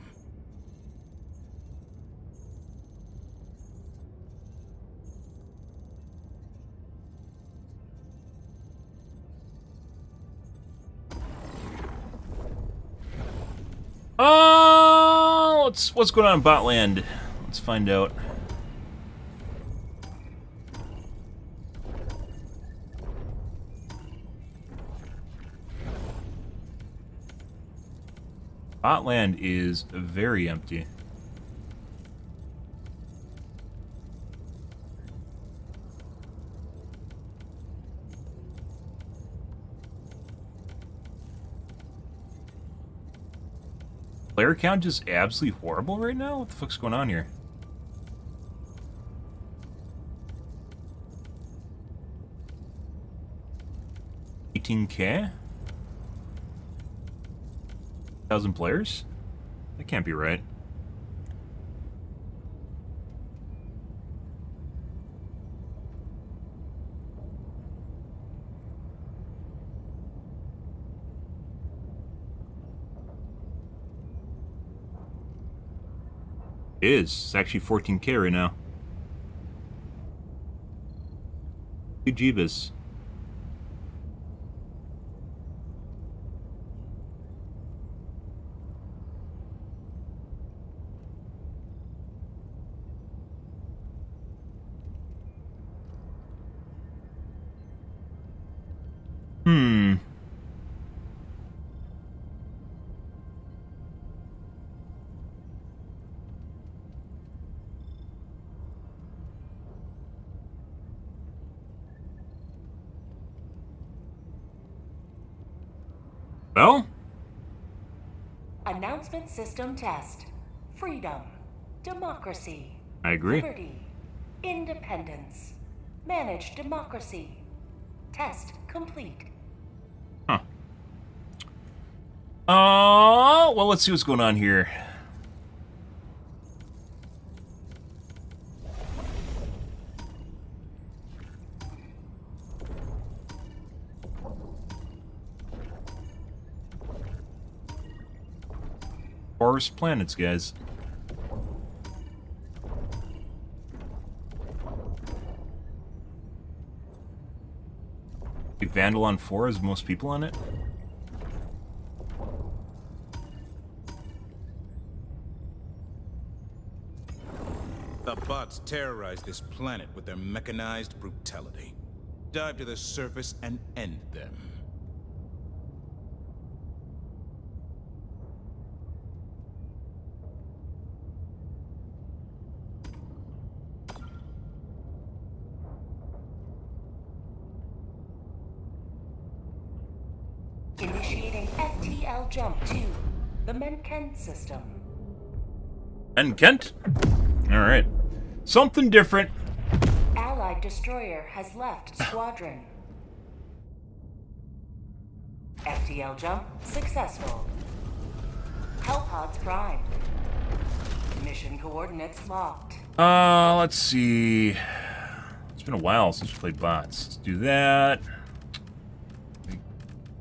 Oh, what's going on in Botland? Let's find out. Botland is very empty. Player count is absolutely horrible right now? What the fuck's going on here? $18K? 1,000 players? That can't be right. It is. It's actually 14K right now. Good Jeebus. Well, Announcement system test. Freedom. Democracy. I agree. Liberty. Independence. Managed democracy. Test complete. Huh. Well, let's see what's going on here. Forest planets, guys. Vandal on 4 has most people on it. The bots terrorize this planet with their mechanized brutality. Dive to the surface and end them. Initiating FTL jump to the Menken system. And Kent? Alright. Something different. Allied destroyer has left squadron. FTL jump successful. Hellpods primed. Mission coordinates locked. Let's see. It's been a while since we played bots. Let's do that.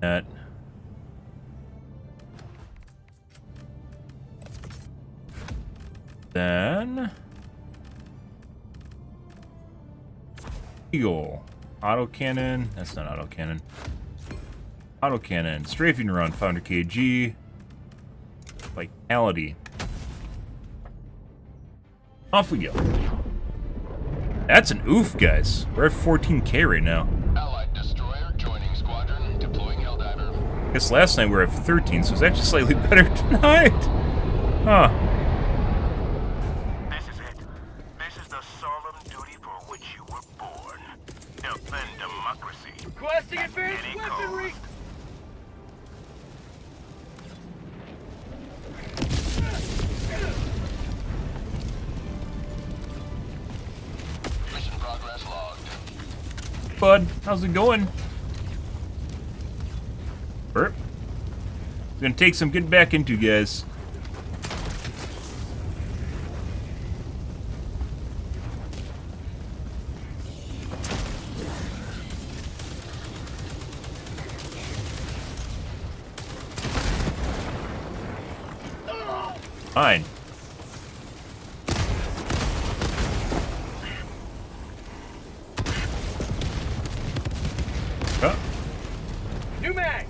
That. Then Eagle. Autocannon. That's not autocannon. Autocannon. Strafing run. Founder KG. Vitality. Off we go. That's an oof, guys. We're at 14K right now. Allied destroyer joining squadron, deploying Helldiver. I guess last night we were at 13, so it's actually slightly better tonight. Huh. This is it. This is the solemn duty for which you were born. Defend democracy. Requesting advanced Any weaponry. cost. Mission progress logged. Bud, how's it going? Burp. Gonna take some getting back into, guys. Fine. New mag.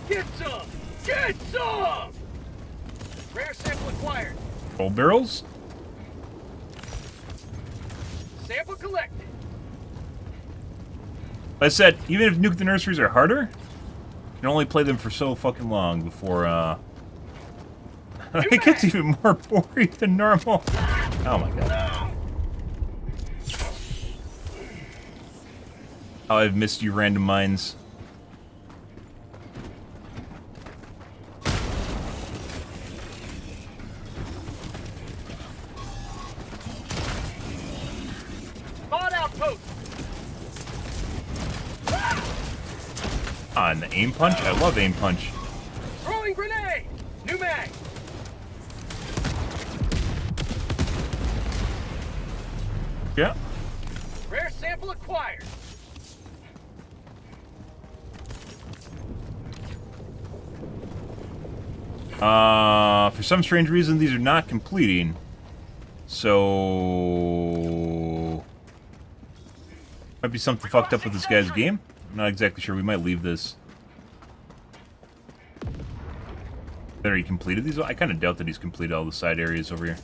Get some. Get some. Rare sample acquired. Gold barrels? Sample collected. I said, even if Nuke the Nurseries are harder, you can only play them for so fucking long before, it gets even more boring than normal. Oh my god. How I've missed you, random mines. Bot outpost. Ah, and the aim punch? I love aim punch. Throwing grenade. New mag. Yeah. Rare sample acquired. For some strange reason, these are not completing. So... might be something fucked up with this guy's game. I'm not exactly sure. We might leave this. Better he completed these? I kind of doubt that he's completed all the side areas over here.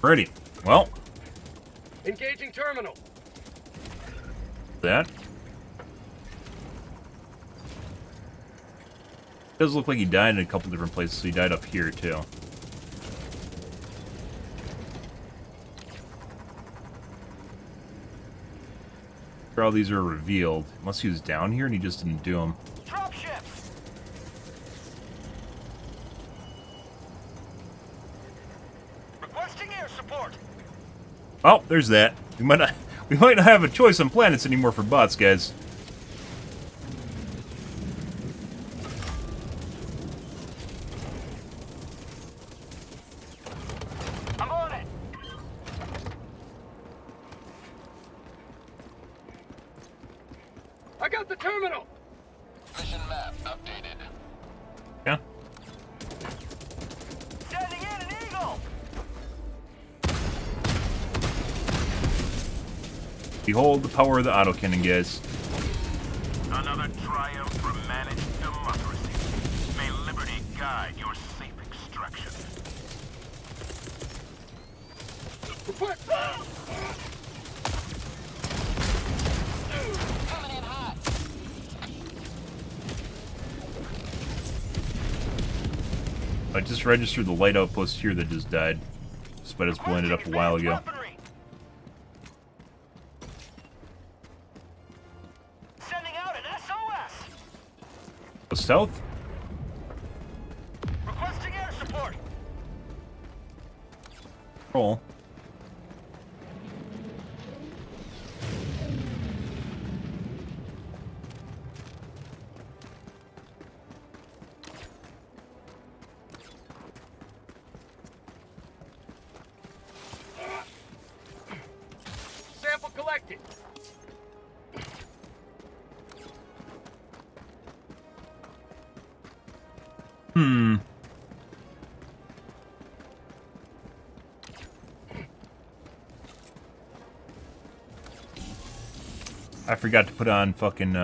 Ready. Well. Engaging terminal. That. Does look like he died in a couple different places, so he died up here too. Sure, all these are revealed. Unless he was down here and he just didn't do them. Drop ships. Requesting air support. Oh, there's that. We might not have a choice on planets anymore for bots, guys. I'm on it. I got the terminal. Mission map updated. Yeah. Sending in an eagle. Behold the power of the autocannon, guys. Another triumph for managed democracy. May liberty guide your safe extraction. Request. Coming in hot. I just registered the light outpost here that just died. Despite us blowing it up a while ago. Weaponry. Sending out an SOS. Go south? Requesting air support. Roll. Sample collected. I forgot to put on fucking,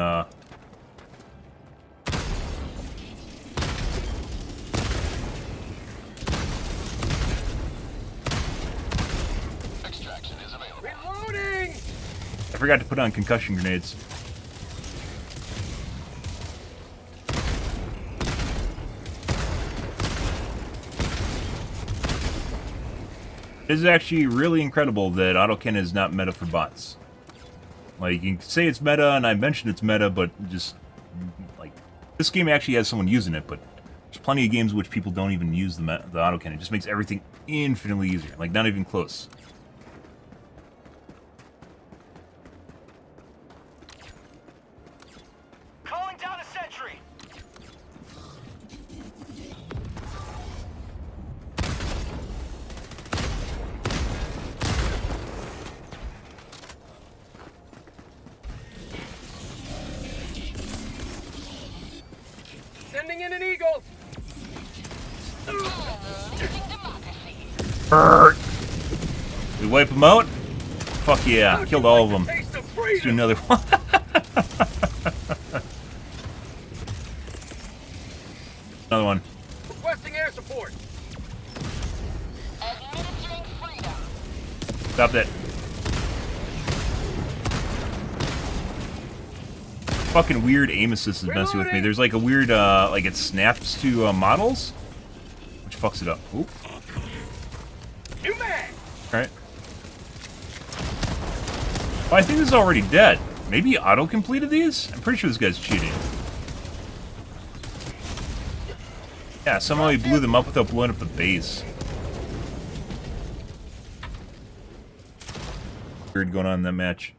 Extraction is available. Reloading. I forgot to put on concussion grenades. It is actually really incredible that autocannon is not meta for bots. Like, you can say it's meta, and I mentioned it's meta, but just, like, this game actually has someone using it, but there's plenty of games in which people don't even use the autocannon. It just makes everything infinitely easier. Like, not even close. Calling down a sentry. Sending in an eagle. We wipe them out? Fuck yeah. Killed all of them. Taste of Let's do freedom. another one. Another one. Requesting air support. Administering freedom. Stop that. Fucking weird aim assist is messing with me. There's like a weird, like it snaps to models, which fucks it up. Oop. New mag. Alright. Oh, I think this is already dead. Maybe he auto-completed these? I'm pretty sure this guy's cheating. Yeah, somehow he blew them up without blowing up the base. Weird going on in that match.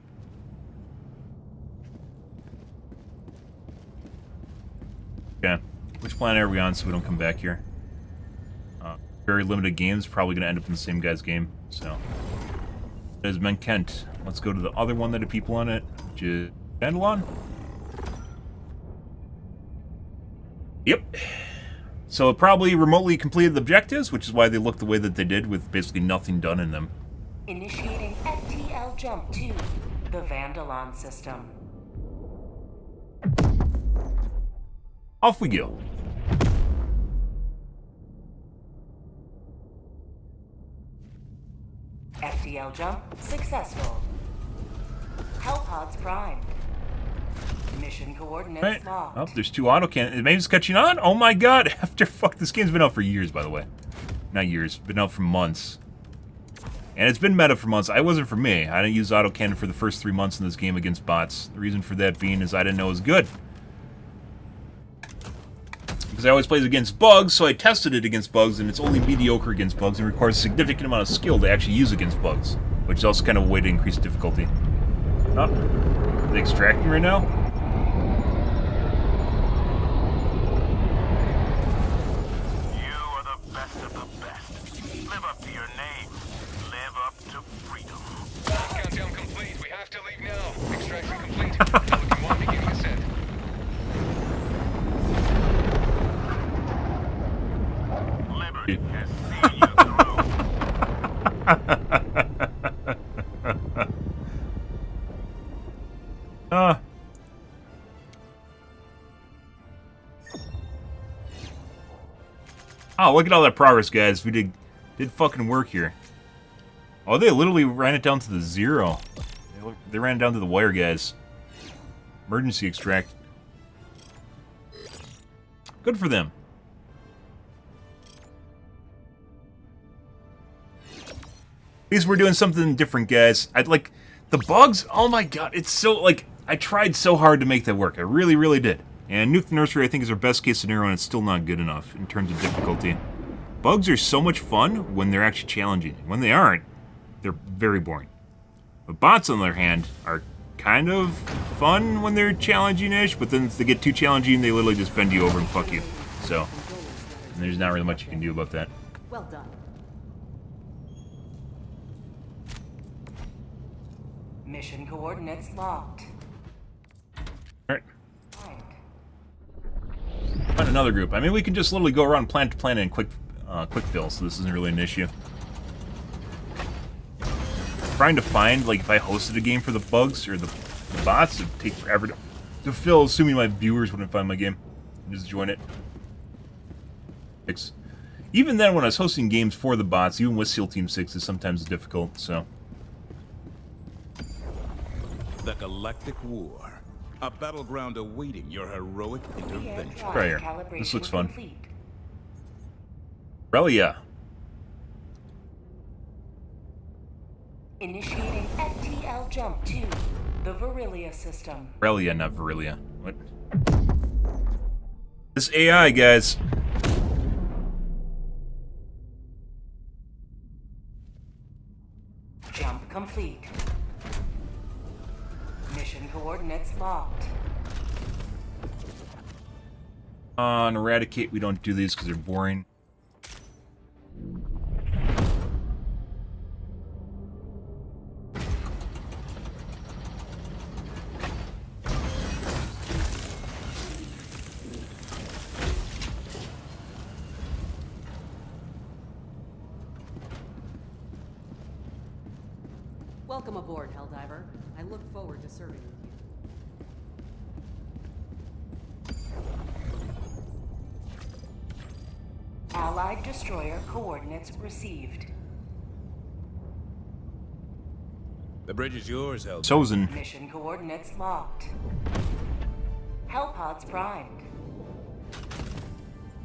Okay. Which planet are we on so we don't come back here? Very limited games, probably going to end up in the same guy's game, so. That is Ben Kent. Let's go to the other one that had people on it, which is Vandalon. Yep. So it probably remotely completed the objectives, which is why they look the way that they did, with basically nothing done in them. Initiating FTL jump to the Vandalon system. Off we go. FTL jump successful. Hellpods primed. Mission coordinates Right. locked. Oh, there's two autocannons. Maybe it's catching on? Oh my god! This game's been out for years, by the way. Not years. Been out for months. And it's been meta for months. I wasn't for me. I didn't use autocannon for the first 3 months in this game against bots. The reason for that being is I didn't know it was good. Because I always plays against bugs, so I tested it against bugs, and it's only mediocre against bugs and requires a significant amount of skill to actually use against bugs. Which is also kind of a way to increase difficulty. Oh, are they extracting right now? You are the best of the best. Live up to your name. Live up to freedom. Countdown complete. We have to leave now. Extraction complete. Pelican 1 beginning ascent. Liberty has seen you through. Oh, look at all that progress, guys. We did fucking work here. Oh, they literally ran it down to the 0. They ran it down to the wire, guys. Emergency extract. Good for them. At least we're doing something different, guys. I'd like the bugs. Oh my god, it's so like I tried so hard to make that work. I really, really did. And Nuke the Nursery, I think, is our best case scenario, and it's still not good enough in terms of difficulty. Bugs are so much fun when they're actually challenging. When they aren't, they're very boring. But bots, on the other hand, are kind of fun when they're challenging-ish, but then if they get too challenging, they literally just bend you over and fuck you. So, and there's not really much you can do about that. Well done. Mission coordinates locked. Alright. Primed. Find another group. I mean, we can just literally go around planet to planet and quick fill, so this isn't really an issue. Trying to find, like, if I hosted a game for the bugs or the bots, it'd take forever to fill, assuming my viewers wouldn't find my game. Just join it. Even then, when I was hosting games for the bots, even with SEAL Team 6, it's sometimes difficult, so. The Galactic War. A battleground awaiting your heroic intervention. Right here. Calibration This looks fun. complete. Relia. Initiating FTL jump to the Virilia system. Relia, not Virilia. What? This AI, guys. Jump complete. Mission coordinates locked. On Eradicate, we don't do these because they're boring. Welcome aboard, Helldiver. I look forward to serving with you. Allied destroyer coordinates received. The bridge is yours, Helldiver. Chosen. Mission coordinates locked. Hellpods primed.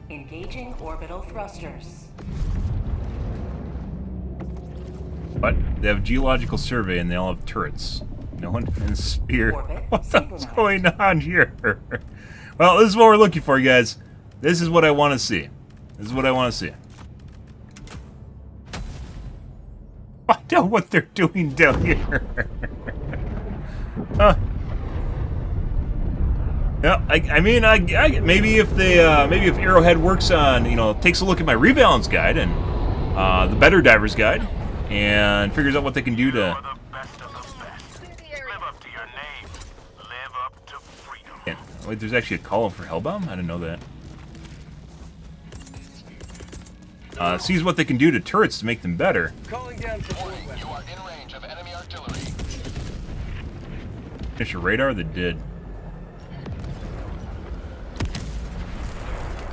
Engaging orbital thrusters. But they have geological survey and they all have turrets. No one can spear. Orbit What the hell's synchronized. going on here? Well, this is what we're looking for, guys. This is what I want to see. This is what I want to see. Find out what they're doing down here. Yeah, I mean, maybe if Arrowhead works on, takes a look at my rebalance guide and the Better Divers guide, and figures out what they can do to. You're the best of the best. Live up to your name. Live up to freedom. Yeah. Wait, there's actually a call for Hellbound? I didn't know that. Sees what they can do to turrets to make them better. Calling down support Warning, you are in range of enemy artillery. Finish a radar that did.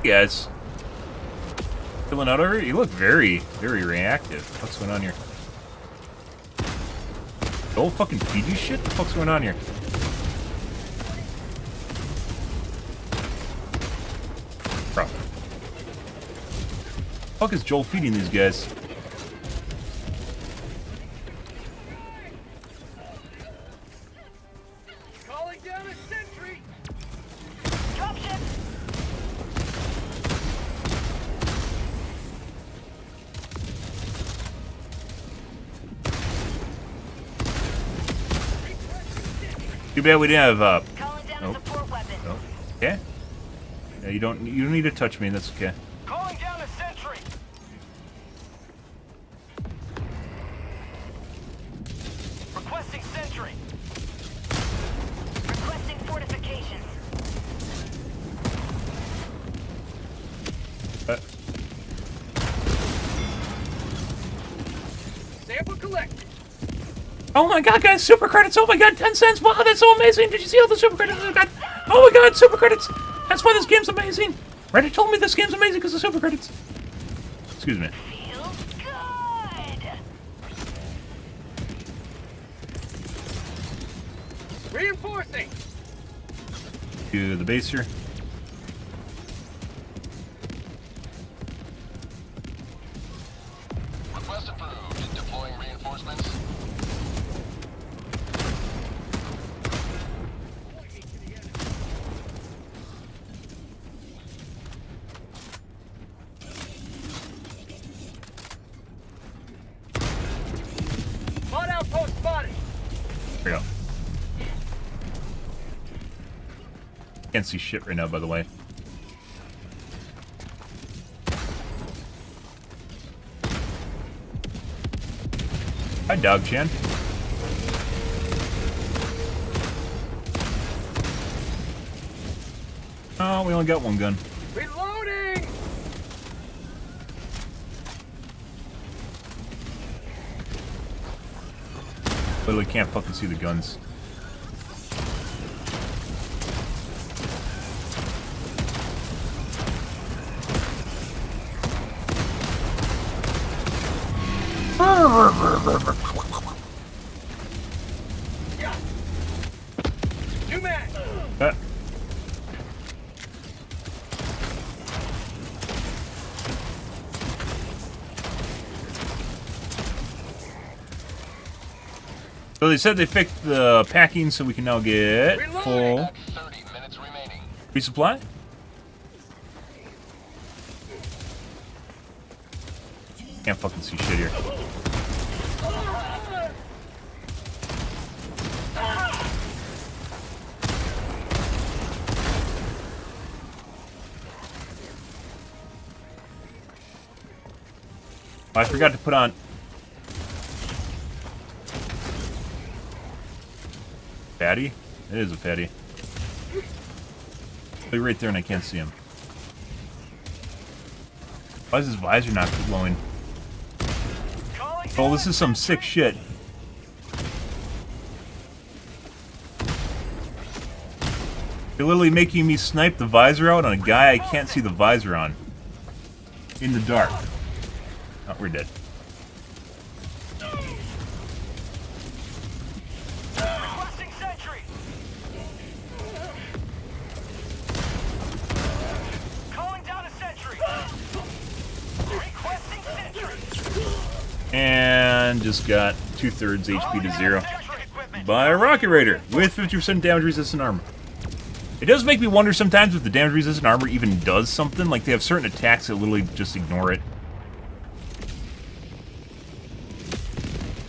Guys. Filling out over here? You look very, very reactive. What's going on here? Joel fucking feed you shit? What the fuck's going on here? Bro. The fuck is Joel feeding these guys? Calling down a sentry. Dropship! Too bad we didn't have, Calling down Nope. a support weapon. Oh, okay. Yeah, you don't need to touch me, that's okay. Calling down a sentry. Requesting sentry. Requesting fortifications. Sample collected. Oh my god, guys, super credits! Oh my god, 10 cents! Wow, that's so amazing! Did you see all the super credits I got? Oh my god, super credits! That's why this game's amazing! Reddit told me this game's amazing because of super credits. Excuse me. Feels good! Reinforcing. To the base here. Request approved. Deploying reinforcements. Mod outpost spotted. There we go. Can't see shit right now, by the way. Hi, Dog Chan. Oh, we only got one gun. Reloading. Literally can't fucking see the guns. New man. So they said they fixed the packing so we can now get full Got 30 minutes remaining. resupply. Can't fucking see shit here. Oh, I forgot to put on. Fatty? It is a fatty. They're right there and I can't see him. Why is his visor not glowing? Oh, this is some sick shit. They're literally making me snipe the visor out on a guy I can't see the visor on. In the dark. Oh, we're dead. Requesting sentry. Calling down a sentry. Requesting sentry. And just got 2/3 HP to 0 by a Rocket Raider with 50% damage resistant armor. It does make me wonder sometimes if the damage resistant armor even does something. Like they have certain attacks that literally just ignore it.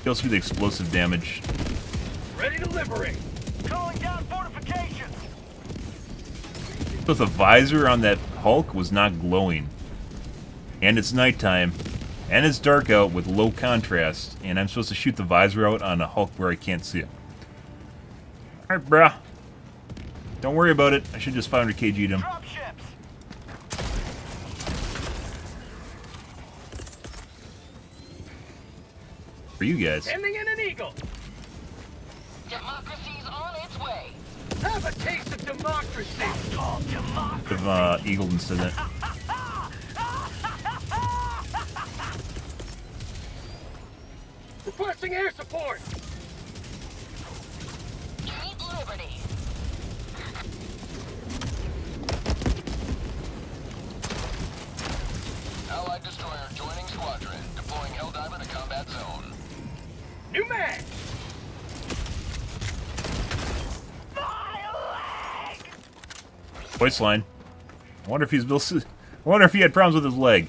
It also be the explosive damage. Ready to liberate. Calling down fortifications. So the visor on that Hulk was not glowing. And it's nighttime. And it's dark out with low contrast. And I'm supposed to shoot the visor out on a Hulk where I can't see it. Alright, bruh. Don't worry about it. I should just 500 kg'd him. Drop ships. For you guys. Sending in an eagle. Democracy's on its way. Have a taste of democracy. That's called democracy. Of Eagle instead of that. Requesting air support. Keep liberty. Allied destroyer joining squadron. Deploying Helldiver to combat zone. New mag. Voice line. I wonder if he had problems with his leg.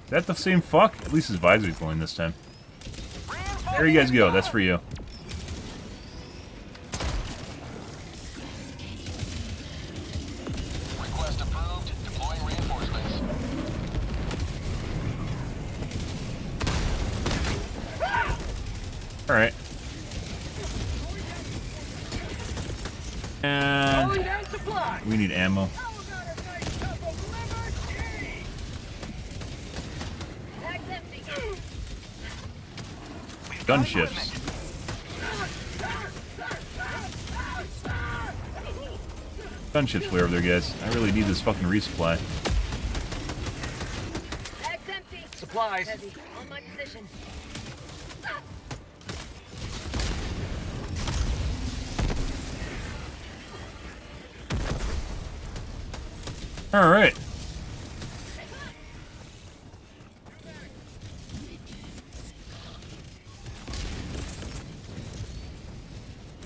Is that the same fuck? At least his visor's glowing this time. There you guys go. That's for you. Request approved. Deploying reinforcements. Alright. And Calling down supply. we need ammo. Gunships. Gunships way over there, guys. I really need this fucking resupply. Bag's empty. Supplies. Heavy. On my position. Alright.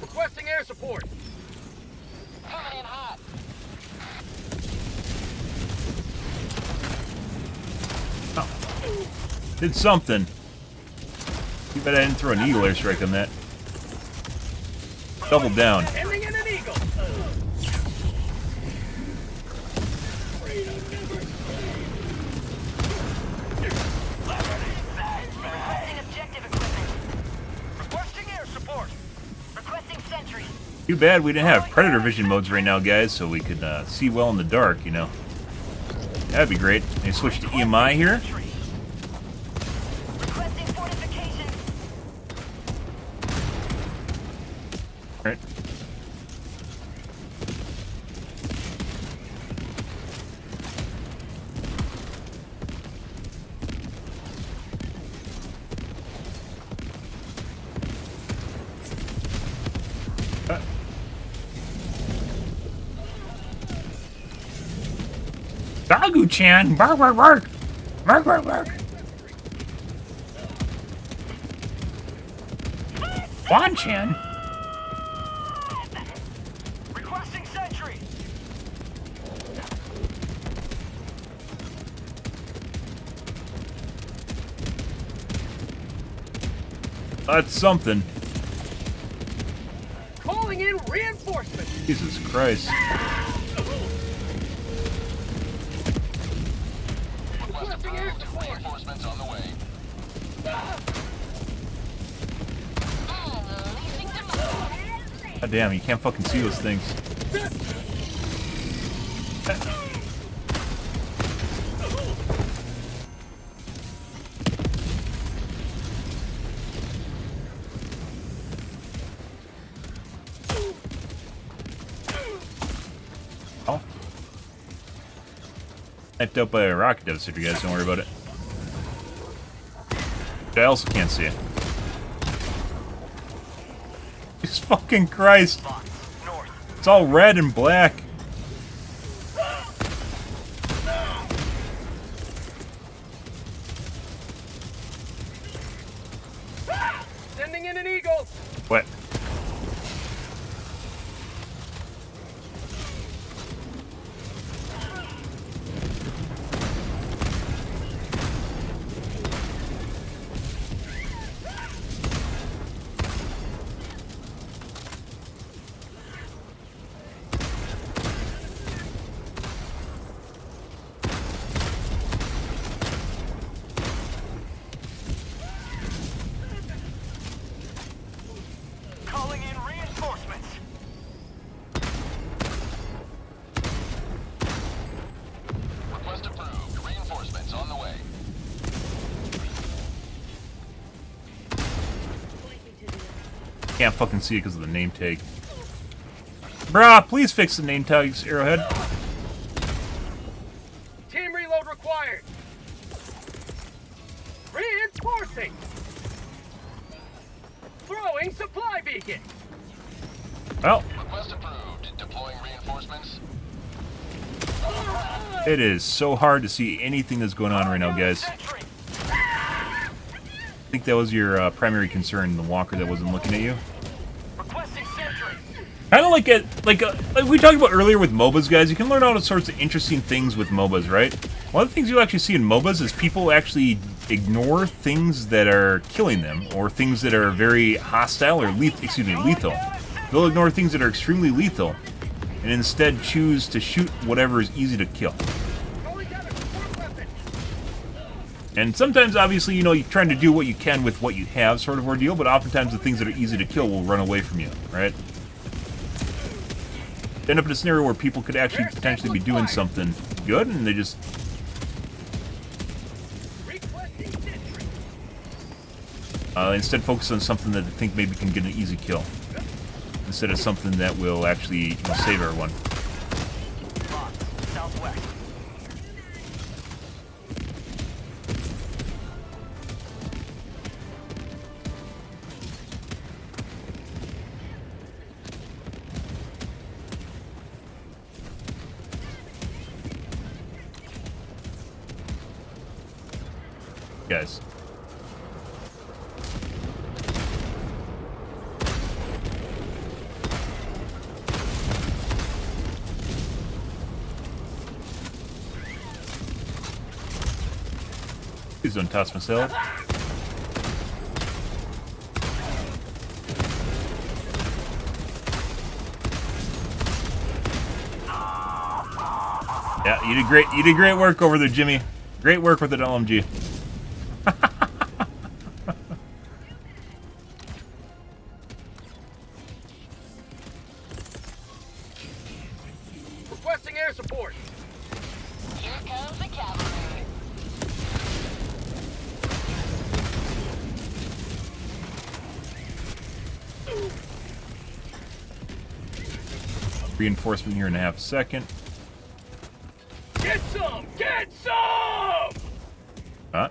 Requesting air support. Coming in hot. Did something. Too bad I didn't throw an eagle airstrike on that. Double down. Sending in an eagle. Requesting objective equipment. Requesting air support. Requesting sentry. Too bad we didn't have predator vision modes right now, guys, so we could see well in the dark, you know. That'd be great. They switch to EMI here. Requesting fortifications. Alright. Dagu-chan! Bark, bark, bark! Bark, bark, bark! Quan-chan! Requesting sentry. That's something. Calling in reinforcements. Jesus Christ. Request Requesting air approved. support. Reinforcements on the way. Unleashing democracy. God damn, you can't fucking see those things. Oh. Sniped out by a rocket devastator, guys. Don't worry about it. But I also can't see it. Jesus fucking Christ. North. It's all red and black. Sending in an eagle. What? can't fucking see it because of the name tag. Brah, please fix the name tags, Arrowhead. Team reload required. Reinforcing. Throwing supply beacon. Well, Request approved. Deploying reinforcements. it is so hard to see anything that's going on right now, guys. Sentry. I think that was your primary concern, the walker that wasn't looking at you. Requesting sentry. Kind of like we talked about earlier with MOBAs, guys. You can learn all sorts of interesting things with MOBAs, right? One of the things you'll actually see in MOBAs is people actually ignore things that are killing them, or things that are very hostile or lethal. They'll ignore things that are extremely lethal, and instead choose to shoot whatever is easy to kill. Going down a support weapon. And sometimes, obviously, you know, you're trying to do what you can with what you have, sort of ordeal, but oftentimes the things that are easy to kill will run away from you, right? End up in a scenario where people could actually potentially be doing something good, and they just... Requesting sentry. instead focus on something that they think maybe can get an easy kill, instead of something that will actually, you know, save everyone. Southwest. Guys. Please don't toss myself. Yeah, you did great. You did great work over there, Jimmy. Great work with the LMG. Requesting air support. Here comes the cavalry. Reinforcement here in a half second. Get some! Get some! Huh?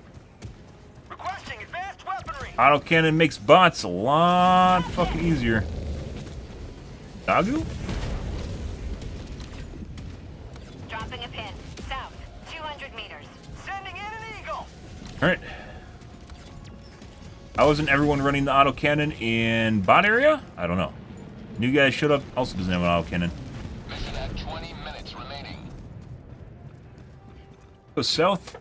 Requesting advanced weaponry. Autocannon makes bots a lot fucking easier. Dagu? Dropping a pin. South, 200 meters. Sending in an eagle. Alright. How isn't everyone running the autocannon in bot area? I don't know. New guy showed up, also doesn't have an autocannon. Mission at 20 minutes remaining. Go south.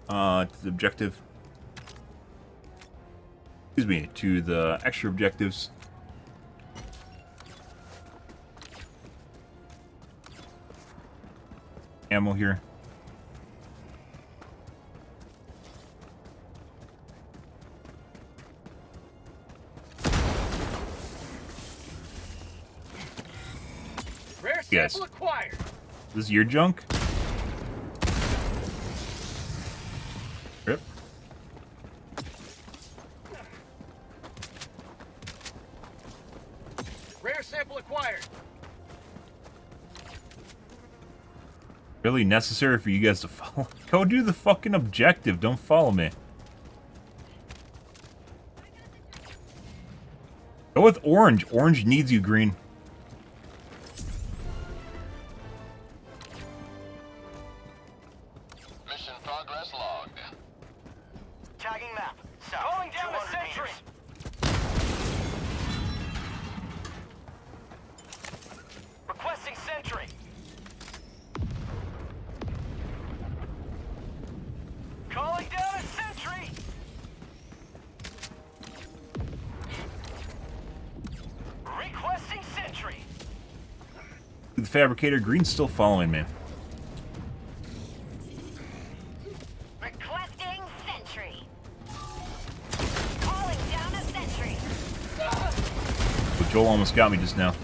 To the objective. Excuse me, to the extra objectives. Ammo here. Rare Yes. sample acquired. This is your junk? Rip. Rare sample acquired. Really necessary for you guys to follow? Go do the fucking objective, don't follow me. Go with orange. Orange needs you, green. Mission progress logged. Tagging map. South. Calling down a sentry. Requesting sentry. Calling down a sentry. Requesting sentry. The fabricator, green's still following me. Requesting sentry. Calling down a sentry. But Joel almost got me just now.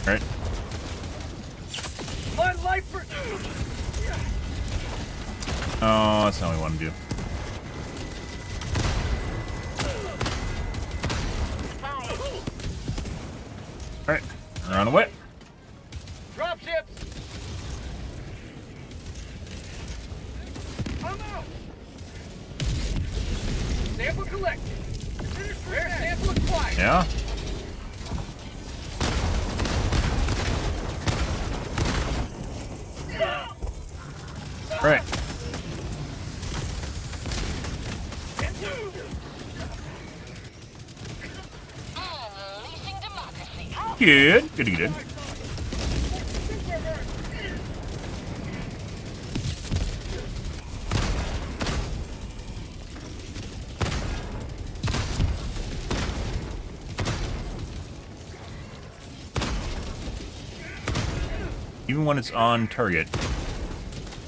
Alright. My life for. Oh, that's not what we want to do. Run away. Dropships! I'm out! Sample collected. Rare sample acquired. Yeah. Right. Unleashing democracy. Good. Good. Even when it's on target,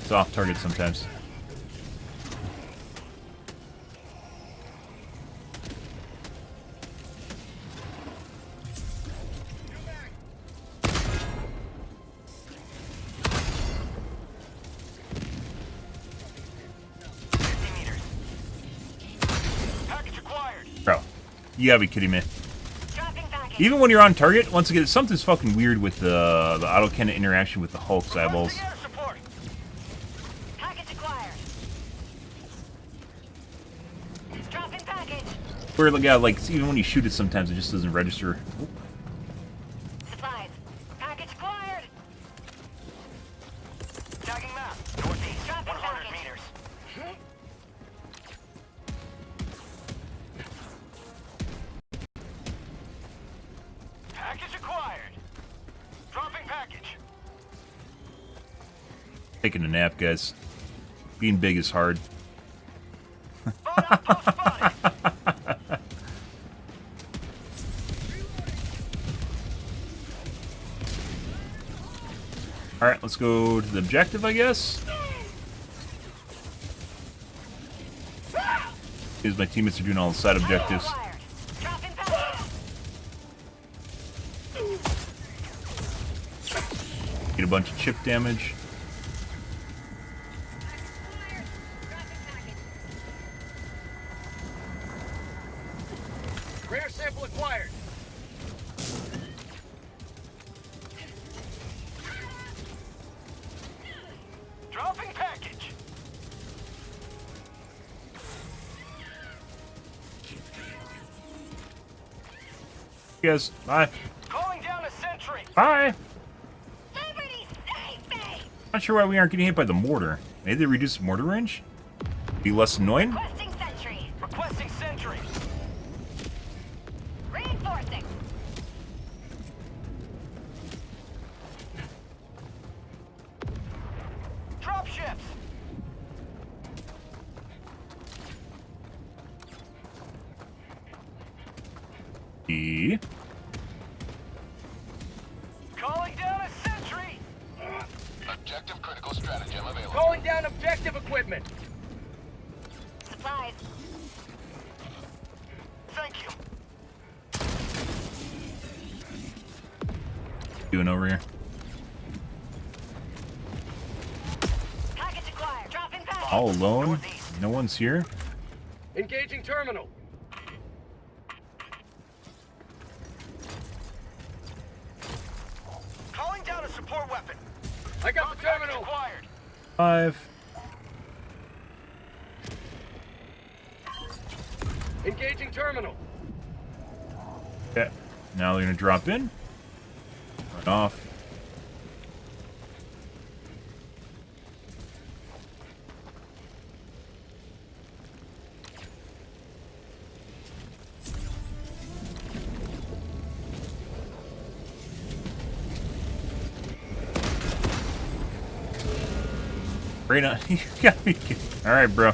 it's off target sometimes. Package acquired. Bro, you gotta be kidding me. Dropping package. Even when you're on target, once again, something's fucking weird with the auto-cannon interaction with the Hulk's eyeballs. Requesting air support. Package acquired. Dropping package. Where, yeah, like, even when you shoot it, sometimes it just doesn't register. Supplies. Package acquired. Tagging map. Northeast. Dropping 100 package. meters. Package acquired. Dropping package. Taking a nap, guys. Being big is hard. Phone outpost spotted. Alright, let's go to the objective, I guess. Because my teammates are doing all the side objectives. Acquired. Dropping package. Get a bunch of chip damage. Rare sample acquired. Dropping package. Yes, bye. Calling down a sentry. Bye! Somebody save me! Not sure why we aren't getting hit by the mortar. Maybe they reduce the mortar range? Be less annoying? Requesting sentry. Requesting sentry. Reinforcing. Dropships. E. Calling down a sentry. Objective critical stratagem available. Calling down objective equipment. Supplies. Thank you. Doing over here. Package acquired. Dropping package. All alone? No one's here? Engaging terminal. Calling down a support weapon. I got the terminal. Acquired. 5. Engaging terminal. Okay. Now they're gonna drop in. Run off. Right on. You gotta be kidding. Alright, bro.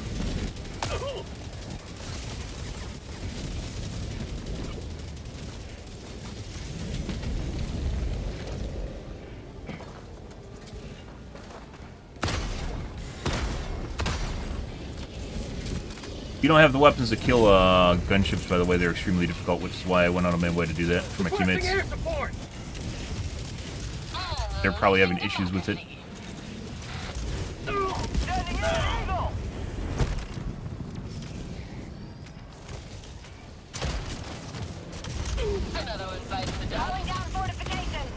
You don't have the weapons to kill gunships, by the way. They're extremely difficult, which is why I went out of my way to do that for my Requesting teammates. air support. They're probably having issues with it. Sending in an eagle. Another one bites the dust. Calling down fortifications.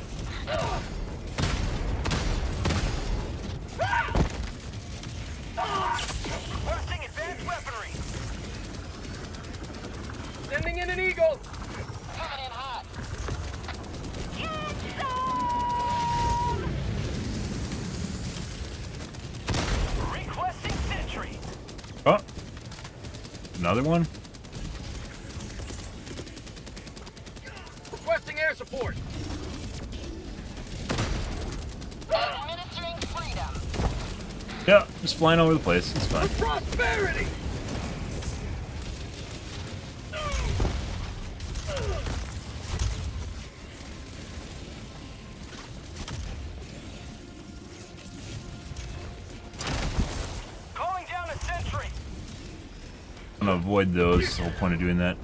another one? Requesting air support. Administering freedom. Yeah, just flying all over the place. It's fine. Prosperity. Calling down a sentry. I'm gonna avoid those. The whole point of doing that.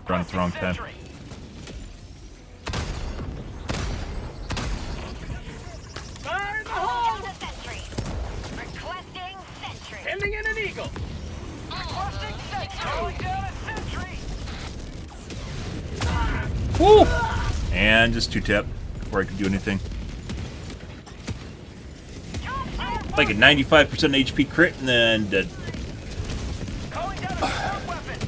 Run at the wrong time. Sentry. Fire in the hole. Down the sentry. Requesting sentry. Ending in an eagle. Requesting sentry. Calling down a sentry. Woo! And just 2-tap before I could do anything. Like a 95% HP crit and then dead. Calling down a support weapon.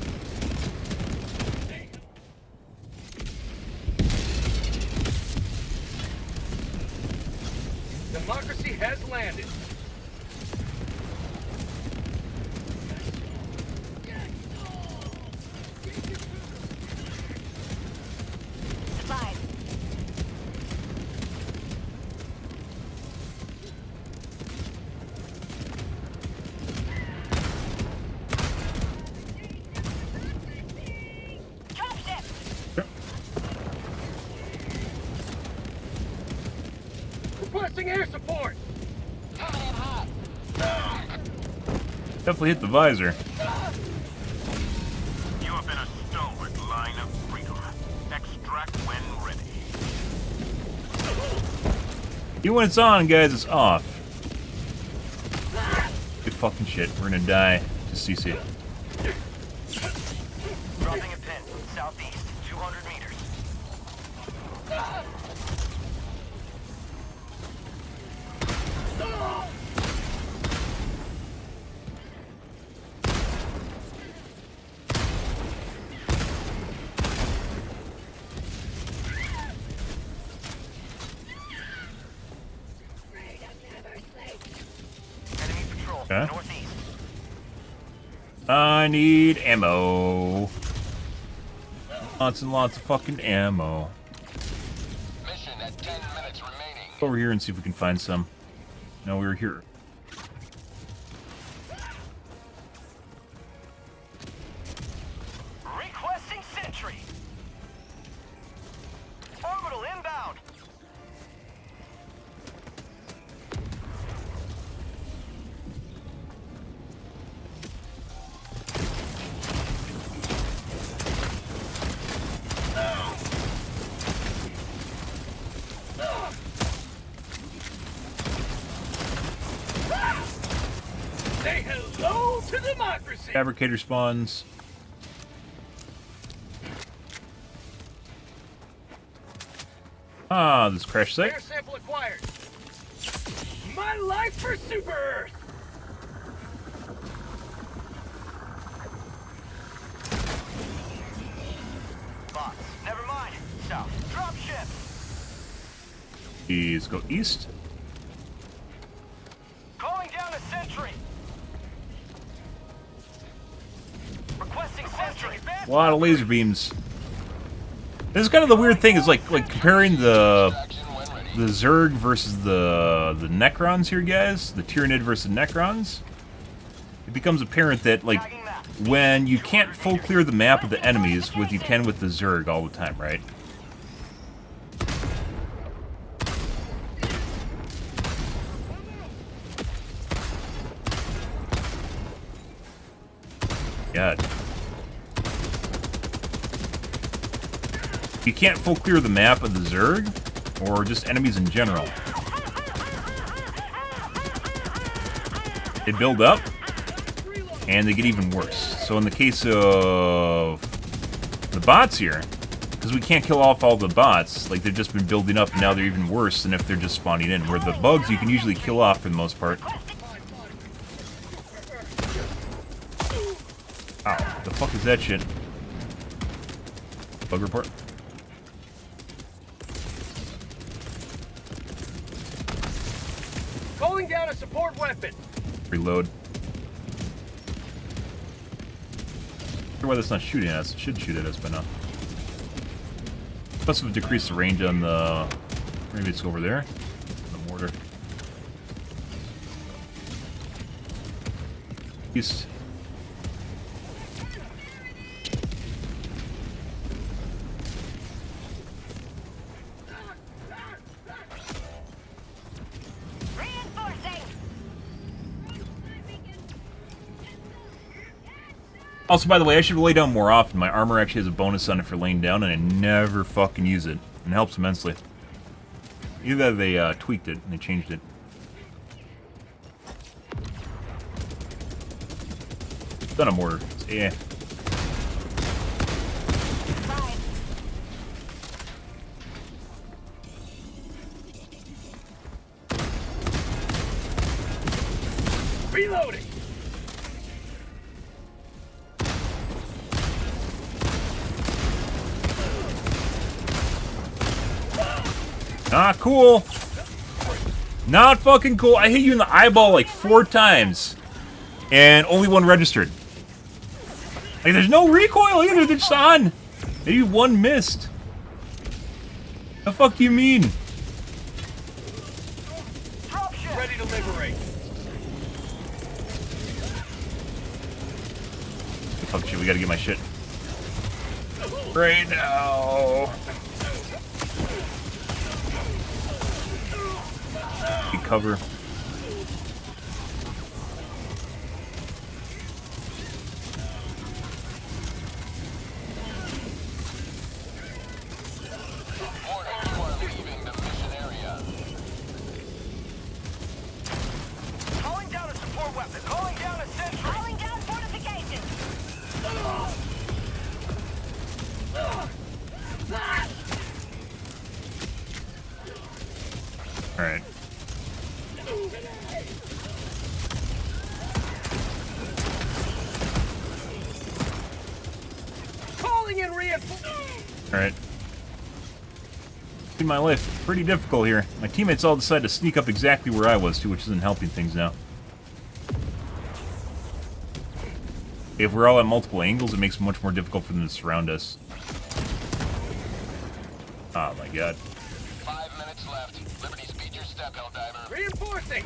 Democracy has landed. Supplies. Dropship. Requesting air support. Coming in hot. Definitely hit the visor. You have been a stalwart line of freedom. Extract when ready. Even when it's on, guys, it's off. Good fucking shit. We're gonna die to CC. Dropping a pin. Southeast. 200 meters. Enemy patrol. Okay. Northeast. I need ammo. Lots and lots of fucking ammo. Mission at 10 minutes remaining. Go over here and see if we can find some. No, we were here. Requesting sentry. Orbital inbound. Say hello to democracy. Fabricator spawns. Ah, this crash site. Air sample acquired. My life for Super Earth. Box. Never mind. South. Drop ship. Please go east. Calling down a sentry. Requesting sentry. A lot of laser beams. This is kind of the weird thing, is like comparing the Action when ready. Zerg versus the Necrons here, guys. The Tyranid versus Necrons. It becomes apparent that, like, when you can't full clear the map of the enemies with you can with the Zerg all the time, right? God. You can't full clear the map of the Zerg, or just enemies in general. They build up, and they get even worse. So in the case of the bots here, because we can't kill off all the bots, like they've just been building up, and now they're even worse than if they're just spawning in. Where the bugs you can usually kill off for the most part. Ow, the fuck is that shit? Bug report? Calling down a support weapon. Reload. wonder why that's not shooting at us. It should shoot at us by now. Must have decreased the range on the... Maybe it's over there. The mortar. East. Also, by the way, I should lay down more often. My armor actually has a bonus on it for laying down, and I never fucking use it. And it helps immensely. Either they tweaked it and they changed it. Done a mortar. Yeah. Reloading. Not cool. Not fucking cool. I hit you in the eyeball like 4 times. And only 1 registered. Like, there's no recoil either. They're just on. Maybe 1 missed. The fuck do you mean? Ready to liberate. Fuck shit, we gotta get my shit. Right now. Cover. Warning, you are leaving the mission area. Calling down a support weapon. Calling down a sentry. Calling down fortifications. Alright. Calling in reinforcements. Alright. My life pretty difficult here. My teammates all decided to sneak up exactly where I was too, which isn't helping things now. If we're all at multiple angles, it makes it much more difficult for them to surround us. Oh my god. 5 minutes left. Liberty, speed your step, Helldiver. Reinforcing.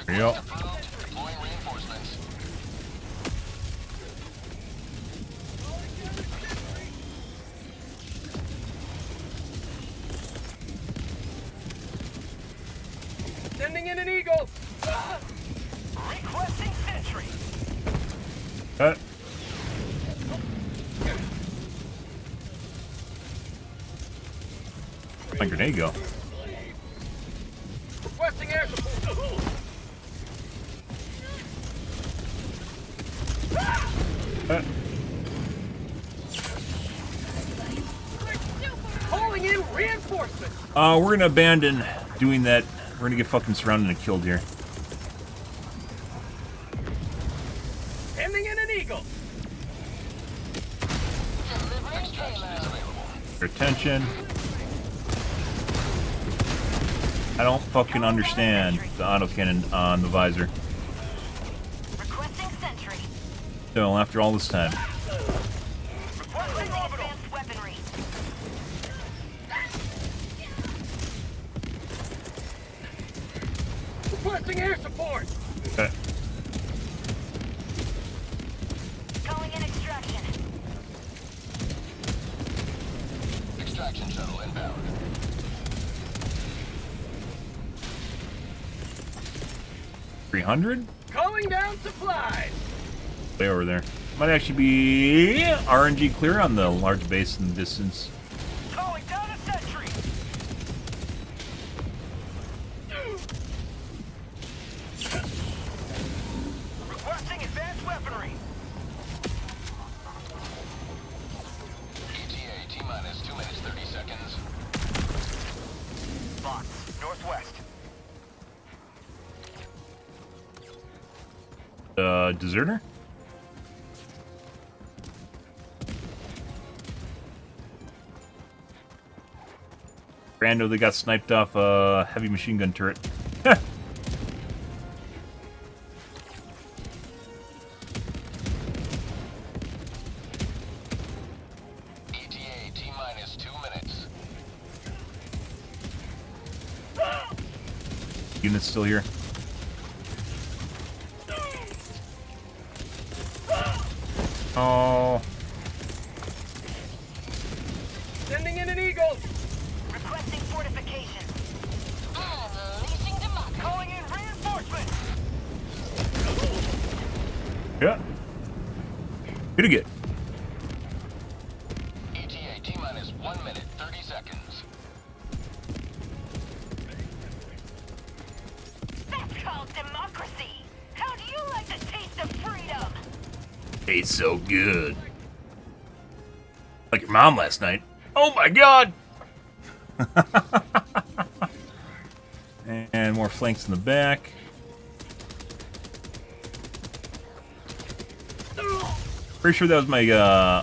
There you go. Approved. Deploying reinforcements. Sending in an eagle. Requesting sentry. Cut. My grenade go. Requesting air support. Cut. Calling in reinforcements. We're gonna abandon doing that. We're gonna get fucking surrounded and killed here. Sending in an eagle. Your attention. I don't fucking understand the autocannon on the visor. Requesting sentry. So after all this time. Requesting advanced weaponry. Requesting air support. Okay. Calling in extraction. Extraction shuttle inbound. $300? Calling down supplies. Way over there. Might actually be RNG clear on the large base in the distance. Calling down a sentry. Requesting advanced weaponry. ETA T-minus 2 minutes 30 seconds. Box, northwest. Deserter? Brando, they got sniped off a heavy machine gun turret. last 2 minutes. Unit's still here. Oh. Sending in an eagle. Requesting fortification. Unleashing democracy. Calling in reinforcements. Yeah. Pretty good. ETA T-minus 1 minute, 30 seconds. That's called democracy. How do you like the taste of freedom? Tastes so good. Like your mom last night. Oh my god! And more flanks in the back. Pretty sure that was my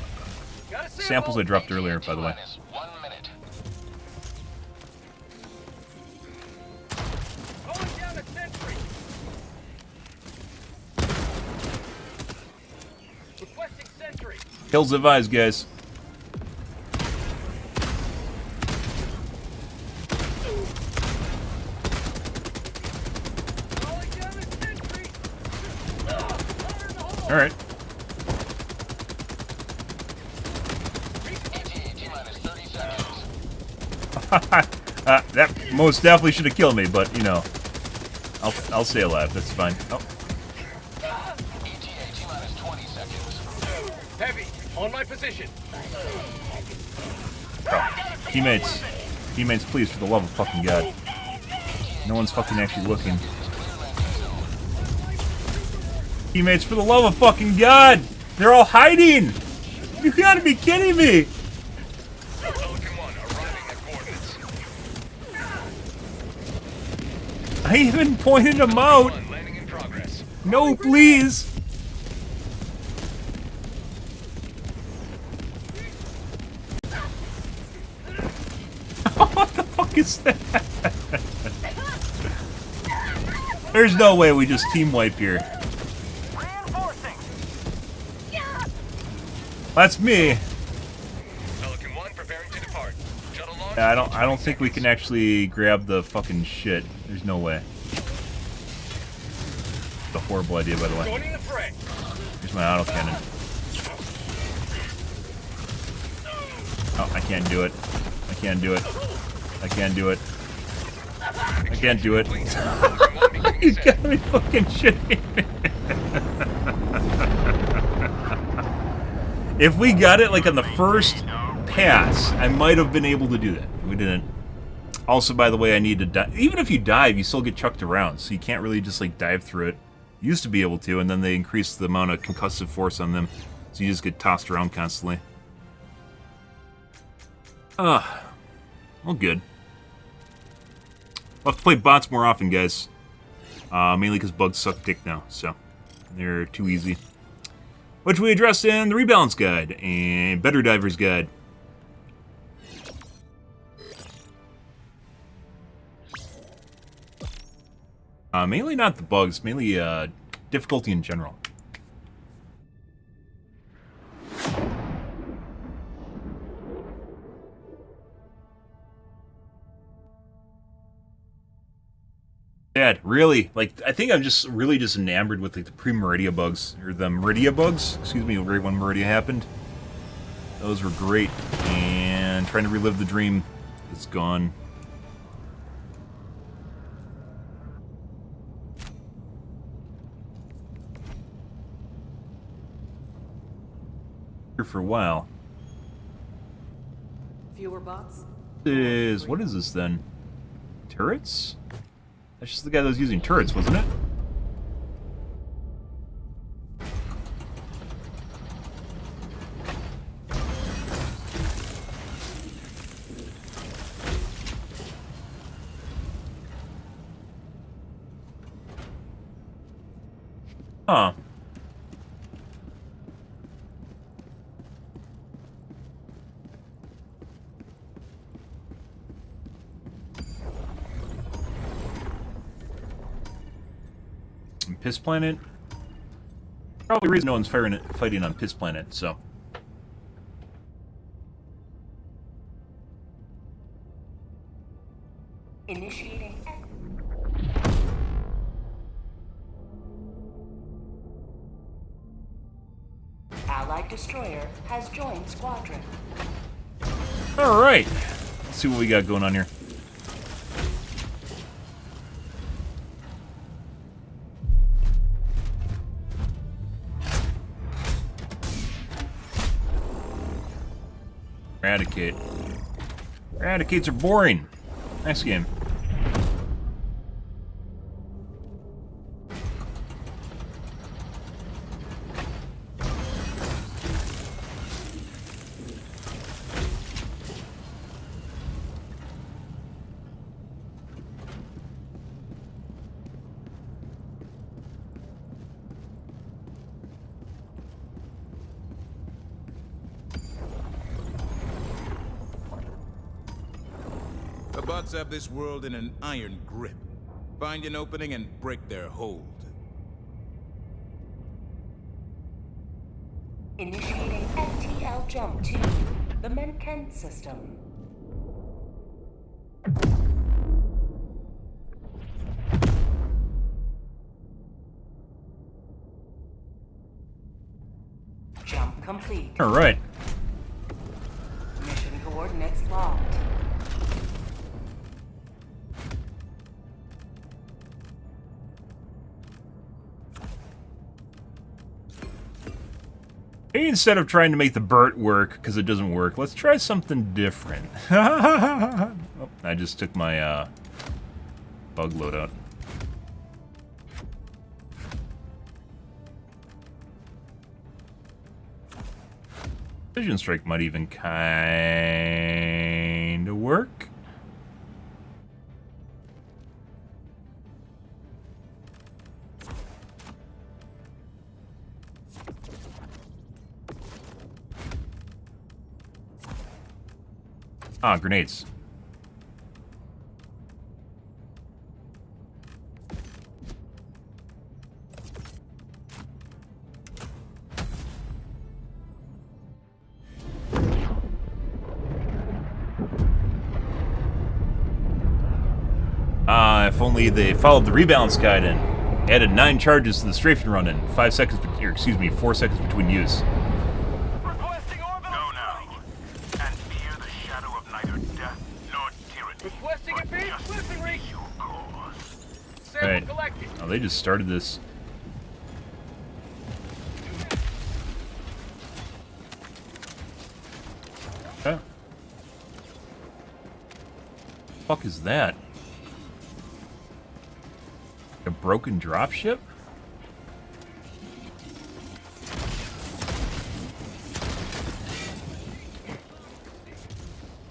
samples I dropped earlier, by the way. T-minus 1 minute. Calling down a sentry. Requesting sentry. Kills advised, guys. Calling down a sentry. Fire in the hole. Alright. ETA T-minus 30 seconds. That most definitely should have killed me, but, you know. I'll stay alive, that's fine. Oh, ETA T-minus 20 seconds. Heavy. On my position. teammates. Teammates, please, for the love of fucking God. No one's fucking actually looking. Teammates, for the love of fucking God! They're all hiding! You gotta be kidding me! Pelican 1 arriving at coordinates. I even pointed them out! Landing in progress. No, please! What the fuck is that? There's no way we just team wipe here. Reinforcing. That's me. Pelican 1 preparing to depart. Shuttle launch. Yeah, I don't think we can actually grab the fucking shit. There's no way. It's a horrible idea, by the way. Joining the fray. Here's my autocannon. Oh, I can't do it. I can't do it. I can't do it. I can't do it. You gotta be fucking shitting me. If we got it like on the first pass, I might have been able to do that. We didn't. Also, by the way, I need to dive. Even if you dive, you still get chucked around, so you can't really just like dive through it. You used to be able to, and then they increased the amount of concussive force on them, so you just get tossed around constantly. Well, good. We'll have to play bots more often, guys. Mainly because bugs suck dick now, so they're too easy. Which we addressed in the Rebalance Guide and Better Divers Guide. Mainly not the bugs, mainly difficulty in general. Dad, really? Like, I think I'm just really just enamored with like the pre-Meridia bugs, or the Meridia bugs. Excuse me, right when Meridia happened. Those were great, and trying to relive the dream is gone. Here for a while. Fewer bots? What is this then? Turrets? That's just the guy that was using turrets, wasn't it? Huh. Piss Planet. Probably the reason no one's fighting on Piss Planet, so. Initiating. Allied destroyer has joined squadron. All right. Let's see what we got going on here. Eradicate. Eradicates are boring. Nice game. The bots have this world in an iron grip. Find an opening and break their hold. Initiating FTL jump to the Menken system. Jump complete. All right. Mission coordinates locked. Maybe instead of trying to make the Burt work, because it doesn't work, let's try something different. Oh, I just took my bug loadout. Vision Strike might even kind of work. Ah, grenades. Ah, if only they followed the rebalance guide and added 9 charges to the strafing run and 5 seconds, or excuse me, 4 seconds between use. Requesting orbital. Go now, and fear the shadow of neither death nor tyranny. Requesting but advanced justice weaponry. is your cause. Sample Right. collected. Oh, they just started this. Huh? Fuck is that? A broken dropship?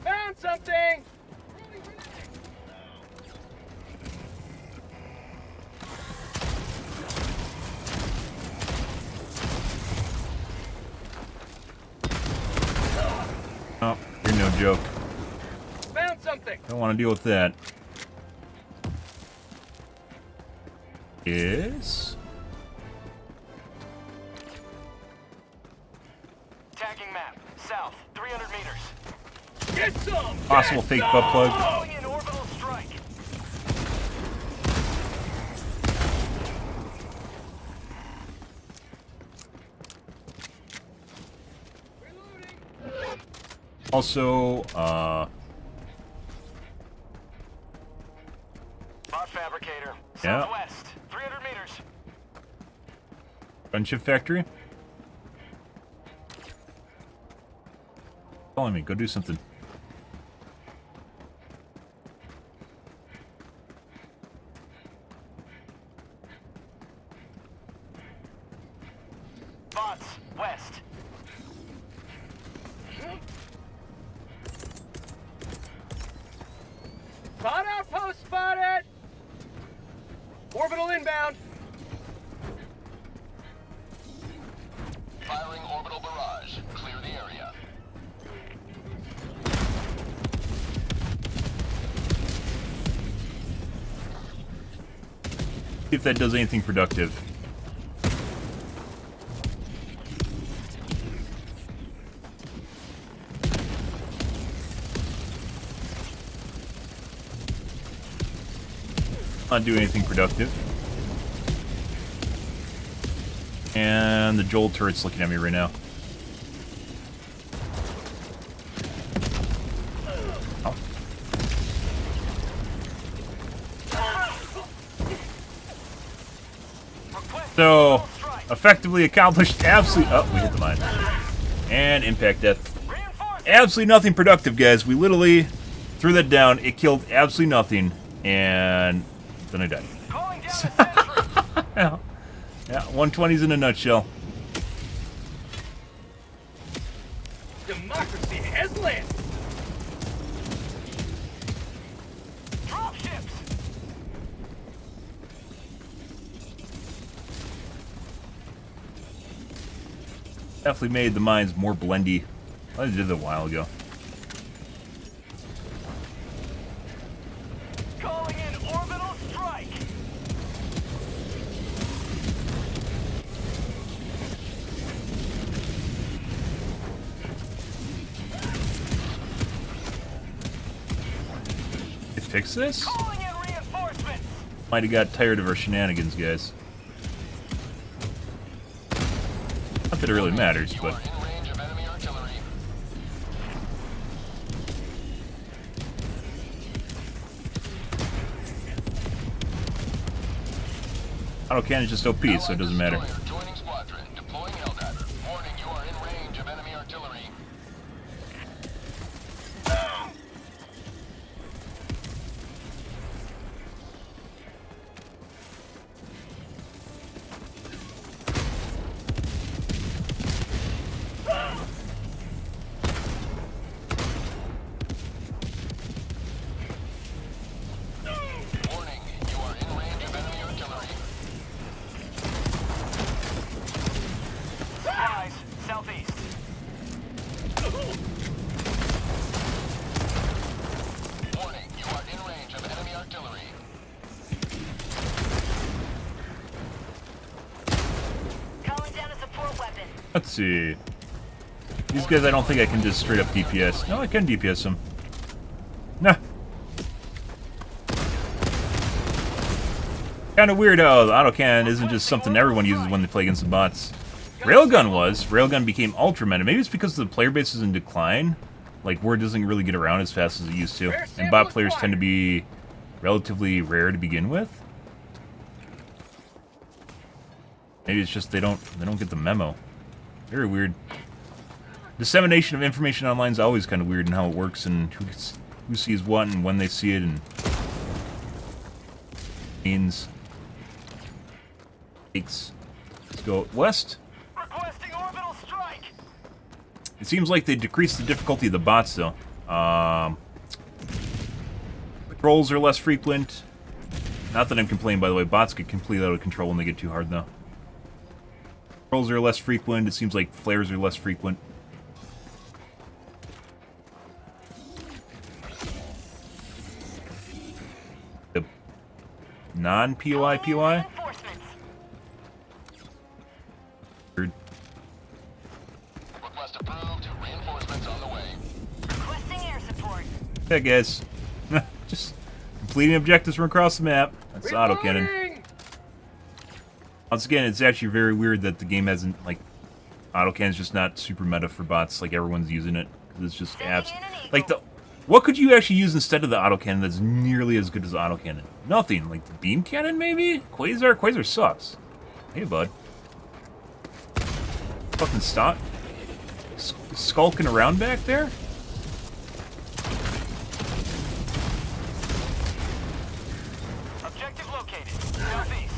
Found something. Oh, you're no joke. Found something. Don't want to deal with that. Yes. Tagging map. South. 300 meters. Get some. Possible fake butt plug. Calling in orbital strike. Also, Bot fabricator. Yeah. Southwest. 300 meters. gunship factory. Calling me, go do something. Bots. West. Bot outpost spotted! Orbital inbound. Firing orbital barrage. Clear the area. See if that does anything productive. Not doing anything productive. And the Joel turret's looking at me right now. Oh. So, effectively accomplished absolutely... Oh, we hit the mine. And impact death. Absolutely nothing productive, guys. We literally threw that down. It killed absolutely nothing. And then I died. Yeah. Yeah, 120's in a nutshell. Democracy has landed. Dropships. Definitely made the mines more blendy. I did it a while ago. Calling in orbital strike. Fix this? Calling in reinforcements. Might have got tired of our shenanigans, guys. Not that it really matters, You but... are in range of enemy artillery. Autocannon is just OP, so it doesn't matter. Destroyer joining squadron. Deploying Helldiver. Warning, you are in range of enemy artillery. Warning, you are in range of enemy artillery. Supplies southeast. Warning, you are in range of enemy artillery. Calling down a support weapon. Let's see. These guys I don't think I can just straight up DPS. No, I can DPS them. Nah. Kinda weird how the autocannon isn't just something everyone uses when they play against the bots. Railgun was. Railgun became ultra meta. Maybe it's because the player base is in decline. Like, word doesn't really get around as fast as it used to. And bot players tend to be relatively rare to begin with. Maybe it's just they don't get the memo. Very weird. Dissemination of information online is always kind of weird in how it works and who sees what and when they see it and means. Let's go west. Requesting orbital strike. It seems like they decreased the difficulty of the bots though. Patrols are less frequent. Not that I'm complaining, by the way. Bots get completely out of control when they get too hard though. Patrols are less frequent. It seems like flares are less frequent. The non-POI POI? Reinforcements. Weird. Request approved. Reinforcements on the way. Requesting air support. Hey guys. Just completing objectives from across the map. That's autocannon. Reloading. Once again, it's actually very weird that the game hasn't, like, autocannon's just not super meta for bots, like everyone's using it. 'Cause it's just apps. Like, what could you actually use instead of the autocannon that's nearly as good as autocannon? Nothing. Like, the beam cannon, maybe? Quasar? Quasar sucks. Hey, bud. Fucking stop. Skulking around back there? Objective located. Southeast.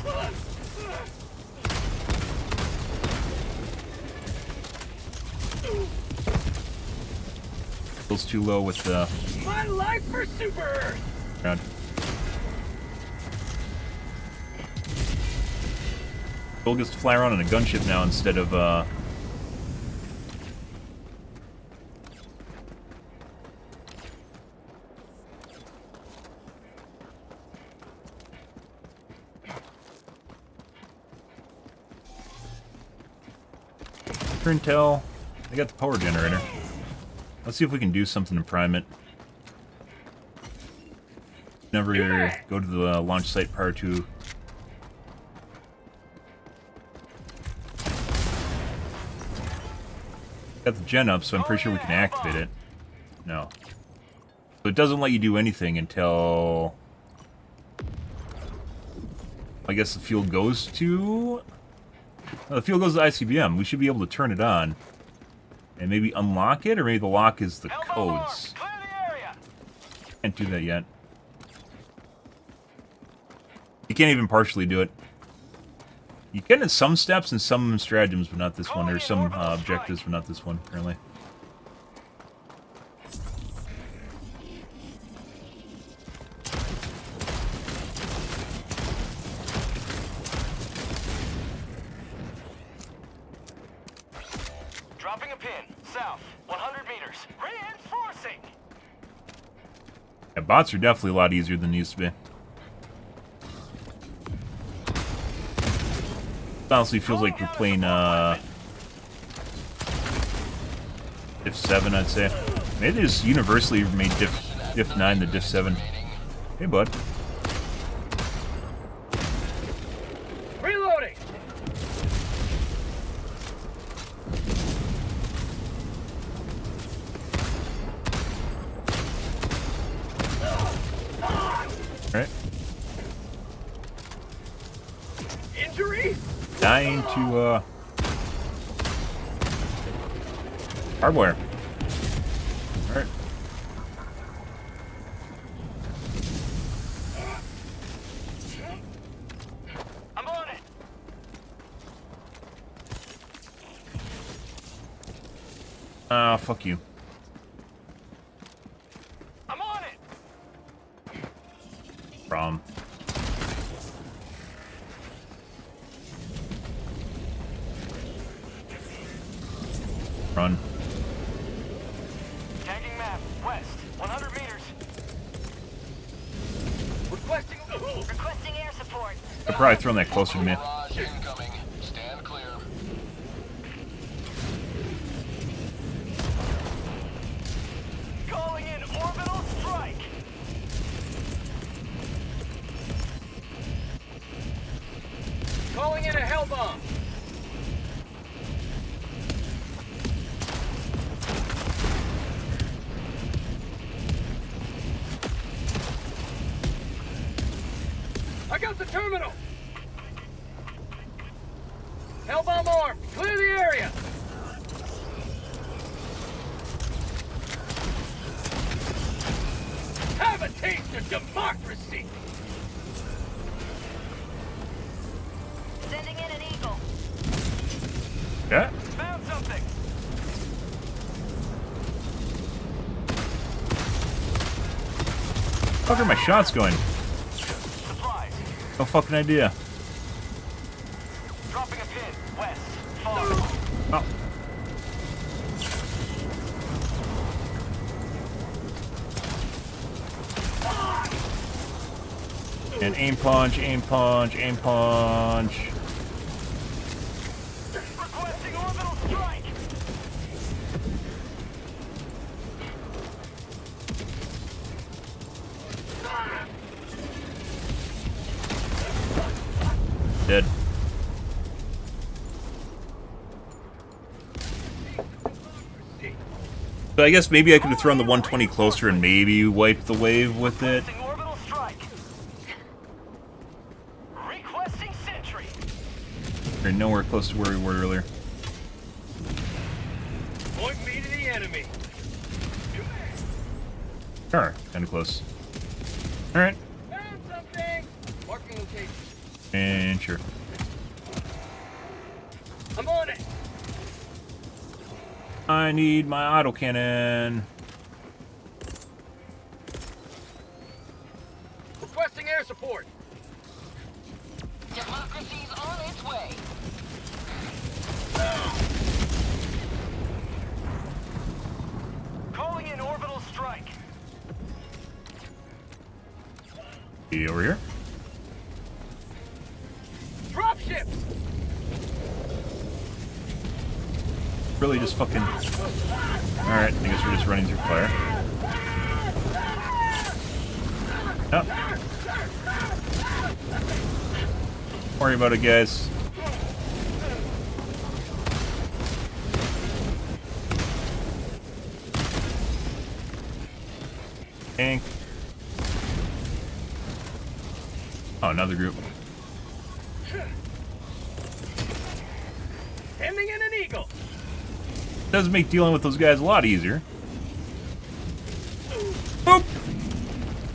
Feels too low with the My life for Super. ground. Joel gets to fly around in a gunship now instead of, Intel. They got the power generator. Let's see if we can do something to prime it. Never go to the launch site prior to. Got the gen up, so I'm pretty sure we can activate it. No. So it doesn't let you do anything until... I guess the fuel goes to... No, the fuel goes to ICBM. We should be able to turn it on. And maybe unlock it, or maybe the lock is the codes. Clear the area. Can't do that yet. You can't even partially do it. You can in some steps and some stratagems, but not this one. Or some objectives, but not this one, apparently. Dropping a pin. South. 100 meters. Reinforcing. Yeah, bots are definitely a lot easier than they used to be. Honestly feels like we're playing diff 7, I'd say. Maybe they just universally made diff 9 to diff 7. Hey, bud. Reloading. Alright. Injury. Dying to, hardware. Alright. I'm on it. Fuck you. I'm on it. From. Run. Tagging map. West. 100 meters. Requesting air support. I've probably thrown that closer to me. Barrage incoming. Stand clear. Calling in orbital strike. Calling in a hell bomb. I got the terminal. Hell bomb armed. Clear the area. Have a taste of democracy. Sending in an eagle. Yeah? Found something. Fuck are my shots going? Supplies. No fucking idea. Dropping a pin. West. Far. Oh. And aim punch, aim punch, aim punch. Requesting orbital strike. Dead. So I guess maybe I could have thrown the 120 closer and maybe wiped the wave with it. Requesting orbital strike. Requesting sentry. We're nowhere close to where we were earlier. Point me to the enemy. Sure, kind of close. Alright, Found something. Marking location. and sure. I'm on it. I need my autocannon. Requesting air support. Democracy's on its way. Calling in orbital strike. Be over here. Dropships. Really just fucking... Alright, I guess we're just running through fire. Oh. worry about it, guys. Tank. Oh, another group. Sending in an eagle. Does make dealing with those guys a lot easier. Boop!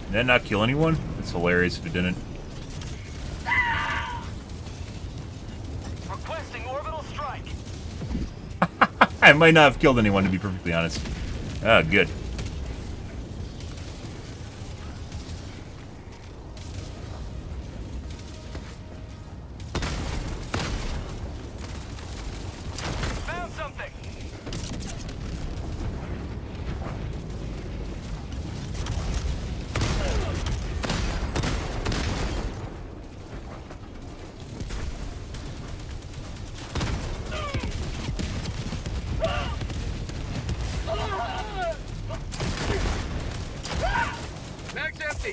Did that not kill anyone? It's hilarious if it didn't. Requesting orbital strike. I might not have killed anyone, to be perfectly honest. Ah, good. Found something. Mag's empty.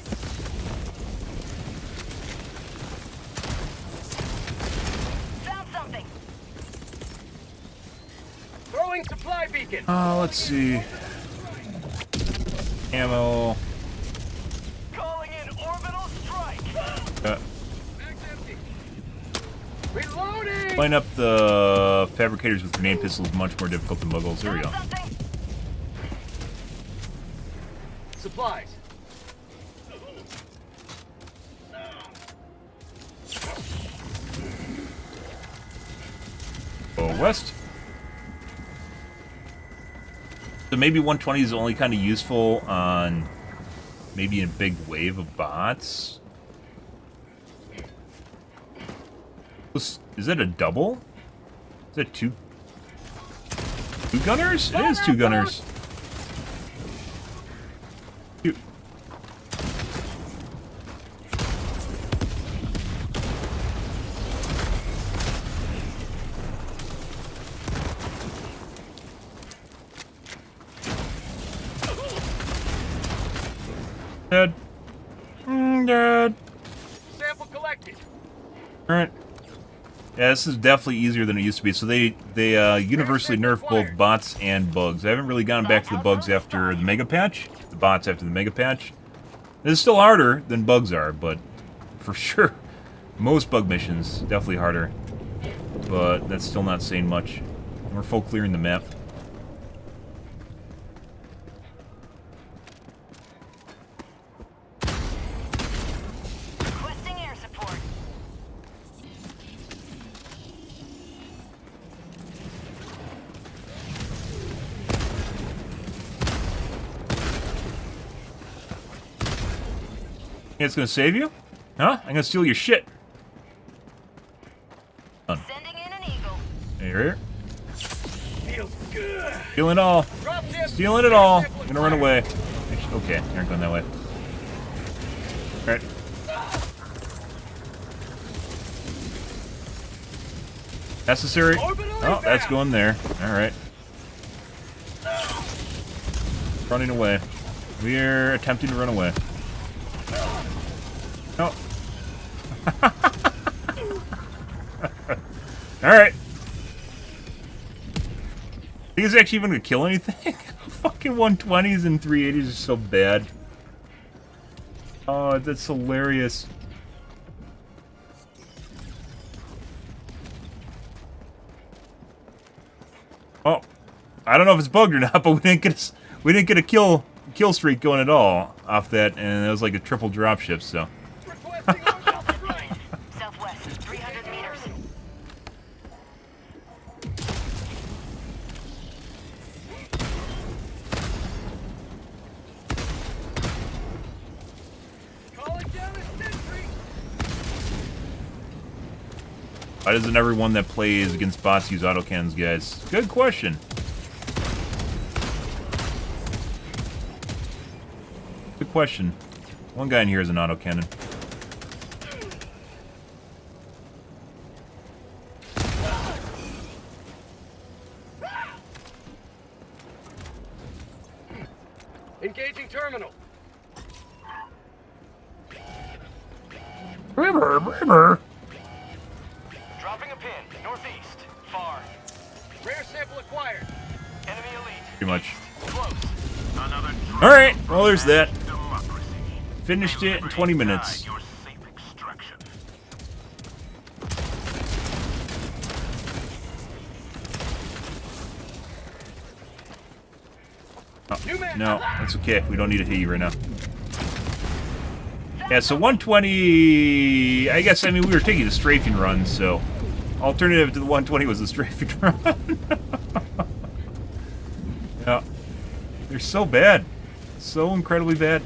Found something. Throwing supply beacon. Let's see. Ammo. Calling in orbital strike. Uh, Mag's empty. Reloading. line up the fabricators with grenade pistols much more difficult than muggles. There we go. Found something. Supplies. Go west. So maybe 120 is only kind of useful on maybe a big wave of bots. Is that a double? Is that two gunners? It is two gunners. Two. Dead. Dead. Sample collected. Alright. Yeah, this is definitely easier than it used to be. So they universally nerf both bots and bugs. I haven't really gone back to the bugs after the mega patch. The bots after the mega patch. It's still harder than bugs are, but for sure, most bug missions definitely harder. But that's still not saying much. We're full clearing the map. Requesting air support. Think it's gonna save you? Huh? I'm gonna steal your shit. Done. Sending in an eagle. Hey, you're here. Feels good. Stealing it all. Drop ship. Stealing it all. I'm gonna run away. Actually, okay, you aren't going that way. Alright. Necessary. Oh, that's going there. Alright. Running away. We're attempting to run away. No. Alright. Think it's actually even gonna kill anything? Fucking 120s and 380s are so bad. Oh, that's hilarious. Oh, I don't know if it's bugged or not, but we didn't get a kill streak going at all off that, and it was like a triple dropship. So. Requesting orbital strike. Southwest, 300 meters. Calling down a sentry. Why doesn't everyone that plays against bots use autocannons, guys? Good question. Good question. One guy in here is an autocannon. Engaging terminal. River. Dropping a pin. Northeast. Far. Rare sample acquired. Enemy elite. Pretty much. Close. Another Alright, well, there's that. democracy. Finished it in 20 minutes. Your safe extraction. Oh, no, that's okay. We don't need to hit you right now. Yeah, so 120... I guess, I mean, we were taking a strafing run, so... Alternative to the 120 was a strafing run. Yeah. They're so bad. So incredibly bad.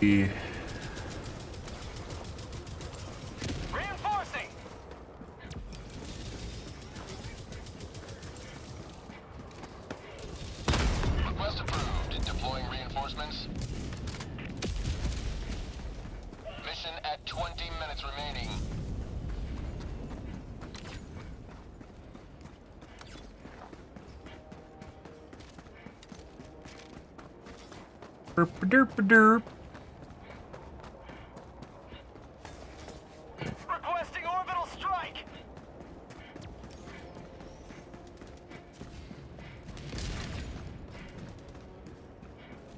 The... Reinforcing. Request approved. Deploying reinforcements. Mission at 20 minutes remaining. Derp-a-derp-a-derp. Requesting orbital strike.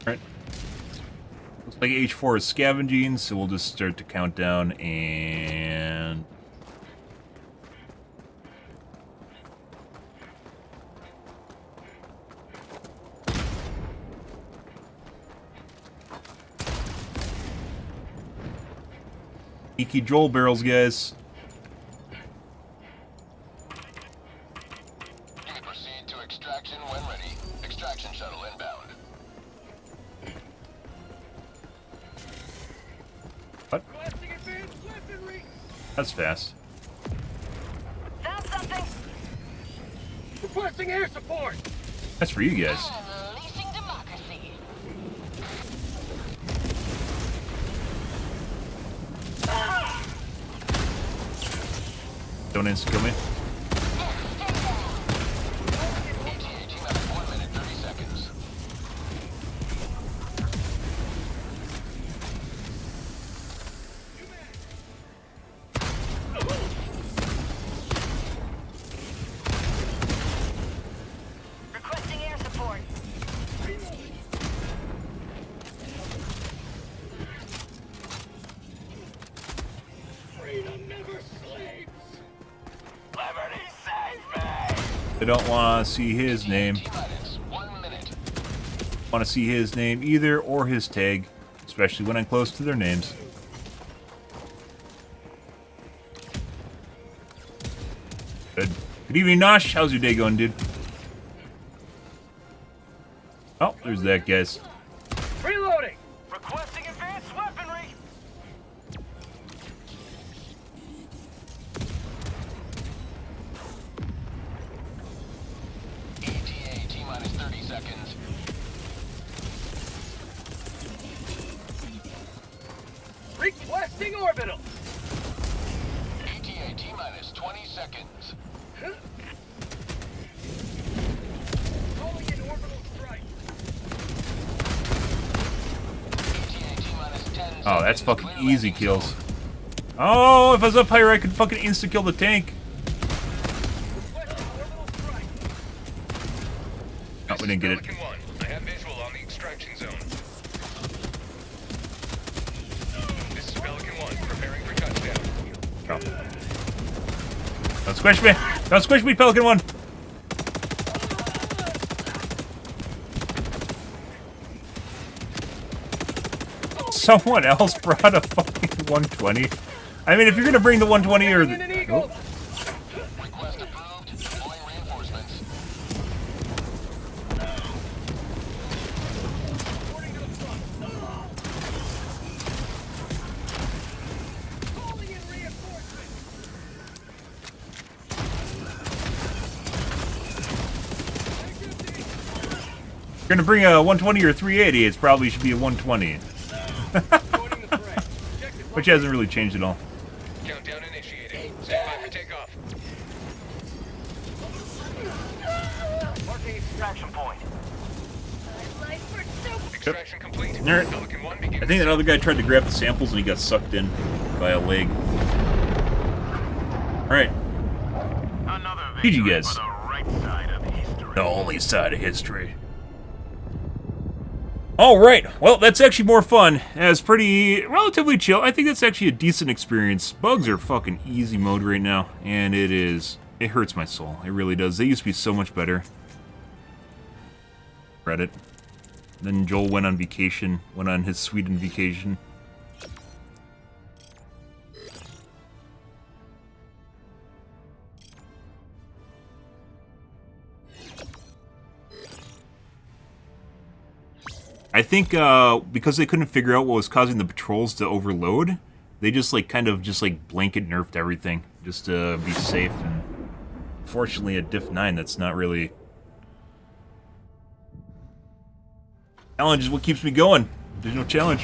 Alright. Looks like H4 is scavenging, so we'll just start the countdown and... Sneaky Joel barrels, guys. You may proceed to extraction when ready. Extraction shuttle inbound. What? Requesting advanced weaponry. That's fast. Found something. Requesting air support. That's for you guys. Unleashing democracy. Don't insta-kill me. ETA T-minus 1 minute 30 seconds. Requesting air support. Freedom never sleeps. Liberty save me. I don't want to see his name. T-minus 1 minute. Want to see his name either or his tag, especially when I'm close to their names. Good. Good evening, Nosh. How's your day going, dude? Oh, there's that, guys. Reloading. Requesting advanced weaponry. ETA T-minus 30 seconds. Requesting orbital. ETA T-minus 20 seconds. Calling in orbital strike. ETA T-minus 10 seconds. Oh, that's fucking Clear easy landing kills. zone. Oh, if I was up higher, I could fucking insta-kill the tank. Requesting orbital strike. No, we didn't get it. Pelican 1, I have visual on the extraction zone. This is Pelican 1, preparing for touchdown. Oh. Don't squish me! Don't squish me, Pelican 1! Someone else brought a fucking 120. I mean, if you're gonna bring the 120 or In an eagle. Request approved. Deploying reinforcements. Reporting to the front. Calling in reinforcements. if you're gonna bring a 120 or 380, it's probably should be a 120. Joining the fray. Objective Which hasn't really changed at all. Countdown initiated. Stand by for takeoff. Marking extraction point. Life for soup. Extraction complete. Alright. Pelican 1 I begins. think that other guy tried to grab the samples and he got sucked in by a leg. Alright. Another GG, victory guys. for the right side of history. The only side of history. Alright, well, that's actually more fun. It's pretty, relatively chill. I think that's actually a decent experience. Bugs are fucking easy mode right now, and it hurts my soul. It really does. They used to be so much better. Reddit. Then Joel went on vacation, went on his Sweden vacation. I think because they couldn't figure out what was causing the patrols to overload, they just kind of blanket nerfed everything just to be safe. And fortunately, at Diff 9, that's not really challenge is what keeps me going. There's no challenge.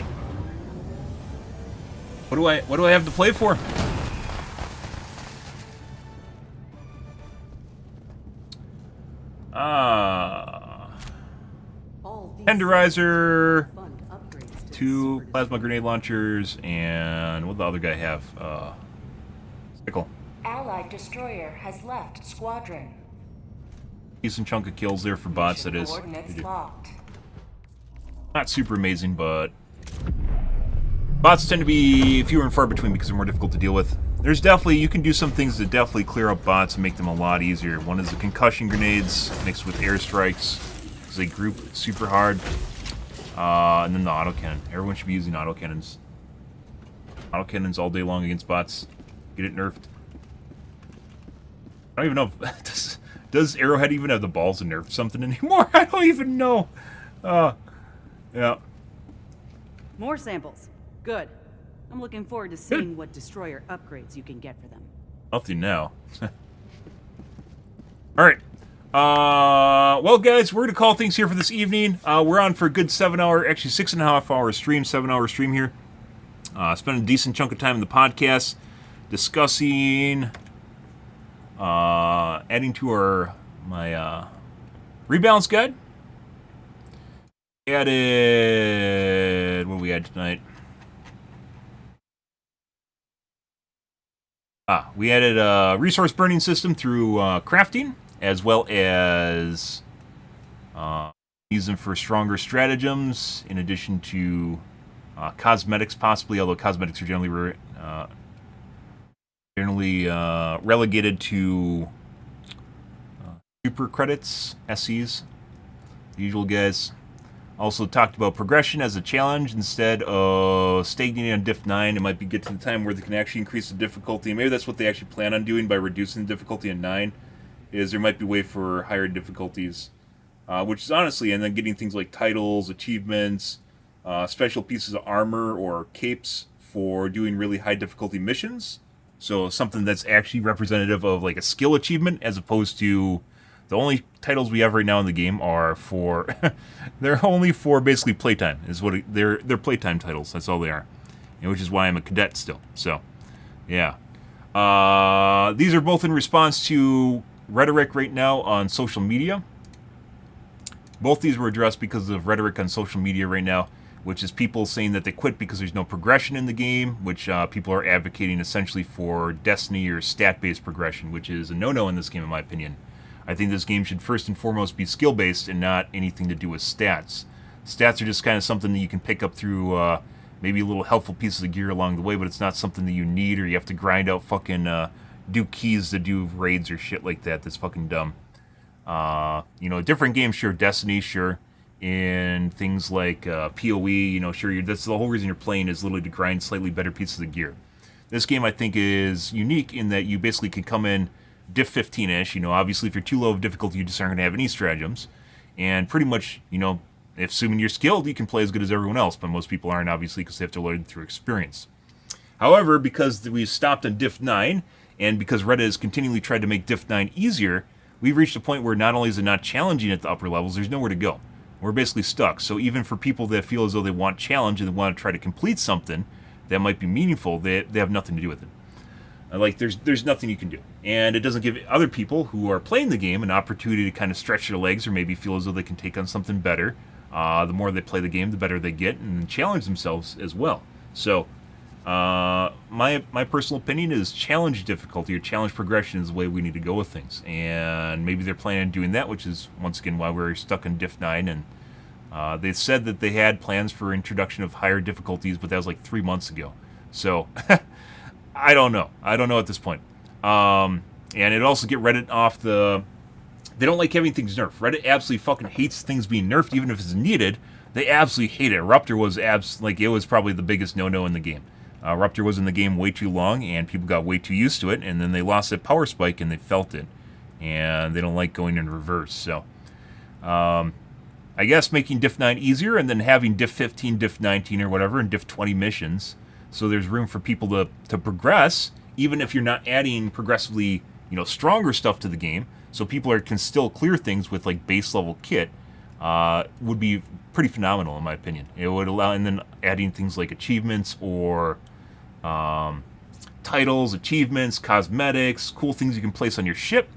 What do I have to play for? All these Tenderizer, fund upgrades to 2 the plasma grenade launchers, and what did the other guy have? Sickle. Allied destroyer has left squadron. Decent chunk of kills there for bots, that is. Coordinates locked. Not super amazing, but bots tend to be fewer and far between because they're more difficult to deal with. There's definitely, you can do some things to definitely clear up bots and make them a lot easier. One is the concussion grenades mixed with airstrikes, because they group super hard. And then the autocannon. Everyone should be using autocannons. Autocannons all day long against bots. Get it nerfed. I don't even know if, does Arrowhead even have the balls to nerf something anymore? I don't even know. Yeah. More samples. Good. I'm looking forward to seeing what destroyer upgrades you can get for them. Nothing now. Alright. Well, guys, we're going to call things here for this evening. We're on for a good 7-hour, actually 6.5 hour stream, 7-hour stream here. Spent a decent chunk of time in the podcast discussing adding to my rebalance guide. Added, what do we add tonight? We added a resource burning system through crafting, as well as use them for stronger stratagems, in addition to cosmetics, possibly, although cosmetics are generally relegated to super credits, SEs, the usual guys. Also talked about progression as a challenge instead of stagnating on Diff 9. It might be get to the time where they can actually increase the difficulty. Maybe that's what they actually plan on doing by reducing the difficulty in 9. Is there might be a way for higher difficulties, which is honestly, and then getting things like titles, achievements, special pieces of armor or capes for doing really high difficulty missions. So something that's actually representative of like a skill achievement, as opposed to the only titles we have right now in the game are for they're only for basically playtime. Is what they're playtime titles. That's all they are, and which is why I'm a cadet still. So, yeah. These are both in response to rhetoric right now on social media. Both these were addressed because of rhetoric on social media right now, which is people saying that they quit because there's no progression in the game, which people are advocating essentially for Destiny or stat-based progression, which is a no-no in this game in my opinion. I think this game should first and foremost be skill-based and not anything to do with stats. Stats are just kind of something that you can pick up through maybe little helpful pieces of gear along the way, but it's not something that you need or you have to grind out fucking do keys to do raids or shit like that. That's fucking dumb. You know, different games, sure. Destiny, sure. In things like PoE, you know, sure. That's the whole reason you're playing is literally to grind slightly better pieces of gear. This game, I think, is unique in that you basically can come in Diff 15-ish. You know, obviously, if you're too low of difficulty, you just aren't going to have any stratagems. And pretty much, you know, if assuming you're skilled, you can play as good as everyone else. But most people aren't, obviously, because they have to learn through experience. However, because we've stopped on Diff 9, and because Reddit has continually tried to make Diff 9 easier, we've reached a point where not only is it not challenging at the upper levels, there's nowhere to go. We're basically stuck. So even for people that feel as though they want challenge and they want to try to complete something that might be meaningful, they have nothing to do with it. Like, there's nothing you can do. And it doesn't give other people who are playing the game an opportunity to kind of stretch their legs or maybe feel as though they can take on something better. The more they play the game, the better they get, and challenge themselves as well. So, my personal opinion is challenge difficulty or challenge progression is the way we need to go with things. And maybe they're planning on doing that, which is, once again, why we're stuck in Diff 9. And they said that they had plans for introduction of higher difficulties, but that was like 3 months ago. So, I don't know. I don't know at this point. And it also get Reddit off the... They don't like having things nerfed. Reddit absolutely fucking hates things being nerfed, even if it's needed. They absolutely hate it. Rupture was it was probably the biggest no-no in the game. Rupture was in the game way too long, and people got way too used to it, and then they lost that power spike, and they felt it. And they don't like going in reverse. So, I guess making Diff 9 easier, and then having Diff 15, Diff 19, or whatever, and Diff 20 missions. So there's room for people to progress, even if you're not adding progressively, stronger stuff to the game. So people can still clear things with like base level kit. Would be pretty phenomenal in my opinion. It would allow, and then adding things like achievements or titles, achievements, cosmetics, cool things you can place on your ship.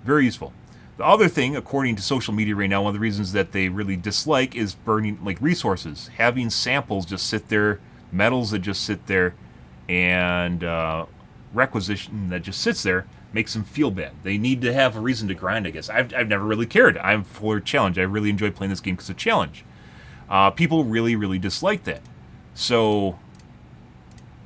Very useful. The other thing, according to social media right now, one of the reasons that they really dislike is burning like resources. Having samples just sit there, metals that just sit there, and requisition that just sits there makes them feel bad. They need to have a reason to grind, I guess. I've never really cared. I'm for challenge. I really enjoy playing this game because of challenge. People really, really dislike that. So,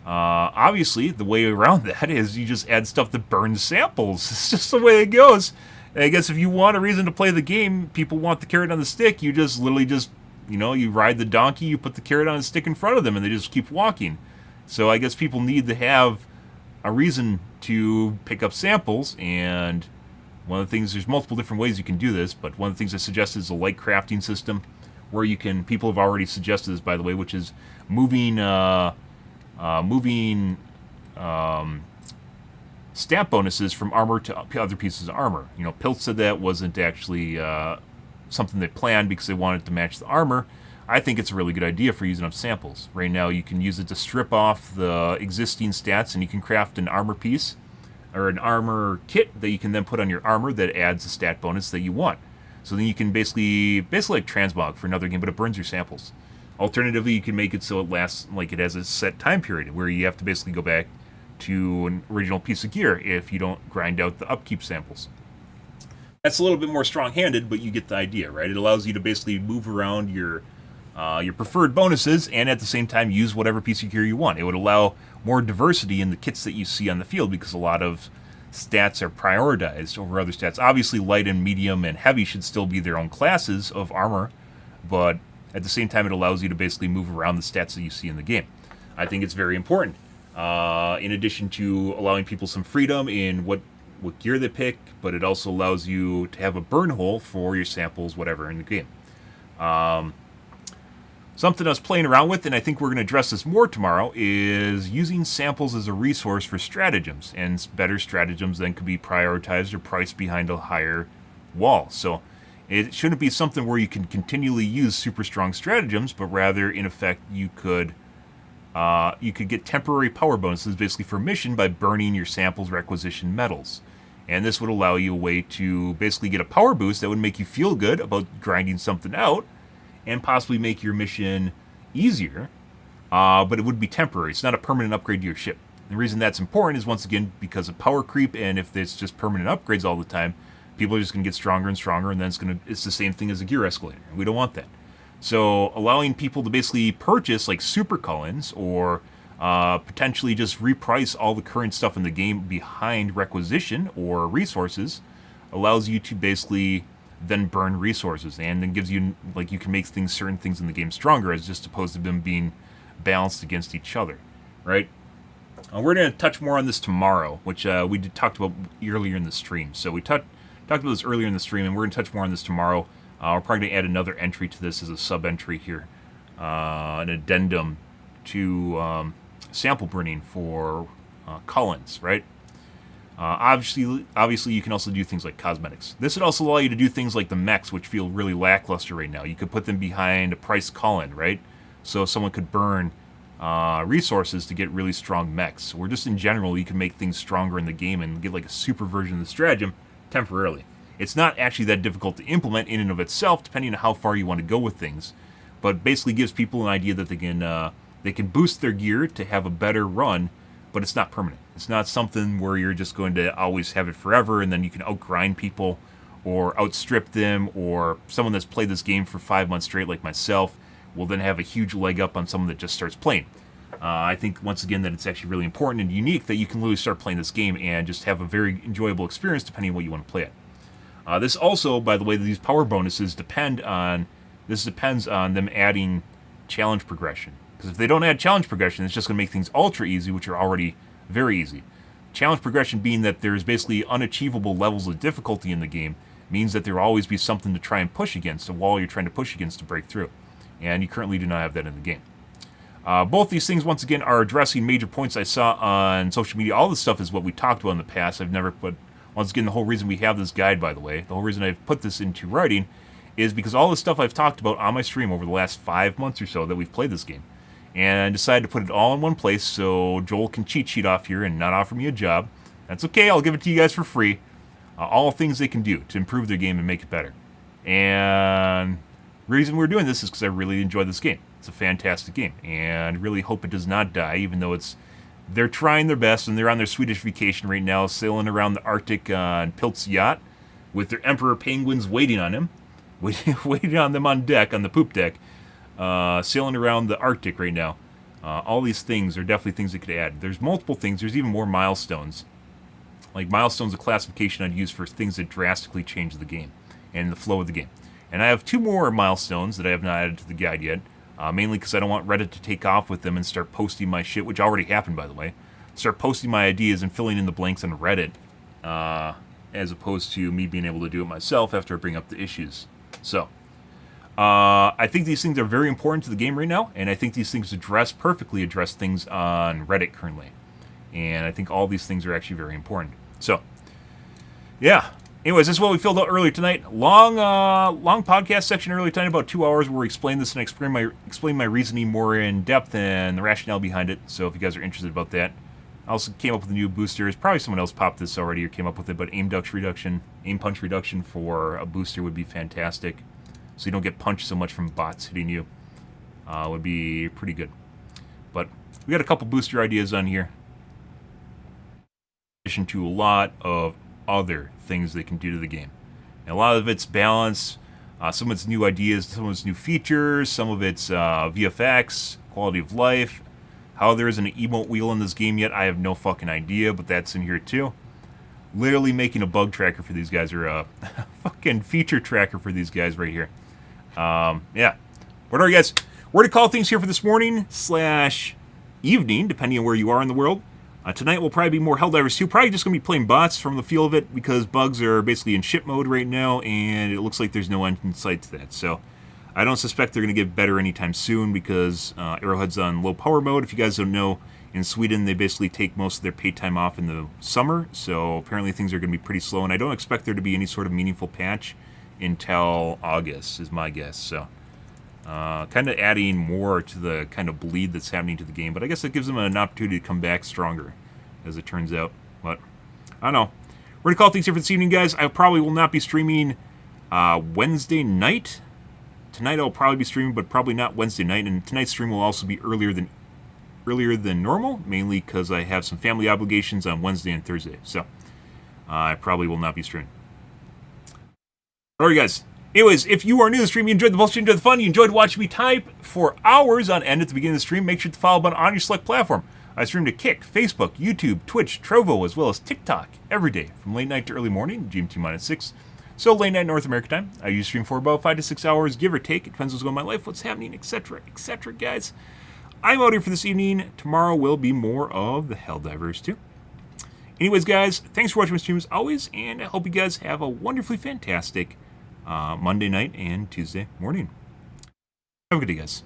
obviously, the way around that is you just add stuff that burns samples. It's just the way it goes. And I guess if you want a reason to play the game, people want the carrot on the stick, you just literally just, you ride the donkey, you put the carrot on the stick in front of them, and they just keep walking. So I guess people need to have a reason to pick up samples, and one of the things, there's multiple different ways you can do this, but one of the things I suggest is a light crafting system, where you can, people have already suggested this, by the way, which is moving stat bonuses from armor to other pieces of armor. Pilt said that wasn't actually something they planned because they wanted to match the armor. I think it's a really good idea for using up samples. Right now you can use it to strip off the existing stats, and you can craft an armor piece or an armor kit that you can then put on your armor that adds the stat bonus that you want. So then you can basically like transmog for another game, but it burns your samples. Alternatively, you can make it so it lasts, like it has a set time period where you have to basically go back to an original piece of gear if you don't grind out the upkeep samples. That's a little bit more strong-handed, but you get the idea, right? It allows you to basically move around your preferred bonuses and at the same time use whatever piece of gear you want. It would allow more diversity in the kits that you see on the field because a lot of stats are prioritized over other stats. Obviously, light and medium and heavy should still be their own classes of armor, but at the same time, it allows you to basically move around the stats that you see in the game. I think it's very important. In addition to allowing people some freedom in what gear they pick, but it also allows you to have a burn hole for your samples, whatever, in the game. Something I was playing around with, and I think we're going to address this more tomorrow, is using samples as a resource for stratagems, and better stratagems then could be prioritized or priced behind a higher wall. So it shouldn't be something where you can continually use super strong stratagems, but rather, in effect, you could get temporary power bonuses basically for mission by burning your samples requisition metals. And this would allow you a way to basically get a power boost that would make you feel good about grinding something out, and possibly make your mission easier, but it would be temporary. It's not a permanent upgrade to your ship. The reason that's important is, once again, because of power creep, and if it's just permanent upgrades all the time, people are just going to get stronger and stronger, and then it's the same thing as a gear escalator. We don't want that. So allowing people to basically purchase like super call-ins, or potentially just reprice all the current stuff in the game behind requisition or resources, allows you to basically then burn resources, and then gives you, like, you can make certain things in the game stronger, as just opposed to them being balanced against each other, right? We're going to touch more on this tomorrow, which we talked about earlier in the stream. So we talked about this earlier in the stream, and we're going to touch more on this tomorrow. We're probably going to add another entry to this as a sub-entry here, an addendum to sample burning for call-ins, right? Obviously, you can also do things like cosmetics. This would also allow you to do things like the mechs, which feel really lackluster right now. You could put them behind a price call-in, right? So someone could burn resources to get really strong mechs, or just in general, you can make things stronger in the game and get like a super version of the stratagem temporarily. It's not actually that difficult to implement in and of itself, depending on how far you want to go with things, but basically gives people an idea that they can boost their gear to have a better run, but it's not permanent. It's not something where you're just going to always have it forever, and then you can outgrind people or outstrip them, or someone that's played this game for 5 months straight, like myself, will then have a huge leg up on someone that just starts playing. I think, once again, that it's actually really important and unique that you can literally start playing this game and just have a very enjoyable experience depending on what you want to play it. This also, by the way, these power bonuses depends on them adding challenge progression. Because if they don't add challenge progression, it's just going to make things ultra easy, which are already very easy. Challenge progression being that there's basically unachievable levels of difficulty in the game means that there will always be something to try and push against, a wall you're trying to push against to break through. And you currently do not have that in the game. Both these things, once again, are addressing major points I saw on social media. All this stuff is what we talked about in the past. I've never put... Once again, the whole reason we have this guide, by the way, the whole reason I've put this into writing is because all the stuff I've talked about on my stream over the last 5 months or so that we've played this game. And I decided to put it all in one place so Joel can cheat sheet off here and not offer me a job. That's okay, I'll give it to you guys for free. All things they can do to improve their game and make it better. And the reason we're doing this is because I really enjoy this game. It's a fantastic game, and really hope it does not die, even though they're trying their best, and they're on their Swedish vacation right now, sailing around the Arctic on Pilt's yacht, with their emperor penguins waiting on him, waiting on them on deck, on the poop deck, sailing around the Arctic right now. All these things are definitely things that could add. There's multiple things. There's even more milestones. Like, milestones, a classification I'd use for things that drastically change the game and the flow of the game. And I have 2 more milestones that I have not added to the guide yet, mainly because I don't want Reddit to take off with them and start posting my shit, which already happened, by the way. Start posting my ideas and filling in the blanks on Reddit, as opposed to me being able to do it myself after I bring up the issues. So, I think these things are very important to the game right now, and I think these things perfectly address things on Reddit currently. And I think all these things are actually very important. So, yeah. Anyways, this is what we filled out earlier tonight. Long podcast section earlier tonight, about 2 hours, where we explain this and explain my reasoning more in depth and the rationale behind it. So if you guys are interested about that. I also came up with a new boosters. Probably someone else popped this already or came up with it, but aim punch reduction for a booster would be fantastic. So you don't get punched so much from bots hitting you. Would be pretty good. But we got a couple booster ideas on here. In addition to a lot of other things they can do to the game. And a lot of it's balance, some of it's new ideas, some of it's new features, some of it's VFX, quality of life. How there isn't an emote wheel in this game yet, I have no fucking idea, but that's in here too. Literally making a bug tracker for these guys, or a fucking feature tracker for these guys right here. Yeah. What are you guys? Where to call things here for this morning / evening, depending on where you are in the world. Tonight will probably be more Helldivers 2. Probably just going to be playing bots from the feel of it, because bugs are basically in ship mode right now, and it looks like there's no end in sight to that. So I don't suspect they're going to get better anytime soon, because Arrowhead's on low power mode. If you guys don't know, in Sweden they basically take most of their paid time off in the summer, so apparently things are going to be pretty slow, and I don't expect there to be any sort of meaningful patch until August, is my guess. So kind of adding more to the kind of bleed that's happening to the game, but I guess it gives them an opportunity to come back stronger, as it turns out. But I don't know. We're going to call things here for this evening, guys. I probably will not be streaming Wednesday night. Tonight I'll probably be streaming, but probably not Wednesday night, and tonight's stream will also be earlier than normal, mainly because I have some family obligations on Wednesday and Thursday, so I probably will not be streaming. Alright, guys. Anyways, if you are new to the stream, you enjoyed the post, you enjoyed the fun, you enjoyed watching me type for hours on end at the beginning of the stream, make sure to follow button on your select platform. I stream to Kick, Facebook, YouTube, Twitch, Trovo, as well as TikTok every day from late night to early morning, GMT-6. So late night North America time. I usually stream for about 5 to 6 hours, give or take. It depends what's going on in my life, what's happening, etc., etc., guys. I'm out here for this evening. Tomorrow will be more of the Helldivers 2. Anyways, guys, thanks for watching my stream as always, and I hope you guys have a wonderfully fantastic Monday night and Tuesday morning. Have a good day, guys.